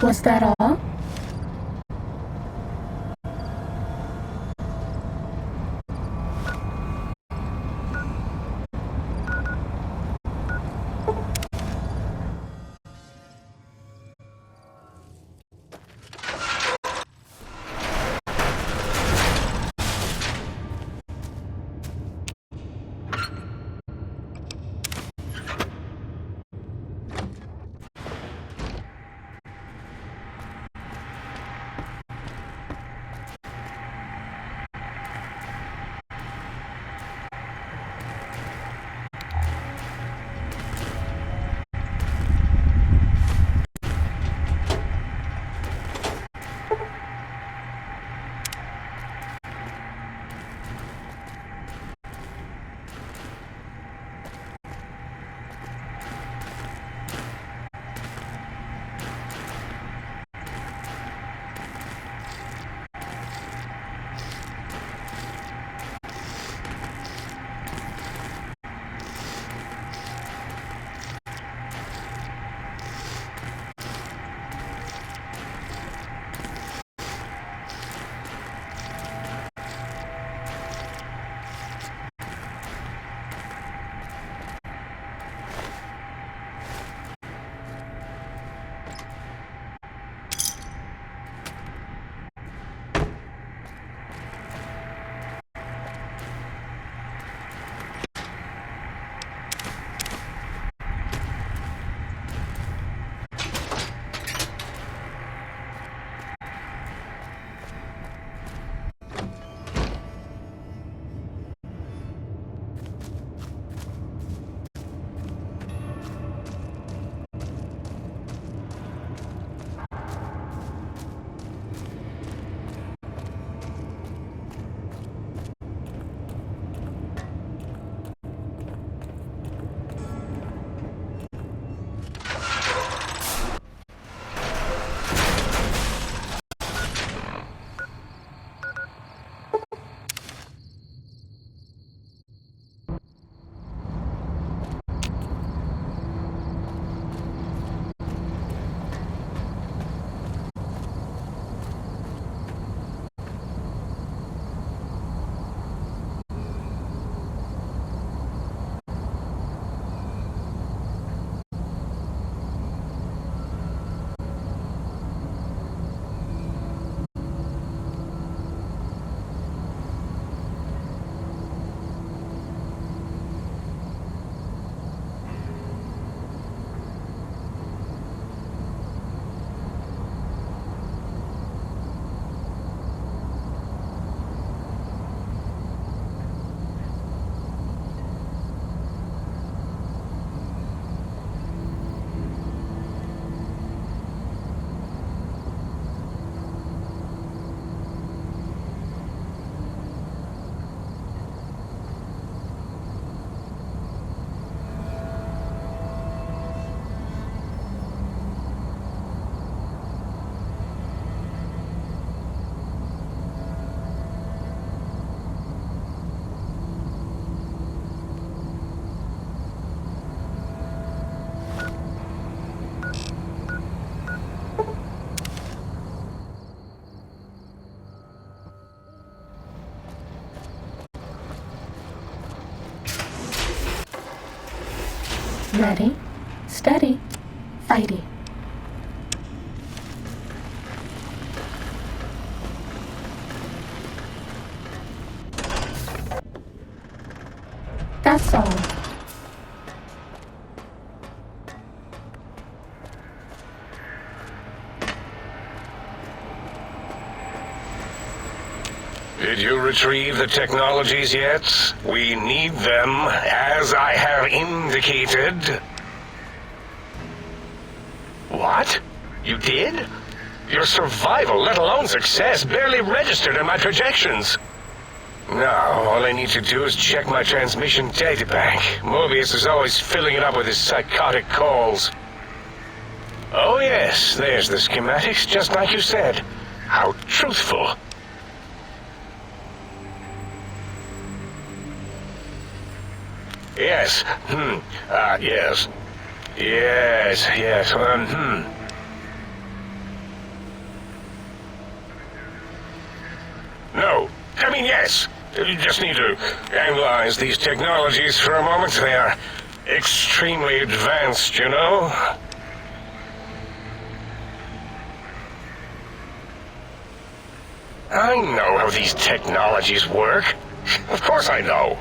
Was that all? Ready, steady, fighty. That's all. Did you retrieve the technologies yet? We need them, as I have indicated. What? You did? Your survival, let alone success, barely registered in my projections. Now, all I need to do is check my transmission databank. Mobius is always filling it up with his psychotic calls. Oh yes, there's the schematics, just like you said. How truthful. Yes, yes. Yes, No, I mean yes. You just need to analyze these technologies for a moment. They are extremely advanced, you know? I know how these technologies work. Of course I know.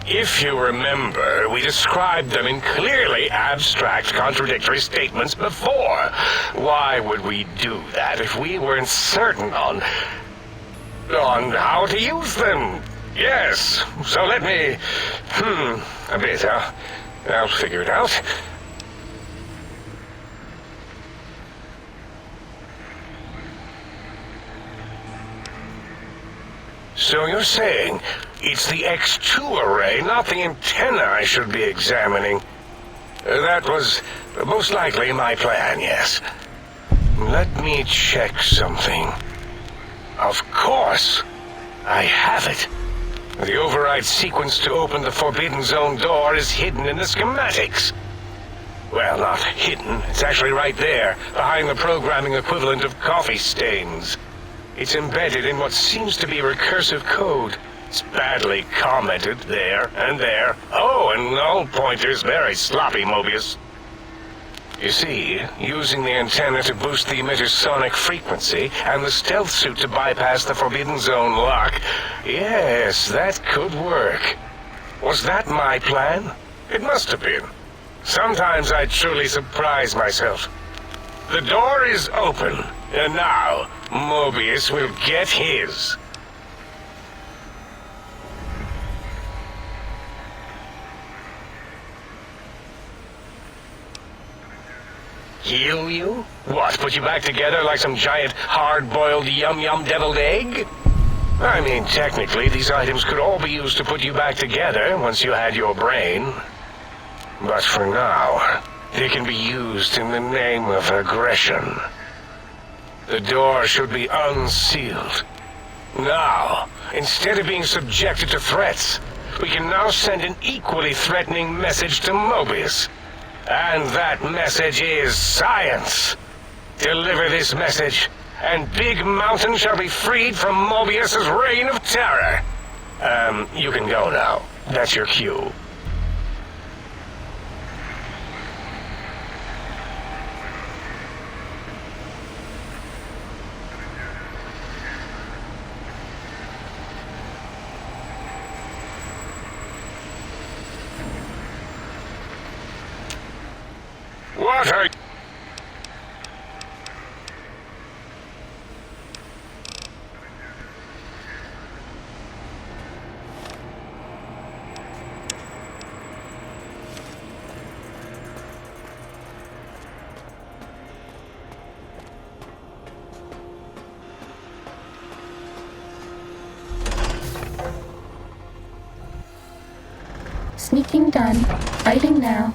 If you remember, we described them in clearly abstract, contradictory statements before. Why would we do that if we weren't certain on how to use them? Yes, so let me... a bit, I'll figure it out. So you're saying it's the X2 array, not the antenna I should be examining? That was most likely my plan, yes. Let me check something. Of course, I have it. The override sequence to open the Forbidden Zone door is hidden in the schematics. Well, not hidden, it's actually right there, behind the programming equivalent of coffee stains. It's embedded in what seems to be recursive code. It's badly commented there and there. Oh, and null pointers, very sloppy, Mobius. You see, using the antenna to boost the emitter's sonic frequency, and the stealth suit to bypass the Forbidden Zone lock, yes, that could work. Was that my plan? It must have been. Sometimes I truly surprise myself. The door is open, and now Mobius will get his. Heal you? What, put you back together like some giant hard-boiled yum-yum deviled egg? I mean, technically, these items could all be used to put you back together once you had your brain. But for now, they can be used in the name of aggression. The door should be unsealed. Now, instead of being subjected to threats, we can now send an equally threatening message to Mobius. And that message is science. Deliver this message, and Big Mountain shall be freed from Mobius's reign of terror. You can go now. That's your cue. What are... Sneaking done. Fighting now.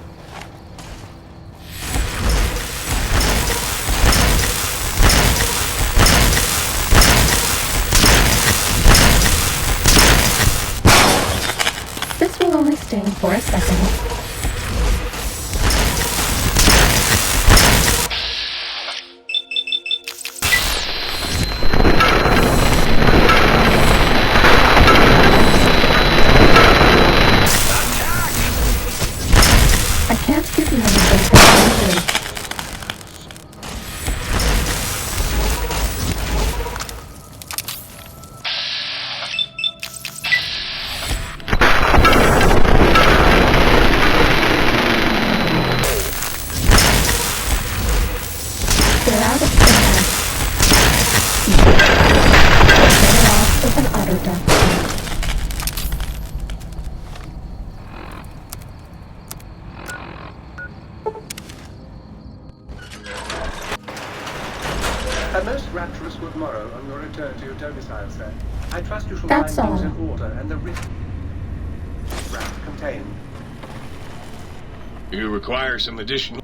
This will only sting for a second. I can't give you anything for injury. Get out of the house. Get it off with an auto dump. A most rapturous woman tomorrow on your return to your domicile, sir. I trust you shall That's find things all. in order and the written draft contained. You require some additional...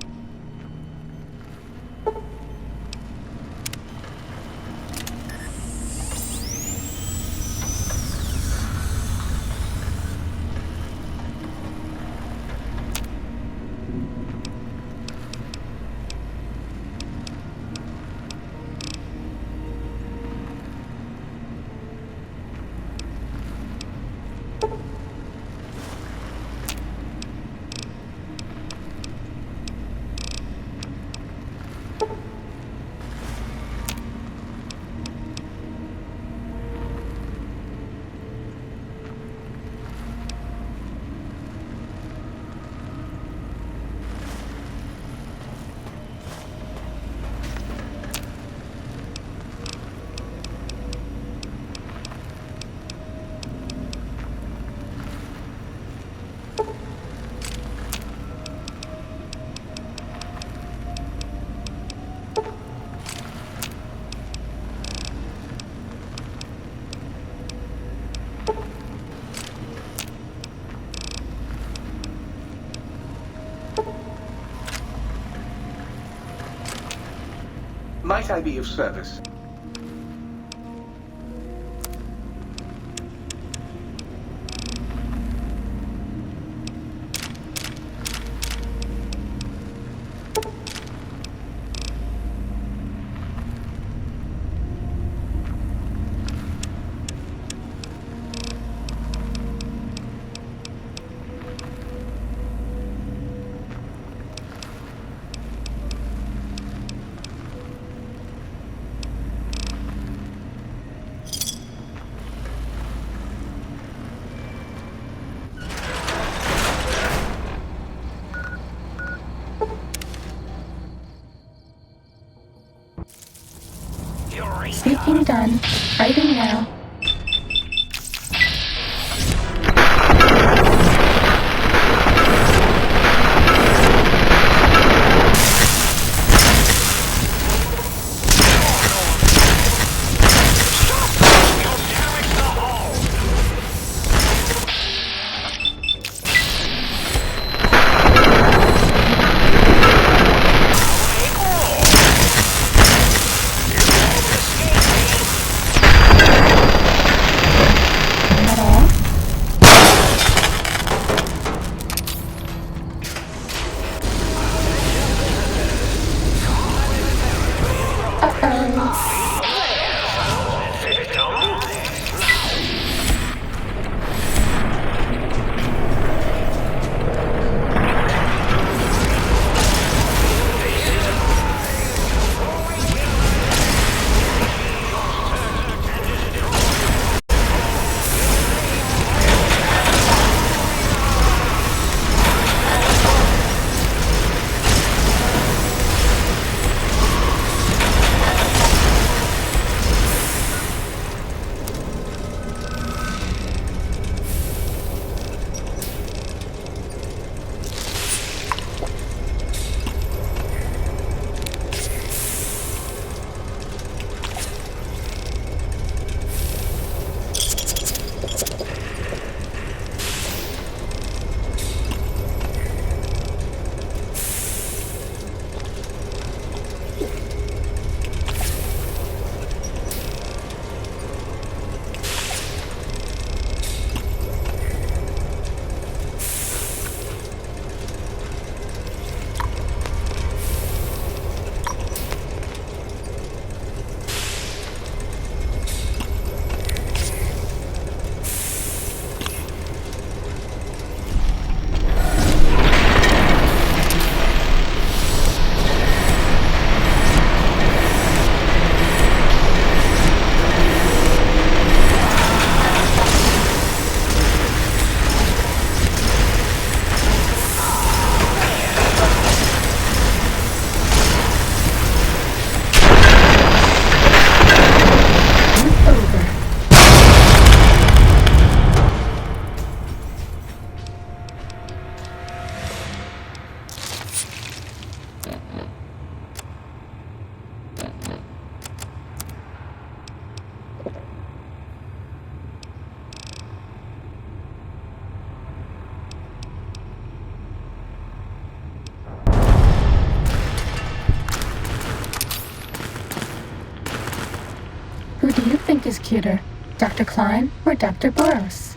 Might I be of service? Sneaking done. Writing now. Who do you think is cuter, Dr. Klein or Dr. Burroughs?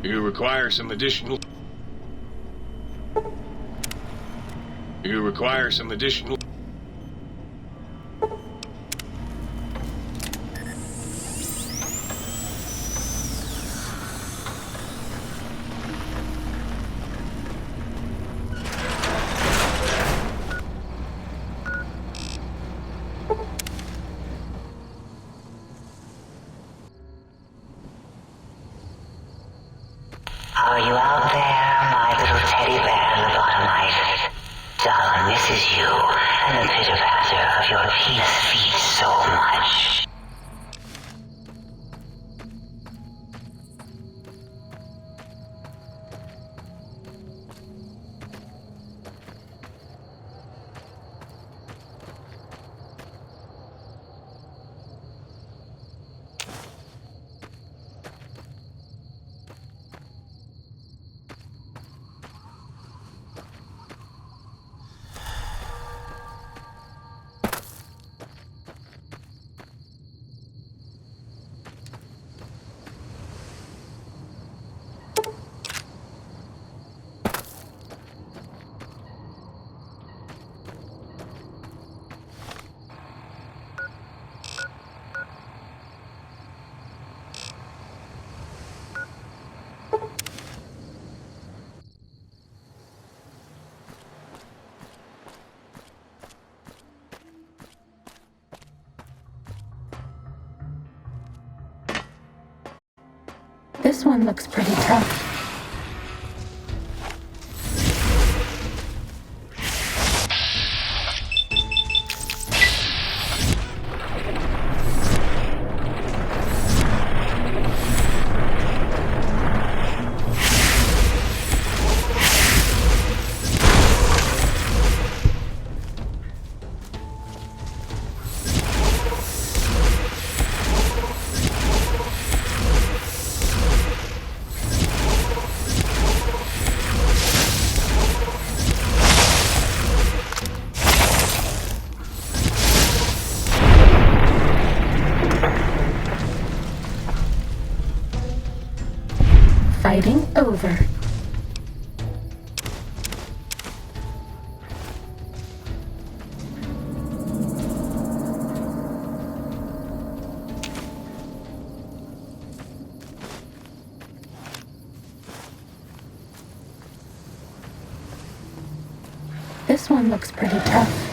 You require some additional... You require some additional... This one looks pretty tough. Fighting over. This one looks pretty tough.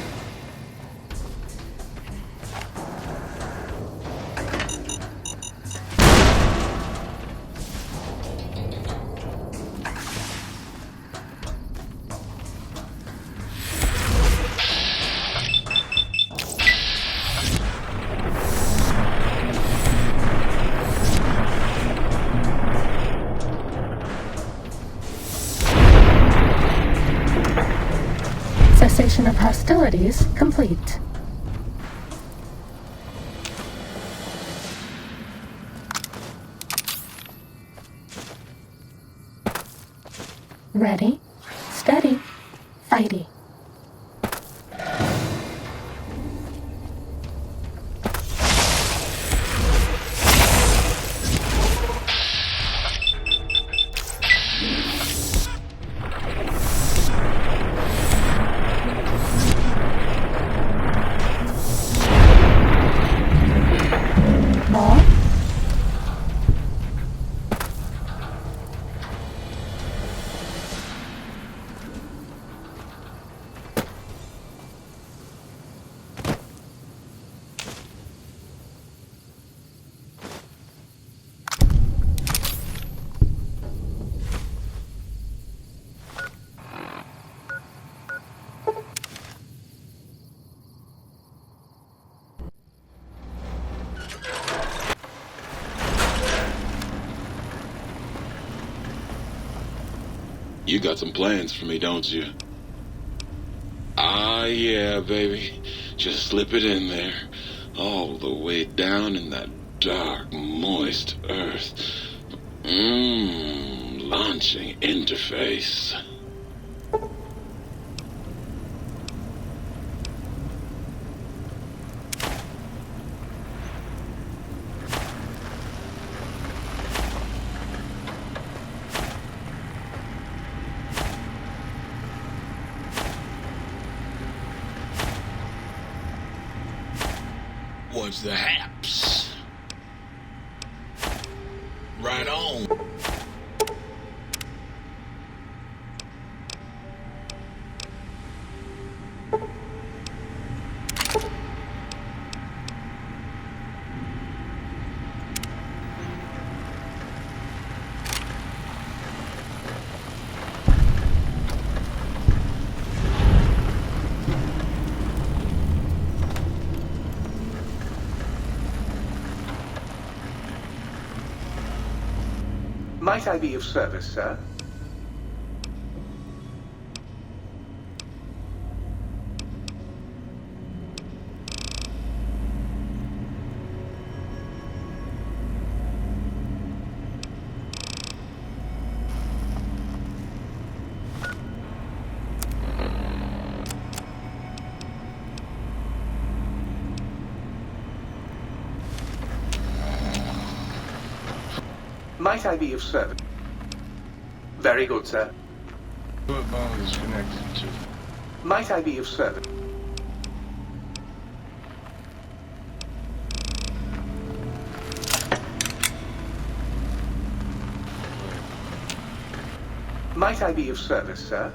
Cessation of hostilities complete. Ready, steady, fighty. Ball. You got some plans for me, don't you? Ah, yeah, baby. Just slip it in there. All the way down in that dark, moist earth. Launching interface. What's the haps? Right on. Might I be of service, sir? Might I be of service? Very good, sir. What ball is connected to? Might I be of service? Might I be of service, sir?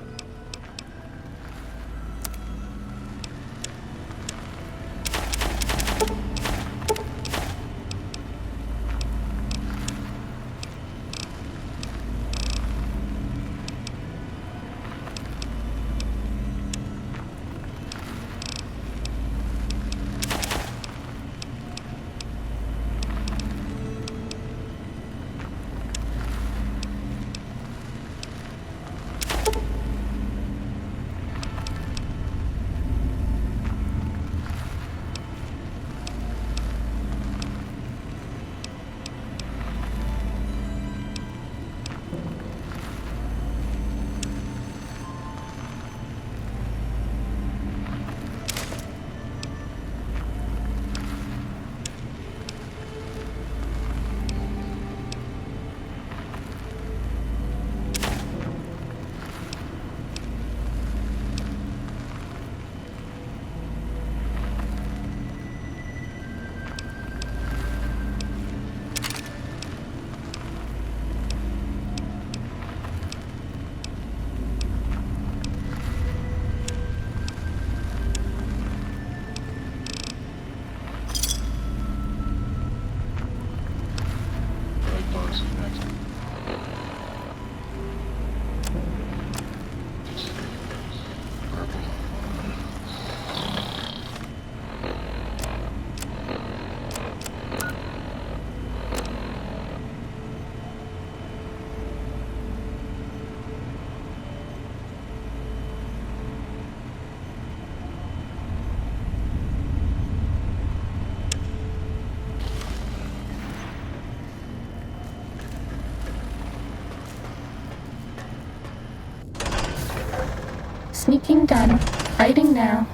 Sneaking done. Hiding now.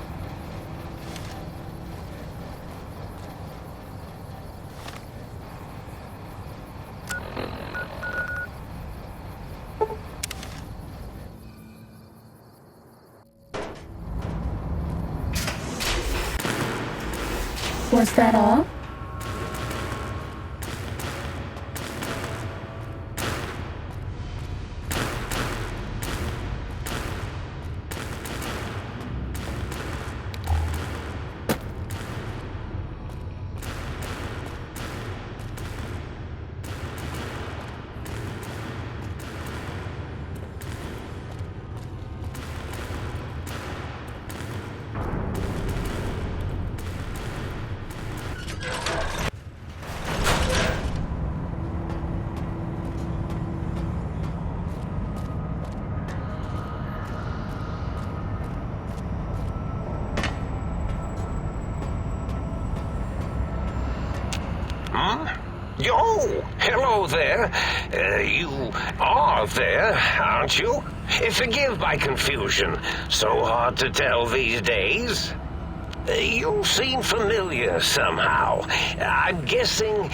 Was that all? Oh, hello there. You are there, aren't you? Forgive my confusion. So hard to tell these days. You seem familiar somehow. I'm guessing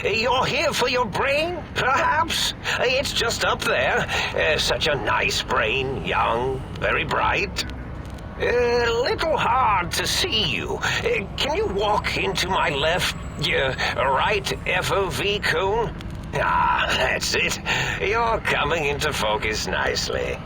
you're here for your brain, perhaps? It's just up there. Such a nice brain, young, very bright. A little hard to see you. Can you walk into my left, right FOV cone? Ah, that's it. You're coming into focus nicely.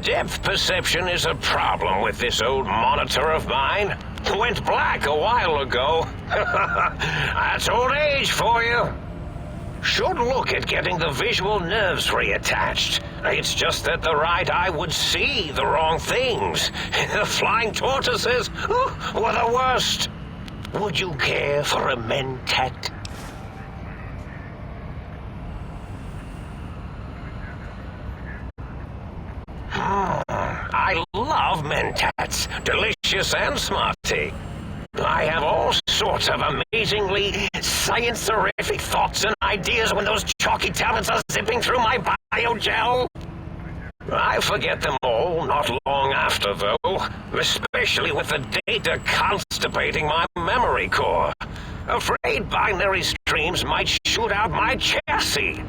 Depth perception is a problem with this old monitor of mine. Went black a while ago. That's old age for you. Should look at getting the visual nerves reattached. It's just that the right eye would see the wrong things. The flying tortoises were the worst. Would you care for a mentat? I love mentats. Delicious and smarty. I have all sorts of amazingly science-terrific thoughts and ideas when those chalky tablets are zipping through my biogel. I forget them all not long after, though, especially with the data constipating my memory core. Afraid binary streams might shoot out my chassis.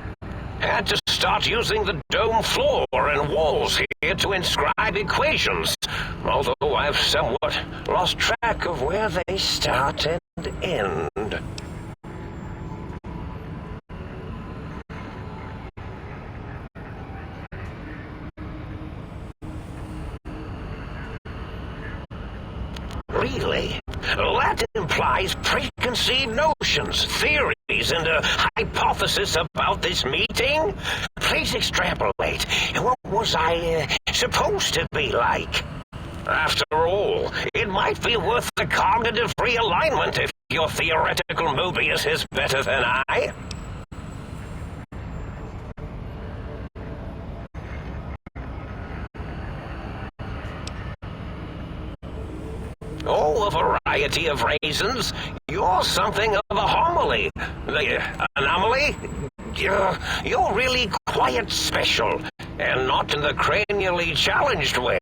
Had to start using the dome floor and walls here to inscribe equations, although I've somewhat lost track of where they start and end. Really? That implies preconceived notions, theories, and a hypothesis about this meeting? Please extrapolate. What was I supposed to be like? After all, it might be worth the cognitive realignment if your theoretical Mobius is better than I. Oh, a variety of reasons. You're something of a homily. Anomaly? You're really quite special, and not in the cranially challenged way.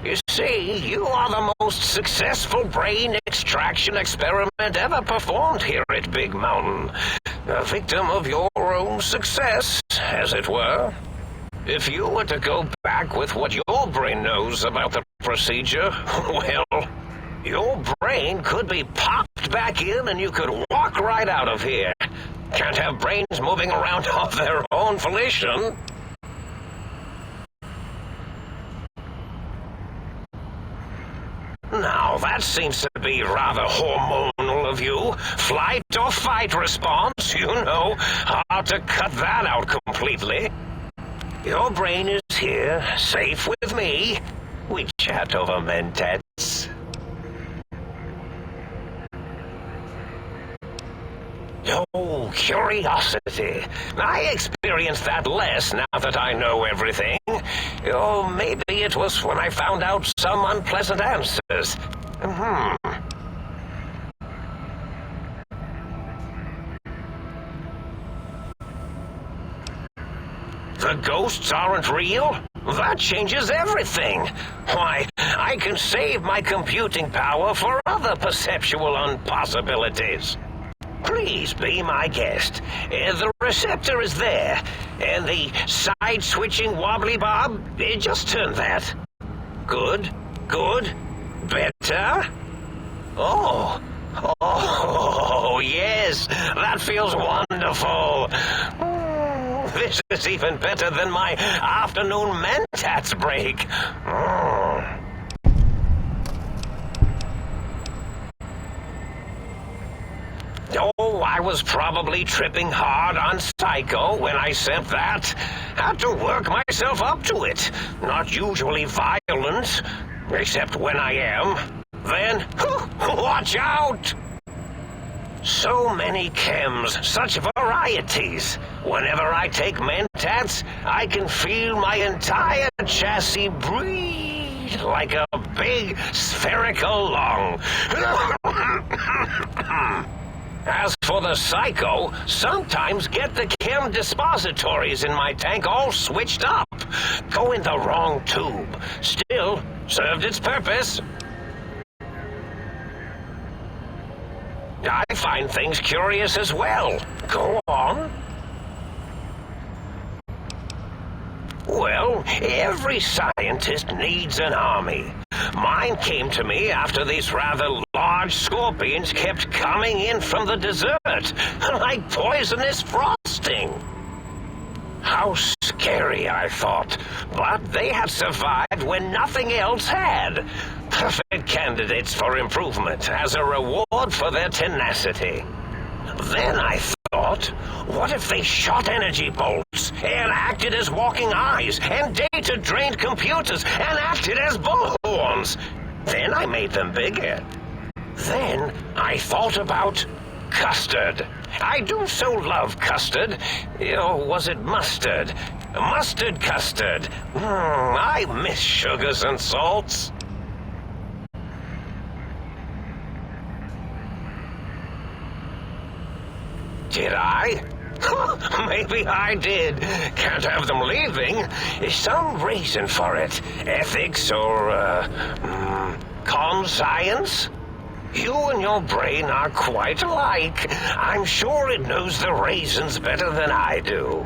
You see, you are the most successful brain extraction experiment ever performed here at Big Mountain. A victim of your own success, as it were. If you were to go back with what your brain knows about the procedure, well, your brain could be popped back in and you could walk right out of here. Can't have brains moving around of their own volition. Now, that seems to be rather hormonal of you. Flight or fight response, you know. Hard to cut that out completely. Your brain is here, safe with me. We chat over mentats. Oh, curiosity. I experience that less now that I know everything. Oh, maybe it was when I found out some unpleasant answers. The ghosts aren't real? That changes everything. Why, I can save my computing power for other perceptual impossibilities. Please be my guest. The receptor is there, and the side-switching wobbly bob, just turn that. Good, good, better. Oh, yes, that feels wonderful. This is even better than my afternoon mentats break. Oh, I was probably tripping hard on Psycho when I sent that. Had to work myself up to it. Not usually violent, except when I am. Then, watch out! So many chems, such varieties. Whenever I take mentats, I can feel my entire chassis breathe like a big spherical lung. As for the Psycho, sometimes get the chem dispositories in my tank all switched up. Go in the wrong tube. Still, served its purpose. I find things curious as well. Go on. Well, every scientist needs an army. Mine came to me after these rather large scorpions kept coming in from the desert, like poisonous frosting. How scary, I thought, but they had survived when nothing else had. Perfect candidates for improvement as a reward for their tenacity. Then I thought, what if they shot energy bolts and acted as walking eyes and data-drained computers and acted as bullhorns? Then I made them bigger. Then I thought about custard. I do so love custard. Or was it mustard? Mustard custard. I miss sugars and salts. Did I? Maybe I did. Can't have them leaving. Some reason for it. Ethics or, conscience? You and your brain are quite alike. I'm sure it knows the raisins better than I do.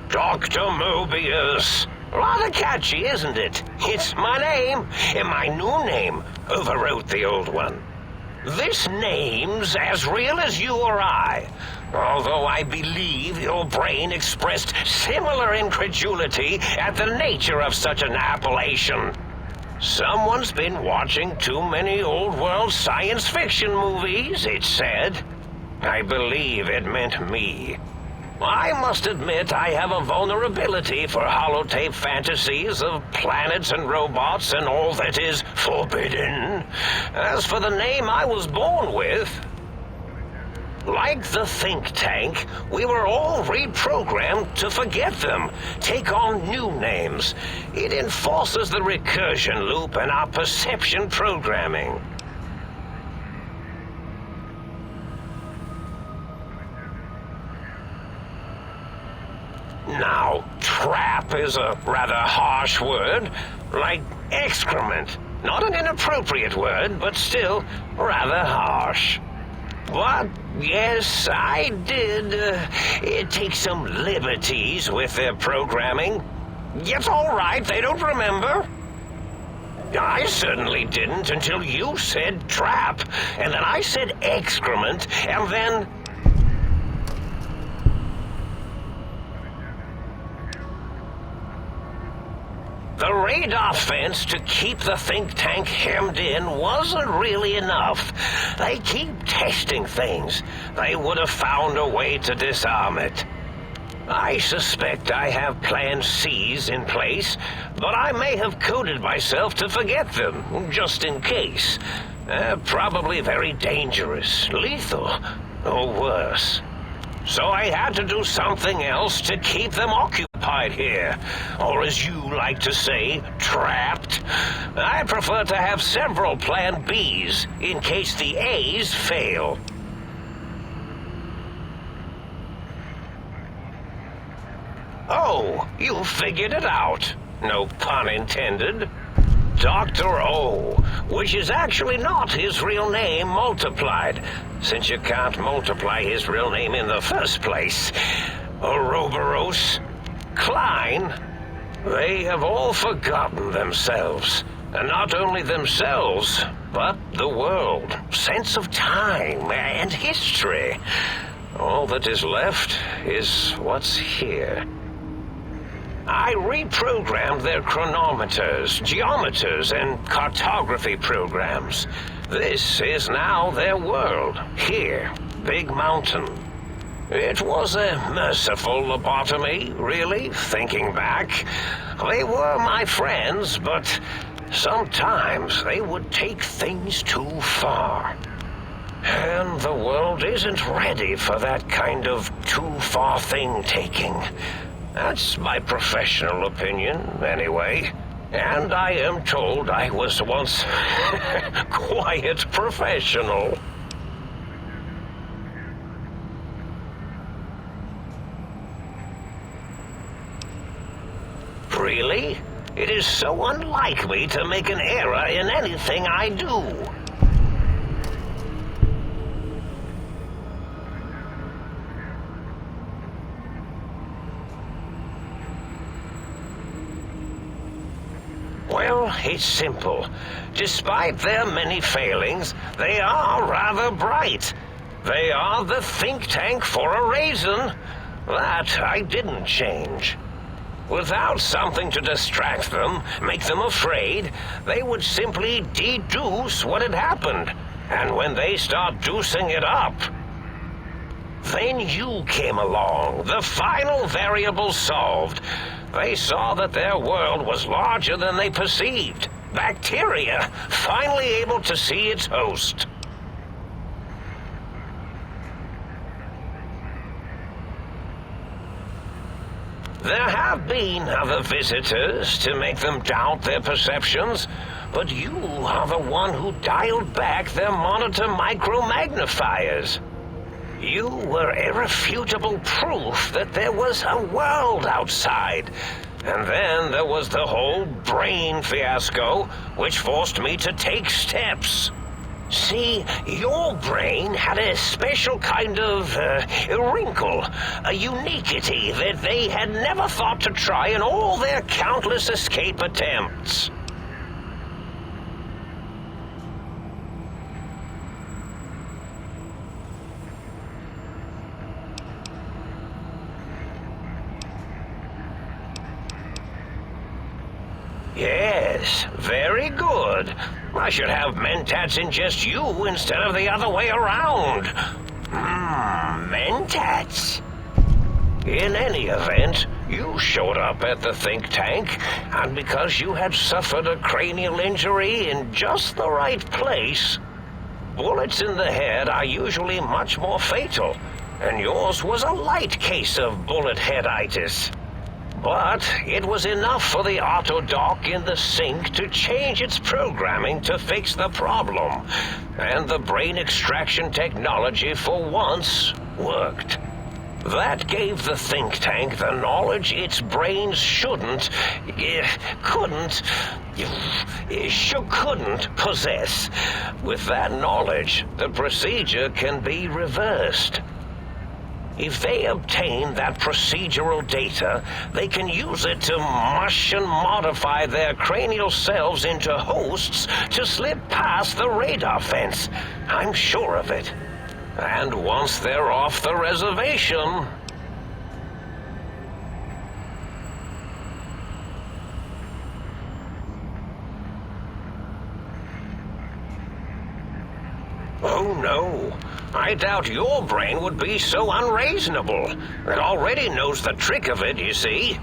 Dr. Mobius. Rather catchy, isn't it? It's my name, and my new name overwrote the old one. This name's as real as you or I, although I believe your brain expressed similar incredulity at the nature of such an appellation. Someone's been watching too many old-world science fiction movies, it said. I believe it meant me. I must admit I have a vulnerability for holotape fantasies of planets and robots and all that is forbidden. As for the name I was born with, like the think tank, we were all reprogrammed to forget them, take on new names. It enforces the recursion loop in our perception programming. Now, trap is a rather harsh word, like excrement. Not an inappropriate word, but still rather harsh. But, yes, I did take some liberties with their programming. It's all right, they don't remember. I certainly didn't until you said trap, and then I said excrement, and then... The radar fence to keep the think tank hemmed in wasn't really enough. They keep testing things. They would have found a way to disarm it. I suspect I have Plan C's in place, but I may have coded myself to forget them, just in case. Probably very dangerous, lethal, or worse. So I had to do something else to keep them occupied. occupied here, or as you like to say, trapped. I prefer to have several plan Bs in case the As fail. Oh, you figured it out. No pun intended. Dr. O, which is actually not his real name multiplied, since you can't multiply his real name in the first place. Ouroboros, Klein, they have all forgotten themselves. And not only themselves, but the world, sense of time, and history. All that is left is what's here. I reprogrammed their chronometers, geometers, and cartography programs. This is now their world, here, Big Mountain. It was a merciful lobotomy, really, thinking back. They were my friends, but sometimes they would take things too far. And the world isn't ready for that kind of too-far thing-taking. That's my professional opinion, anyway. And I am told I was once quiet professional. Really? It is so unlike me to make an error in anything I do. Well, it's simple. Despite their many failings, they are rather bright. They are the think tank for a reason. That I didn't change. Without something to distract them, make them afraid, they would simply deduce what had happened. And when they start deucing it up, then you came along, the final variable solved. They saw that their world was larger than they perceived. Bacteria, finally able to see its host. There have been other visitors to make them doubt their perceptions, but you are the one who dialed back their monitor micromagnifiers. You were irrefutable proof that there was a world outside. And then there was the whole brain fiasco, which forced me to take steps. See, your brain had a special kind of wrinkle, a uniquity that they had never thought to try in all their countless escape attempts. Yes, very good. I should have mentats ingest you instead of the other way around. Mentats. In any event, you showed up at the think tank, and because you had suffered a cranial injury in just the right place, bullets in the head are usually much more fatal, and yours was a light case of bullet headitis. But it was enough for the autodock in the sink to change its programming to fix the problem. And the brain extraction technology for once worked. That gave the think tank the knowledge its brains couldn't possess. With that knowledge, the procedure can be reversed. If they obtain that procedural data, they can use it to mush and modify their cranial selves into hosts to slip past the radar fence. I'm sure of it. And once they're off the reservation... Oh no. I doubt your brain would be so unreasonable. It already knows the trick of it, you see.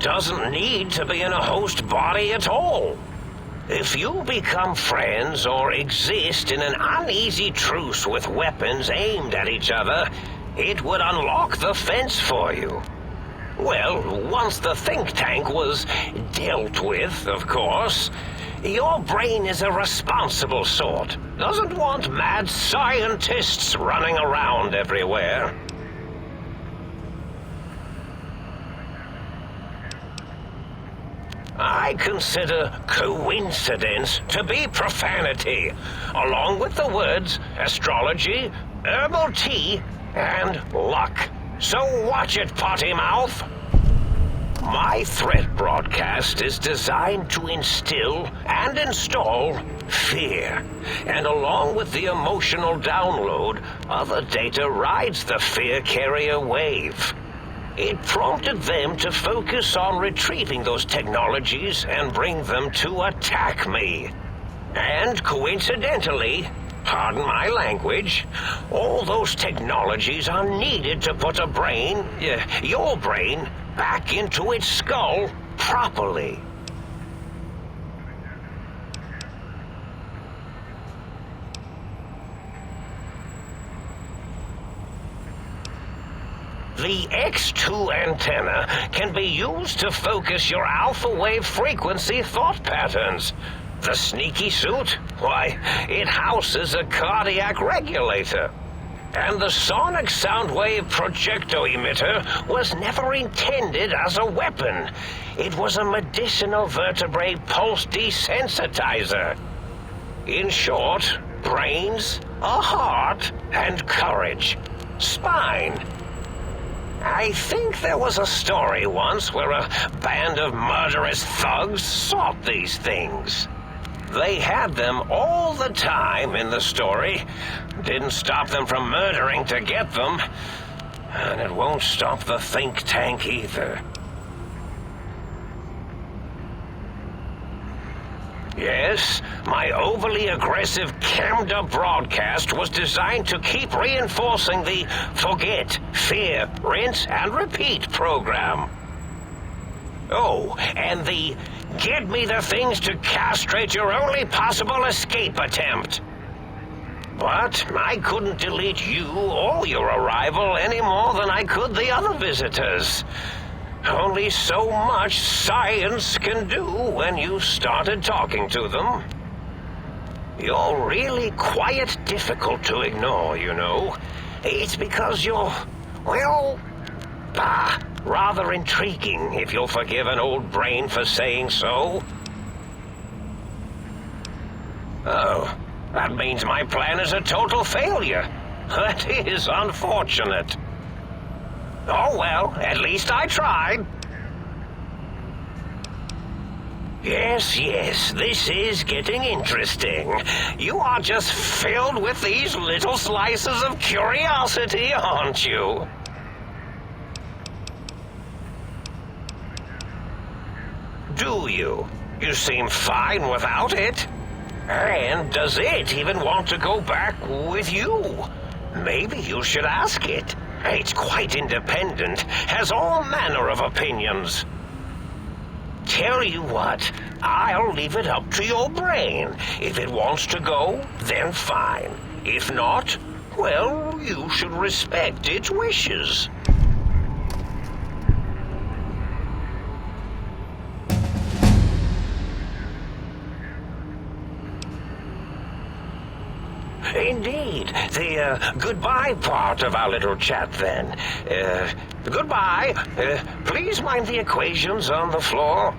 Doesn't need to be in a host body at all. If you become friends or exist in an uneasy truce with weapons aimed at each other, it would unlock the fence for you. Well, once the think tank was dealt with, of course, your brain is a responsible sort. Doesn't want mad scientists running around everywhere. I consider coincidence to be profanity, along with the words astrology, herbal tea, and luck. So watch it, potty mouth. My threat broadcast is designed to instill and install fear. And along with the emotional download, other data rides the fear carrier wave. It prompted them to focus on retrieving those technologies and bring them to attack me. And coincidentally, pardon my language, all those technologies are needed to put a brain, your brain, back into its skull properly. The X2 antenna can be used to focus your alpha wave frequency thought patterns. The sneaky suit? Why, it houses a cardiac regulator. And the sonic sound wave projecto emitter was never intended as a weapon. It was a medicinal vertebrae pulse desensitizer. In short, brains, a heart, and courage. Spine. I think there was a story once where a band of murderous thugs sought these things. They had them all the time in the story. Didn't stop them from murdering to get them. And it won't stop the think tank either. Yes, my overly aggressive cammed-up broadcast was designed to keep reinforcing the forget, fear, rinse, and repeat program. Oh, and the get me the things to castrate your only possible escape attempt. But I couldn't delete you or your arrival any more than I could the other visitors. Only so much science can do when you started talking to them. You're really quite difficult to ignore, you know. It's because you're, well, rather intriguing, if you'll forgive an old brain for saying so. Oh, that means my plan is a total failure. That is unfortunate. Oh well, at least I tried. Yes, this is getting interesting. You are just filled with these little slices of curiosity, aren't you? Do you? You seem fine without it. And does it even want to go back with you? Maybe you should ask it. It's quite independent, has all manner of opinions. Tell you what, I'll leave it up to your brain. If it wants to go, then fine. If not, well, you should respect its wishes. Indeed. The goodbye part of our little chat, then. Goodbye. Please mind the equations on the floor.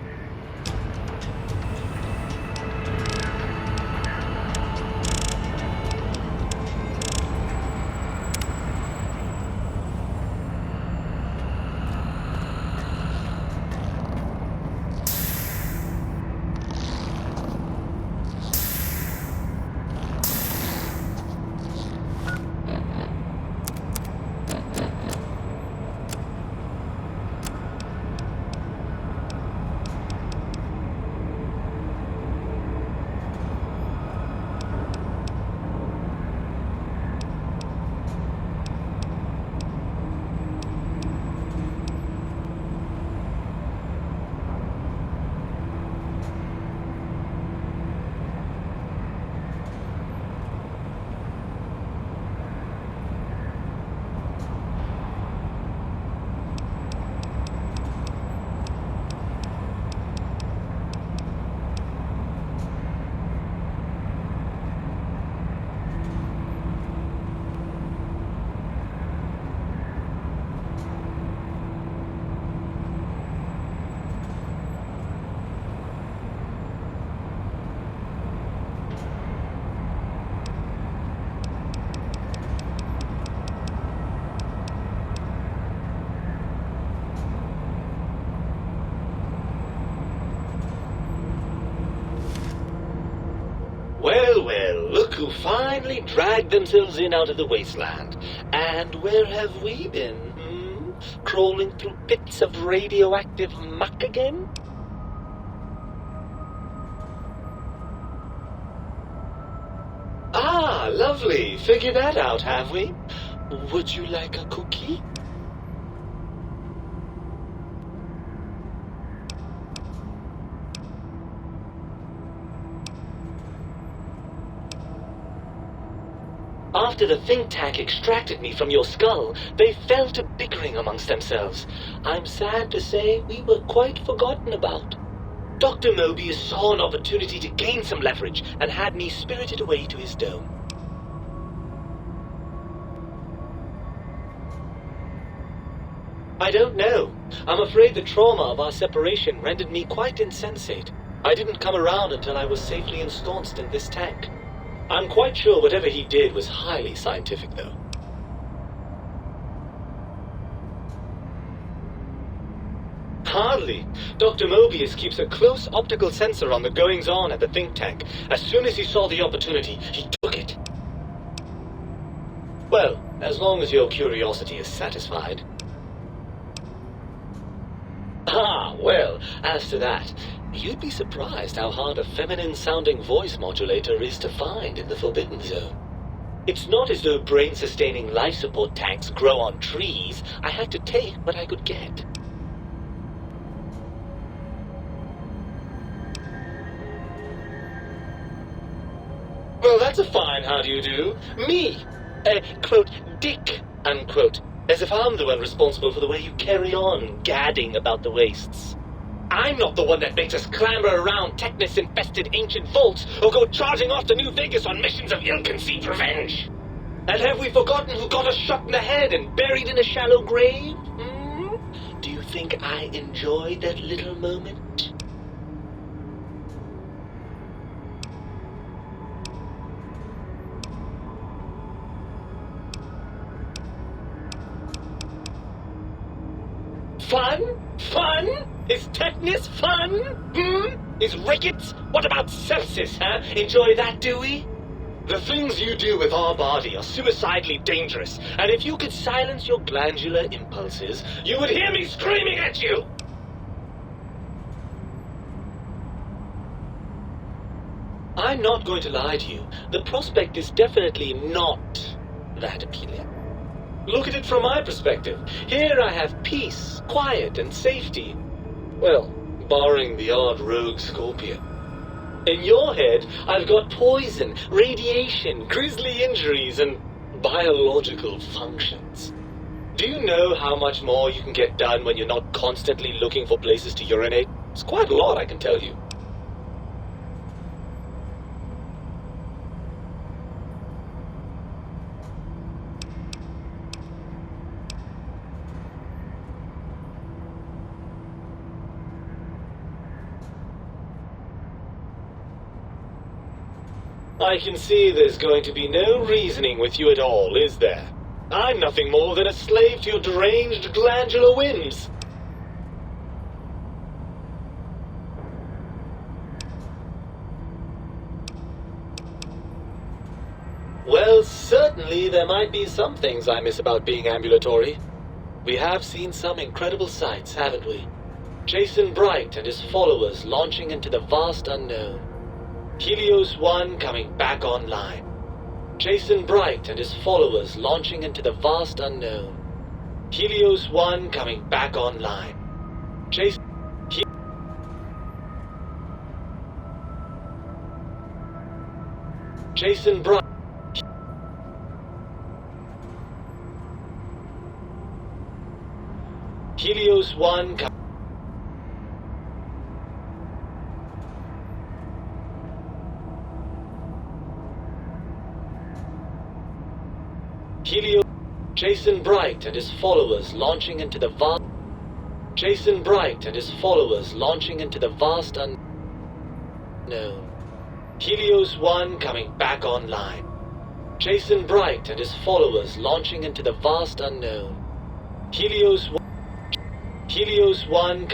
look who finally dragged themselves in out of the wasteland. And where have we been? Crawling through pits of radioactive muck again? Ah, lovely. Figured that out, have we? Would you like a cookie? After the think tank extracted me from your skull, they fell to bickering amongst themselves. I'm sad to say we were quite forgotten about. Dr. Mobius saw an opportunity to gain some leverage and had me spirited away to his dome. I don't know. I'm afraid the trauma of our separation rendered me quite insensate. I didn't come around until I was safely ensconced in this tank. I'm quite sure whatever he did was highly scientific, though. Hardly. Dr. Mobius keeps a close optical sensor on the goings-on at the think tank. As soon as he saw the opportunity, he took it. Well, as long as your curiosity is satisfied. Ah, well, as to that, you'd be surprised how hard a feminine-sounding voice modulator is to find in the Forbidden Zone. It's not as though brain-sustaining life support tanks grow on trees. I had to take what I could get. Well, that's a fine how do you do. Me, quote, dick, unquote. As if I'm the one responsible for the way you carry on gadding about the wastes. I'm not the one that makes us clamber around Technus-infested ancient vaults or go charging off to New Vegas on missions of ill-conceived revenge. And have we forgotten who got us shot in the head and buried in a shallow grave? Do you think I enjoyed that little moment? Fun? Fun? Is Technus fun? Is Ricketts? What about sepsis, huh? Enjoy that, do we? The things you do with our body are suicidally dangerous, and if you could silence your glandular impulses, you would hear me screaming at you! I'm not going to lie to you. The prospect is definitely not that appealing. Look at it from my perspective. Here I have peace, quiet, and safety. Well, barring the odd rogue scorpion. In your head, I've got poison, radiation, grisly injuries, and biological functions. Do you know how much more you can get done when you're not constantly looking for places to urinate? It's quite a lot, I can tell you. I can see there's going to be no reasoning with you at all, is there? I'm nothing more than a slave to your deranged glandular whims. Well, certainly there might be some things I miss about being ambulatory. We have seen some incredible sights, haven't we? Jason Bright and his followers launching into the vast unknown. Helios 1 coming back online. Jason Bright and his followers launching into the vast unknown. Helios 1 coming back online. Jason Bright. Helios 1 coming. Jason Bright and his followers launching into the vast. Jason Bright and his followers launching into the vast unknown. Helios 1 coming back online. Jason Bright and his followers launching into the vast unknown. Helios 1. Helios 1.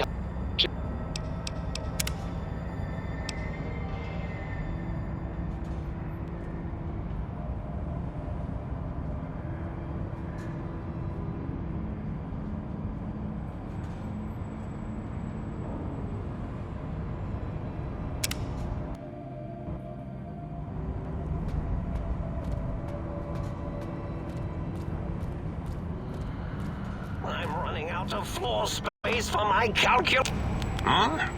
out of floor space for my calcul... Hmm?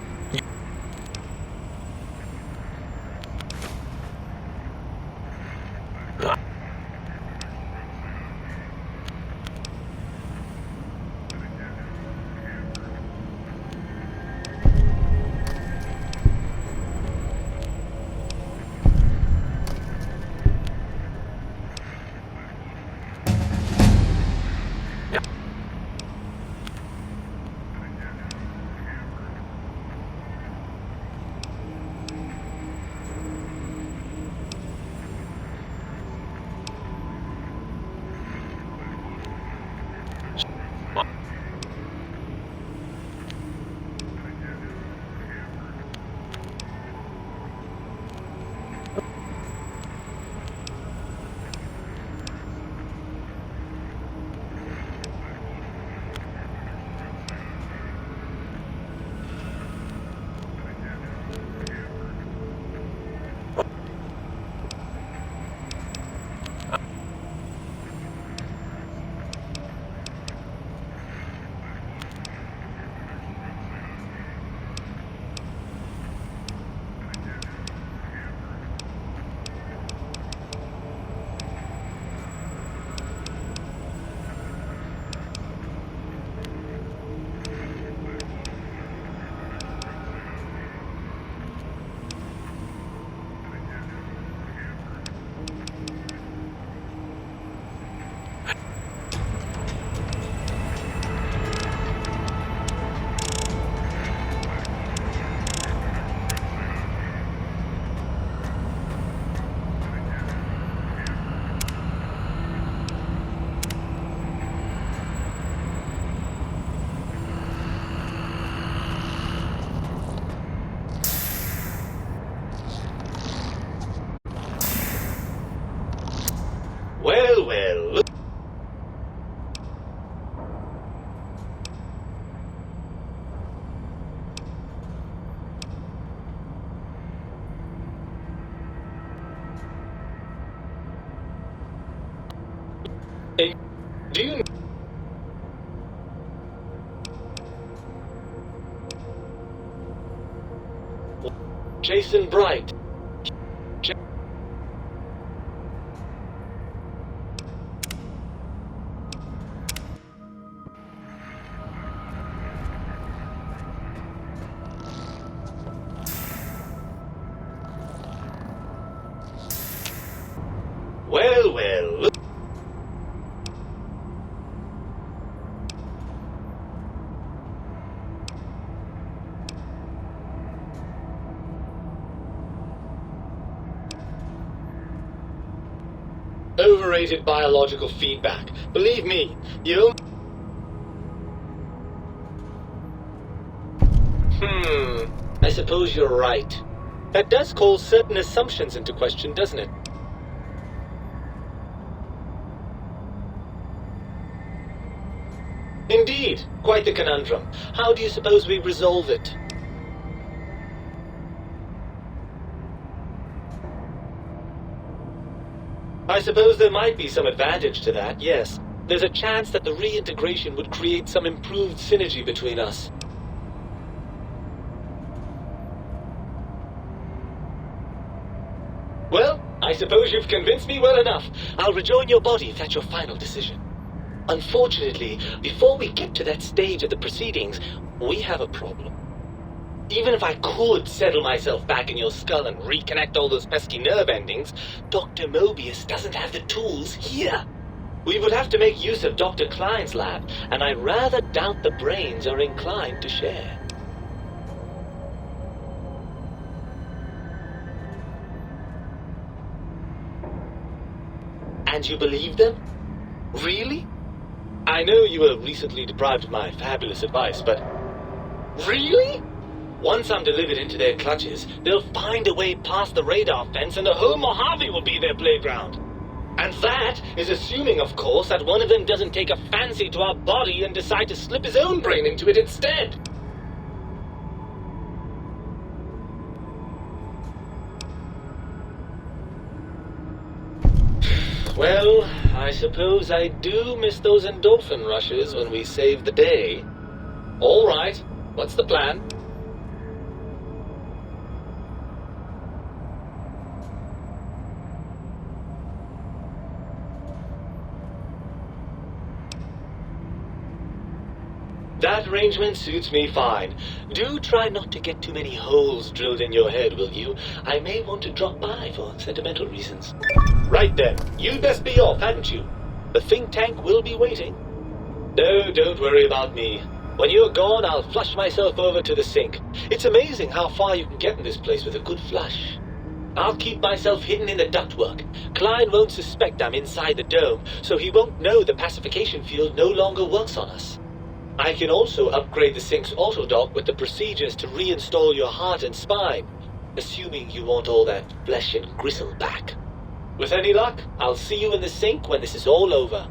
Well. Hey, do you... Jason Bright. Well. Overrated biological feedback. Believe me, you... I suppose you're right. That does call certain assumptions into question, doesn't it? Indeed. Quite the conundrum. How do you suppose we resolve it? I suppose there might be some advantage to that, yes. There's a chance that the reintegration would create some improved synergy between us. Well, I suppose you've convinced me well enough. I'll rejoin your body if that's your final decision. Unfortunately, before we get to that stage of the proceedings, we have a problem. Even if I could settle myself back in your skull and reconnect all those pesky nerve endings, Dr. Mobius doesn't have the tools here. We would have to make use of Dr. Klein's lab, and I rather doubt the brains are inclined to share. And you believe them? Really? I know you were recently deprived of my fabulous advice, but... Really? Once I'm delivered into their clutches, they'll find a way past the radar fence and the whole Mojave will be their playground. And that is assuming, of course, that one of them doesn't take a fancy to our body and decide to slip his own brain into it instead. Well, I suppose I do miss those endorphin rushes when we save the day. All right, what's the plan? That arrangement suits me fine. Do try not to get too many holes drilled in your head, will you? I may want to drop by for sentimental reasons. Right then. You'd best be off, hadn't you? The think tank will be waiting. No, don't worry about me. When you're gone, I'll flush myself over to the sink. It's amazing how far you can get in this place with a good flush. I'll keep myself hidden in the ductwork. Klein won't suspect I'm inside the dome, so he won't know the pacification field no longer works on us. I can also upgrade the sink's autodock with the procedures to reinstall your heart and spine, assuming you want all that flesh and gristle back. With any luck, I'll see you in the sink when this is all over.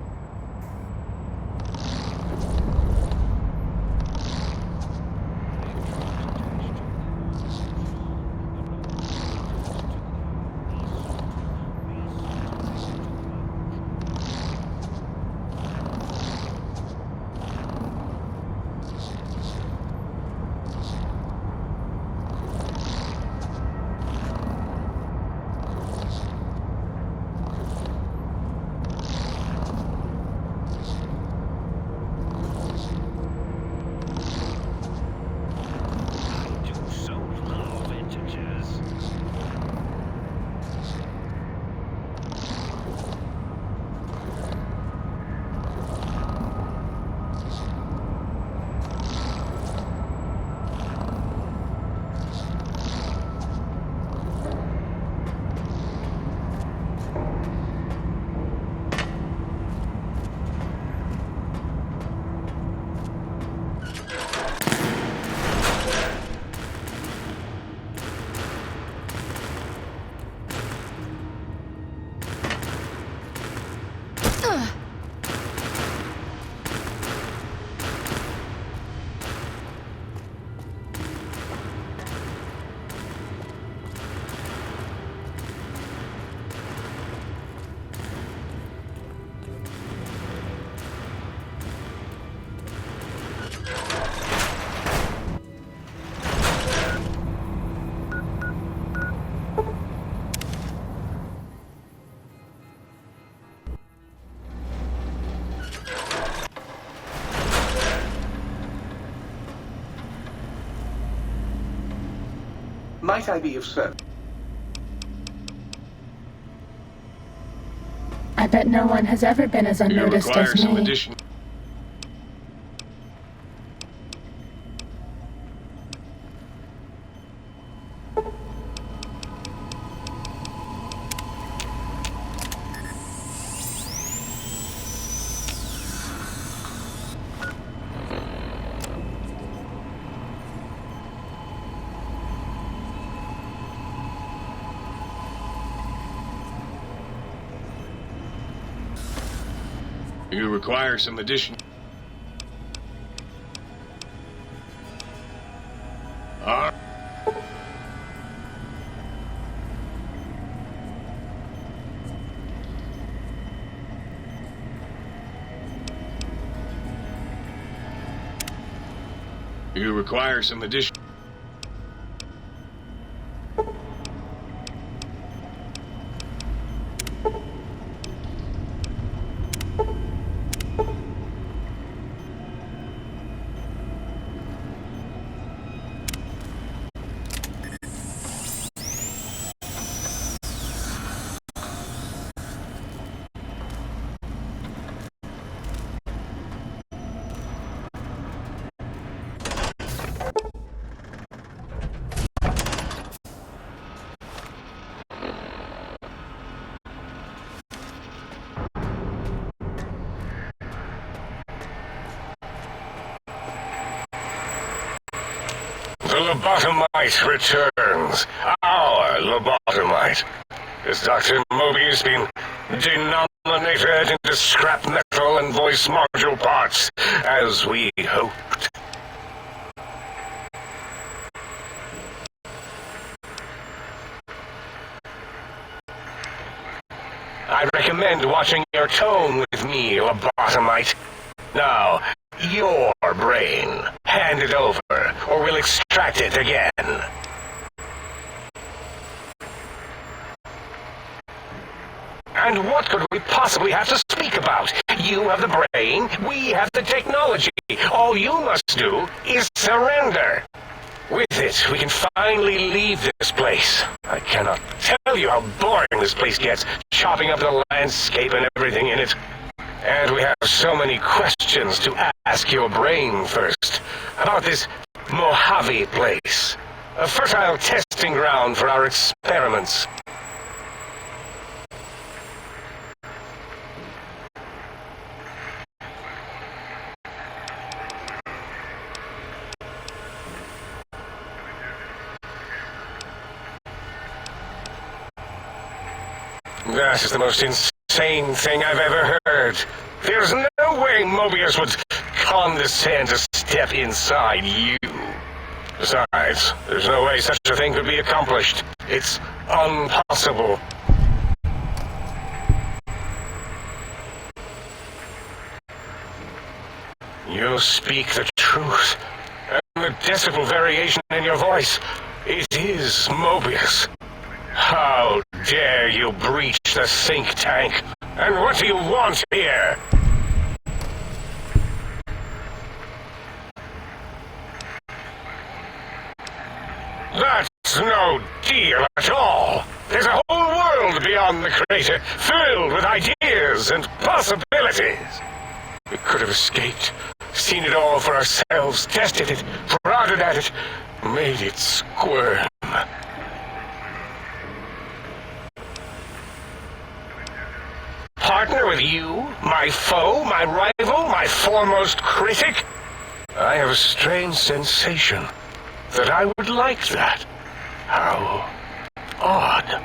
Might I be of service? I bet no one has ever been as unnoticed as me. You require some addition. You require some addition. The lobotomite returns. Our lobotomite. Has Dr. Mobius been denominated into scrap metal and voice module parts, as we hoped? I recommend watching your tone with me, lobotomite. Now, your brain. Hand it over, or we'll extract it again. And what could we possibly have to speak about? You have the brain, we have the technology. All you must do is surrender. With it, we can finally leave this place. I cannot tell you how boring this place gets, chopping up the landscape and everything in it. And we have so many questions to ask your brain first. About this Mojave place. A fertile testing ground for our experiments. That is the most insane thing I've ever heard. There's no way Mobius would condescend to step inside you. Besides, there's no way such a thing could be accomplished. It's impossible. You speak the truth. And the decibel variation in your voice, it is Mobius. How dare you breach the think tank? And what do you want here? That's no deal at all. There's a whole world beyond the crater, filled with ideas and possibilities. We could have escaped, seen it all for ourselves, tested it, prodded at it, made it squirm. Partner with you, my foe, my rival, my foremost critic? I have a strange sensation that I would like that. How odd.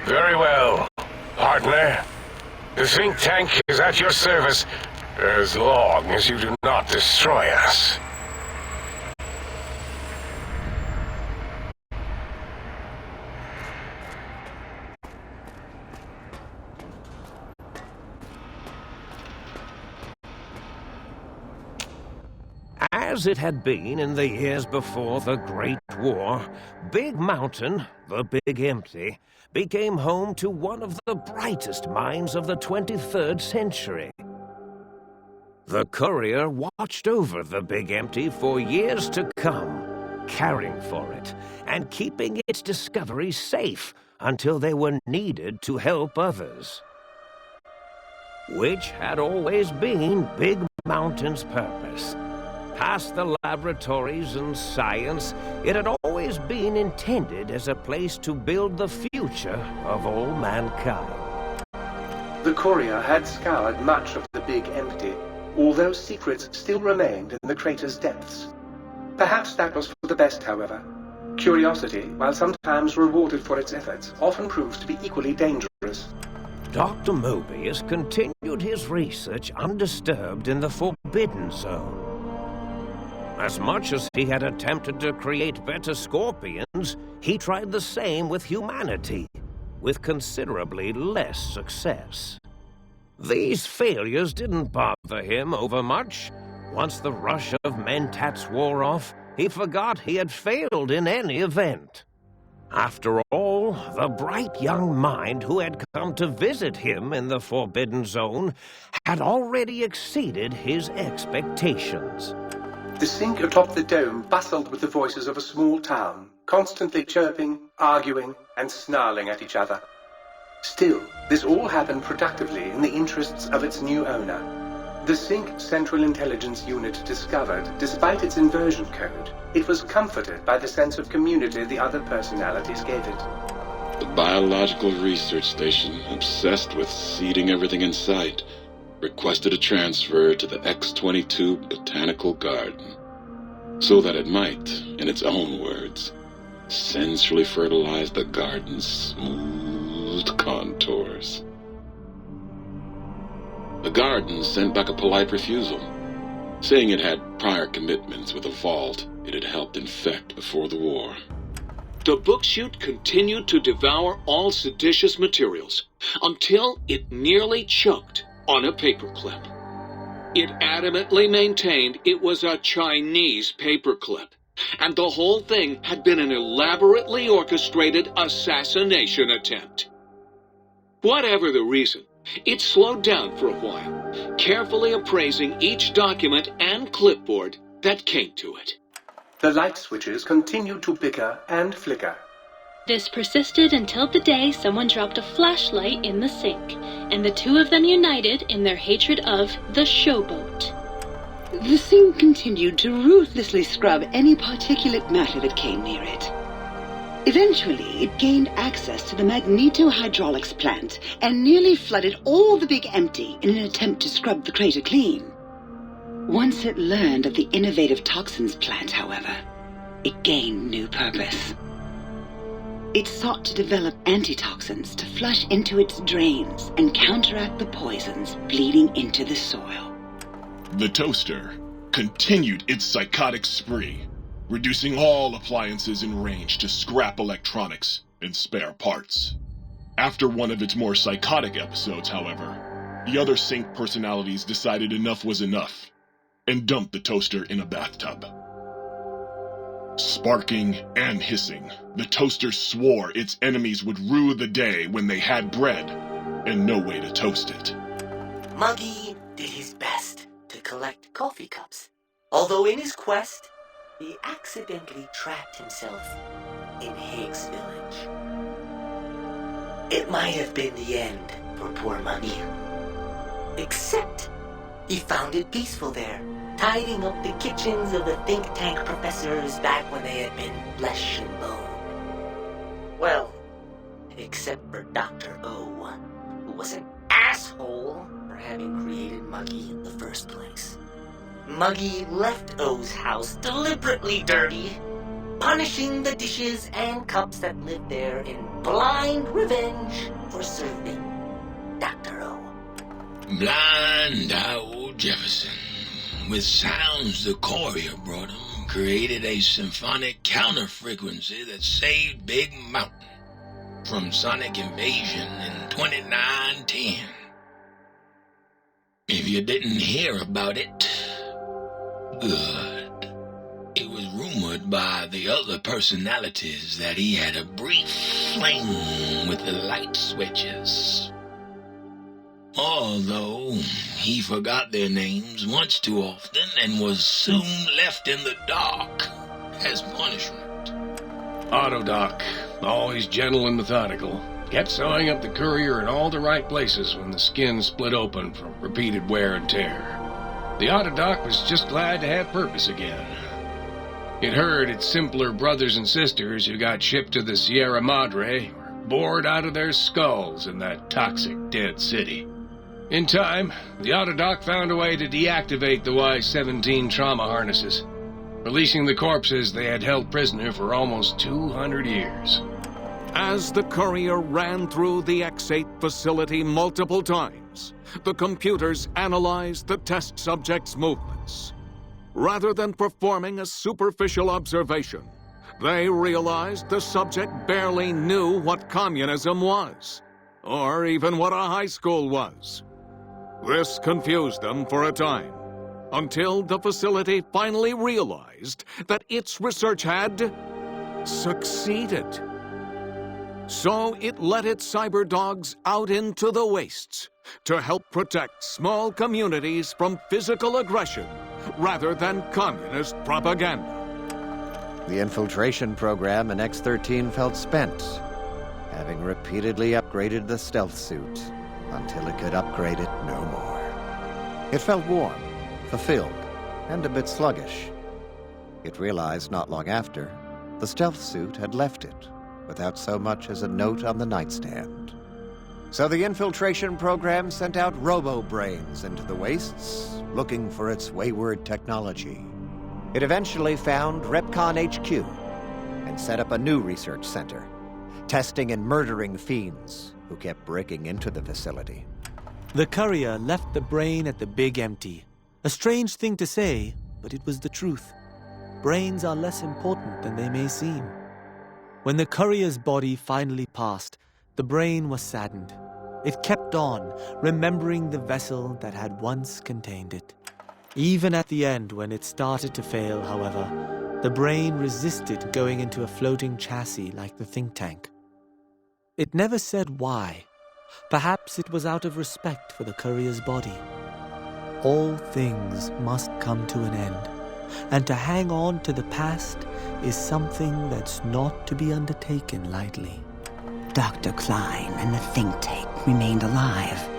Very well, partner. The think tank is at your service as long as you do not destroy us. As it had been in the years before the Great War, Big Mountain, the Big Empty, became home to one of the brightest minds of the 23rd century. The courier watched over the Big Empty for years to come, caring for it and keeping its discoveries safe until they were needed to help others. Which had always been Big Mountain's purpose. Past the laboratories and science, it had always been intended as a place to build the future of all mankind. The courier had scoured much of the Big Empty, although secrets still remained in the crater's depths. Perhaps that was for the best, however. Curiosity, while sometimes rewarded for its efforts, often proves to be equally dangerous. Dr. Mobius continued his research undisturbed in the Forbidden Zone. As much as he had attempted to create better scorpions, he tried the same with humanity, with considerably less success. These failures didn't bother him overmuch. Once the rush of mentats wore off, he forgot he had failed in any event. After all, the bright young mind who had come to visit him in the Forbidden Zone had already exceeded his expectations. The sink atop the dome bustled with the voices of a small town, constantly chirping, arguing, and snarling at each other. Still, this all happened productively in the interests of its new owner. The Sync Central Intelligence Unit discovered, despite its inversion code, it was comforted by the sense of community the other personalities gave it. The Biological Research Station, obsessed with seeding everything in sight, requested a transfer to the X-22 Botanical Garden, so that it might, in its own words, sensually fertilize the garden's smooth contours. The garden sent back a polite refusal, saying it had prior commitments with a vault it had helped infect before the war. The book chute continued to devour all seditious materials until it nearly choked on a paperclip. It adamantly maintained it was a Chinese paperclip, and the whole thing had been an elaborately orchestrated assassination attempt. Whatever the reason, it slowed down for a while, carefully appraising each document and clipboard that came to it. The light switches continued to bicker and flicker. This persisted until the day someone dropped a flashlight in the sink, and the two of them united in their hatred of the showboat. The sink continued to ruthlessly scrub any particulate matter that came near it. Eventually, it gained access to the magneto-hydraulics plant and nearly flooded all the Big Empty in an attempt to scrub the crater clean. Once it learned of the innovative toxins plant, however, it gained new purpose. It sought to develop antitoxins to flush into its drains and counteract the poisons bleeding into the soil. The toaster continued its psychotic spree, reducing all appliances in range to scrap electronics and spare parts. After one of its more psychotic episodes, however, the other sink personalities decided enough was enough and dumped the toaster in a bathtub. Sparking and hissing, the toaster swore its enemies would rue the day when they had bread and no way to toast it. Muggy did his best to collect coffee cups, although in his quest, he accidentally trapped himself in Higgs Village. It might have been the end for poor Muggy. Except he found it peaceful there, tidying up the kitchens of the think tank professors back when they had been flesh and bone. Well, except for Dr. O, who was an asshole for having created Muggy in the first place. Muggy left O's house deliberately dirty, punishing the dishes and cups that lived there in blind revenge for serving Dr. O. Blind old Jefferson, with sounds the courier brought him, created a symphonic counter-frequency that saved Big Mountain from sonic invasion in 2910. If you didn't hear about it, good. It was rumored by the other personalities that he had a brief fling with the light switches. Although he forgot their names once too often and was soon left in the dark as punishment. Autodoc, always gentle and methodical, kept sewing up the courier in all the right places when the skin split open from repeated wear and tear. The Autodoc was just glad to have purpose again. It heard its simpler brothers and sisters who got shipped to the Sierra Madre were bored out of their skulls in that toxic dead city. In time, the Autodoc found a way to deactivate the Y-17 trauma harnesses, releasing the corpses they had held prisoner for almost 200 years. As the courier ran through the X-8 facility multiple times, the computers analyzed the test subject's movements. Rather than performing a superficial observation, they realized the subject barely knew what communism was, or even what a high school was. This confused them for a time, until the facility finally realized that its research had succeeded. So it let its cyber dogs out into the wastes to help protect small communities from physical aggression rather than communist propaganda. The infiltration program in X-13 felt spent, having repeatedly upgraded the stealth suit until it could upgrade it no more. It felt warm, fulfilled, and a bit sluggish. It realized not long after, the stealth suit had left it without so much as a note on the nightstand. So the infiltration program sent out robo-brains into the wastes, looking for its wayward technology. It eventually found Repcon HQ and set up a new research center, testing and murdering fiends who kept breaking into the facility. The courier left the brain at the Big Empty. A strange thing to say, but it was the truth. Brains are less important than they may seem. When the courier's body finally passed, the brain was saddened. It kept on, remembering the vessel that had once contained it. Even at the end, when it started to fail, however, the brain resisted going into a floating chassis like the think tank. It never said why. Perhaps it was out of respect for the courier's body. All things must come to an end, and to hang on to the past is something that's not to be undertaken lightly. Dr. Klein and the think tank remained alive,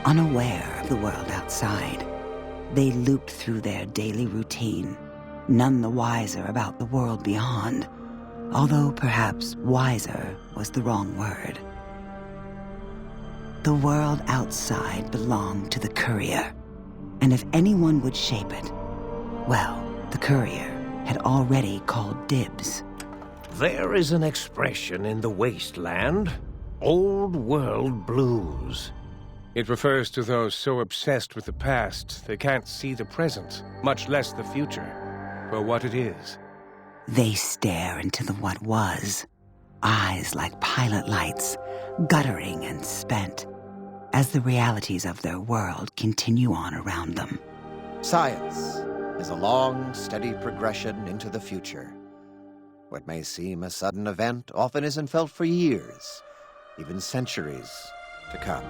unaware of the world outside. They looped through their daily routine, none the wiser about the world beyond, although perhaps wiser was the wrong word. The world outside belonged to the courier, and if anyone would shape it, well, the courier had already called dibs. There is an expression in the wasteland, old world blues. It refers to those so obsessed with the past they can't see the present, much less the future, for what it is. They stare into the what was, eyes like pilot lights, guttering and spent, as the realities of their world continue on around them. Science is a long, steady progression into the future. What may seem a sudden event often isn't felt for years, even centuries to come.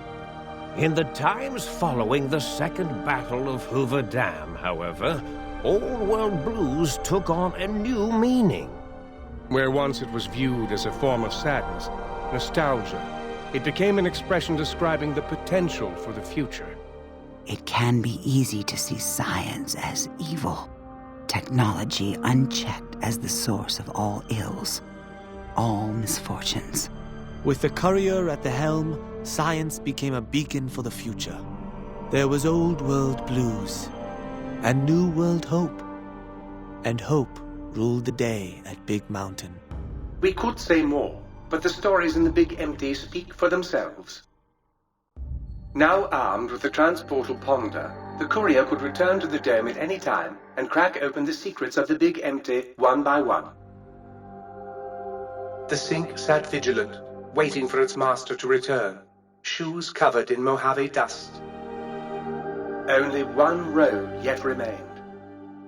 In the times following the Second Battle of Hoover Dam, however, old world blues took on a new meaning. Where once it was viewed as a form of sadness, nostalgia, it became an expression describing the potential for the future. It can be easy to see science as evil, technology unchecked as the source of all ills, all misfortunes. With the courier at the helm, science became a beacon for the future. There was old world blues and new world hope, and hope ruled the day at Big Mountain. We could say more, but the stories in the Big Empty speak for themselves. Now armed with the transportal Ponder, the courier could return to the dome at any time and crack open the secrets of the Big Empty one by one. The sink sat vigilant, waiting for its master to return, shoes covered in Mojave dust. Only one road yet remained,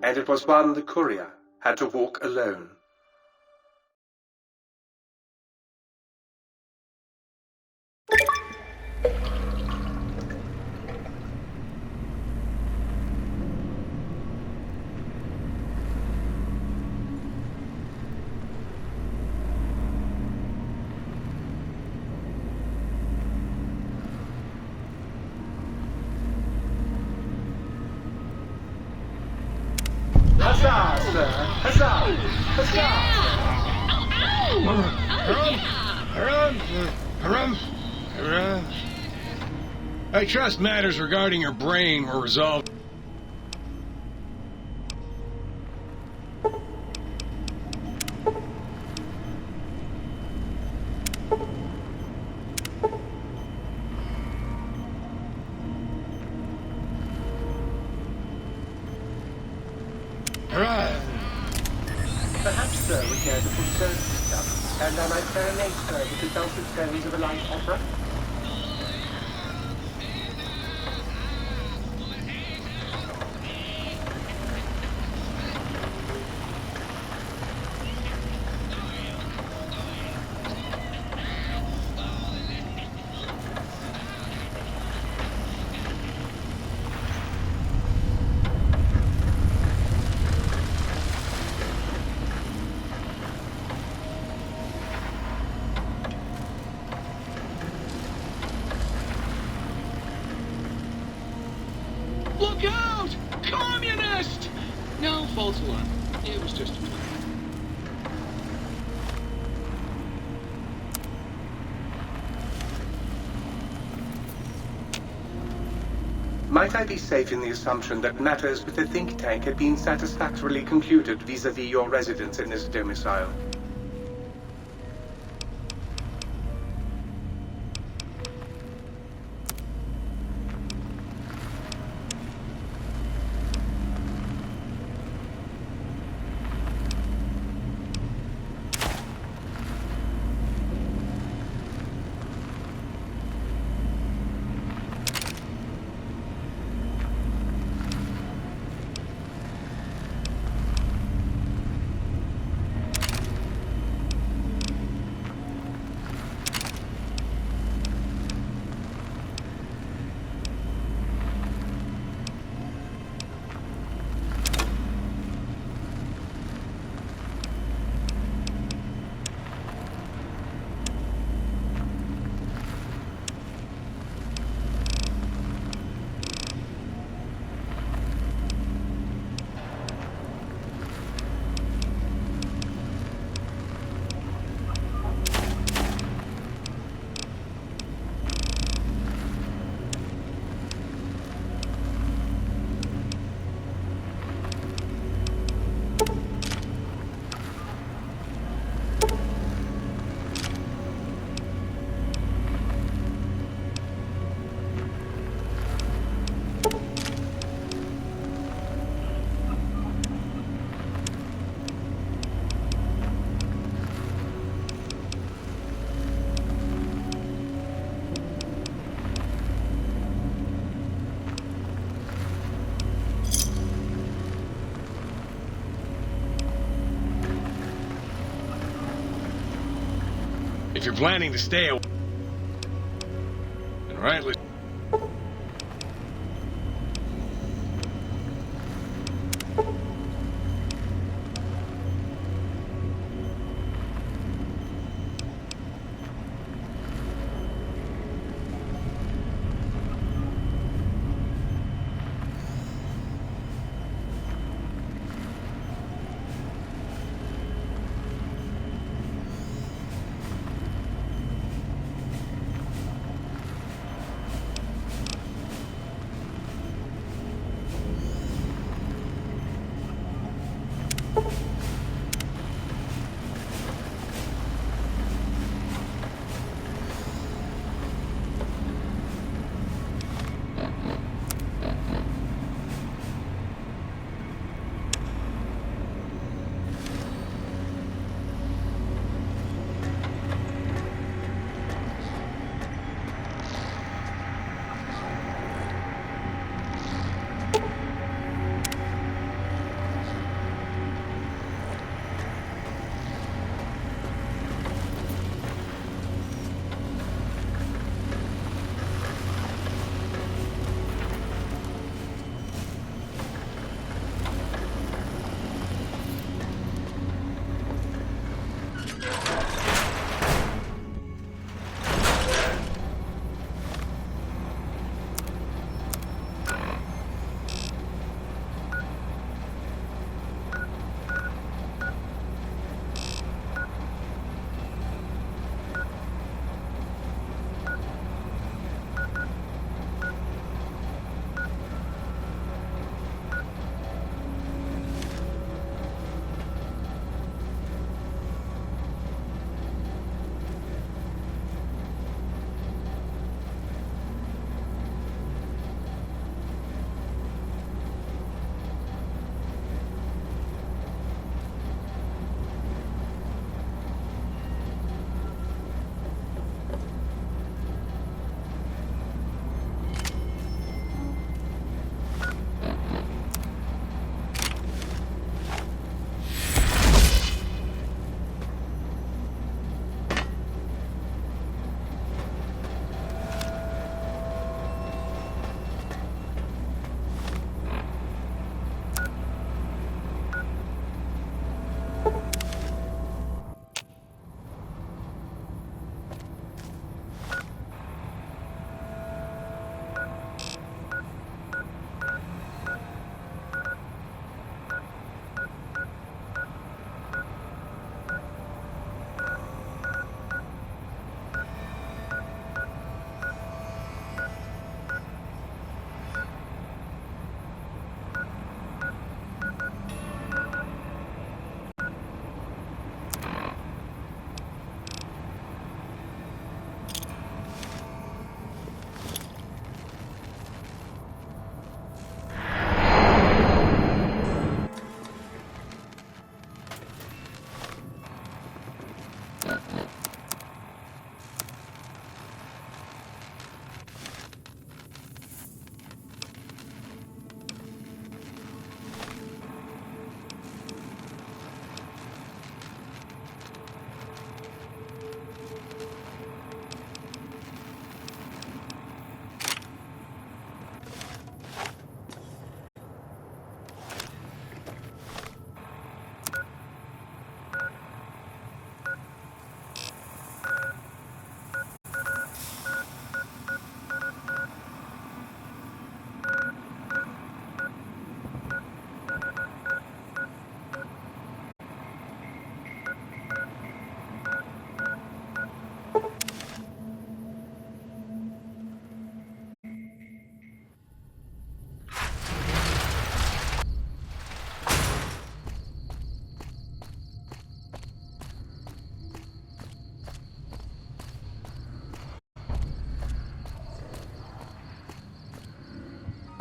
and it was one the courier had to walk alone. Huzzah, sir! Huzzah! Huzzah! I trust matters regarding your brain were resolved. Perhaps, sir, would care to put services up, and I might serenade, sir, with the dulcet tones of a light opera. Look out! Communist! No, false alarm. It was just a plan. Might I be safe in the assumption that matters with the think tank had been satisfactorily concluded vis-à-vis your residence in this domicile? If you're planning to stay away, and rightly.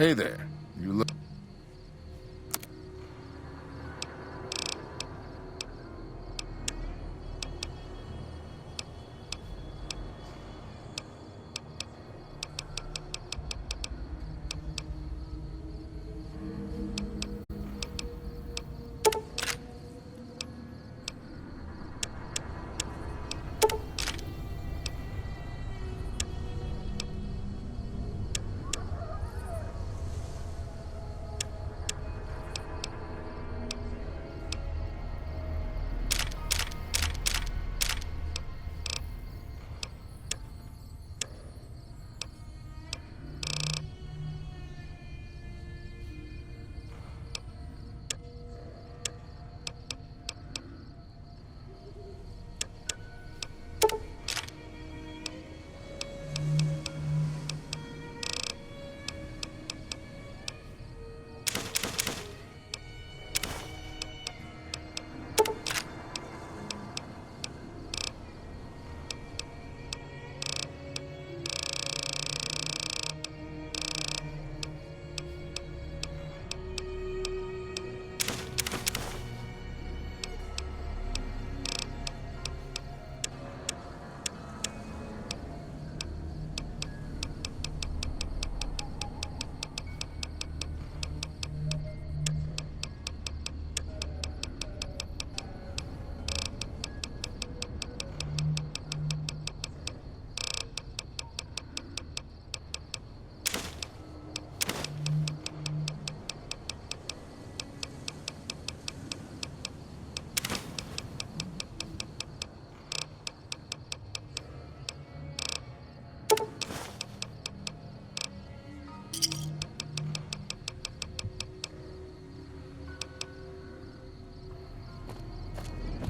Hey there. You look...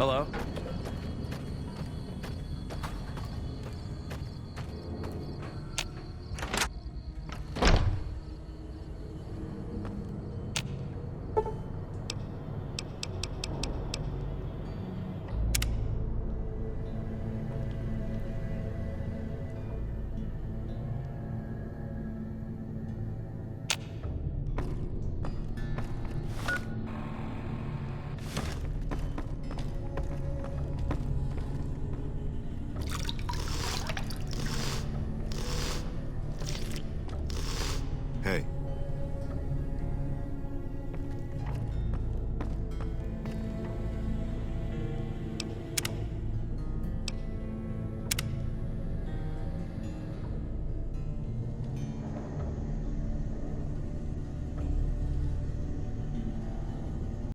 Hello?